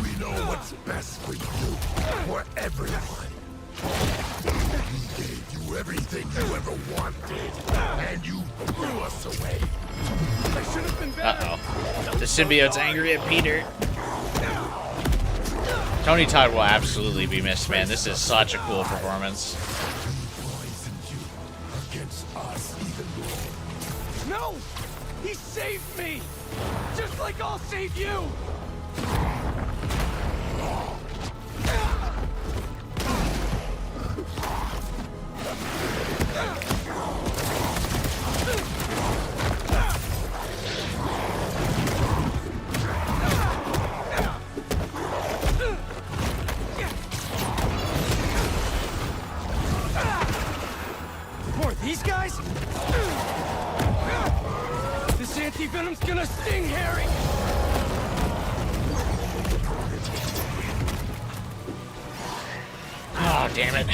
We know what's best for you, for everyone. We gave you everything you ever wanted, and you threw us away. I should have been better. Uh-oh. The symbiote's angry at Peter. Tony Todd will absolutely be missed, man. This is such a cool performance. Against us even more. No! He saved me! Just like I'll save you! damn it.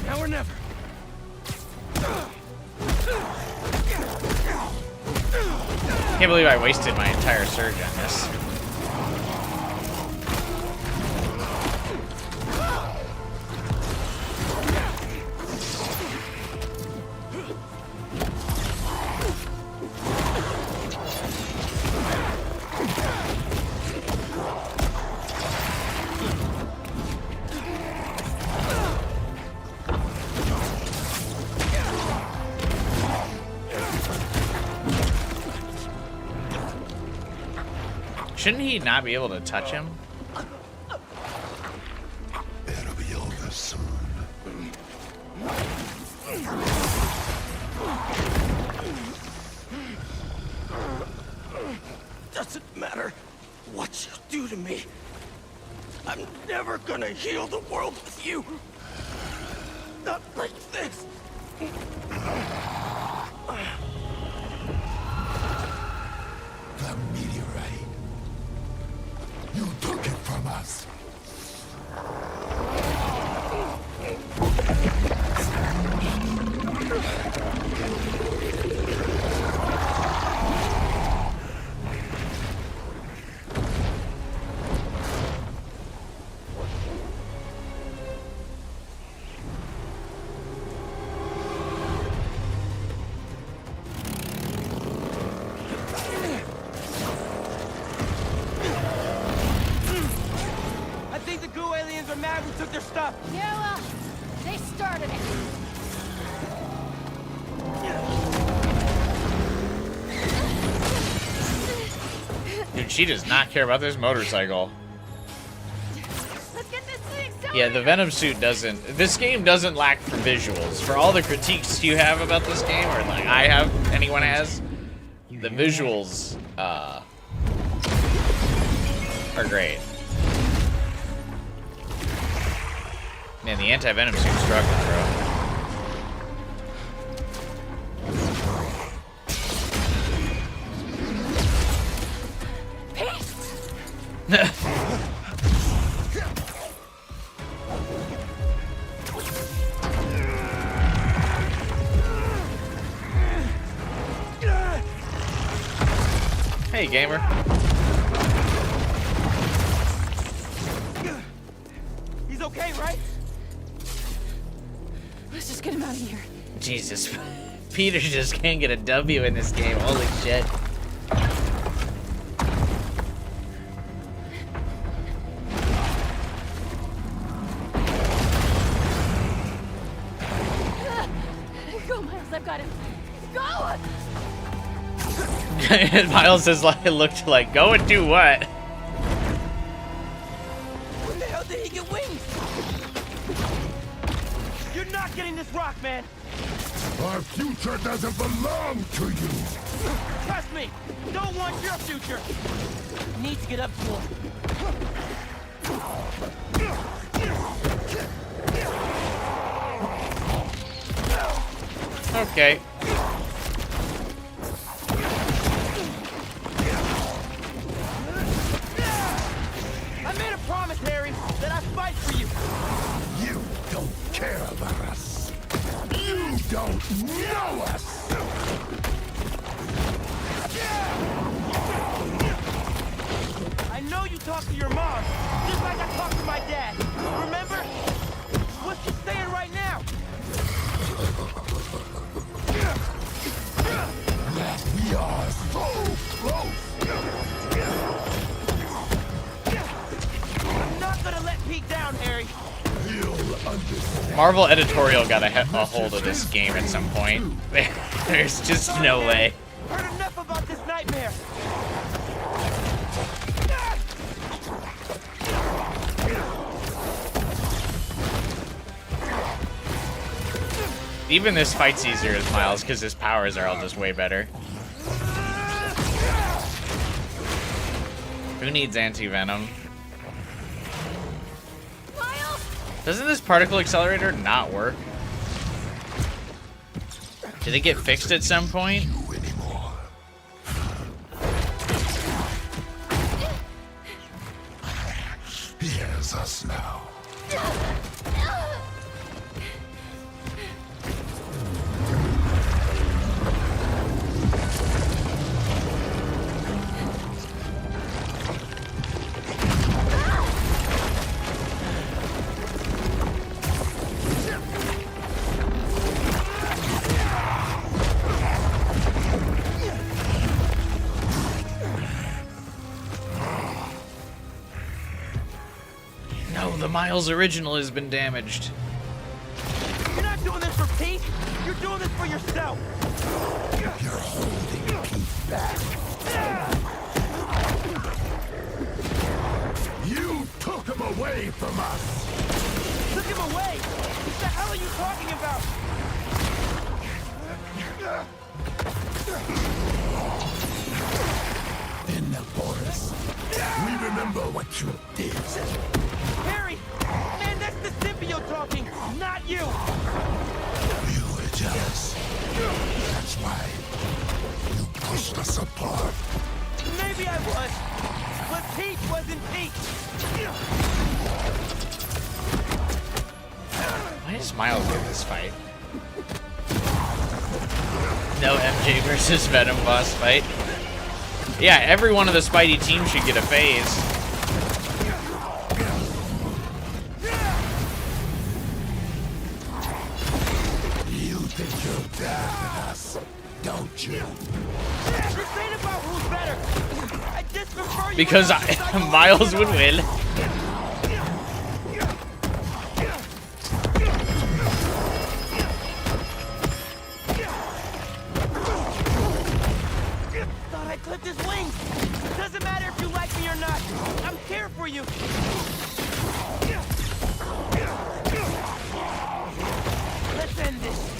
Now or never. Can't believe I wasted my entire surge on this. Shouldn't he not be able to touch him? It'll be over soon. Doesn't matter what you do to me. I'm never gonna heal the world with you. Not like this. The meteorite. You took it from us. I think the goo aliens are mad we took their stuff. Yeah, well, they started it. Dude, she does not care about this motorcycle. Let's get this thing started. Yeah, the Venom suit doesn't... This game doesn't lack for visuals. For all the critiques you have about this game, or like I have, anyone has, the visuals are great. Man, the anti-Venom suit's struggling, bro. Hey, gamer. He's okay, right? Let's just get him out of here. Jesus. Peter just can't get a W in this game. Holy shit. Go, Miles, I've got him. Go! Miles has like looked like, go and do what? When the hell did he get wings? You're not getting this rock, man. Our future doesn't belong to you. Trust me. Don't want your future. Need to get up to him. Okay. I made a promise, Harry, that I'd fight for you. You don't care about us. You don't know us. I know you talked to your mom, just like I talked to my dad. Remember? What's she saying right now? We are so close. I'm not gonna let Pete down, Harry. Marvel editorial got a hold of this game at some point. There's just no way. Heard enough about this nightmare. Even this fight's easier as Miles because his powers are all just way better. Who needs anti-venom? Doesn't this particle accelerator not work? Did it get fixed at some point? Here's us now. The Miles original has been damaged. You're not doing this for Pete. You're doing this for yourself. You're holding Pete back. You took him away from us. Took him away? What the hell are you talking about? In the forest, we remember what you did. Harry! Man, that's the symbiote talking, not you! You were jealous. That's why you pushed us apart. Maybe I was, but Pete wasn't Pete! Why does Miles win this fight? No MJ versus Venom boss fight. Yeah, every one of the Spidey teams should get a phase. You think you're better than us, don't you? This ain't about who's better! I just prefer you. Because Miles would win. Thought I clipped his wings! Doesn't matter if you like me or not! I'm here for you! Let's end this!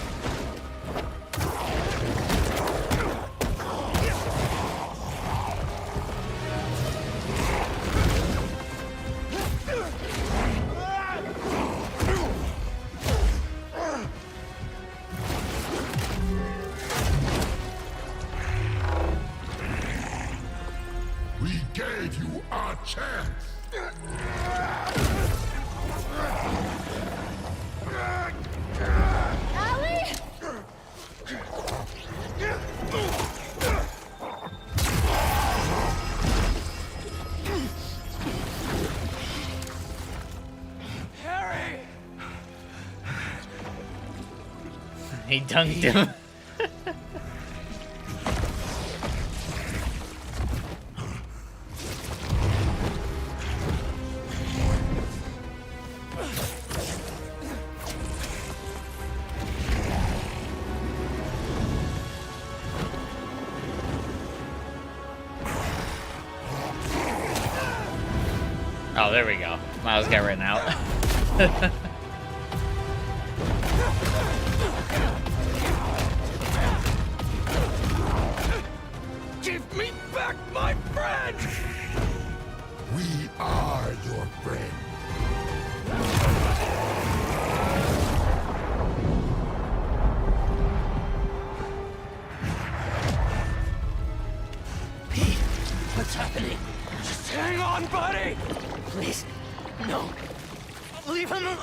We gave you our chance. Allie? Harry! He dunked him. Oh, there we go. Miles got written out. Give me back my friend! We are your friend. Pete, what's happening? Just hang on, buddy! Please, no. Leave him alone.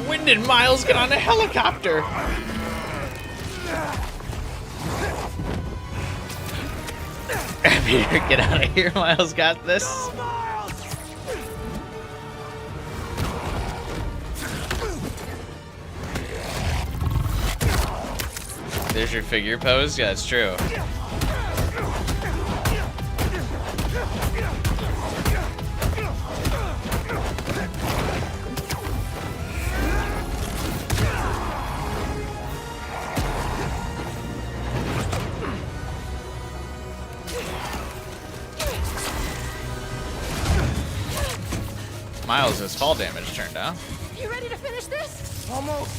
When did Miles get on a helicopter? Peter, get out of here. Miles got this. There's your figure pose. Yeah, that's true. Miles has fall damage turned out. You ready to finish this? Almost.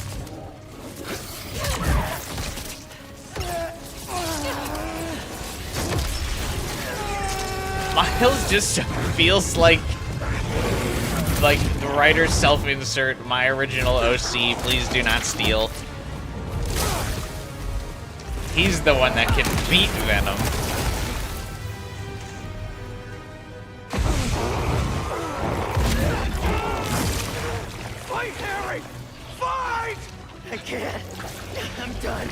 Miles just feels like the writer's self-insert, my original OC, please do not steal. He's the one that can beat Venom. Fight, Harry! Fight! I can't. I'm done.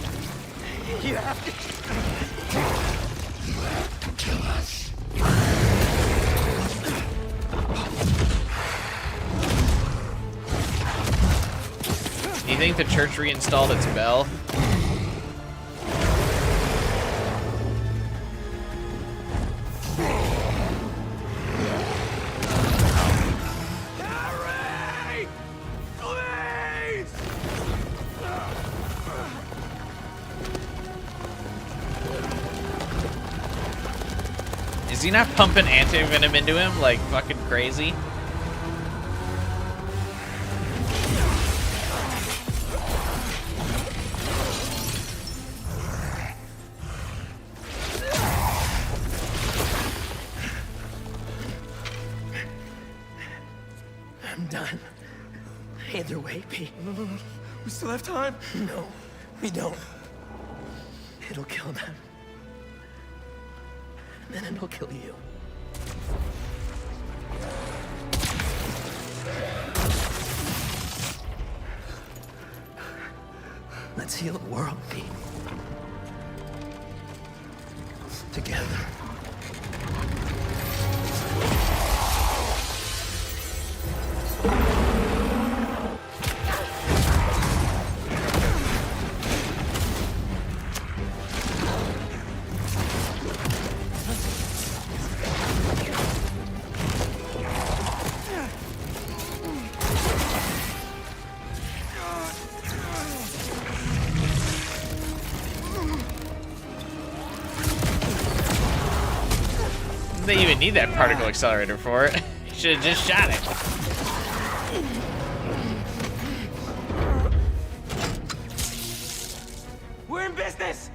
You have to kill us. Do you think the church reinstalled its bell? Harry! Please! Is he not pumping anti-venom into him like fucking crazy? I'm done. Either way, Pete. We still have time? No, we don't. It'll kill them. And then it'll kill you. Let's heal the world, Pete. Together. They even need that particle accelerator for it. Should have just shot it. We're in business!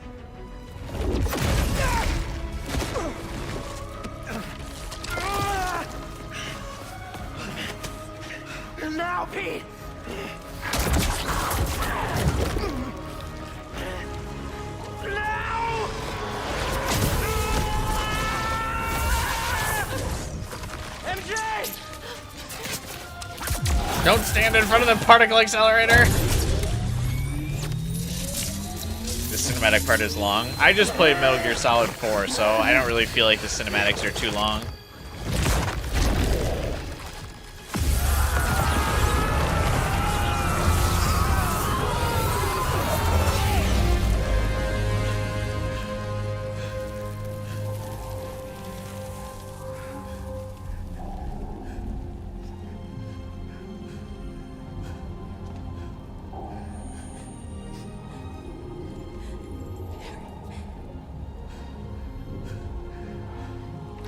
Now, Pete! MJ! Don't stand in front of the particle accelerator. The cinematic part is long. I just played Metal Gear Solid 4, so I don't really feel like the cinematics are too long.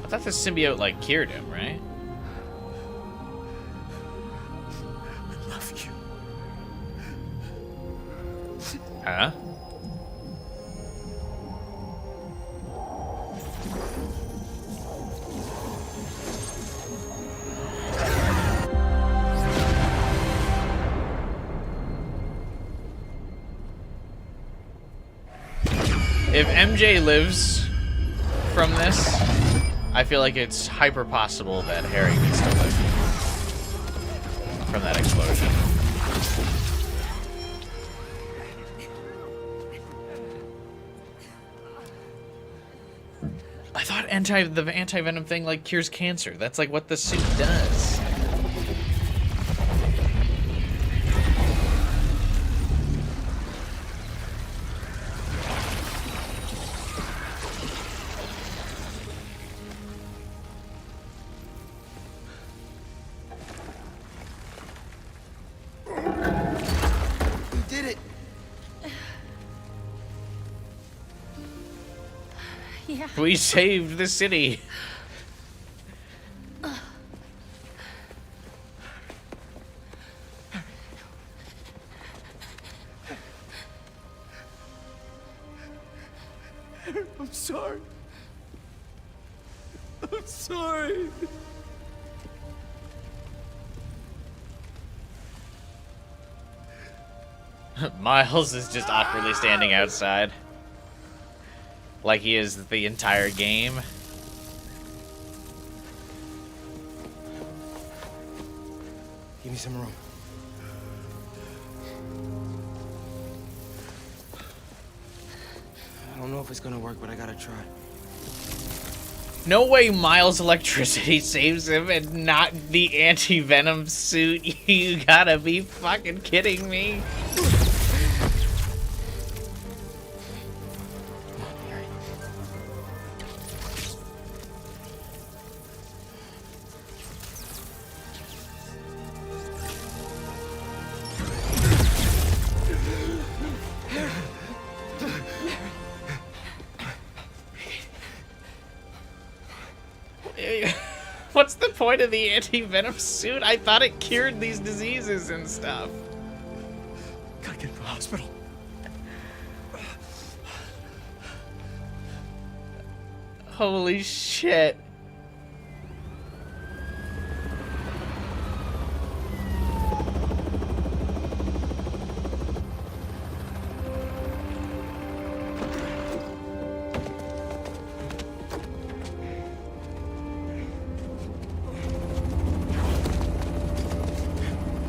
I thought the symbiote, like, cured him, right? I love you. Huh? If MJ lives from this, I feel like it's hyper possible that Harry can still live from that explosion. I thought the anti-venom thing like cures cancer. That's like what the suit does. Yeah. We saved the city. I'm sorry. I'm sorry. Miles is just awkwardly standing outside. Like he is the entire game. Give me some room. I don't know if it's gonna work, but I gotta try. No way Miles' electricity saves him and not the anti-venom suit. You gotta be fucking kidding me. What's the point of the anti-venom suit? I thought it cured these diseases and stuff. Gotta get to the hospital. Holy shit.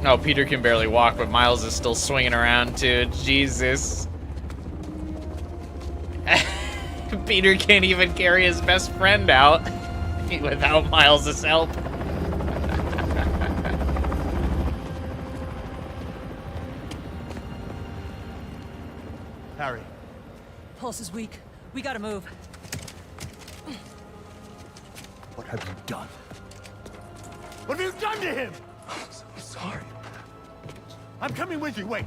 No, Peter can barely walk, but Miles is still swinging around too. Jesus. Peter can't even carry his best friend out without Miles' help. Harry. Pulse is weak. We gotta move. What have you done? What have you done to him? I'm sorry. I'm coming with you. Wait.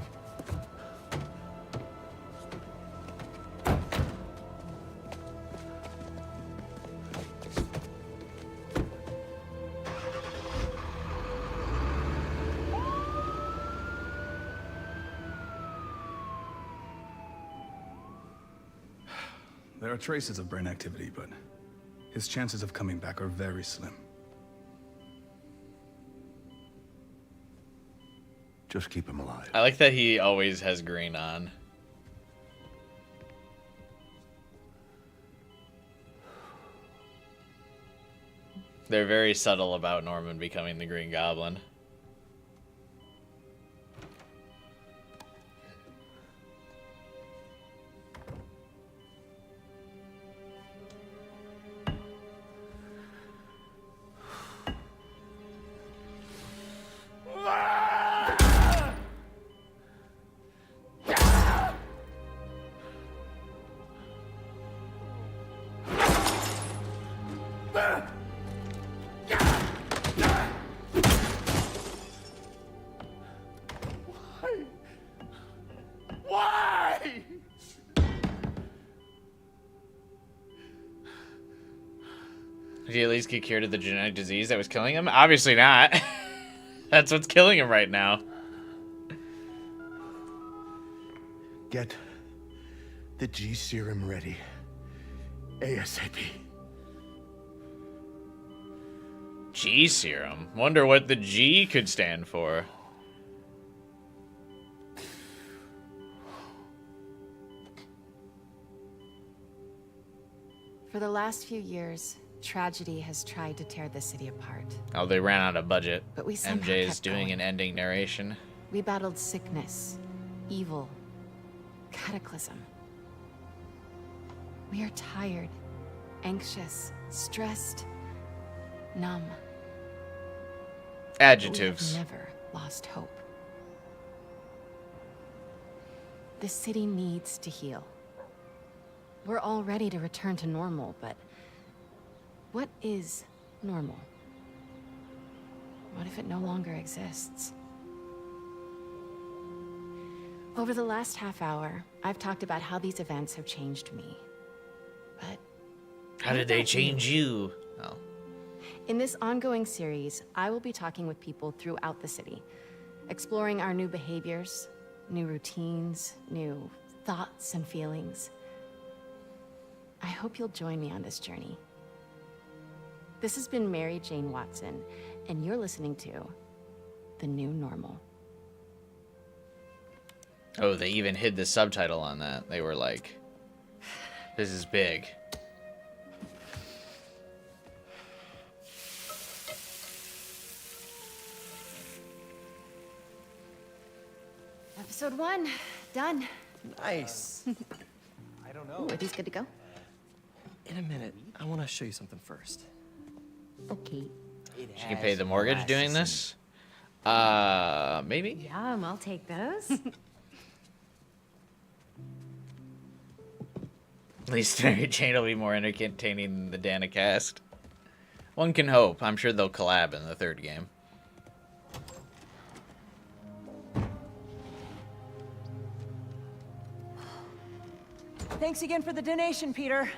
There are traces of brain activity, but his chances of coming back are very slim. Just keep him alive. I like that he always has green on. They're very subtle about Norman becoming the Green Goblin. Why? Did he at least get cured of the genetic disease that was killing him? Obviously not. That's what's killing him right now. Get the G serum ready. ASAP. G serum? Wonder what the G could stand for. For the last few years, tragedy has tried to tear the city apart. Oh, they ran out of budget. But we somehow MJ is kept doing going. an ending narration. We battled sickness, evil, cataclysm. We are tired, anxious, stressed, numb. Adjectives. We have never lost hope. The city needs to heal. We're all ready to return to normal, but what is normal? What if it no longer exists? Over the last half hour, I've talked about how these events have changed me. But How did they change you? Oh. in this ongoing series, I will be talking with people throughout the city, exploring our new behaviors, new routines, new thoughts and feelings. hope you'll join me on this journey. This has been Mary Jane Watson, and you're listening to The New Normal. Oh, they even hid the subtitle on that. They were like, this is big. Episode 1, done. Nice. I don't know. Ooh, are these good to go? In a minute, I want to show you something first. Okay. She can pay the mortgage doing this? Maybe? Yum, I'll take those. At least Mary Jane will be more entertaining than the Dana cast. One can hope. I'm sure they'll collab in the third game. Thanks again for the donation, Peter.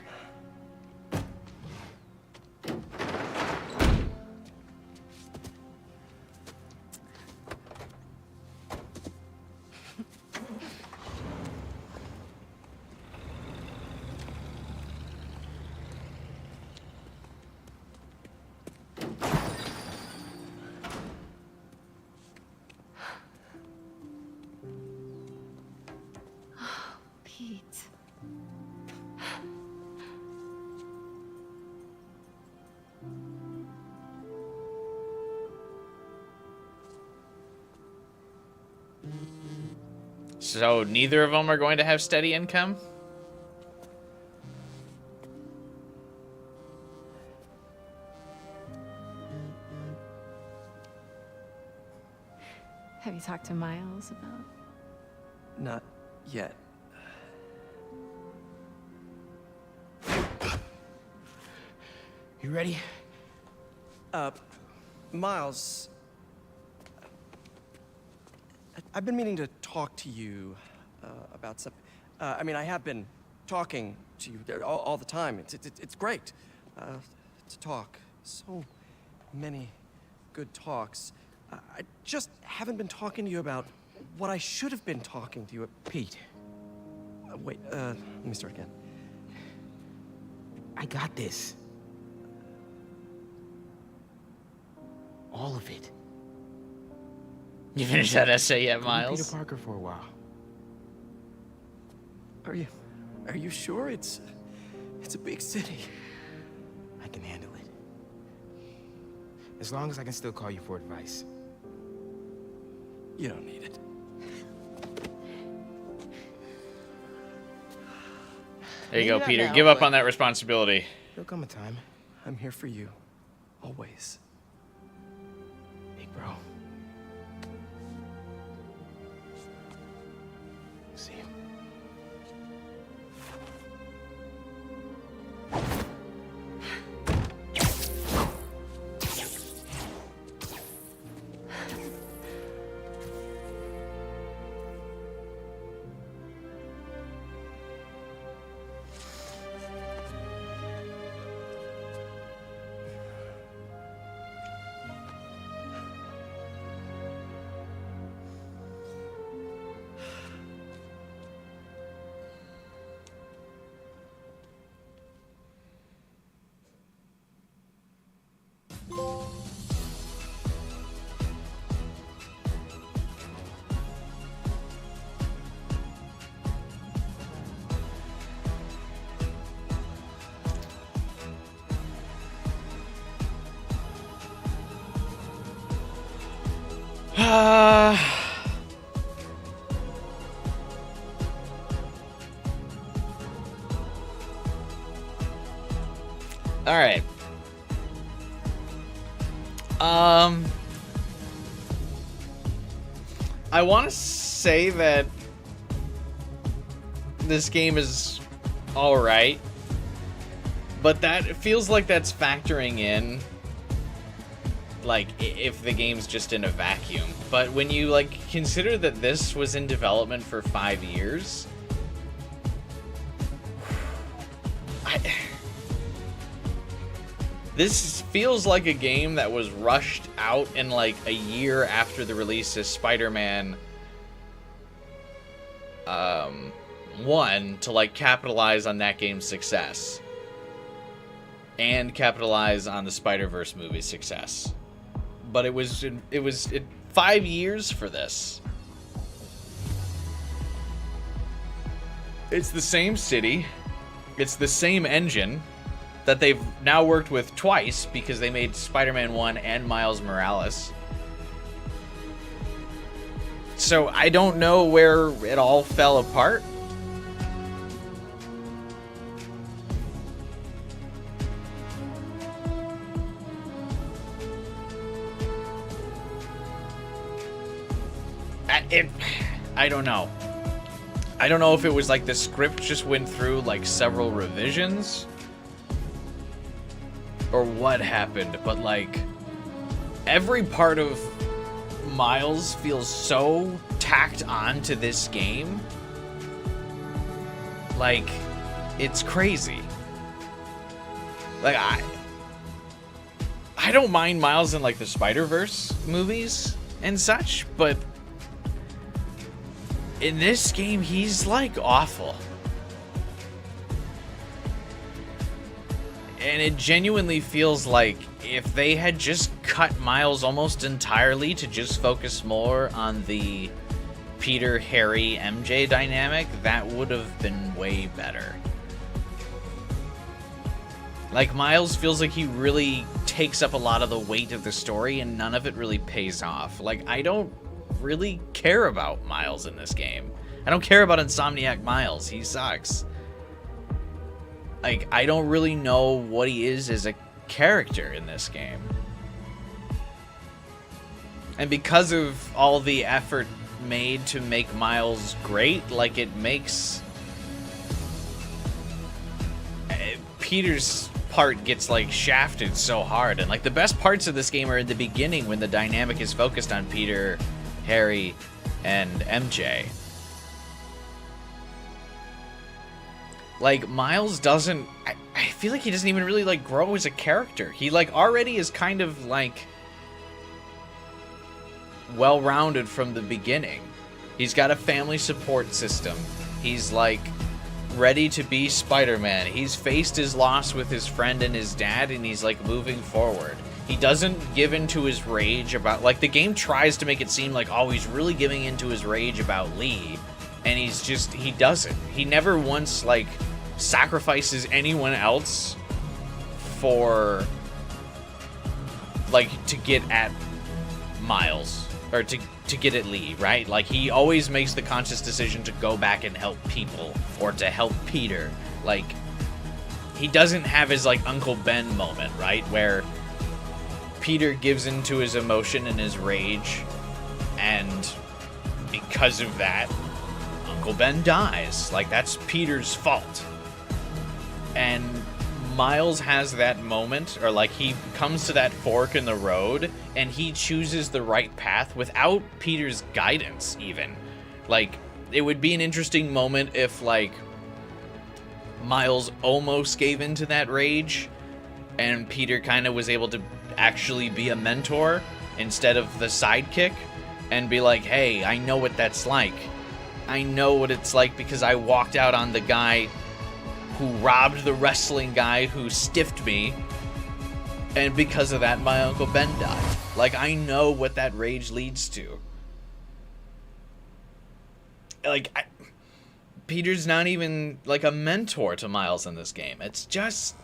Pete. So neither of them are going to have steady income? Have you talked to Miles about... Not yet. You ready? Miles. I've been meaning to talk to you about something. I mean, I have been talking to you all the time. It's great to talk. So many good talks. I just haven't been talking to you about what I should have been talking to you about. Pete. Wait, let me start again. I got this. All of it. You finished that essay yet, Call me Miles? Peter Parker for a while. Are you sure? It's a big city. I can handle it. As long as I can still call you for advice. You don't need it. There you go, Maybe not Peter. now, Give up but on that responsibility. There'll come a time. I'm here for you. Always. Big bro. See you. All right. I want to say that this game is all right, but that it feels like that's factoring in like if the game's just in a vacuum. But when you like consider that this was in development for 5 years, this feels like a game that was rushed out in like a year after the release of Spider-Man 1 to like capitalize on that game's success. and capitalize on the Spider-Verse movie's success. But it was 5 years for this. It's the same city. It's the same engine that they've now worked with twice because they made Spider-Man 1 and Miles Morales. So I don't know where it all fell apart. I don't know. I don't know if it was like the script just went through like several revisions or what happened, but like every part of Miles feels so tacked on to this game. Like, it's crazy. Like, I don't mind Miles in like the Spider-Verse movies and such, but in this game, he's like awful. And it genuinely feels like if they had just cut Miles almost entirely to just focus more on the Peter, Harry, MJ dynamic, that would have been way better. Like, Miles feels like he really takes up a lot of the weight of the story and none of it really pays off. Like, I don't really care about Miles in this game. I don't care about Insomniac Miles. He sucks. Like, I don't really know what he is as a character in this game. And because of all the effort made to make Miles great, like, it makes Peter's part gets like shafted so hard. And like the best parts of this game are in the beginning when the dynamic is focused on Peter, Harry, and MJ. Like, Miles doesn't... I feel like he doesn't even really, like, grow as a character. He, like, already is kind of, like, well-rounded from the beginning. He's got a family support system. He's, like, ready to be Spider-Man. He's faced his loss with his friend and his dad, and he's, like, moving forward. He doesn't give into his rage about... Like, the game tries to make it seem like, oh, he's really giving into his rage about Lee. And he's just... He doesn't. He never once, like, sacrifices anyone else for... Like, to get at Miles. Or to get at Lee, right? Like, he always makes the conscious decision to go back and help people. Or to help Peter. Like, he doesn't have his, like, Uncle Ben moment, right? Where Peter gives into his emotion and his rage. And because of that, Uncle Ben dies. Like, that's Peter's fault. And Miles has that moment, or like he comes to that fork in the road and he chooses the right path without Peter's guidance even. Like, it would be an interesting moment if like Miles almost gave into that rage and Peter kind of was able to actually be a mentor instead of the sidekick and be like, hey, I know what that's like. I know what it's like because I walked out on the guy who robbed the wrestling guy who stiffed me, and because of that, my Uncle Ben died. Like, I know what that rage leads to. Like, Peter's not even, like, a mentor to Miles in this game. It's just...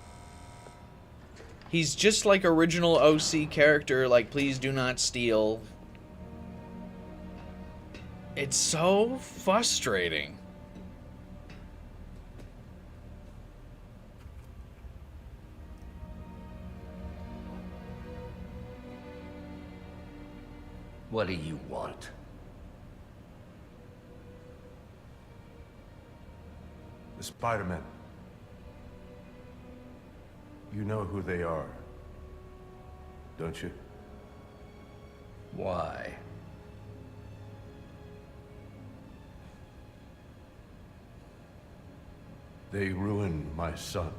He's just like original OC character, like, please do not steal. It's so frustrating. What do you want? The Spider-Men. You know who they are, don't you? Why? They ruined my son.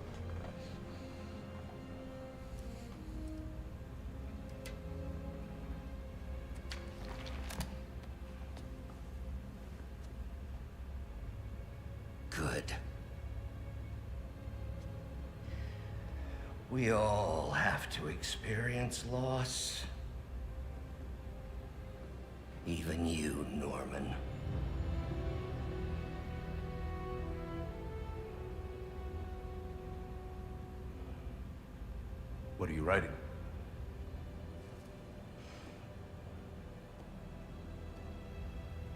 Good. We all have to experience loss. Even you, Norman. What are you writing?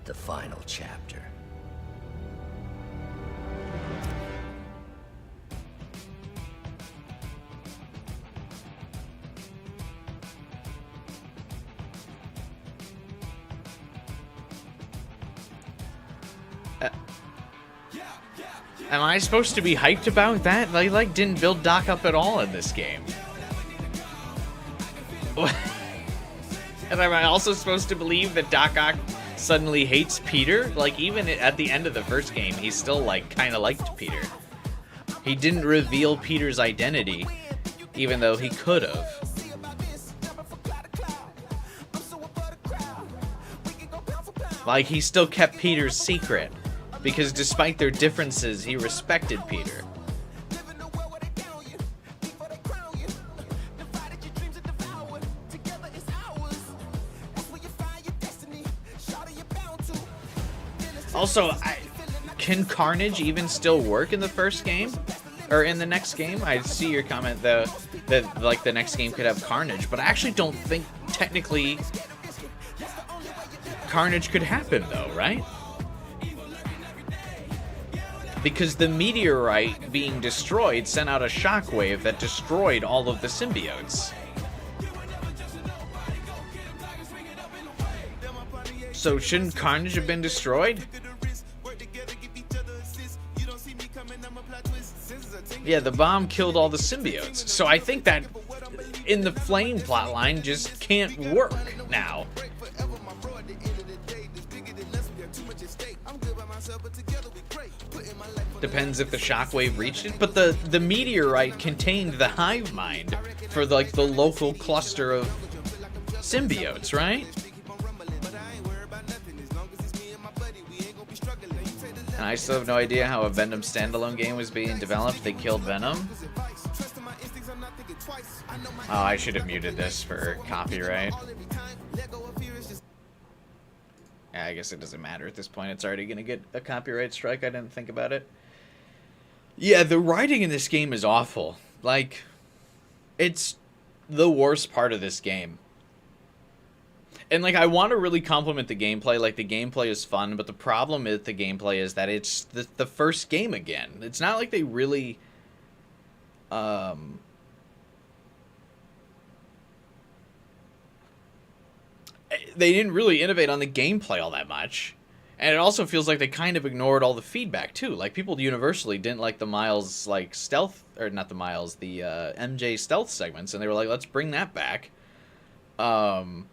The final chapter. Am I supposed to be hyped about that? They like didn't build Doc up at all in this game. And am I also supposed to believe that Doc Ock suddenly hates Peter? Like, even at the end of the first game, he still, like, kind of liked Peter. He didn't reveal Peter's identity, even though he could have. Like, he still kept Peter's secret, because despite their differences, he respected Peter. Also, can Carnage even still work in the first game? Or in the next game? I see your comment, though, that, like, the next game could have Carnage, but I actually don't think, technically, Carnage could happen, though, right? Because the meteorite being destroyed sent out a shockwave that destroyed all of the symbiotes. So shouldn't Carnage have been destroyed? Yeah, the bomb killed all the symbiotes. So I think that in the Flame plotline just can't work now. Depends if the shockwave reached it, but the meteorite contained the hive mind for like the local cluster of symbiotes, right? And I still have no idea how a Venom standalone game was being developed. They killed Venom. Oh, I should have muted this for copyright. Yeah, I guess it doesn't matter at this point. It's already going to get a copyright strike. I didn't think about it. Yeah, the writing in this game is awful. Like, it's the worst part of this game. And, like, I want to really compliment the gameplay. Like, the gameplay is fun, but the problem with the gameplay is that it's the first game again. It's not like they really... they didn't really innovate on the gameplay all that much. And it also feels like they kind of ignored all the feedback, too. Like, people universally didn't like the Miles, like, stealth... Or, not the Miles, the MJ stealth segments. And they were like, let's bring that back. And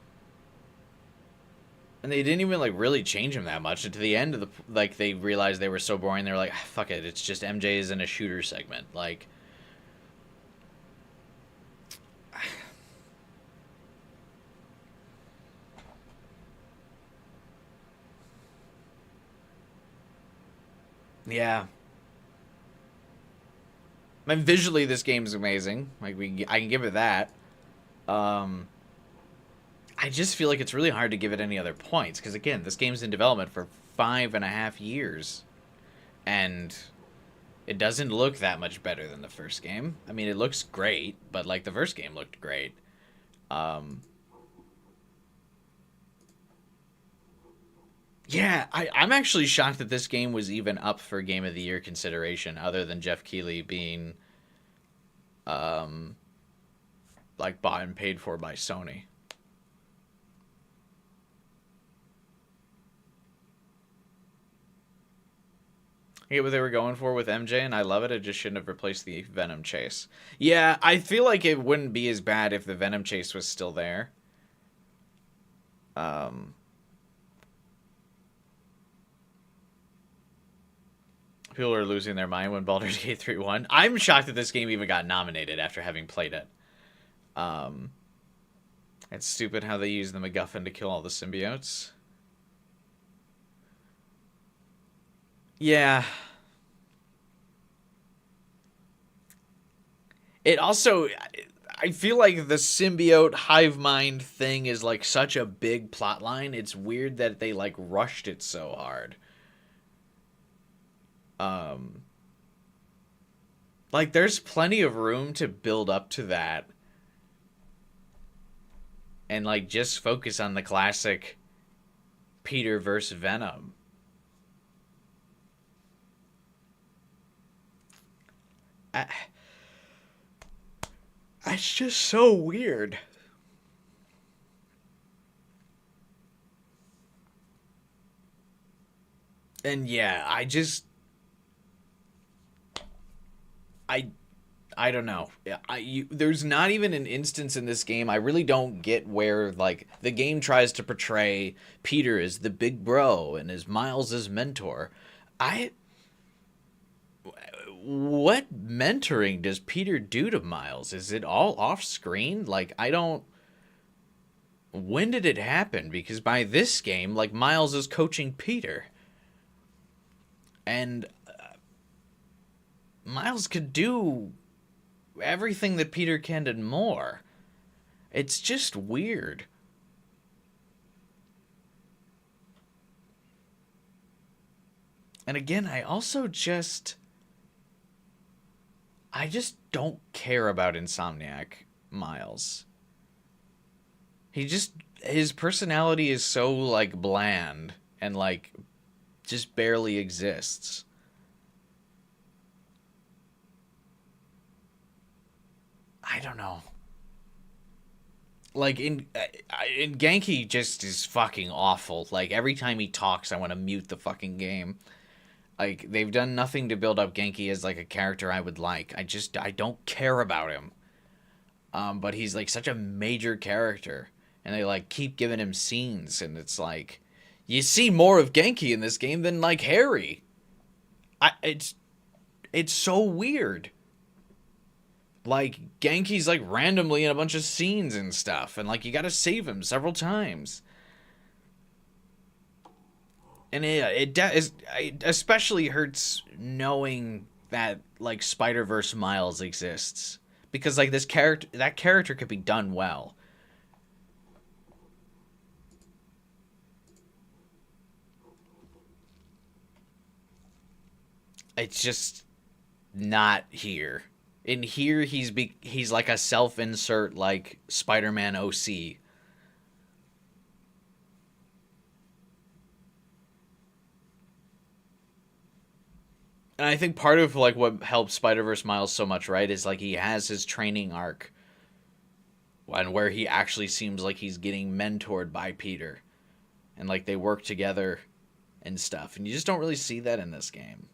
they didn't even, like, really change him that much. And to the end of the... Like, they realized they were so boring. They were like, fuck it, it's just MJ's in a shooter segment. Like... Yeah. I mean, visually, this game is amazing. Like, I can give it that. I just feel like it's really hard to give it any other points. Because, again, this game's in development for 5.5 years. And it doesn't look that much better than the first game. I mean, it looks great. But, like, the first game looked great. Yeah, I'm actually shocked that this game was even up for Game of the Year consideration, other than Jeff Keighley being, like, bought and paid for by Sony. I get what they were going for with MJ, and I love it. It just shouldn't have replaced the Venom chase. Yeah, I feel like it wouldn't be as bad if the Venom chase was still there. People are losing their mind when Baldur's Gate 3 won. I'm shocked that this game even got nominated after having played it. It's stupid how they use the MacGuffin to kill all the symbiotes. Yeah. It also, I feel like the symbiote hive mind thing is like such a big plot line. It's weird that they like rushed it so hard. Like there's plenty of room to build up to that. And like just focus on the classic Peter versus Venom. It's just so weird. And yeah, I don't know. There's not even an instance in this game. I really don't get where like the game tries to portray Peter as the big bro and as Miles' mentor. What mentoring does Peter do to Miles? Is it all off screen? Like when did it happen? Because by this game, like Miles is coaching Peter. And Miles could do everything that Peter can and more. It's just weird. And again, I just don't care about Insomniac Miles. His personality is so like bland and like just barely exists. I don't know. Like in Genki just is fucking awful. Like every time he talks, I want to mute the fucking game. Like they've done nothing to build up Genki as like a character I would like. I don't care about him. But he's like such a major character, and they like keep giving him scenes, and it's like you see more of Genki in this game than like Harry. It's so weird. Like, Genki's, like, randomly in a bunch of scenes and stuff. And, like, you gotta save him several times. And it especially hurts knowing that, like, Spider-Verse Miles exists. Because, like, that character could be done well. It's just not here. In here, he's like a self-insert, like, Spider-Man OC. And I think part of, like, what helps Spider-Verse Miles so much, right, is, like, he has his training arc. And where he actually seems like he's getting mentored by Peter. And, like, they work together and stuff. And you just don't really see that in this game.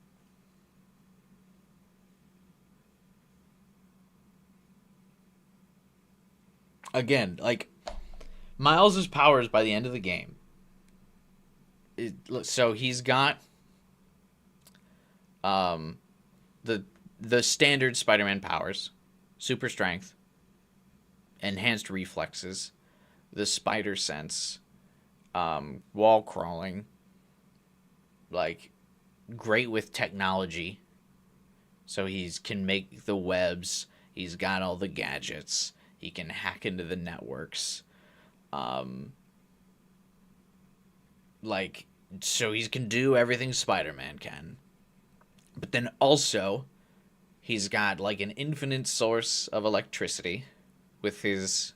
Again, like, Miles' powers by the end of the game. So he's got the standard Spider-Man powers. Super strength. Enhanced reflexes. The spider sense. Wall crawling. Like, great with technology. So he can make the webs. He's got all the gadgets. He can hack into the networks. Like, so he can do everything Spider-Man can. But then also, he's got, like, an infinite source of electricity with his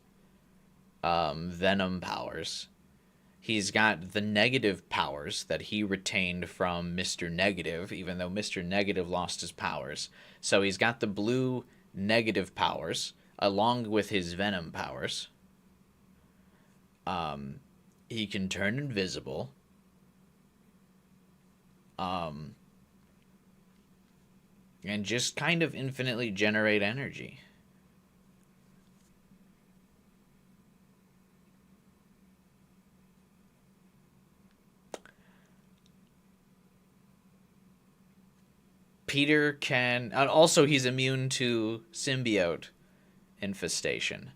Venom powers. He's got the negative powers that he retained from Mr. Negative, even though Mr. Negative lost his powers. So he's got the blue negative powers, along with his Venom powers. He can turn invisible. And just kind of infinitely generate energy. Peter can... Also, he's immune to symbiote infestation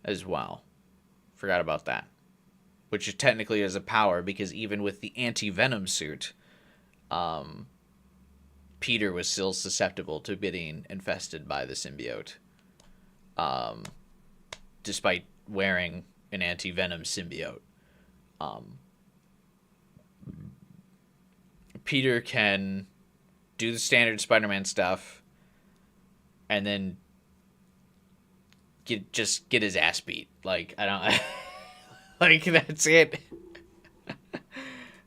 as well. Forgot about that. Which technically is a power, because even with the anti-venom suit, Peter was still susceptible to being infested by the symbiote. despite wearing an anti-venom symbiote. Peter can do the standard Spider-Man stuff and then get his ass beat. Like, I don't like, that's it.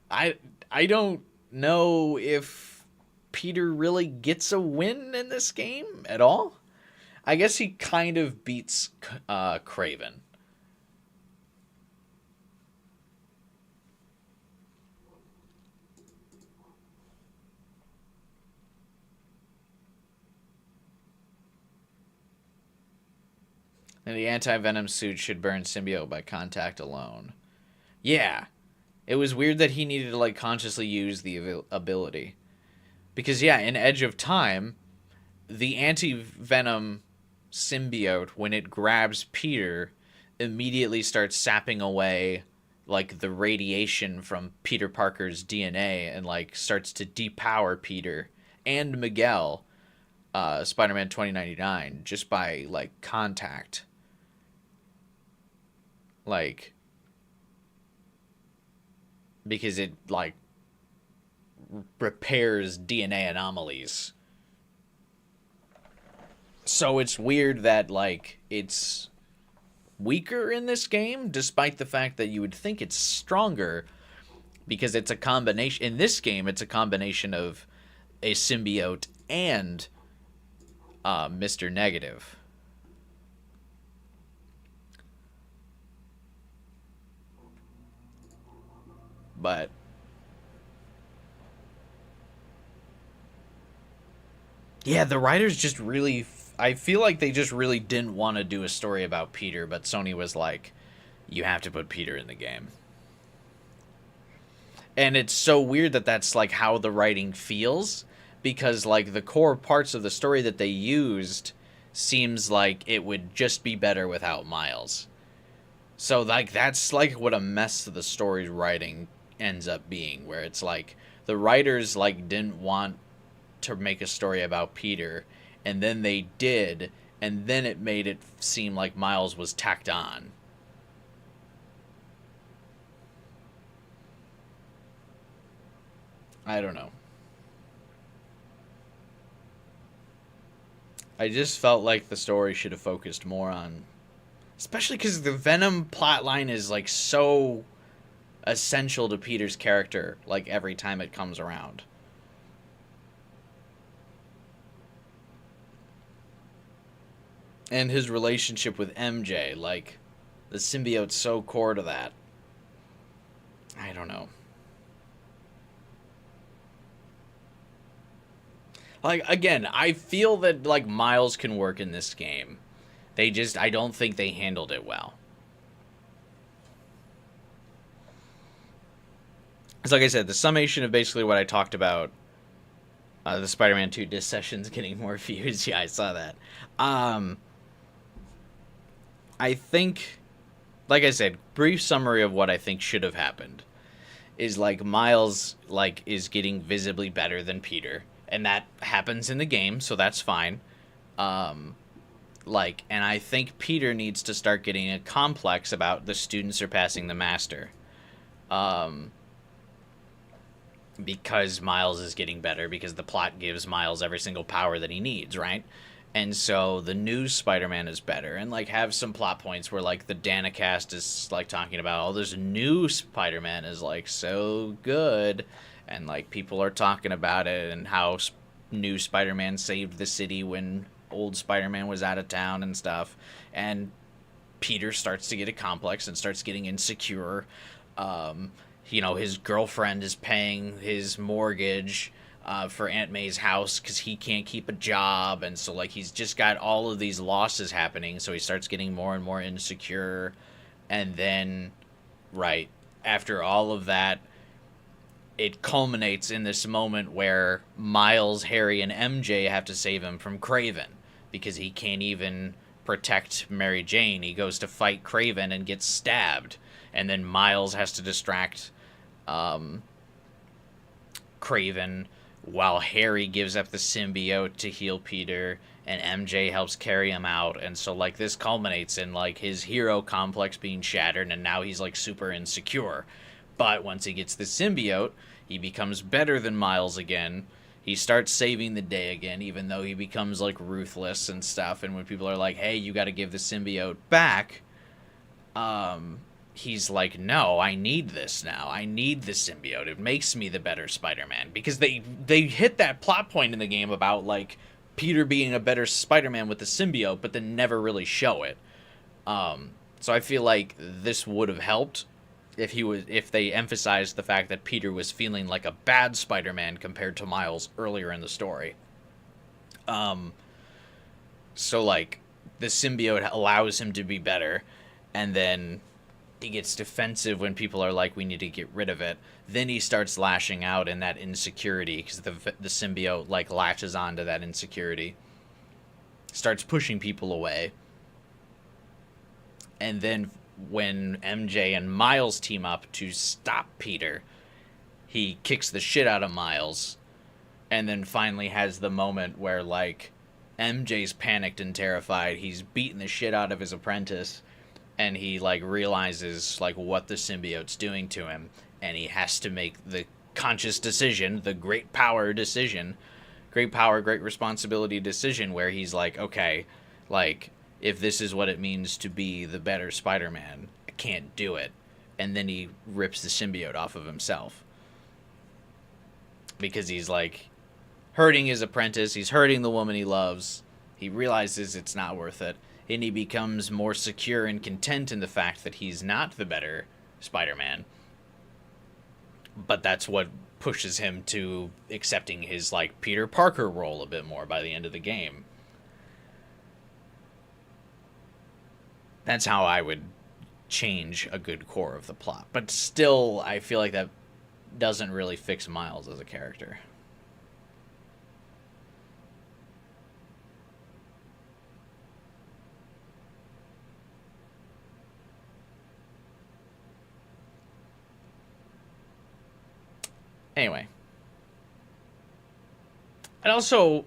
I don't know if Peter really gets a win in this game at all. I guess he kind of beats Kraven. And the anti-venom suit should burn symbiote by contact alone. Yeah. It was weird that he needed to, like, consciously use the ability. Because, yeah, in Edge of Time, the anti-venom symbiote, when it grabs Peter, immediately starts sapping away, like, the radiation from Peter Parker's DNA and, like, starts to depower Peter and Miguel, Spider-Man 2099, just by, like, contact. Like, because it, like, repairs DNA anomalies. So it's weird that, like, it's weaker in this game, despite the fact that you would think it's stronger, because it's a combination. In this game, it's a combination of a symbiote and Mr. Negative. But yeah, the writers just really, I feel like they just really didn't want to do a story about Peter, but Sony was like, you have to put Peter in the game. And it's so weird that that's, like, how the writing feels, because, like, the core parts of the story that they used seems like it would just be better without Miles. So, like, that's, like, what a mess the story's writing ends up being, where it's like the writers, like, didn't want to make a story about Peter, and then they did, and then it made it seem like Miles was tacked on. I don't know. I just felt like the story should have focused more on, especially because the Venom plotline is, like, so essential to Peter's character, like, every time it comes around. And his relationship with MJ, like, the symbiote's so core to that. I don't know. Like, again, I feel that, like, Miles can work in this game. I don't think they handled it well. It's like I said, the summation of basically what I talked about, the Spider-Man 2 disc sessions getting more views. Yeah, I saw that. I think, like I said, brief summary of what I think should have happened is, like, Miles, like, is getting visibly better than Peter, and that happens in the game, so that's fine. Like, and I think Peter needs to start getting a complex about the student surpassing the master. Because Miles is getting better, because the plot gives Miles every single power that he needs, right? And so the new Spider-Man is better, and, like, have some plot points where, like, the Danacast is, like, talking about, oh, this new Spider-Man is, like, so good, and, like, people are talking about it, and how new Spider-Man saved the city when old Spider-Man was out of town and stuff, and Peter starts to get a complex and starts getting insecure. You know, his girlfriend is paying his mortgage for Aunt May's house because he can't keep a job, and so, like, he's just got all of these losses happening, so he starts getting more and more insecure, and then, right, after all of that, it culminates in this moment where Miles, Harry, and MJ have to save him from Kraven, because he can't even protect Mary Jane. He goes to fight Kraven and gets stabbed, and then Miles has to distract Kraven, while Harry gives up the symbiote to heal Peter, and MJ helps carry him out, and so like this culminates in like his hero complex being shattered, and now he's like super insecure. But once he gets the symbiote, he becomes better than Miles again. He starts saving the day again, even though he becomes like ruthless and stuff. And when people are like, "Hey, you got to give the symbiote back," he's like, "No, I need this now. I need the symbiote. It makes me the better Spider-Man." Because they hit that plot point in the game about like Peter being a better Spider-Man with the symbiote, but then never really show it. So I feel like this would have helped if they emphasized the fact that Peter was feeling like a bad Spider-Man compared to Miles earlier in the story. So like the symbiote allows him to be better, and then he gets defensive when people are like, "We need to get rid of it." Then he starts lashing out in that insecurity because the symbiote like latches onto that insecurity, starts pushing people away, and then when MJ and Miles team up to stop Peter, he kicks the shit out of Miles, and then finally has the moment where like MJ's panicked and terrified. He's beating the shit out of his apprentice, and he like realizes like what the symbiote's doing to him, and he has to make the conscious decision, the great power decision, great power, great responsibility decision, where he's like, okay, like if this is what it means to be the better Spider-Man, I can't do it. And then he rips the symbiote off of himself. Because he's like hurting his apprentice, he's hurting the woman he loves. He realizes it's not worth it. And he becomes more secure and content in the fact that he's not the better Spider-Man. But that's what pushes him to accepting his like Peter Parker role a bit more by the end of the game. That's how I would change a good core of the plot. But still, I feel like that doesn't really fix Miles as a character. Anyway. And also,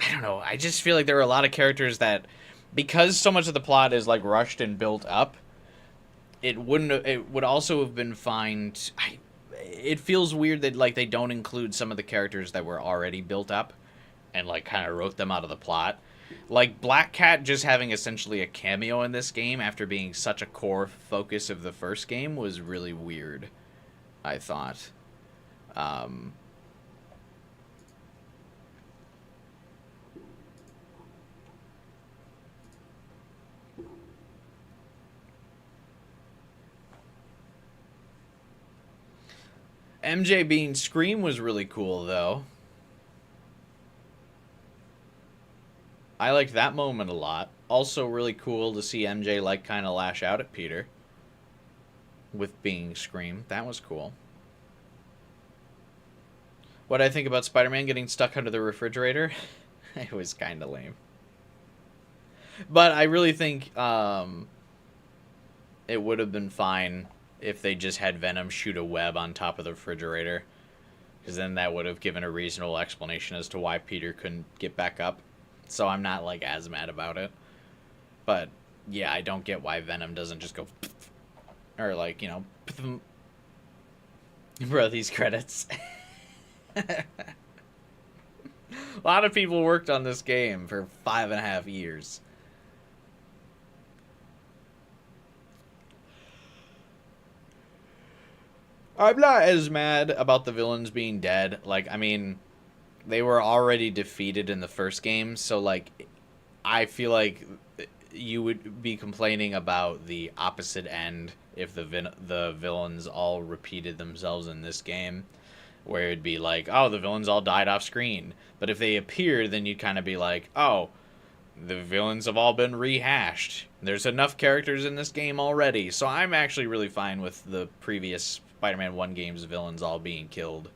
I don't know, I just feel like there were a lot of characters that, because so much of the plot is like rushed and built up, it would also have been fine it feels weird that like they don't include some of the characters that were already built up and like kind of wrote them out of the plot. Like Black Cat just having essentially a cameo in this game after being such a core focus of the first game was really weird, I thought. MJ being Scream was really cool, though. I liked that moment a lot. Also really cool to see MJ, like, kind of lash out at Peter with being Scream. That was cool. What I think about Spider-Man getting stuck under the refrigerator? It was kind of lame. But I really think it would have been fine if they just had Venom shoot a web on top of the refrigerator. Because then that would have given a reasonable explanation as to why Peter couldn't get back up. So I'm not, like, as mad about it. But, yeah, I don't get why Venom doesn't just go... Or, like, you know... Bro, these credits. A lot of people worked on this game for 5.5 years. I'm not as mad about the villains being dead. Like, I mean, they were already defeated in the first game, so, like, I feel like you would be complaining about the opposite end if the villains all repeated themselves in this game, where it'd be like, oh, the villains all died off screen. But if they appeared, then you'd kind of be like, oh, the villains have all been rehashed. There's enough characters in this game already. So I'm actually really fine with the previous Spider-Man 1 game's villains all being killed.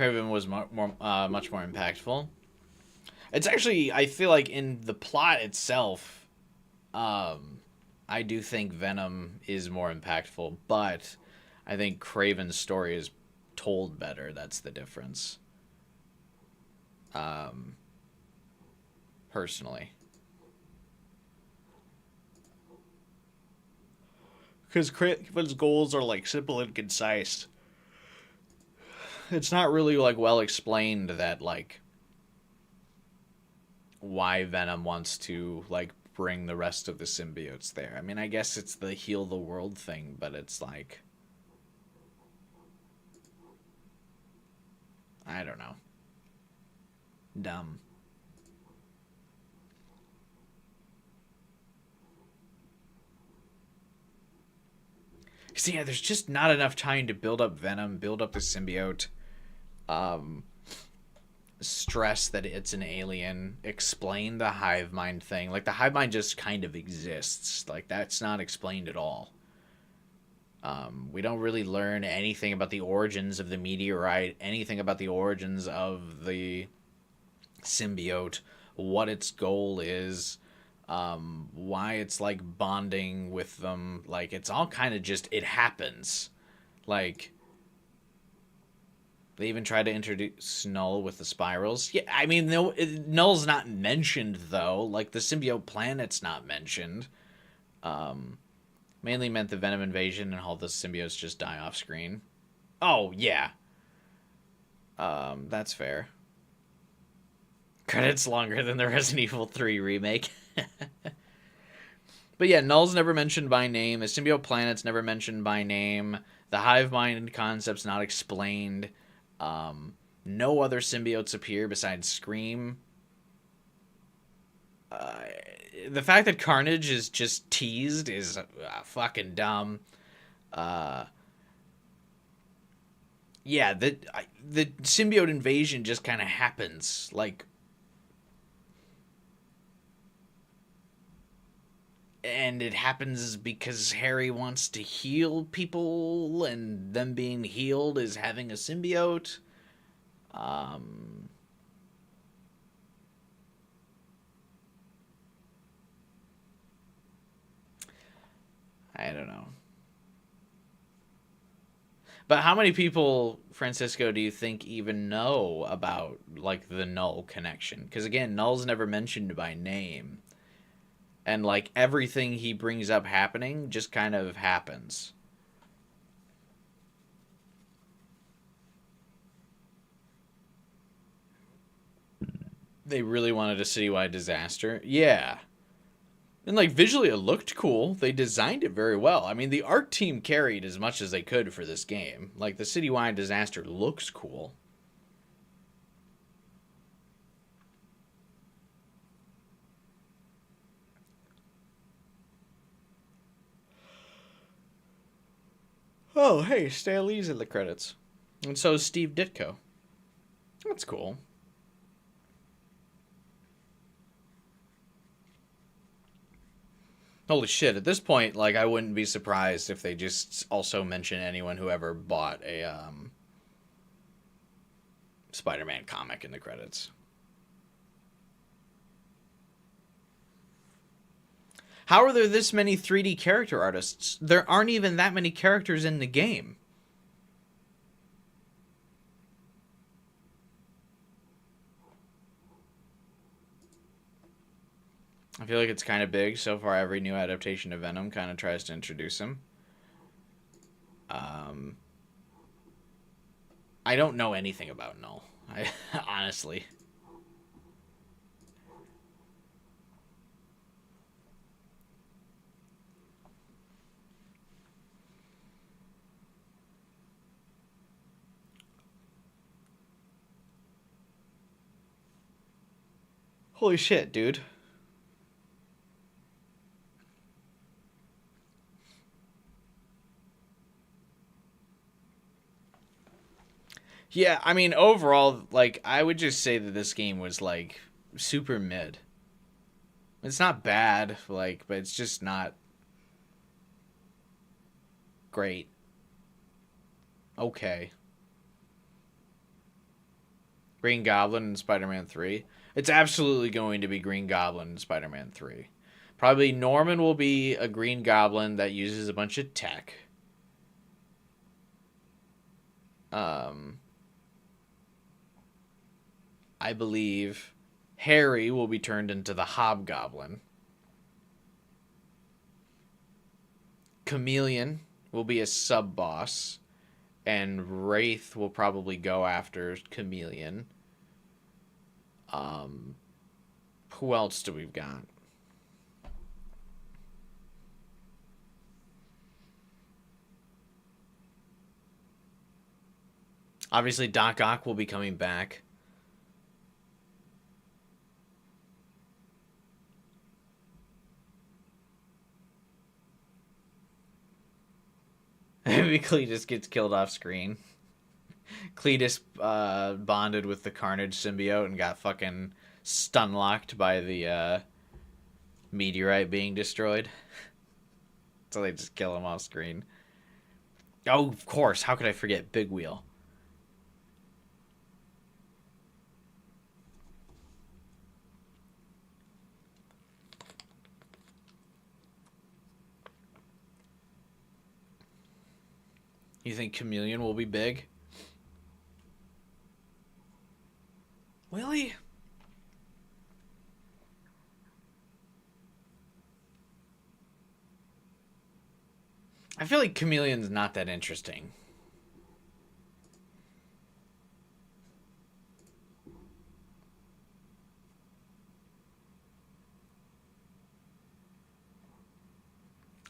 Kraven was much more impactful. It's actually, I feel like in the plot itself, I do think Venom is more impactful, but I think Kraven's story is told better. That's the difference. Personally. Because Kraven's goals are, like, simple and concise. It's not really, like, well explained that, like, why Venom wants to, like, bring the rest of the symbiotes there. I mean, I guess it's the heal the world thing, but it's like, I don't know. Dumb. So yeah, there's just not enough time to build up Venom, build up the symbiote, stress that it's an alien, explain the hive mind thing. Like, the hive mind just kind of exists. Like, that's not explained at all. We don't really learn anything about the origins of the meteorite, anything about the origins of the symbiote, what its goal is, why it's, like, bonding with them. Like, it's all kind of just, it happens. Like, they even try to introduce Null with the spirals. Yeah, I mean, no, Null's not mentioned, though. Like, the symbiote planet's not mentioned. Mainly meant the Venom invasion and all the symbiotes just die off screen. Oh, yeah. That's fair. Credits longer than the Resident Evil 3 remake. But yeah, Null's never mentioned by name. The symbiote planet's never mentioned by name. The hive mind concept's not explained. No other symbiotes appear besides Scream. The fact that Carnage is just teased is fucking dumb. Yeah, the symbiote invasion just kind of happens. Like, and it happens because Harry wants to heal people, and them being healed is having a symbiote. I don't know. But how many people, Francisco, do you think even know about, like, the Null connection? Because, again, Null's never mentioned by name. And, like, everything he brings up happening just kind of happens. They really wanted a citywide disaster? Yeah. And, like, visually it looked cool. They designed it very well. I mean, the art team carried as much as they could for this game. Like, the citywide disaster looks cool. Oh, hey, Stan Lee's in the credits. And so is Steve Ditko. That's cool. Holy shit, at this point, like, I wouldn't be surprised if they just also mention anyone who ever bought a, Spider-Man comic in the credits. How are there this many 3D character artists? There aren't even that many characters in the game. I feel like it's kind of big. So far, every new adaptation of Venom kind of tries to introduce him. I don't know anything about Null. Honestly. Holy shit, dude. Yeah, I mean, overall, like, I would just say that this game was, like, super mid. It's not bad, like, but it's just not great. Okay. Green Goblin in Spider-Man 3. It's absolutely going to be Green Goblin in Spider-Man 3. Probably Norman will be a Green Goblin that uses a bunch of tech. I believe Harry will be turned into the Hobgoblin. Chameleon will be a sub-boss. And Wraith will probably go after Chameleon. Who else do we got? Obviously, Doc Ock will be coming back. Maybe Cletus gets killed off screen. Cletus bonded with the Carnage symbiote and got fucking stun-locked by the meteorite being destroyed. So they just kill him off screen. Oh, of course. How could I forget Big Wheel? You think Chameleon will be big? Will he? I feel like Chameleon's not that interesting.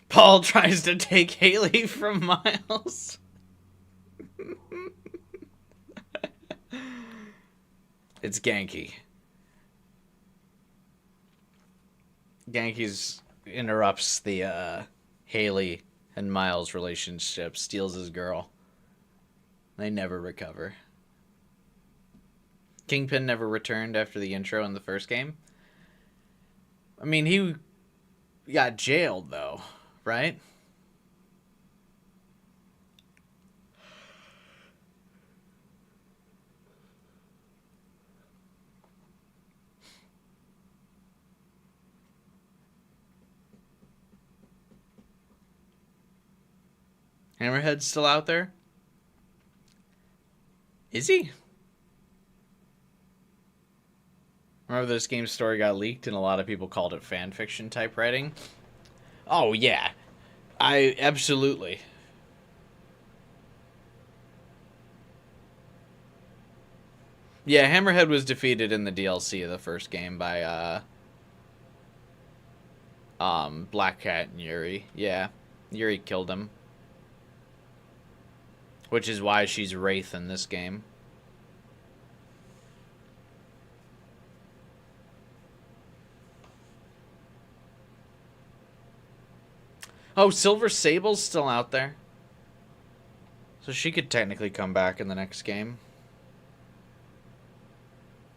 Paul tries to take Haley from Miles. It's Genki. Genki's interrupts the Haley and Miles relationship, steals his girl. They never recover. Kingpin never returned after the intro in the first game. I mean, he got jailed, though, right? Hammerhead's still out there? Is he? Remember this game's story got leaked and a lot of people called it fan fiction type writing? Oh, yeah. Absolutely. Yeah, Hammerhead was defeated in the DLC of the first game by, Black Cat and Yuri. Yeah, Yuri killed him. Which is why she's Wraith in this game. Oh, Silver Sable's still out there. So she could technically come back in the next game.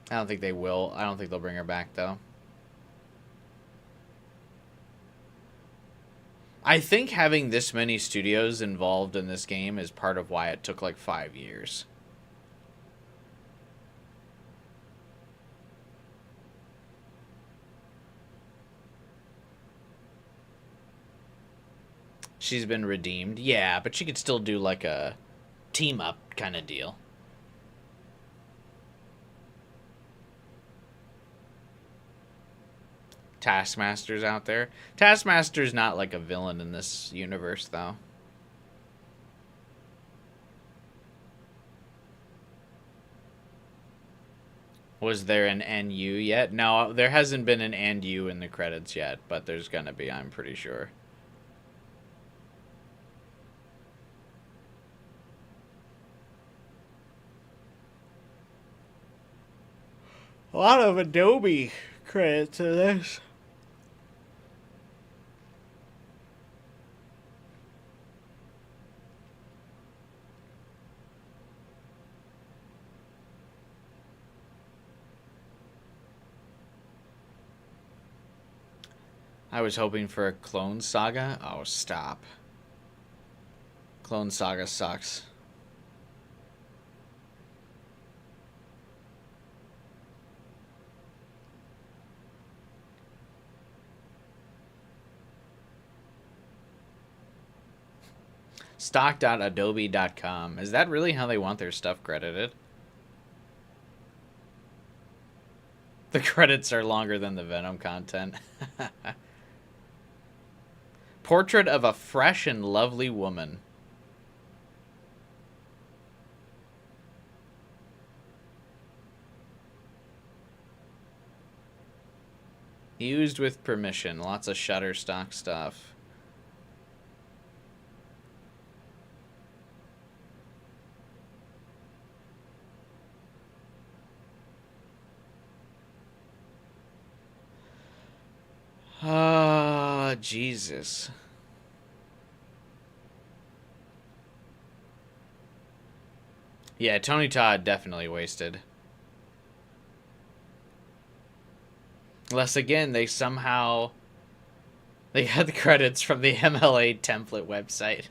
I don't think they will. I don't think they'll bring her back, though. I think having this many studios involved in this game is part of why it took like 5 years. She's been redeemed. Yeah, but she could still do like a team-up kind of deal. Taskmaster's out there. Taskmaster's not like a villain in this universe, though. Was there an NU yet? No, there hasn't been an NU in the credits yet, but there's gonna be, I'm pretty sure. A lot of Adobe credits to this. I was hoping for a Clone Saga. Oh, stop. Clone Saga sucks. Stock.adobe.com. Is that really how they want their stuff credited? The credits are longer than the Venom content. Portrait of a fresh and lovely woman. Used with permission. Lots of Shutterstock stuff. Ah, Jesus. Yeah, Tony Todd definitely wasted. Unless, again, they somehow... They got the credits from the MLA template website.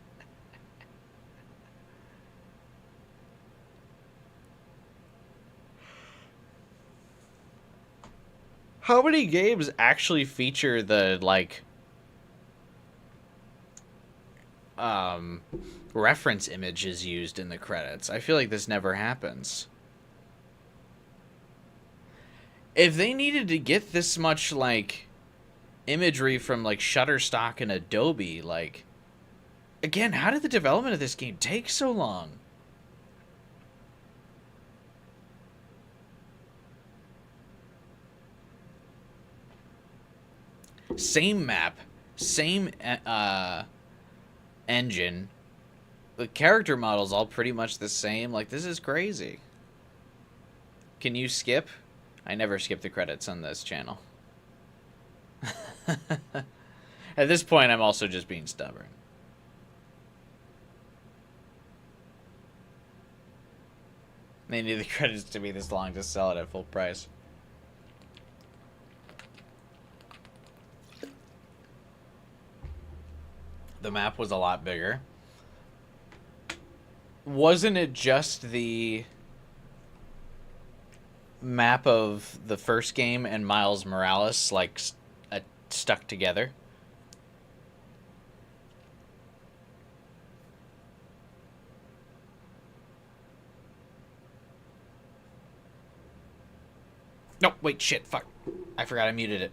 How many games actually feature the, like... reference images used in the credits? I feel like this never happens. If they needed to get this much, like, imagery from, like, Shutterstock and Adobe, like... Again, how did the development of this game take so long? Same map, same, engine. The character model's all pretty much the same. Like, this is crazy. Can you skip? I never skip the credits on this channel. At this point, I'm also just being stubborn. They need the credits to be this long to sell it at full price. The map was a lot bigger. Wasn't it just the map of the first game and Miles Morales, like, stuck together? No, wait, shit, fuck. I forgot I muted it.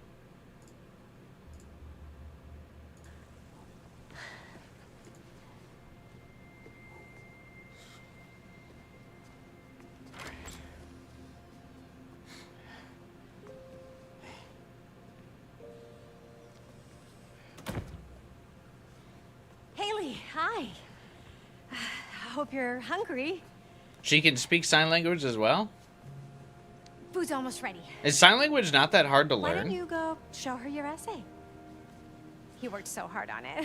Haley, hi. I hope you're hungry. She can speak sign language as well? Food's almost ready. Is sign language not that hard to Why learn? don't you go show her your essay? He worked so hard on it.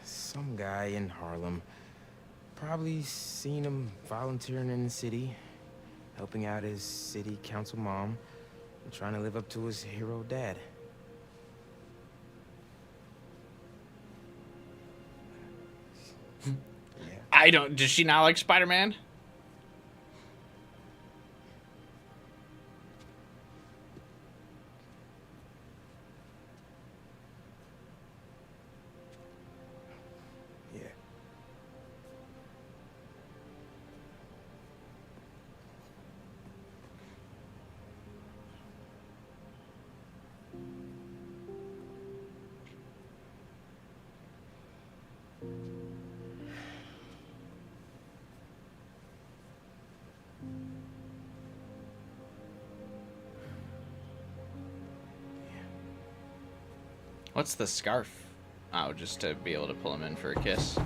Some guy in Harlem. Probably seen him volunteering in the city, helping out his city council mom, and trying to live up to his hero dad. I don't... Does she not like Spider-Man? What's the scarf? Oh, just to be able to pull him in for a kiss.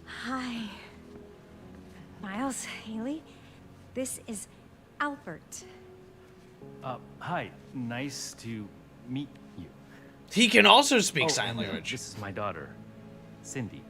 Hi. Miles, Haley. This is Albert. Hi. Nice to meet you. He can also speak sign and, language. This is my daughter, Cindy.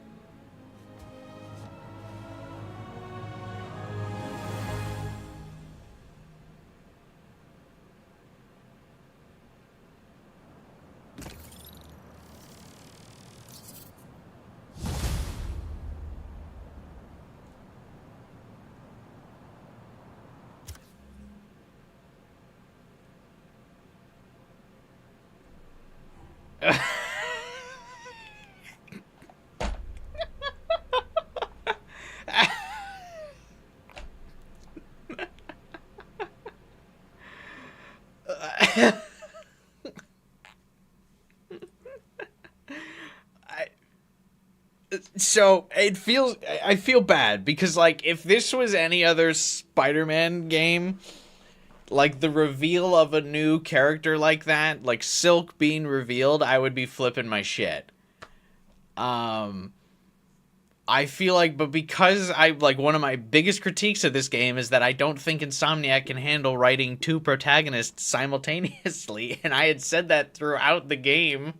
So I feel bad because like if this was any other Spider-Man game, like the reveal of a new character like that, like Silk being revealed, I would be flipping my shit. I feel like, but because one of my biggest critiques of this game is that I don't think Insomniac can handle writing two protagonists simultaneously, and I had said that throughout the game.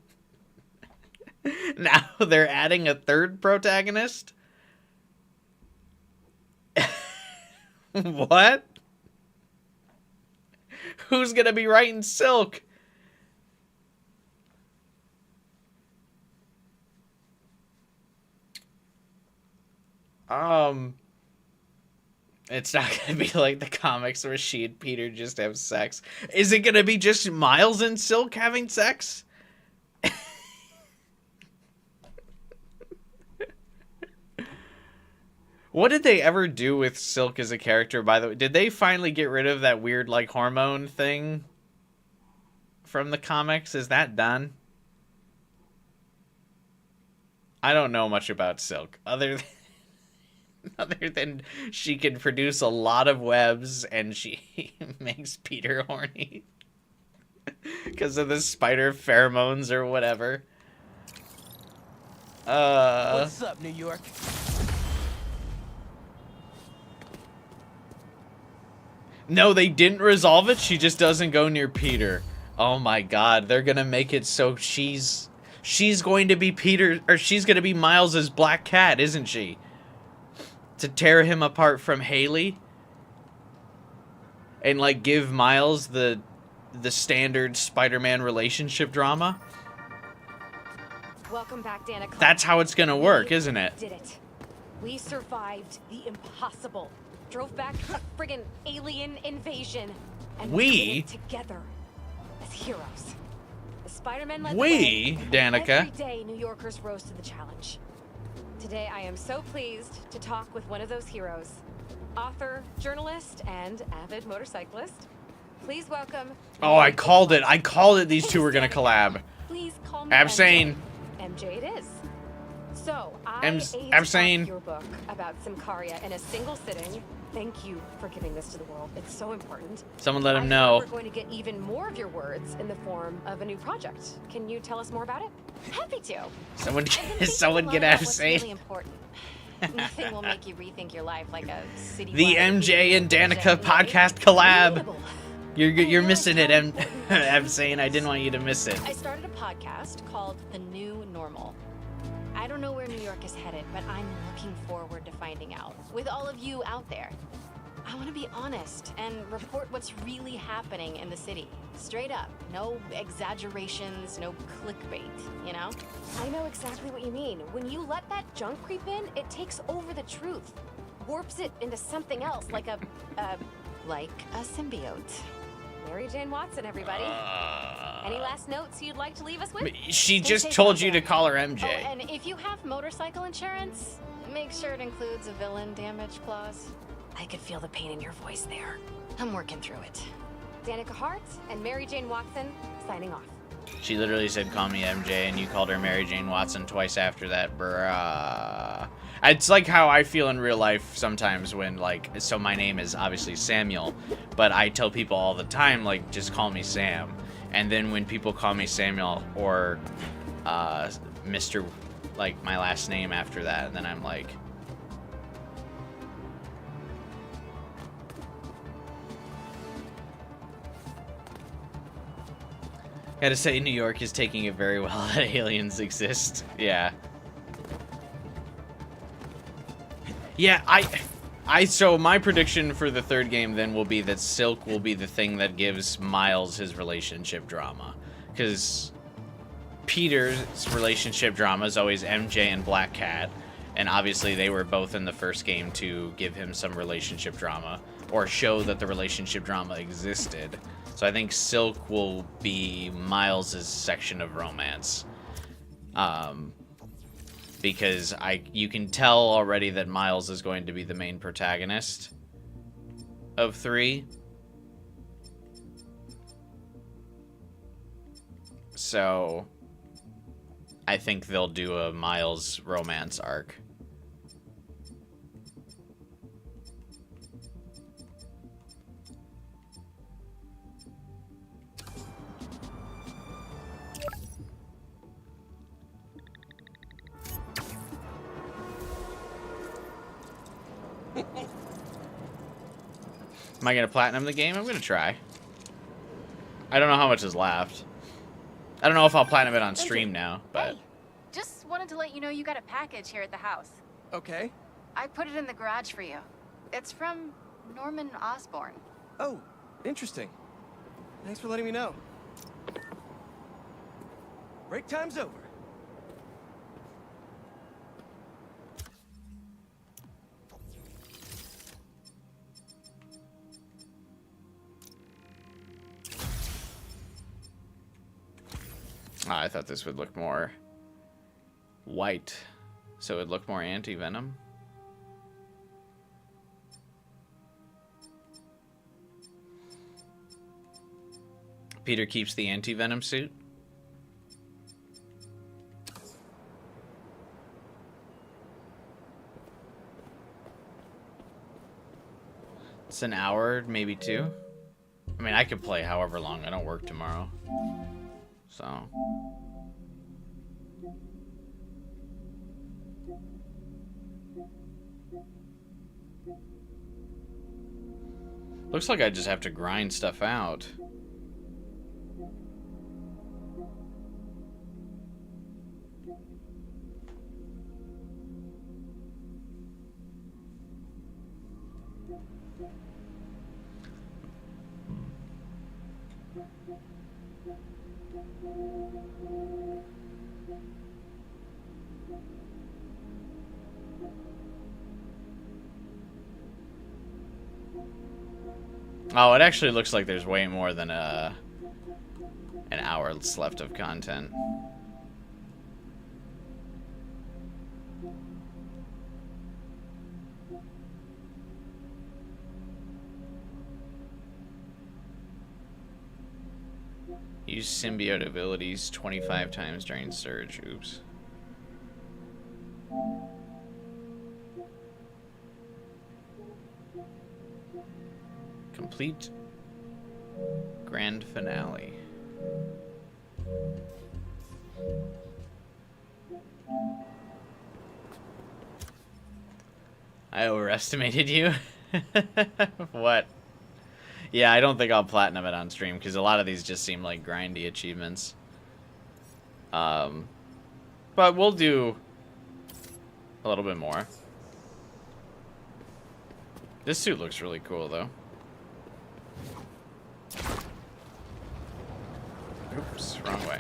Now they're adding a third protagonist? What? Who's gonna be writing Silk? It's not gonna be like the comics where she and Peter just have sex. Is it gonna be just Miles and Silk having sex? What did they ever do with Silk as a character, by the way? Did they finally get rid of that weird, like, hormone thing from the comics? Is that done? I don't know much about Silk, other than she can produce a lot of webs and she makes Peter horny. Because of the spider pheromones or whatever. What's up, New York? No, they didn't resolve it. She just doesn't go near Peter. Oh my god, they're gonna make it so she's going to be Peter, or she's gonna be Miles's Black Cat, isn't she? To tear him apart from Haley? And like give Miles the standard Spider-Man relationship drama? Welcome back, Danica. That's how it's gonna work, isn't it? Did it. We survived the impossible. Drove back a friggin' alien invasion. And we did it together as heroes. The Spider-Man led the way. Danica. Every day, New Yorkers rose to the challenge. Today, I am so pleased to talk with one of those heroes. Author, journalist, and avid motorcyclist. Please welcome... Oh, I called it. I called it these two were gonna collab. Please call me Abstain. MJ it is. So, Abstain. your book about Symkaria in a single sitting. Thank you for giving this to the world. It's so important. Someone let him know. We're going to get even more of your words in the form of a new project. Can you tell us more about it? Happy to. Someone get Abstain. Abstain. Really important. Nothing will make you rethink your life like a city. The MJ and Danica podcast collab. You're missing it, Abstain. I didn't want you to miss it. I started a podcast called The New Normal. I don't know where New York is headed, but I'm looking forward to finding out. With all of you out there, I want to be honest and report what's really happening in the city. Straight up. No exaggerations, no clickbait, you know? I know exactly what you mean. When you let that junk creep in, it takes over the truth. Warps it into something else, like a symbiote. Mary Jane Watson, everybody. Any last notes you'd like to leave us with? She just told you to call her MJ. Oh, and if you have motorcycle insurance, make sure it includes a villain damage clause. I could feel the pain in your voice there. I'm working through it. Danica Hart and Mary Jane Watson, signing off. She literally said, call me MJ, and you called her Mary Jane Watson twice after that, bruh. It's like how I feel in real life sometimes when, like, so my name is obviously Samuel, but I tell people all the time, like, just call me Sam. And then when people call me Samuel or Mr., like, my last name after that, and then I'm like... Gotta say, New York is taking it very well that aliens exist. Yeah. Yeah, so my prediction for the third game then will be that Silk will be the thing that gives Miles his relationship drama. Because Peter's relationship drama is always MJ and Black Cat. And obviously they were both in the first game to give him some relationship drama. Or show that the relationship drama existed. So I think Silk will be Miles' section of romance. Because you can tell already that Miles is going to be the main protagonist of 3. So I think they'll do a Miles romance arc. Am I going to platinum the game? I'm going to try. I don't know how much is left. I don't know if I'll platinum it on stream now, but... Hey, just wanted to let you know you got a package here at the house. Okay. I put it in the garage for you. It's from Norman Osborn. Oh, interesting. Thanks for letting me know. Break time's over. I thought this would look more white, so it would look more anti-venom. Peter keeps the anti-venom suit. It's an hour, maybe 2. I mean, I could play however long. I don't work tomorrow. So... Looks like I just have to grind stuff out. Oh, it actually looks like there's way more than an hour left of content. Use symbiote abilities 25 times during surge. Oops. Complete grand finale. I overestimated you. What? Yeah, I don't think I'll platinum it on stream because a lot of these just seem like grindy achievements. But we'll do a little bit more. This suit looks really cool though. Oops, wrong way.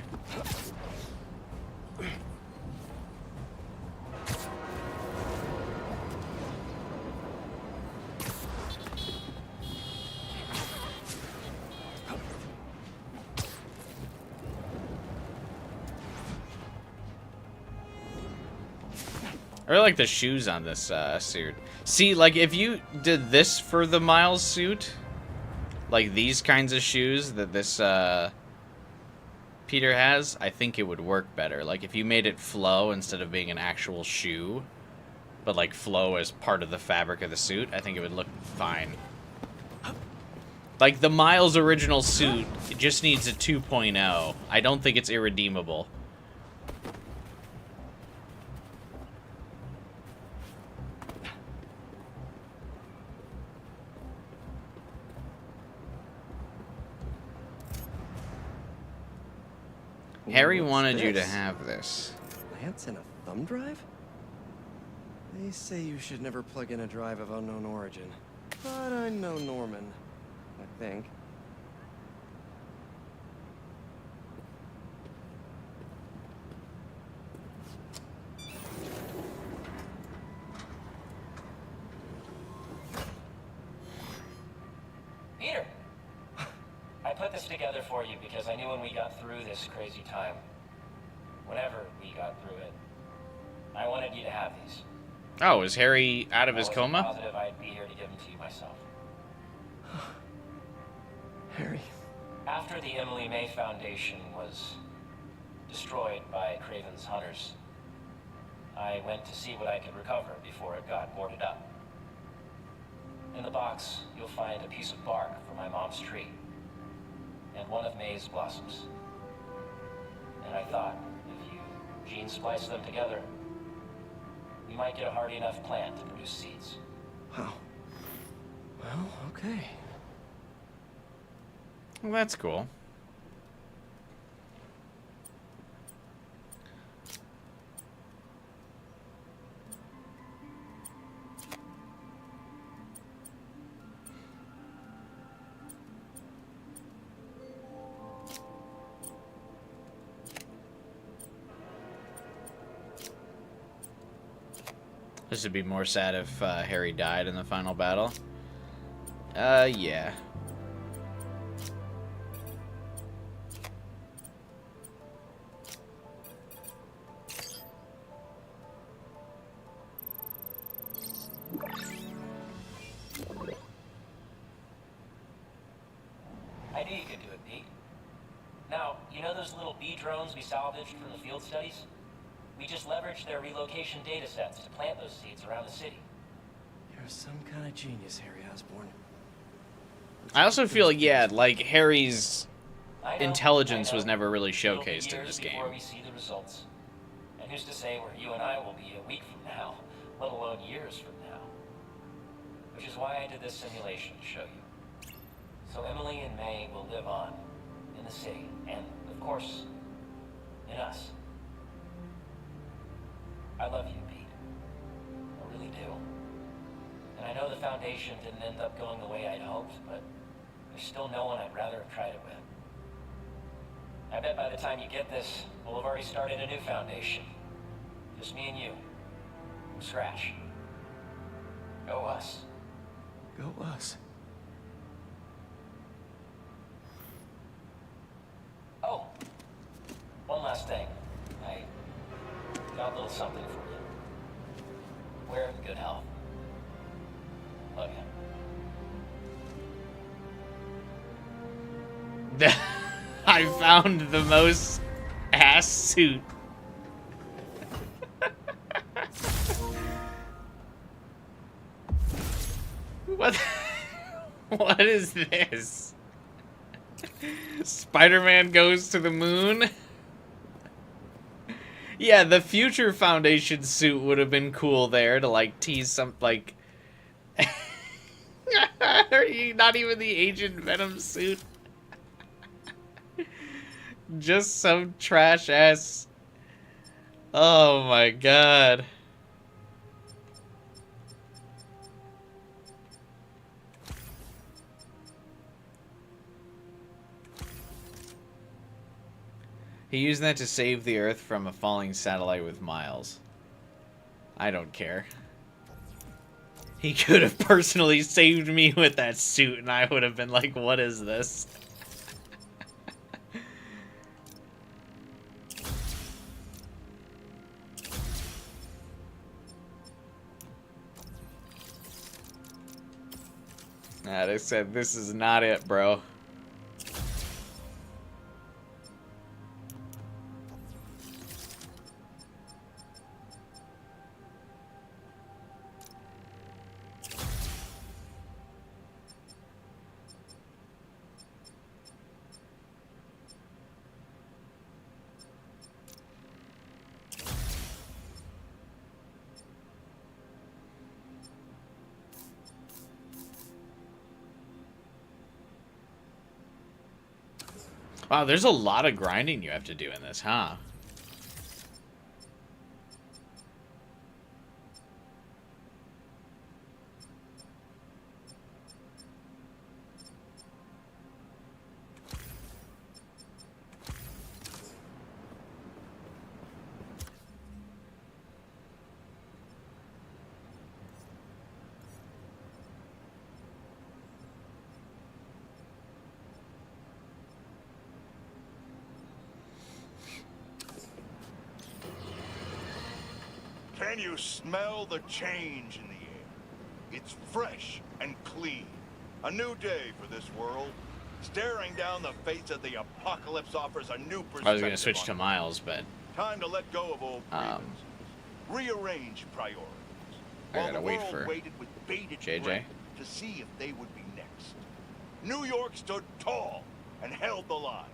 I really like the shoes on this suit. See, like, if you did this for the Miles suit, like these kinds of shoes that this Peter has, I think it would work better. Like, if you made it flow instead of being an actual shoe, but, like, flow as part of the fabric of the suit, I think it would look fine. Like, the Miles original suit, it just needs a 2.0. I don't think it's irredeemable. Harry What's wanted you to this? have this. Lance and a thumb drive? They say you should never plug in a drive of unknown origin. But I know Norman, I think. Peter! I put this together for you because I knew when we got through this crazy time, whenever we got through it, I wanted you to have these. Oh, is Harry out of his I coma? wasn't positive I'd be here to give them to you myself. Harry. After the Emily May Foundation was destroyed by Craven's hunters, I went to see what I could recover before it got boarded up. In the box, you'll find a piece of bark from my mom's tree, and one of May's blossoms. And I thought, if you gene splice them together, we might get a hardy enough plant to produce seeds. Wow. Well, okay. Well, that's cool. This would be more sad if Harry died in the final battle. Yeah. I knew you could do it, Pete. Now, you know those little bee drones we salvaged from the field studies? We just leveraged their relocation data sets to plant those seeds around the city. You're some kind of genius, Harry Osborn. I also feel like, yeah, like Harry's intelligence was never really showcased in this game. Before we see the results. And who's to say where you and I will be a week from now, let alone years from now. Which is why I did this simulation to show you. So Emily and May will live on in the city, and of course, in us. I love you, Pete. I really do. And I know the Foundation didn't end up going the way I'd hoped, but there's still no one I'd rather have tried it with. I bet by the time you get this, we'll have already started a new Foundation. Just me and you. From scratch. Go us. Go us. Oh, one last thing. I got a little something for you. Wear it in good health. Love you. I found the most ass suit. What? What is this? Spider-Man goes to the moon? Yeah, the future Foundation suit would have been cool there to, like, tease some, like... Not even the Agent Venom suit. Just some trash-ass... Oh my god. He used that to save the Earth from a falling satellite with Miles. I don't care. He could have personally saved me with that suit, and I would have been like, what is this? Nah, they said, this is not it, bro. Wow, there's a lot of grinding you have to do in this, huh? Can you smell the change in the air? It's fresh and clean. A new day for this world. Staring down the face of the apocalypse offers a new perspective. I was gonna switch to Miles, but time to let go of old grievances. Rearrange priorities. I While gotta the wait world for waited with bated JJ. breath to see if they would be next. New York stood tall and held the line.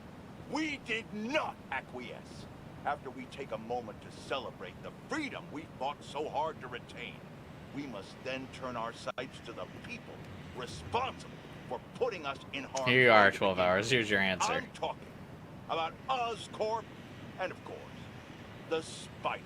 We did not acquiesce. After we take a moment to celebrate the freedom we fought so hard to retain, we must then turn our sights to the people responsible for putting us in harm's way. Here you are, 12 hours. Here's your answer. I'm talking about Oscorp and, of course, the Spider.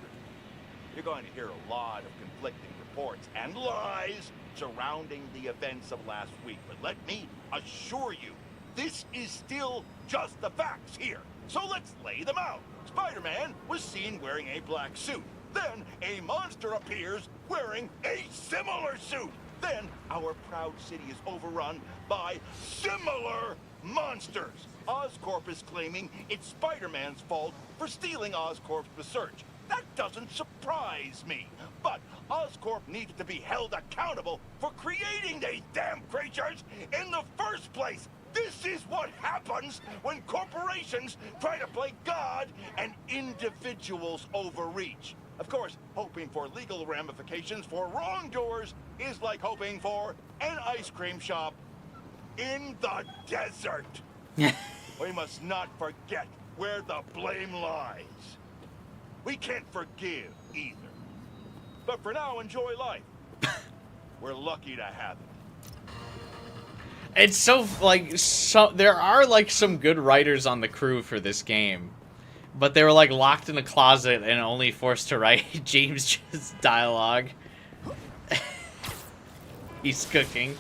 You're going to hear a lot of conflicting reports and lies surrounding the events of last week, but let me assure you, this is still just the facts here. So let's lay them out. Spider-Man was seen wearing a black suit. Then a monster appears wearing a similar suit. Then our proud city is overrun by similar monsters. Oscorp is claiming it's Spider-Man's fault for stealing Oscorp's research. That doesn't surprise me. But Oscorp needs to be held accountable for creating these damn creatures in the first place. This is what happens when corporations try to play God and individuals overreach. Of course, hoping for legal ramifications for wrongdoers is like hoping for an ice cream shop in the desert. We must not forget where the blame lies. We can't forgive either. But for now, enjoy life. We're lucky to have it. It's so, like, there are, like, some good writers on the crew for this game. But they were, like, locked in a closet and only forced to write James' dialogue. He's cooking.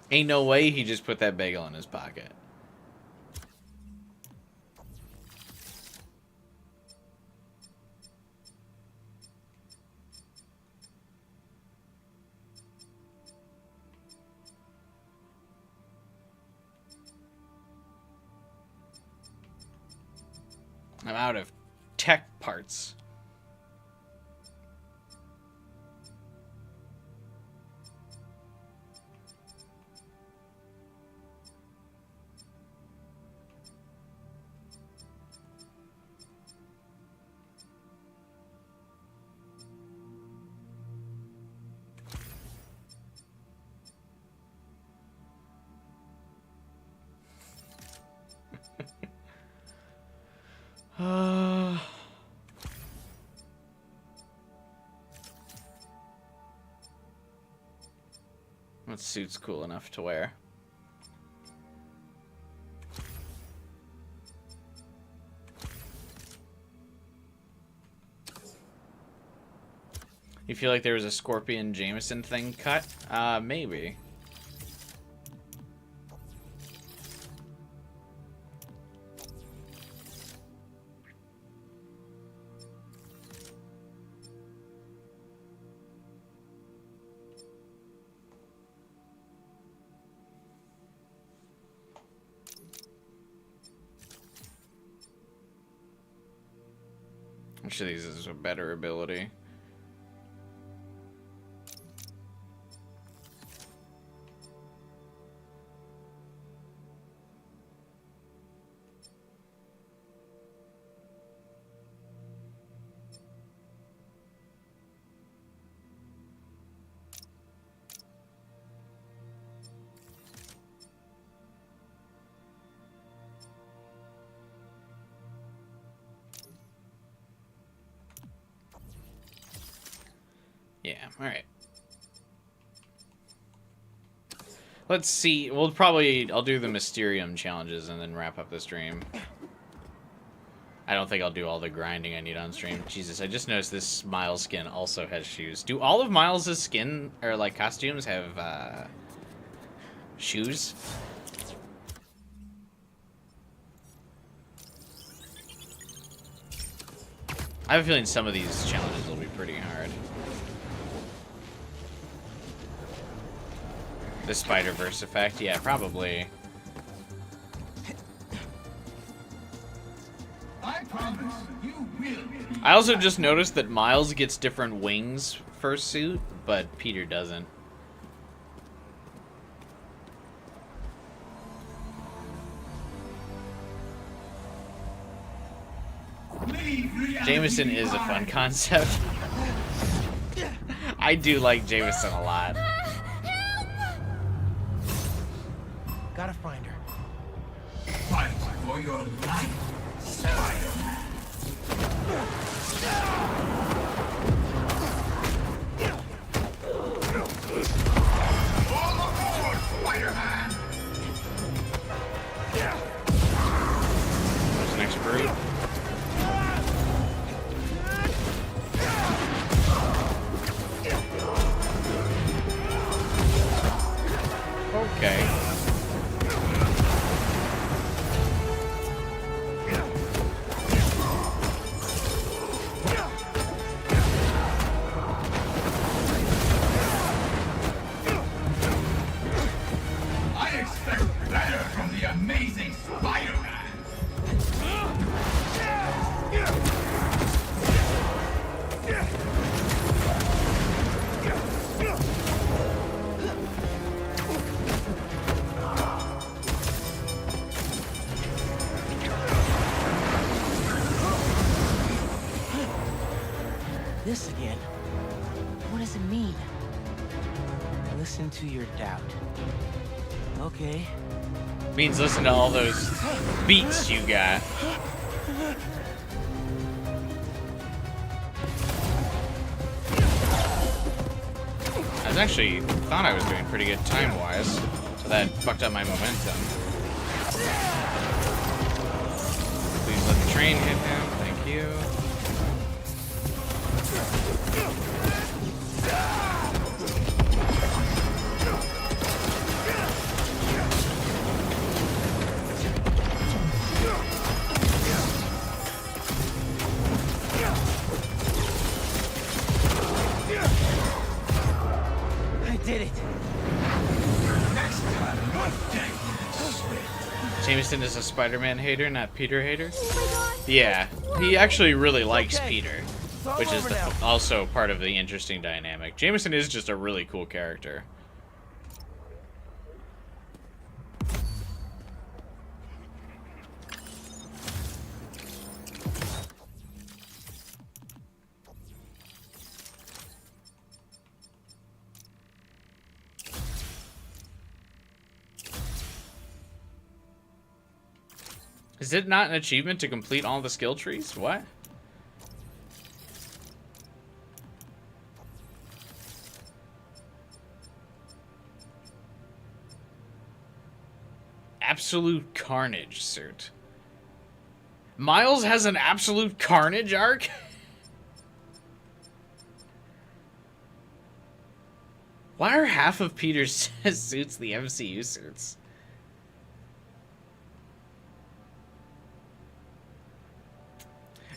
Ain't no way he just put that bagel in his pocket. I'm out of tech parts. That suit's cool enough to wear. You feel like there was a Scorpion Jameson thing cut? Maybe. Which of these is a better ability? alright. Let's see. I'll do the Mysterium challenges and then wrap up the stream. I don't think I'll do all the grinding I need on stream. Jesus, I just noticed this Miles skin also has shoes. Do all of Miles' skin, or like costumes, have shoes? I have a feeling some of these challenges will be pretty hard. The Spider-Verse effect? Yeah, probably. I promise you will. I also just noticed that Miles gets different wings for suit, but Peter doesn't. Jameson is a fun concept. I do like Jameson a lot. Gotta find her. Fight for your life, Spider-Man. All aboard, Spider-Man! What's the next breed? Okay. I expect better from the amazing Spider-Man. This again? What does it mean? Listen to your doubt. Okay. Means listen to all those beats you got. I was actually thought I was doing pretty good time-wise, so that fucked up my momentum. Please let the train hit him. Thank you. I did it. Next time, one day. Jameson is a Spider-Man hater, not Peter hater. Yeah, he actually really likes Peter, which is also part of the interesting dynamic. Jameson is just a really cool character. Is it not an achievement to complete all the skill trees? What? Absolute Carnage suit. Miles has an Absolute Carnage arc? Why are half of Peter's suits the MCU suits?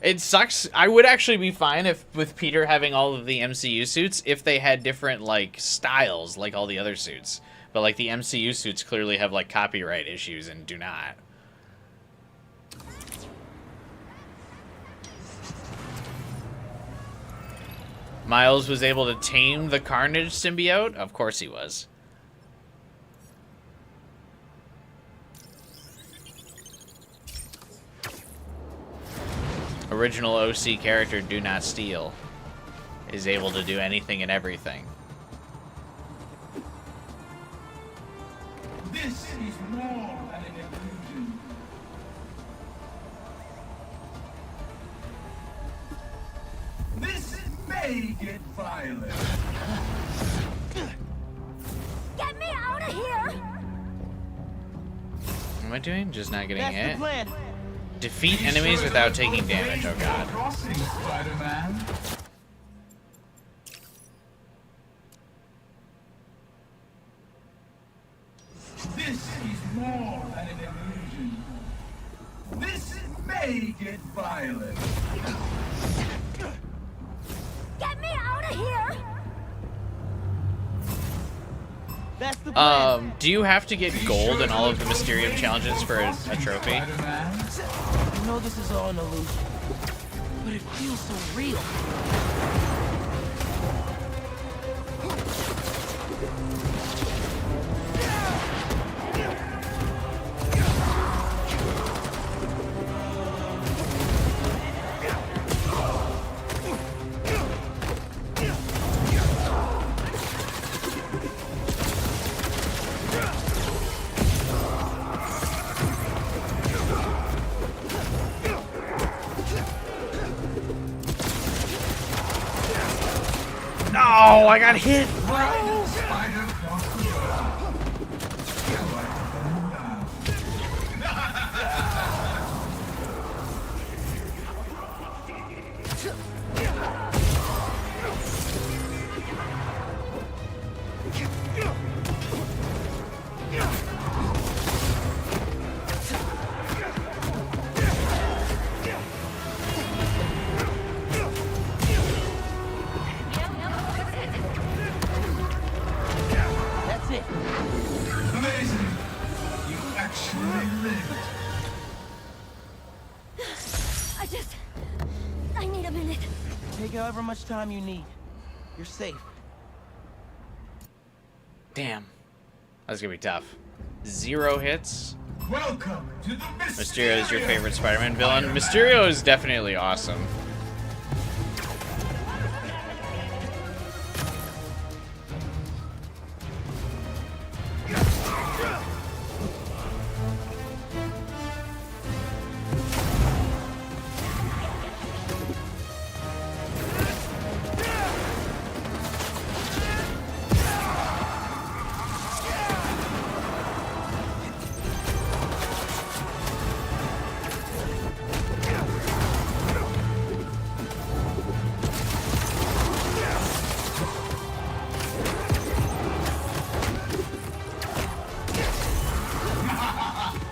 It sucks. I would actually be fine if with Peter having all of the MCU suits if they had different like styles like all the other suits. But like the MCU suits clearly have like copyright issues and do not. Miles was able to tame the Carnage symbiote? Of course he was. Original OC character Do Not Steal is able to do anything and everything. This is more than an illusion. This may get violent. I doing? Just not getting That's hit? the plan. Defeat enemies without taking damage. Oh god. Crossing, Spider-Man. This is more than an illusion. This may get violent. Get me out of here! That's the plan. Do you have to get gold in all of the Mysterium challenges for a trophy? I know this is all an illusion, but it feels so real. No, I got hit. That's it. Amazing. You actually lived. I need a minute. Take however much time you need. You're safe. Damn. That's gonna be tough. 0 hits. Welcome to the Mysterio is your favorite Spider-Man villain? Mysterio is definitely awesome.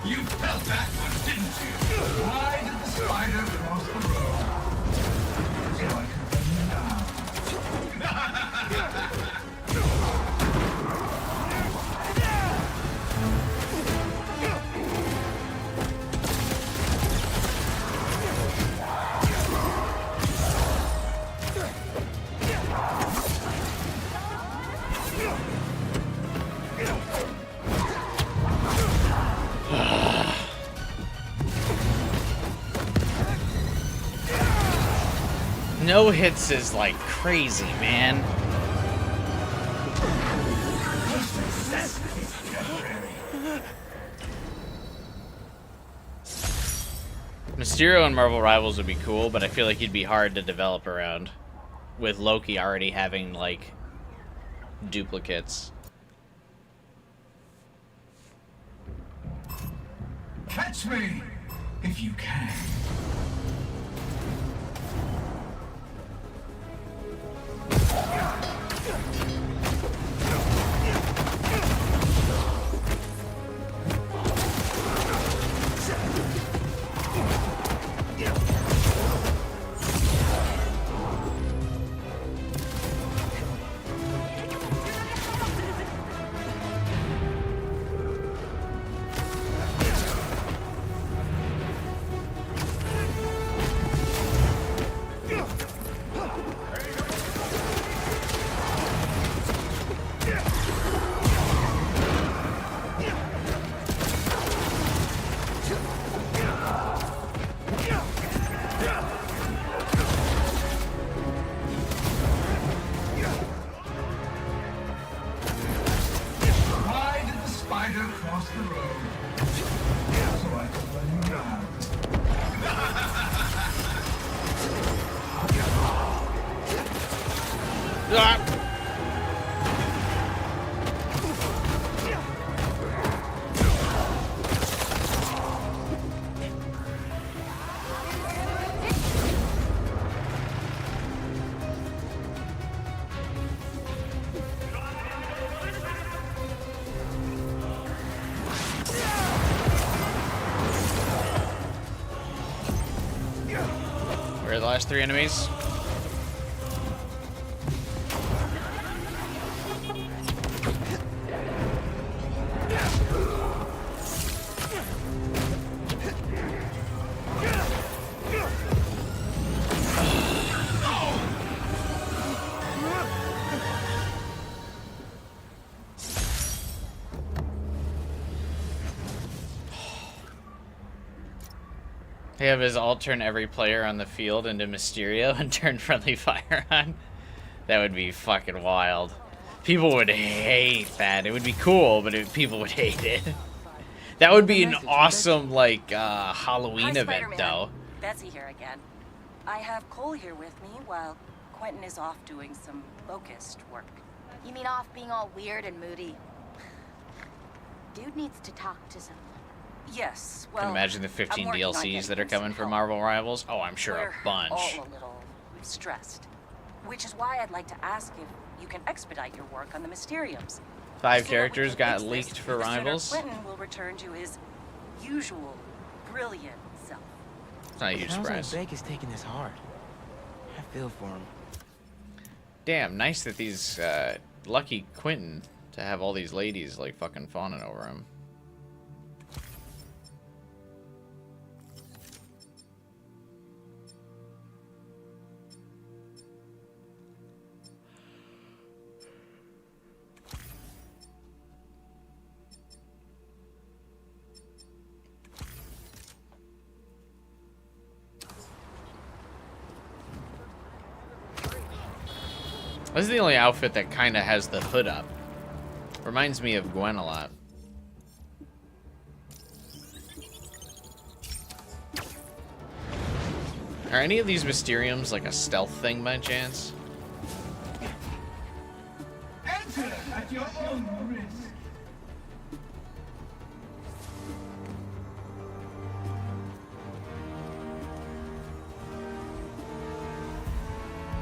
You felt that one, didn't you? Why did the spider cross the road? So I could run you down. No hits is like crazy, man. Mysterio and Marvel Rivals would be cool, but I feel like he'd be hard to develop around. With Loki already having, like, duplicates. Catch me if you can. Why did the spider cross the road? So I could run you down. the last 3 enemies. They have his ult turn every player on the field into Mysterio and turn friendly fire on. That would be fucking wild. People would hate that. It would be cool, but people would hate it. That would be an awesome, like, Halloween event, though. Betsy here again. I have Cole here with me while Quentin is off doing some locust work. You mean off being all weird and moody? Dude needs to talk to someone. Yes, well, Can imagine the 15 DLCs that are coming for Marvel Rivals. Oh, I'm sure We're a bunch. all a little stressed, which is why I'd like to ask if you can expedite your work on the Mysteriums. 5 characters got leaked for Senator Rivals. Quentin will return to his usual brilliant self. It's not a huge surprise. Bank is taking this hard. I feel for him. Damn, nice that these lucky Quentin to have all these ladies like fucking fawning over him. This is the only outfit that kind of has the hood up. Reminds me of Gwen a lot. Are any of these Mysteriums like a stealth thing by chance? Enter at your own risk.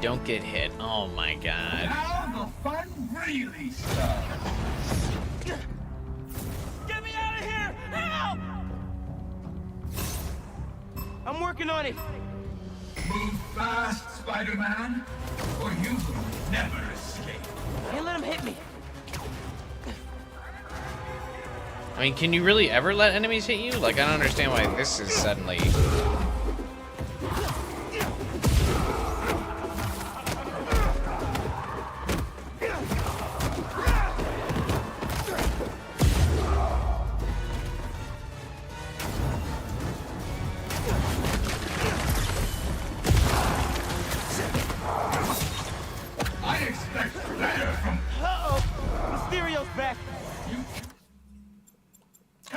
Don't get hit. Oh my god. Now the fun really starts. Get me out of here! Help! I'm working on it. Move fast, Spider-Man, or you will never escape. Can't let him hit me. I mean, can you really ever let enemies hit you? Like, I don't understand why this is suddenly...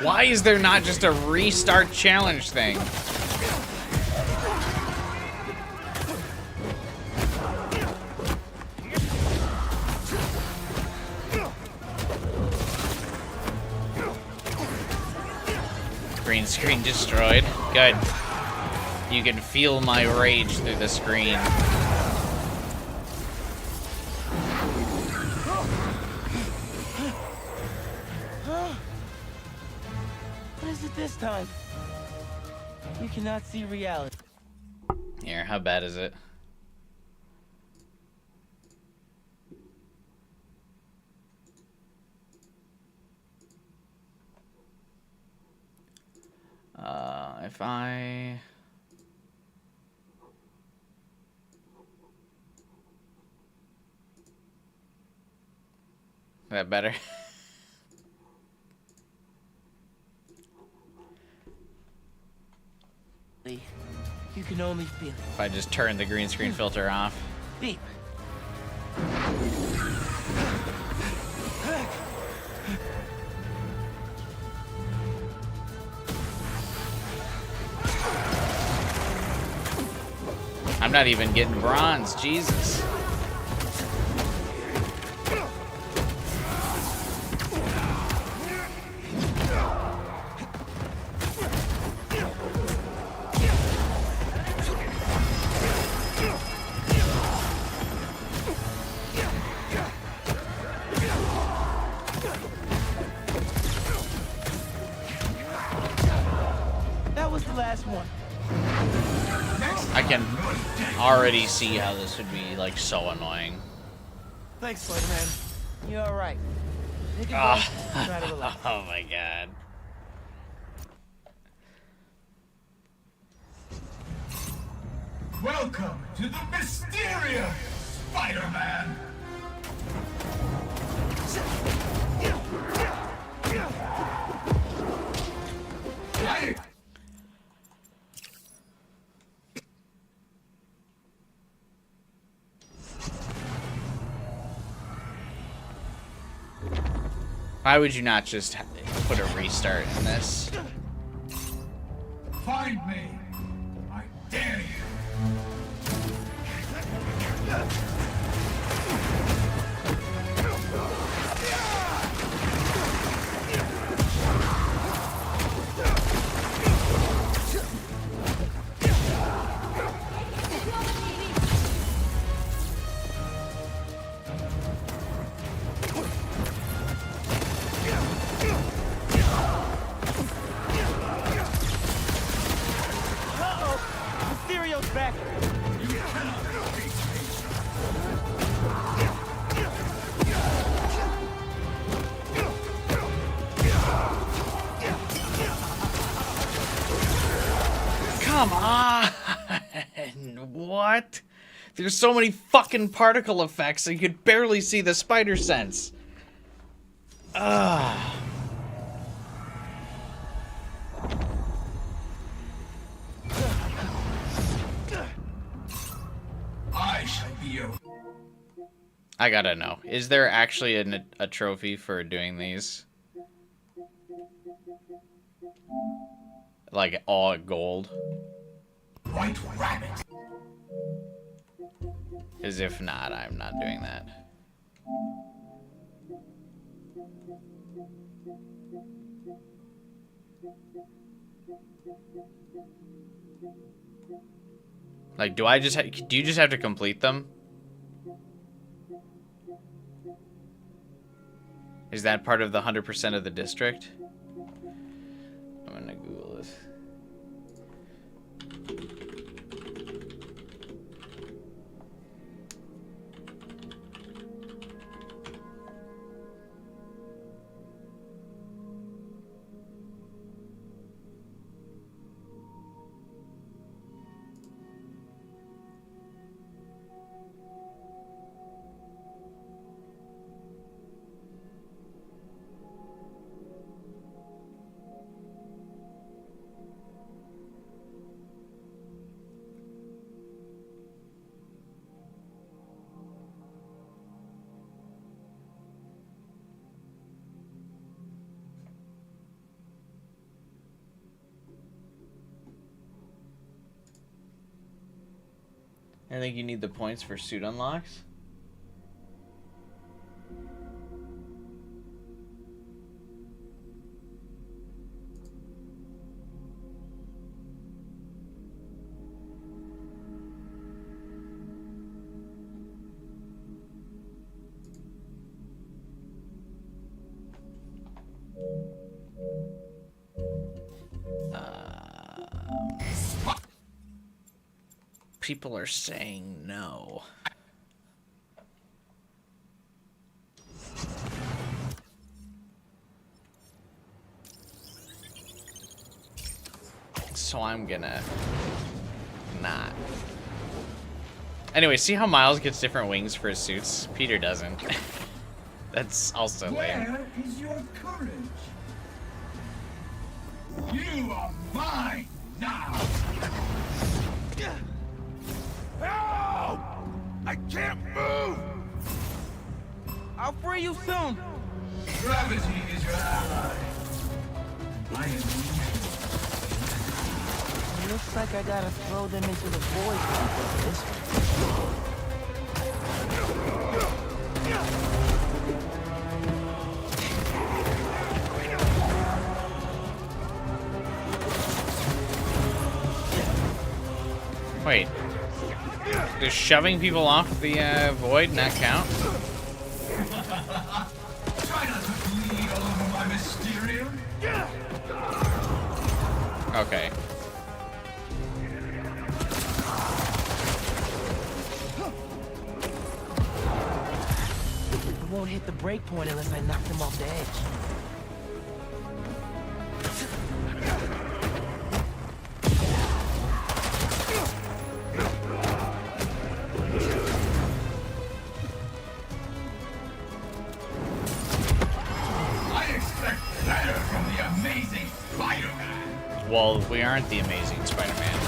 Why is there not just a restart challenge thing? Green screen destroyed. Good. You can feel my rage through the screen. What is it this time? You cannot see reality. Here, how bad is it? If I... That better? You can only feel it. If I just turn the green screen filter off. Deep. I'm not even getting bronze, Jesus. That was the last one. Next I can already see how this would be, like, so annoying. Thanks, Spider-Man. You all right? Take a Ah. breath. Try to relax. Oh my god. Welcome to the mysterious Spider-Man. Why would you not just put a restart in this? Find me. I dare you. Mysterio's back. Come on! What? There's so many fucking particle effects, you could barely see the spider sense. Ugh. I shall be your... I gotta know. Is there actually a trophy for doing these? Like, all gold? White Rabbit. Because if not, I'm not doing that. Like, do you just have to complete them? Is that part of the 100% of the district? I'm gonna Google this. I think you need the points for suit unlocks. People are saying no. So I'm gonna not. Anyway, see how Miles gets different wings for his suits? Peter doesn't. That's also lame. Where is your courage? You are mine now. Help! I can't move! I'll free you soon. Gravity is your ally. I am Looks like I gotta throw them into the void for this one. Wait. Does shoving people off the void not count? Try not to bleed all over my Mysterium. Okay. break point unless I knocked him off the edge. I expect better from the amazing Spider-Man. Well, we aren't the Amazing Spider-Man.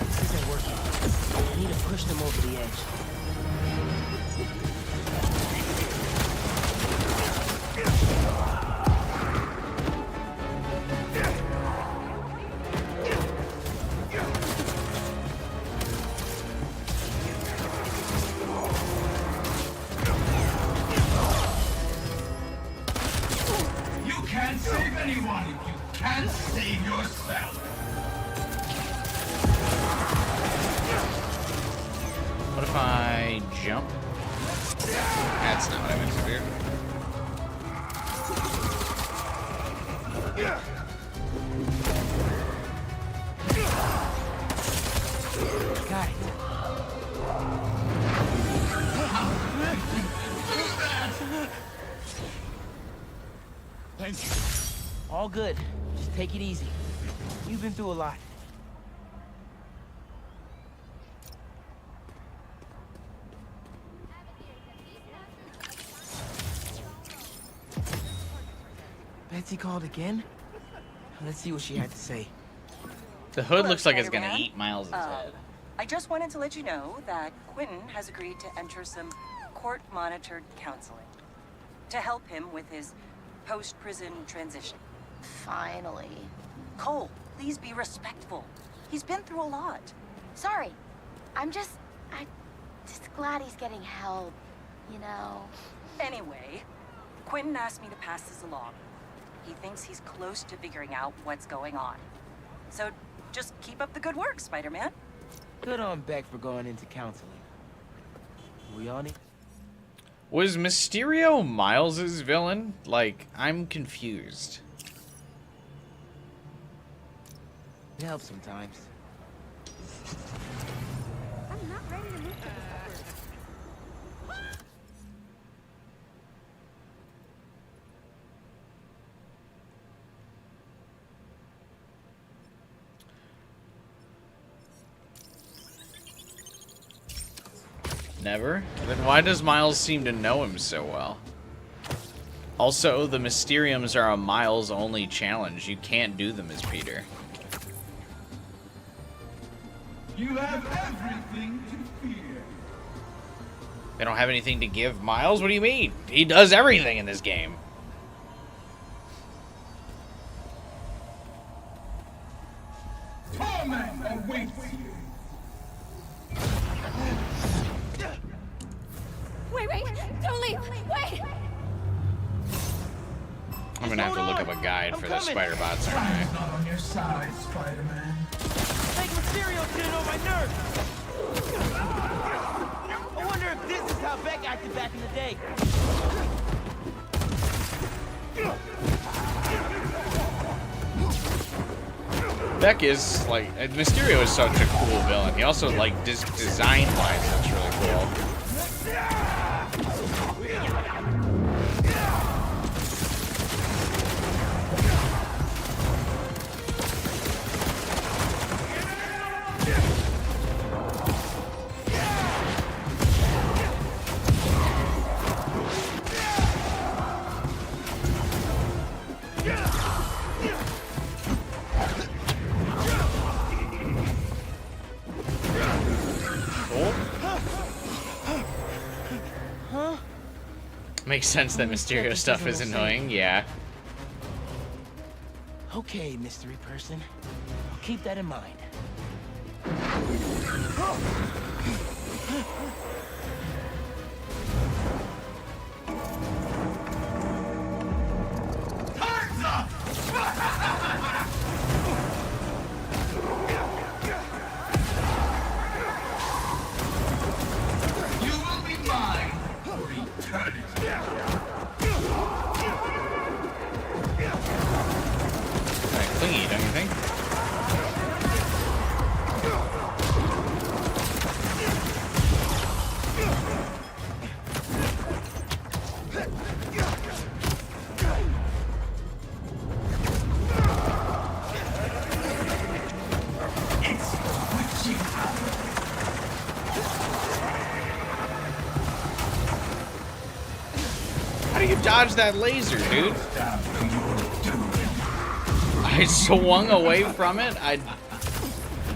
This isn't working. I need to push them over the edge. You can't save anyone if you can't save yourself. What if I jump? That's not what I meant to do. Got it. Thank you. All good. Just take it easy. You've been through a lot. Betsy called again? Let's see what she had to say. The hood looks like it's gonna Spider-Man. eat Miles' head. I just wanted to let you know that Quentin has agreed to enter some court-monitored counseling to help him with his post-prison transition. Finally. Cole, please be respectful. He's been through a lot. Sorry. I'm just glad he's getting help, you know. Anyway, Quentin asked me to pass this along. He thinks he's close to figuring out what's going on. So just keep up the good work, Spider-Man. Good on Beck for going into counseling. We all need... Was Mysterio Miles's villain? Like, I'm confused. It helps sometimes. I'm not ready to move to the suburbs. Never? Then why does Miles seem to know him so well? Also, the Mysteriums are a Miles-only challenge. You can't do them as Peter. You have everything to fear. They don't have anything to give Miles? What do you mean? He does everything in this game. Torment awaits you. Wait, don't leave, wait! I'm gonna have to look up a guide for the spider bots, aren't I? I'm not on your side, Spider-Man. Like Mysterio's getting on my nerves! I wonder if this is how Beck acted back in the day. Beck is, like, Mysterio is such a cool villain. He also, like, design-wise, looks really cool. Makes sense that Mysterio stuff is annoying, yeah. Okay, mystery person. I'll keep that in mind. Time's up! You will be mine for eternity. thingy, don't you think? How do you dodge that laser, dude? I swung away from it. I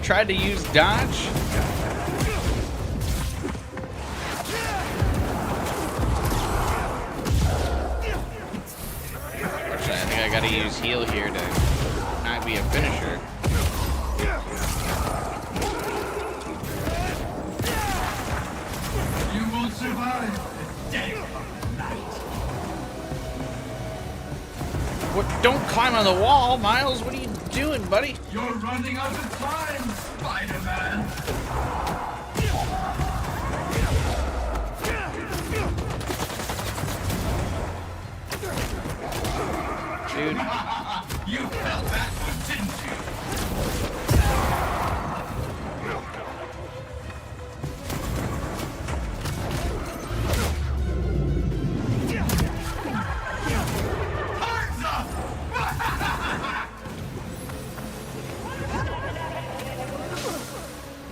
tried to use dodge. Unfortunately, I think I gotta use heal here to not be a finisher. You won't survive the day of night. What? Don't climb on the wall, Miles. What are you doing, buddy? You're running out of time, Spider-Man. Dude. You fell backwards, didn't you?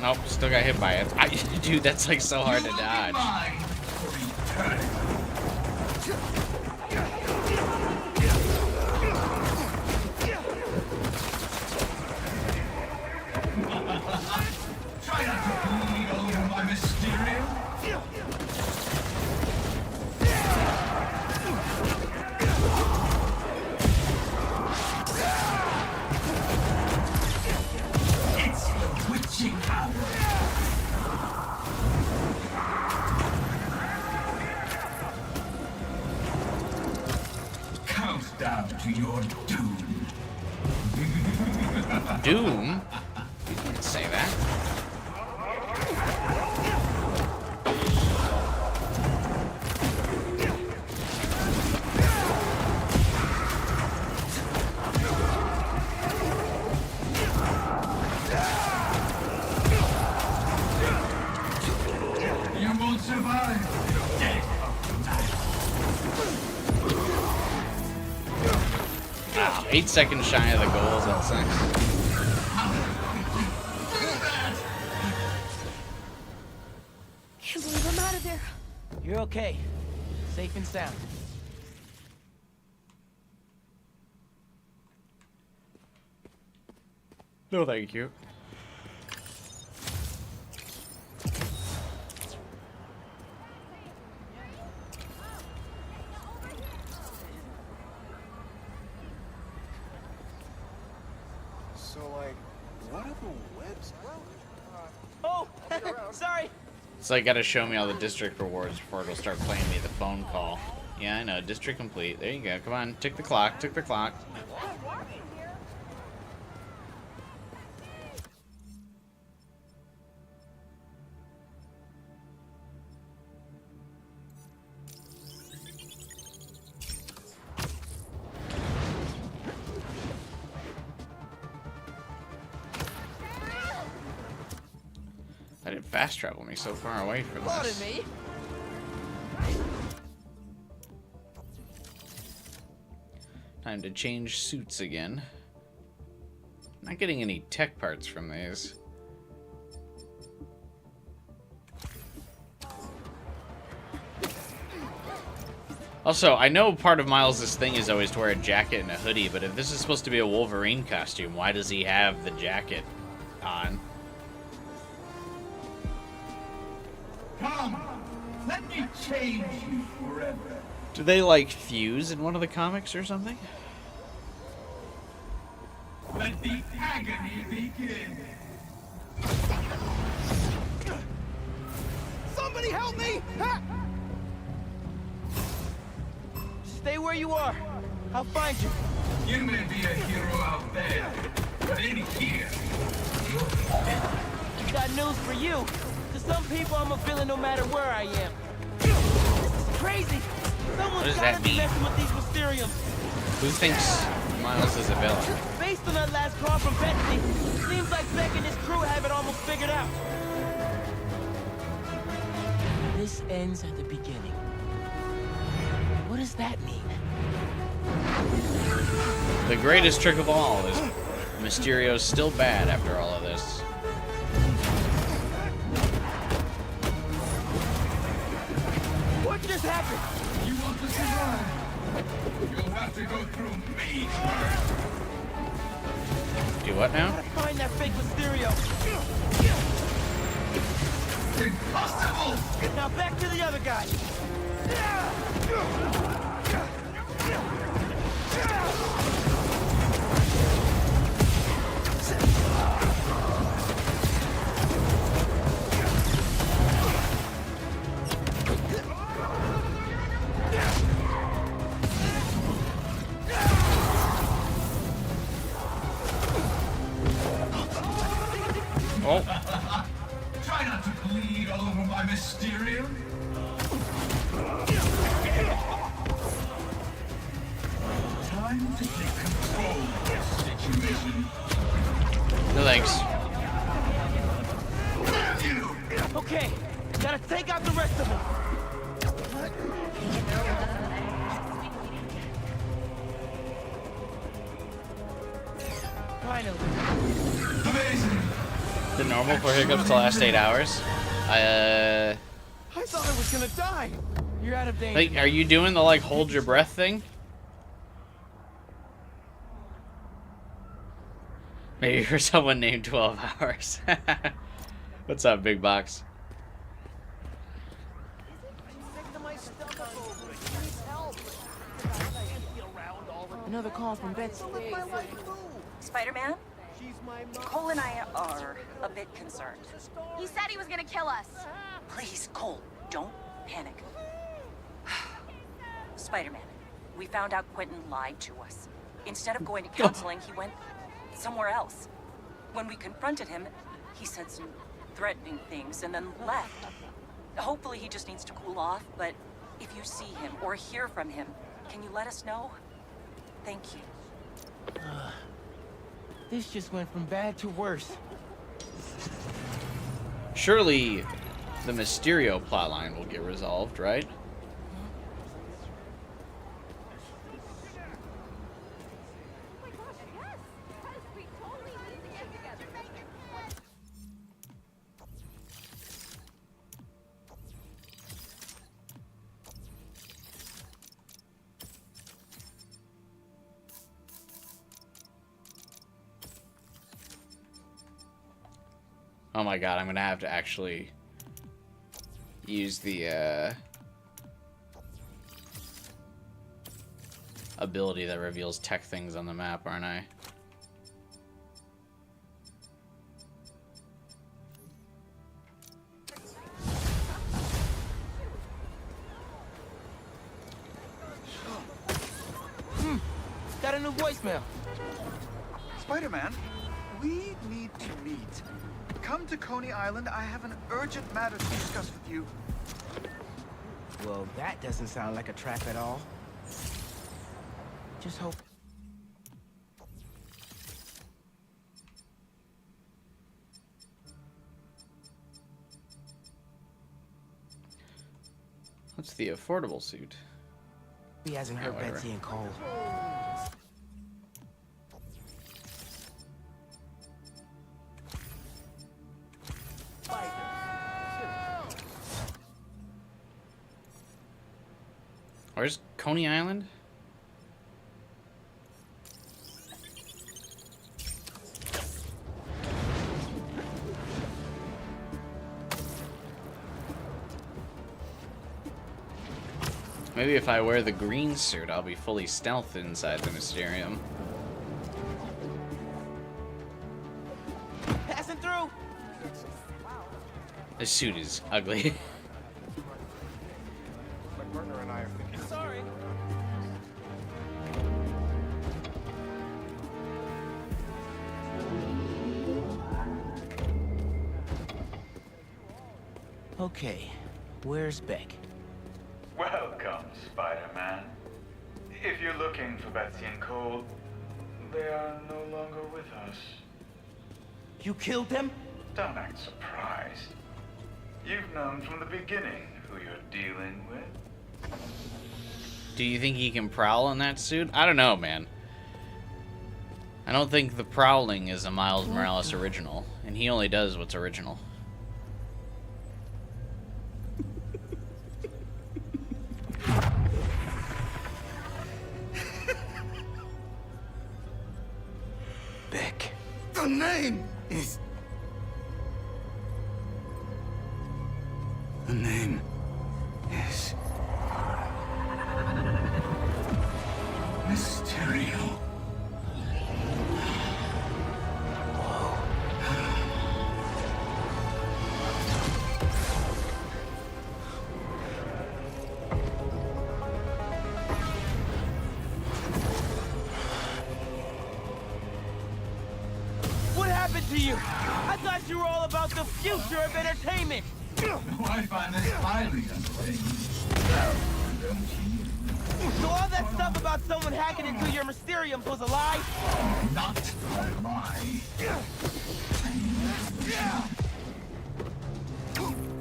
Nope, still got hit by it. Dude, that's like so hard to dodge. Try not to bleed all over my Mysterio. It's the witching hour. Count down to your doom. Doom? You didn't say that. You won't survive the day of night. Wow, 8 seconds shy of the goals. That's nice. Can't believe I'm out of there. You're okay. Safe and sound. No, thank you. So, like, what are the webs? Oh, sorry. So you gotta show me all the district rewards before it'll start playing me the phone call. Yeah, I know. District complete. There you go. Come on. Tick the clock. Tick the clock. I didn't fast travel me so far away from this. Me. Time to change suits again. Not getting any tech parts from these. Also, I know part of Miles' thing is always to wear a jacket and a hoodie, but if this is supposed to be a Wolverine costume, why does he have the jacket on? Come, let me change you forever. Do they, like, fuse in one of the comics or something? Let the agony begin. Somebody help me! Stay where you are. I'll find you. You may be a hero out there, but in here, you're a villain. Got news for you. To some people, I'm a villain no matter where I am. This is crazy. Someone's does gotta that be mean? messing with these Mysteriums. Who thinks Miles is a villain? Based on that last call from Betsy. Seems like Beck and his crew have it almost figured out. This ends at the beginning. What does that mean? The greatest trick of all is Mysterio's still bad after all of this. What just happened? You want to survive? You'll have to go through me first. Do what now? Find that fake Mysterio. Impossible! Now back to the other guy. Oh. Try not to bleed all over my Mysterium. Time to take control of this situation. No thanks. Okay, gotta take out the rest of them. Finally. Amazing. Is it normal for hiccups to last 8 hours? I thought I was gonna die. You're out of danger. Like, are you doing the like hold your breath thing? Maybe for someone named 12 hours. What's up, big box? Another call from Betsy. Spider-Man? Cole and I are a bit concerned. He said he was gonna kill us. Please, Cole, don't panic. Spider-Man, we found out Quentin lied to us. Instead of going to counseling, he went somewhere else. When we confronted him, he said some threatening things and then left. Hopefully he just needs to cool off, but if you see him or hear from him, can you let us know? Thank you. This just went from bad to worse. Surely the Mysterio plotline will get resolved, right? Oh my god, I'm gonna have to actually use the ability that reveals tech things on the map, aren't I? Got a new voicemail. Spider-Man, we need to meet. Come to Coney Island. I have an urgent matter to discuss with you. Well, that doesn't sound like a trap at all. Just hope. What's the affordable suit? He hasn't hurt whatever. Betsy and Cole. Where's Coney Island? Maybe if I wear the green suit, I'll be fully stealth inside the Mysterium. Passing through. This suit is ugly. McBurner and I are thinking. Sorry. Okay, where's Beck? Welcome, Spider-Man. If you're looking for Betsy and Cole, They are no longer with us. You killed them? Don't act surprised. You've known from the beginning who you're dealing with. Do you think he can prowl in that suit? I don't know, man. I don't think the prowling is a Miles Morales original, and he only does what's original. Beck. The name is... The name is... Mysterio. What happened to you? I thought you were all about the future of entertainment. I find this highly entertaining. So all that stuff about someone hacking into your Mysteriums was a lie? Not a lie.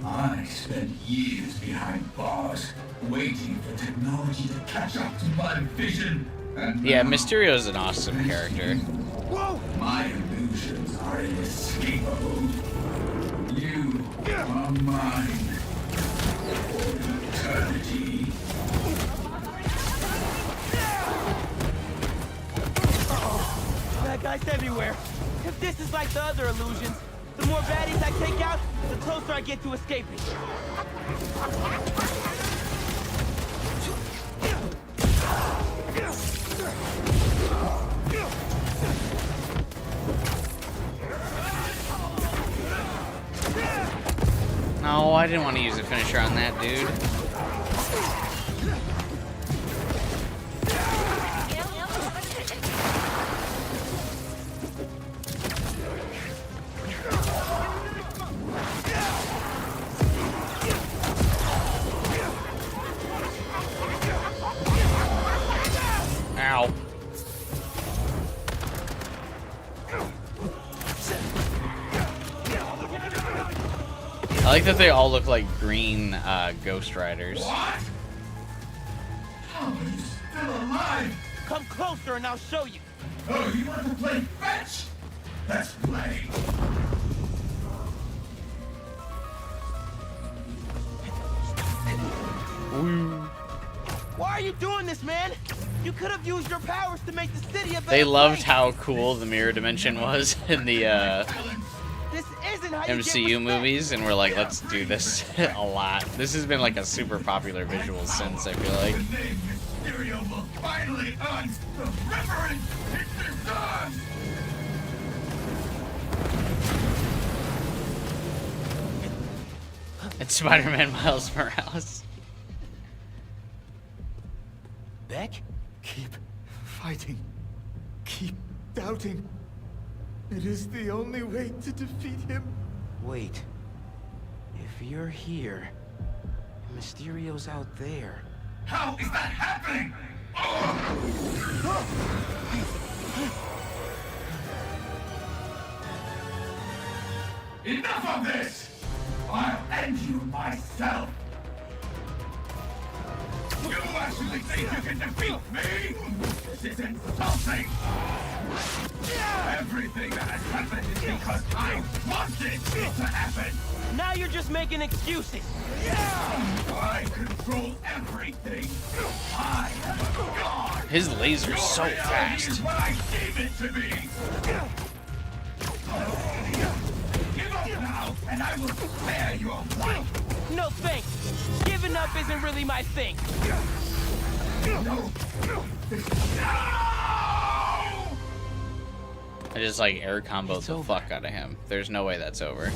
I spent years behind bars, waiting for technology to catch up to my vision. And Yeah, now, Mysterio's an awesome character. Whoa! my illusions are inescapable. You are mine for eternity. Bad guys everywhere. If this is like the other illusions, the more baddies I take out, the closer I get to escaping. No, I didn't want to use a finisher on that dude. Ow. I like that they all look like green Ghost Riders. How are you still alive? Come closer and I'll show you. Oh, you want to play fetch? Let's play. Why are you doing this, man? You could have used your powers to make the city a better They loved place. how cool the mirror dimension was in the This isn't how you get MCU respect. movies, and we're like, let's do this a lot. This has been like a super popular visual since, I feel like. The name Mysterio will finally earn the reverence it deserves. It's Spider-Man Miles Morales. Beck? Keep fighting. Keep doubting. It is the only way to defeat him. Wait. If you're here, Mysterio's out there. How is that happening? Enough of this! I'll end you myself! You actually think you can defeat me? This is insulting! Everything that has happened is because I wanted it to happen! Now you're just making excuses. I control everything! I am a god! His laser's so Your reality fast. is what I deem it to be! Give up now, and I will spare your life! No thanks. Giving up isn't really my thing. I just like air comboed the fuck out of him. There's no way that's over.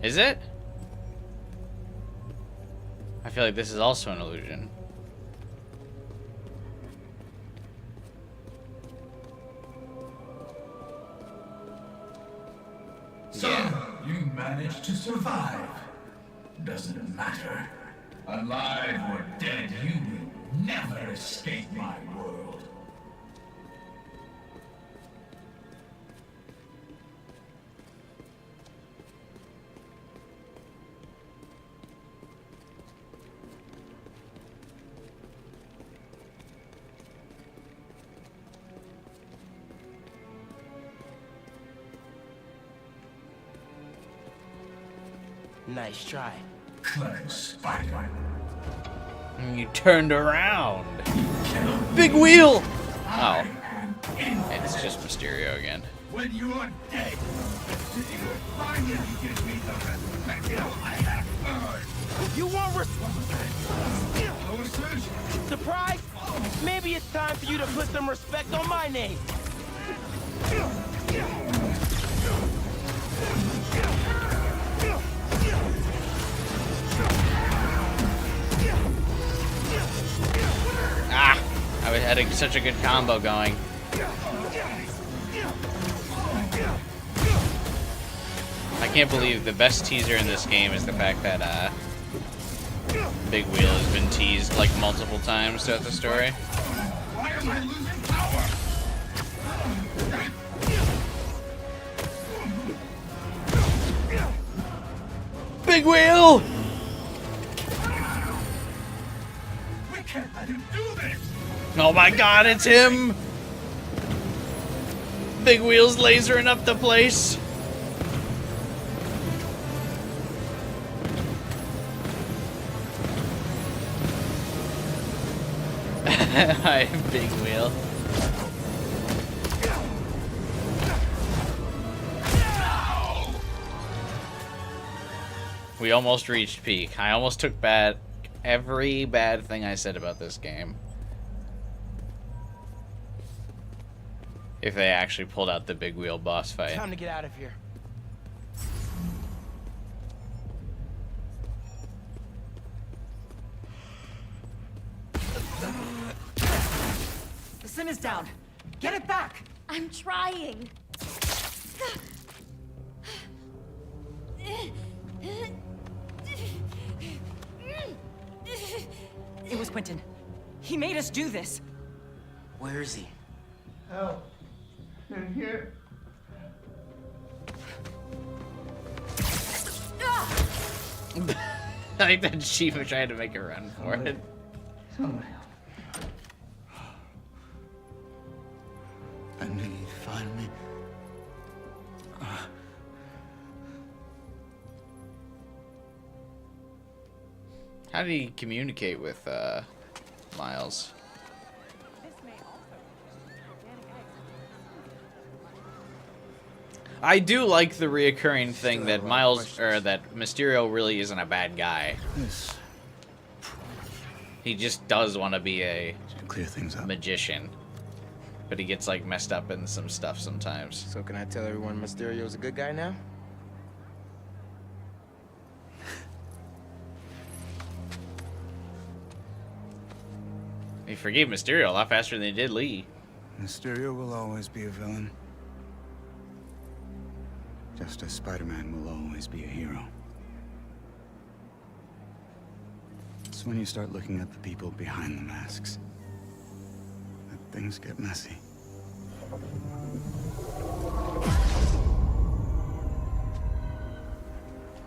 Is it? I feel like this is also an illusion. So, you managed to survive. Doesn't matter. Alive or dead, you will never escape my world. Nice try. Clever spider. You turned around. Big wheel! Oh. It's just Mysterio again. When you're dead, you will finally give me the respect I have earned. You want surprise? Maybe it's time for you to put some respect on my name. Ah! I was having such a good combo going. I can't believe the best teaser in this game is the fact that Big Wheel has been teased like multiple times throughout the story. Why am I losing power? Big Wheel! We can't let him do this. Oh my god, it's him! Big Wheel's lasering up the place. Hi, Big Wheel. We almost reached peak. I almost took back every bad thing I said about this game. If they actually pulled out the Big Wheel boss fight. Time to get out of here. The sim is down. Get it back! I'm trying. It was Quentin. He made us do this. Where is he? Help. In here. I like that Shiva tried to make a run for it. Somebody. I knew you'd find me. How did he communicate with Miles? I do like the reoccurring thing that Miles, or that Mysterio really isn't a bad guy. He just does want to be a clear things up. Magician. But he gets like messed up in some stuff sometimes. So can I tell everyone Mysterio's a good guy now? He forgave Mysterio a lot faster than he did Lee. Mysterio will always be a villain. Just as Spider-Man will always be a hero. It's when you start looking at the people behind the masks that things get messy.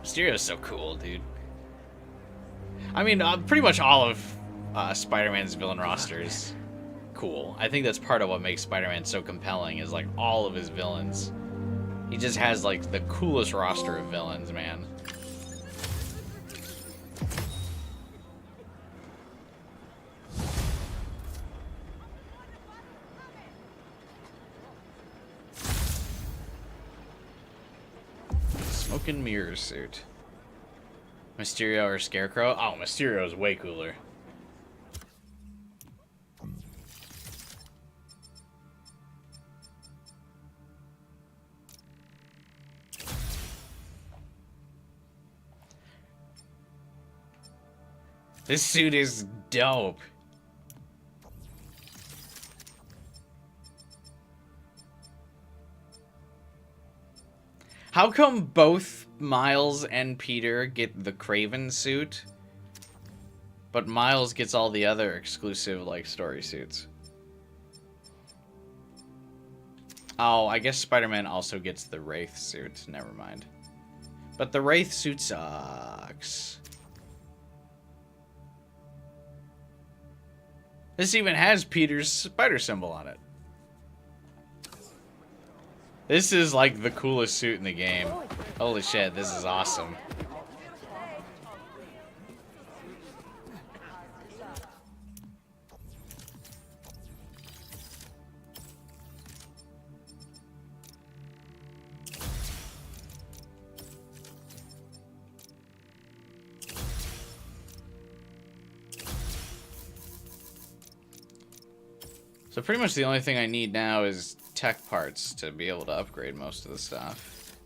Mysterio's so cool, dude. I mean, pretty much all of Spider-Man's villain roster is cool. I think that's part of what makes Spider-Man so compelling, is like all of his villains. He just has like the coolest roster of villains, man. Smoke and mirrors suit. Mysterio or Scarecrow? Oh, Mysterio is way cooler. This suit is dope. How come both Miles and Peter get the Kraven suit, but Miles gets all the other exclusive, like, story suits? Oh, I guess Spider-Man also gets the Wraith suit. Never mind. But the Wraith suit sucks. This even has Peter's spider symbol on it. This is like the coolest suit in the game. Holy shit, this is awesome. So pretty much the only thing I need now is tech parts to be able to upgrade most of the stuff.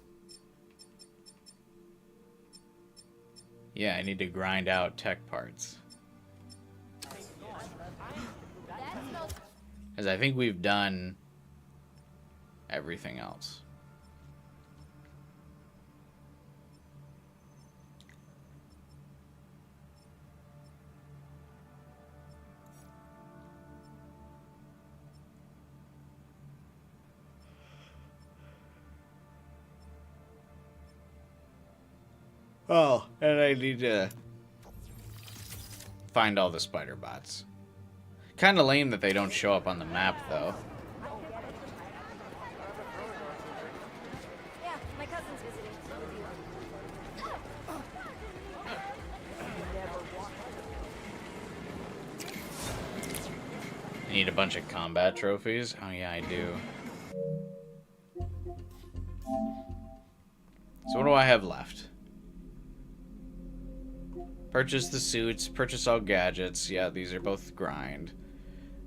Yeah, I need to grind out tech parts. Because I think we've done everything else. Oh, and I need to find all the spider bots. Kind of lame that they don't show up on the map, though. Yeah, my cousin's visiting. I need a bunch of combat trophies. Oh yeah, I do. So what do I have left? Purchase the suits, purchase all gadgets. Yeah, these are both grind.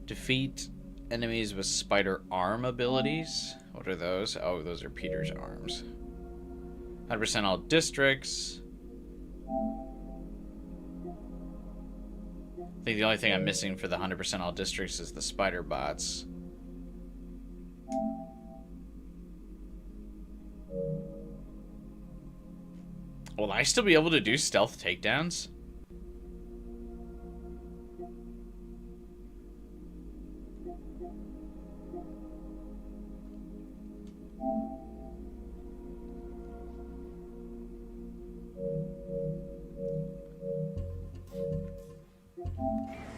Defeat enemies with spider arm abilities. What are those? Oh, those are Peter's arms. 100% all districts. I think the only thing I'm missing for the 100% all districts is the spider bots. Will I still be able to do stealth takedowns?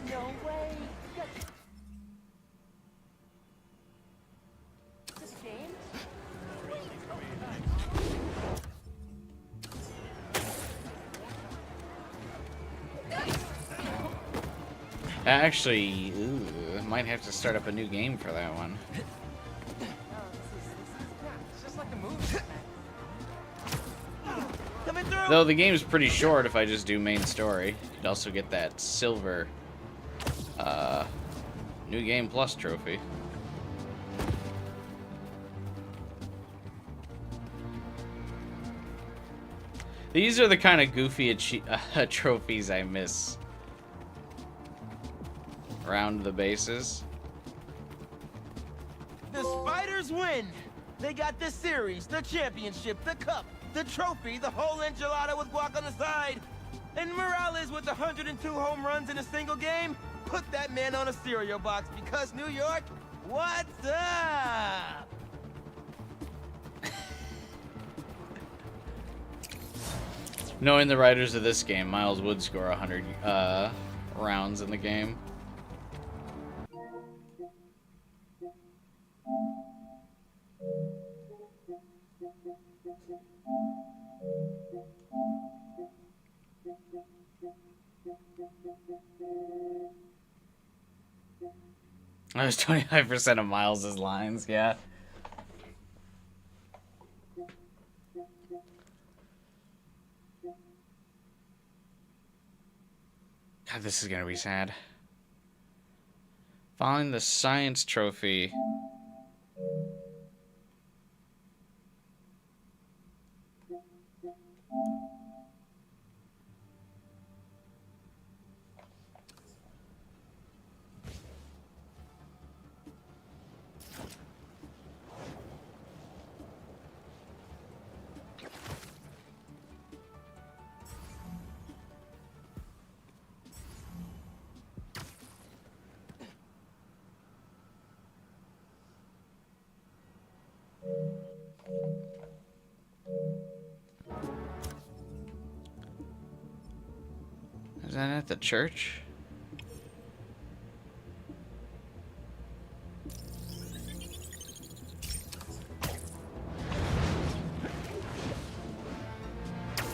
No way. This game? Actually, might have to start up a new game for that one. It's just like a movie. Coming through. Though the game's pretty short if I just do main story. You'd also get that silver New Game Plus trophy. These are the kind of goofy trophies I miss. Around the bases. The Spiders win. They got the series, the championship, the cup, the trophy, the whole enchilada with guac on the side. And Morales with 102 home runs in a single game. Put that man on a cereal box because New York, what's up? Knowing the writers of this game, Miles would score 100 rounds in the game. That was 25% of Miles's lines, yeah. God, this is gonna be sad. Following the science trophy. Is that at the church?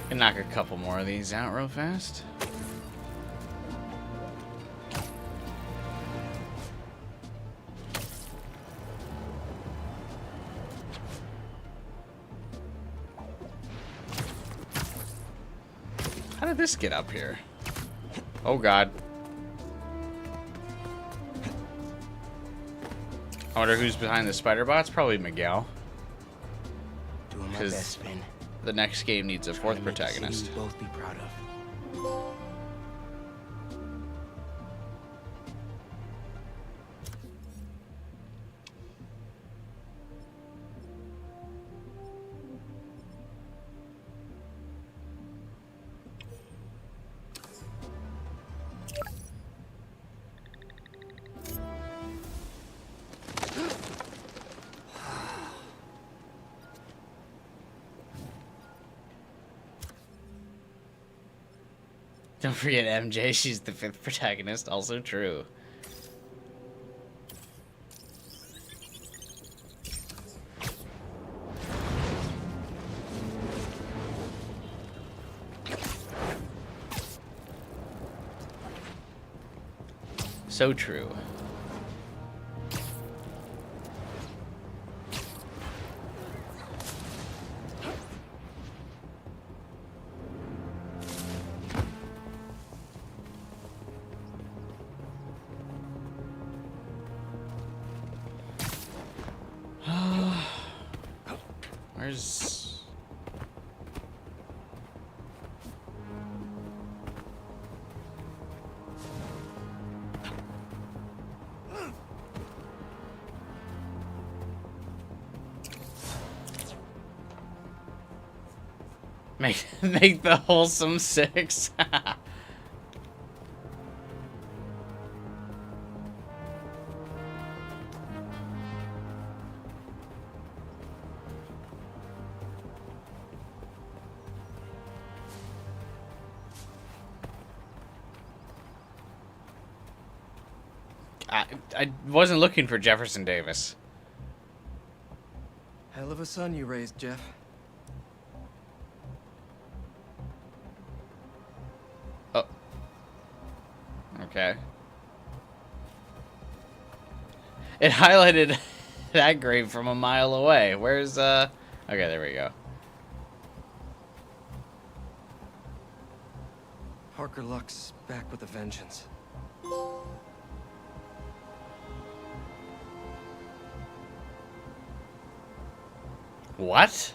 Can knock a couple more of these out real fast. How did this get up here? Oh God. I wonder who's behind the spider bots. Probably Miguel. Doing my best, Finn. The next game needs a fourth protagonist. City we both be proud of. Don't forget MJ, she's the fifth protagonist, also true. So true. Where's... Make the wholesome 6. I wasn't looking for Jefferson Davis. Hell of a son you raised, Jeff. Oh. Okay. It highlighted that grave from a mile away. Where's, Okay, there we go. Parker Luck's back with a vengeance. What?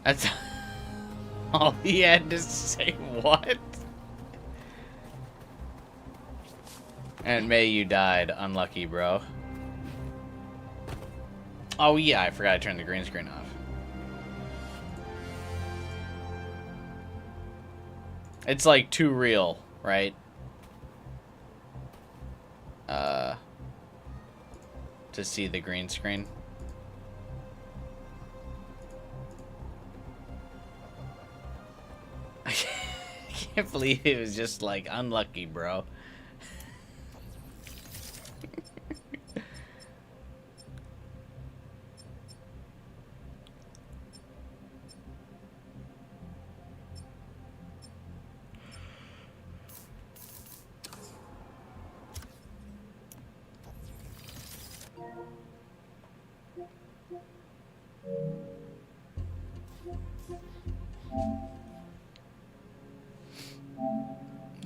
That's all he had to say. What? And May, you died. Unlucky, bro. Oh yeah, I forgot I turned the green screen off. It's like too real, right? To see the green screen. I can't believe it was just like unlucky, bro.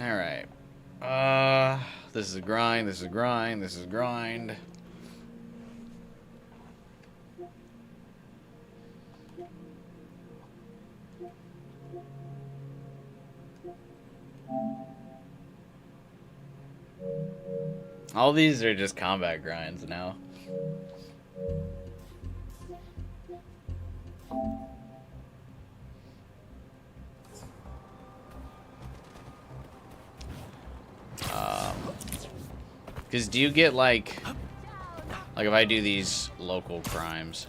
Alright. This is a grind, this is a grind, this is a grind. All these are just combat grinds now. Because do you get like if I do these local crimes,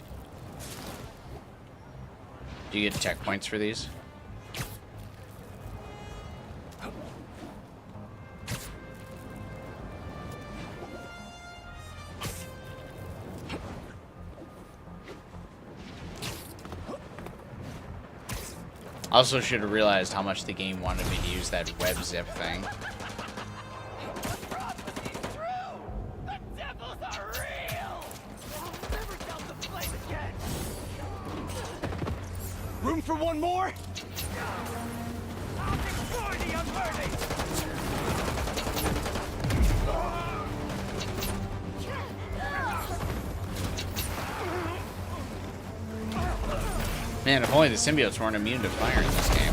do you get checkpoints for these? Also should have realized how much the game wanted me to use that web zip thing. Room for one more? I'll destroy the unworthy! Man, if only the symbiotes weren't immune to fire in this game.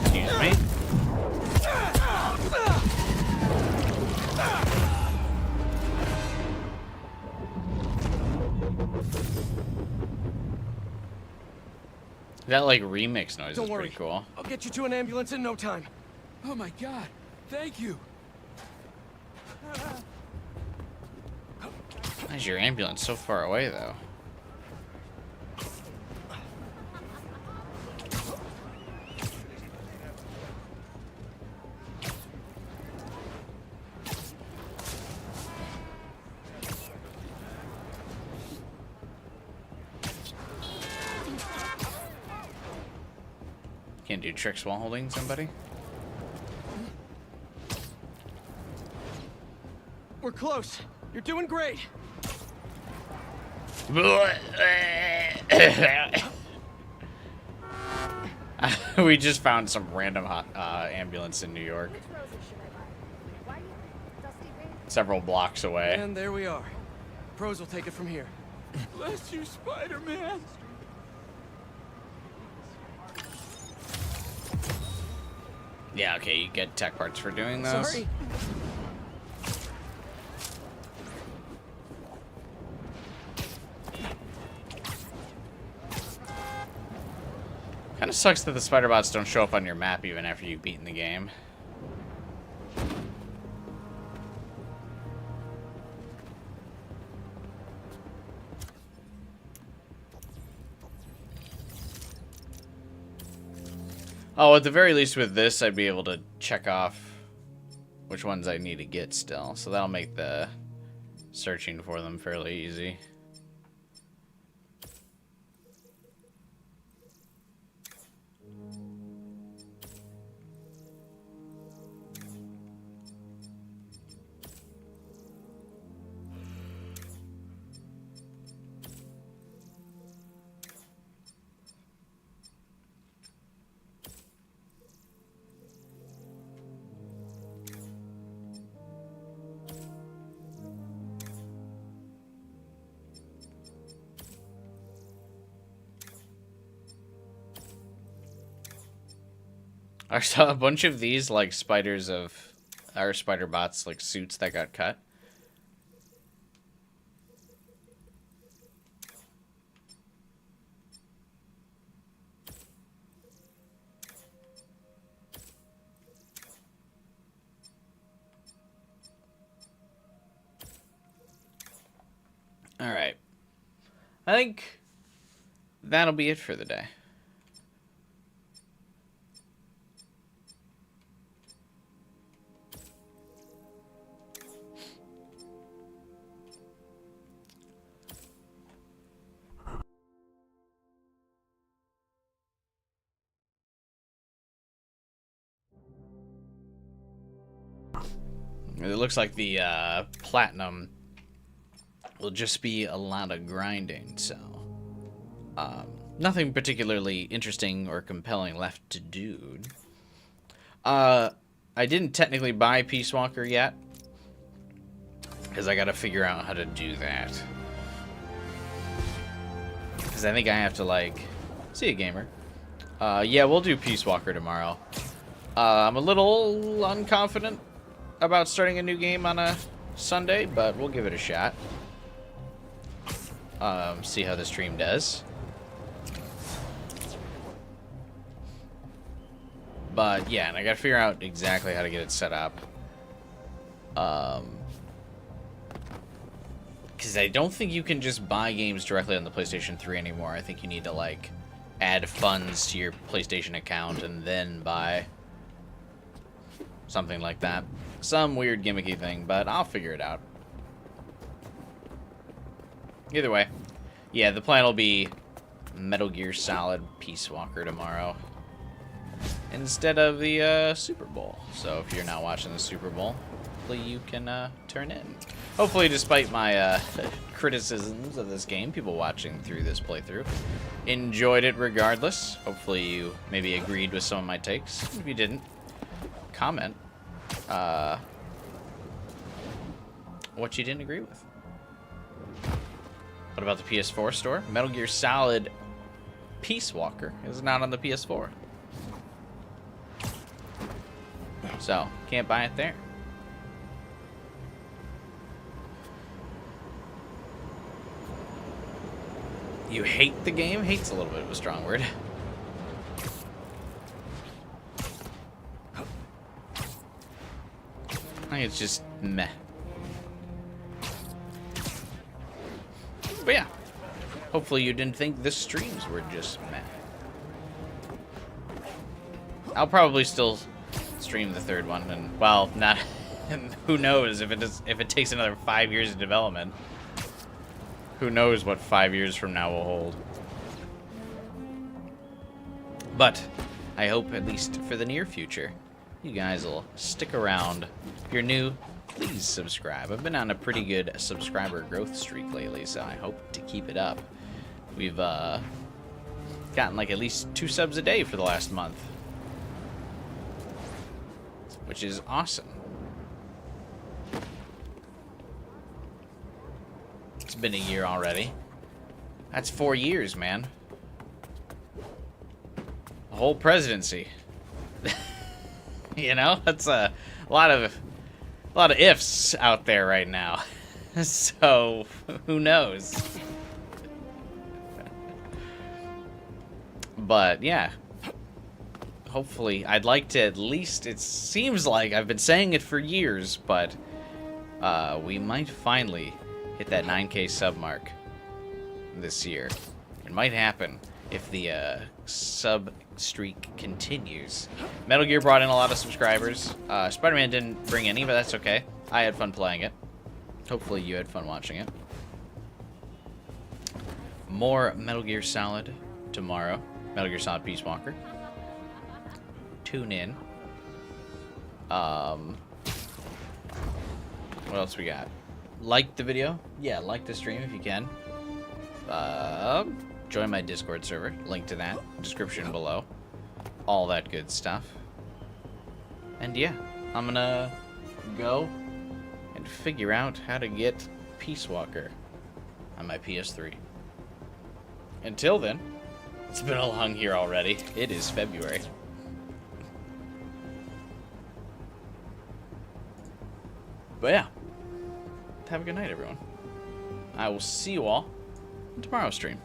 Excuse me. That like remix noise Don't is worry. pretty cool. I'll get you to an ambulance in no time. Oh my god. Thank you. Why is your ambulance so far away though? Can't do tricks while holding somebody. We're close. You're doing great. We just found some random ambulance in New York. Several blocks away. And there we are. Pros will take it from here. Bless you, Spider-Man. Yeah, okay, you get tech parts for doing those. Sorry. Kind of sucks that the spider bots don't show up on your map even after you've beaten the game. Oh, at the very least with this, I'd be able to check off which ones I need to get still. So that'll make the searching for them fairly easy. I saw a bunch of these, like, spiders of... Our spider bots, like, suits that got cut. Alright. I think that'll be it for the day. It looks like the platinum will just be a lot of grinding, so nothing particularly interesting or compelling left to do. I didn't technically buy Peace Walker yet, because I gotta figure out how to do that. Because I think I have to, like... See you, gamer. Yeah, we'll do Peace Walker tomorrow. I'm a little unconfident about starting a new game on a Sunday, but we'll give it a shot. See how the stream does. But yeah, and I gotta figure out exactly how to get it set up. Because I don't think you can just buy games directly on the PlayStation 3 anymore. I think you need to, like, add funds to your PlayStation account and then buy. Something like that. Some weird gimmicky thing, but I'll figure it out. Either way. Yeah, the plan will be Metal Gear Solid Peace Walker tomorrow, instead of the Super Bowl. So if you're not watching the Super Bowl, hopefully you can turn in. Hopefully, despite my criticisms of this game, people watching through this playthrough enjoyed it regardless. Hopefully you maybe agreed with some of my takes. If you didn't, comment what you didn't agree with. What about the PS4 store? Metal Gear Solid Peace Walker is not on the PS4. So, can't buy it there. You hate the game? Hate's a little bit of a strong word. I think it's just meh. But yeah, hopefully you didn't think the streams were just meh. I'll probably still stream the third one, and well, not. And who knows if it takes another 5 years of development? Who knows what 5 years from now will hold? But I hope, at least for the near future, you guys will stick around. If you're new, please subscribe. I've been on a pretty good subscriber growth streak lately, so I hope to keep it up. We've gotten like at least 2 subs a day for the last month, which is awesome. It's been a year already. That's 4 years, man. A whole presidency. You know, that's a lot of ifs out there right now. So who knows? But yeah, hopefully, I'd like to at least. It seems like I've been saying it for years, but we might finally hit that 9K sub mark this year. It might happen if the sub streak continues. Metal Gear brought in a lot of subscribers. Spider-Man didn't bring any, but that's okay. I had fun playing it. Hopefully you had fun watching it. More Metal Gear Solid tomorrow. Metal Gear Solid Peace Walker. Tune in. What else we got? Like the video? Yeah, like the stream if you can. Join my Discord server. Link to that. Description below. All that good stuff. And yeah, I'm gonna go and figure out how to get Peace Walker on my PS3. Until then, it's been a long year already. It is February. But yeah, have a good night, everyone. I will see you all in tomorrow's stream.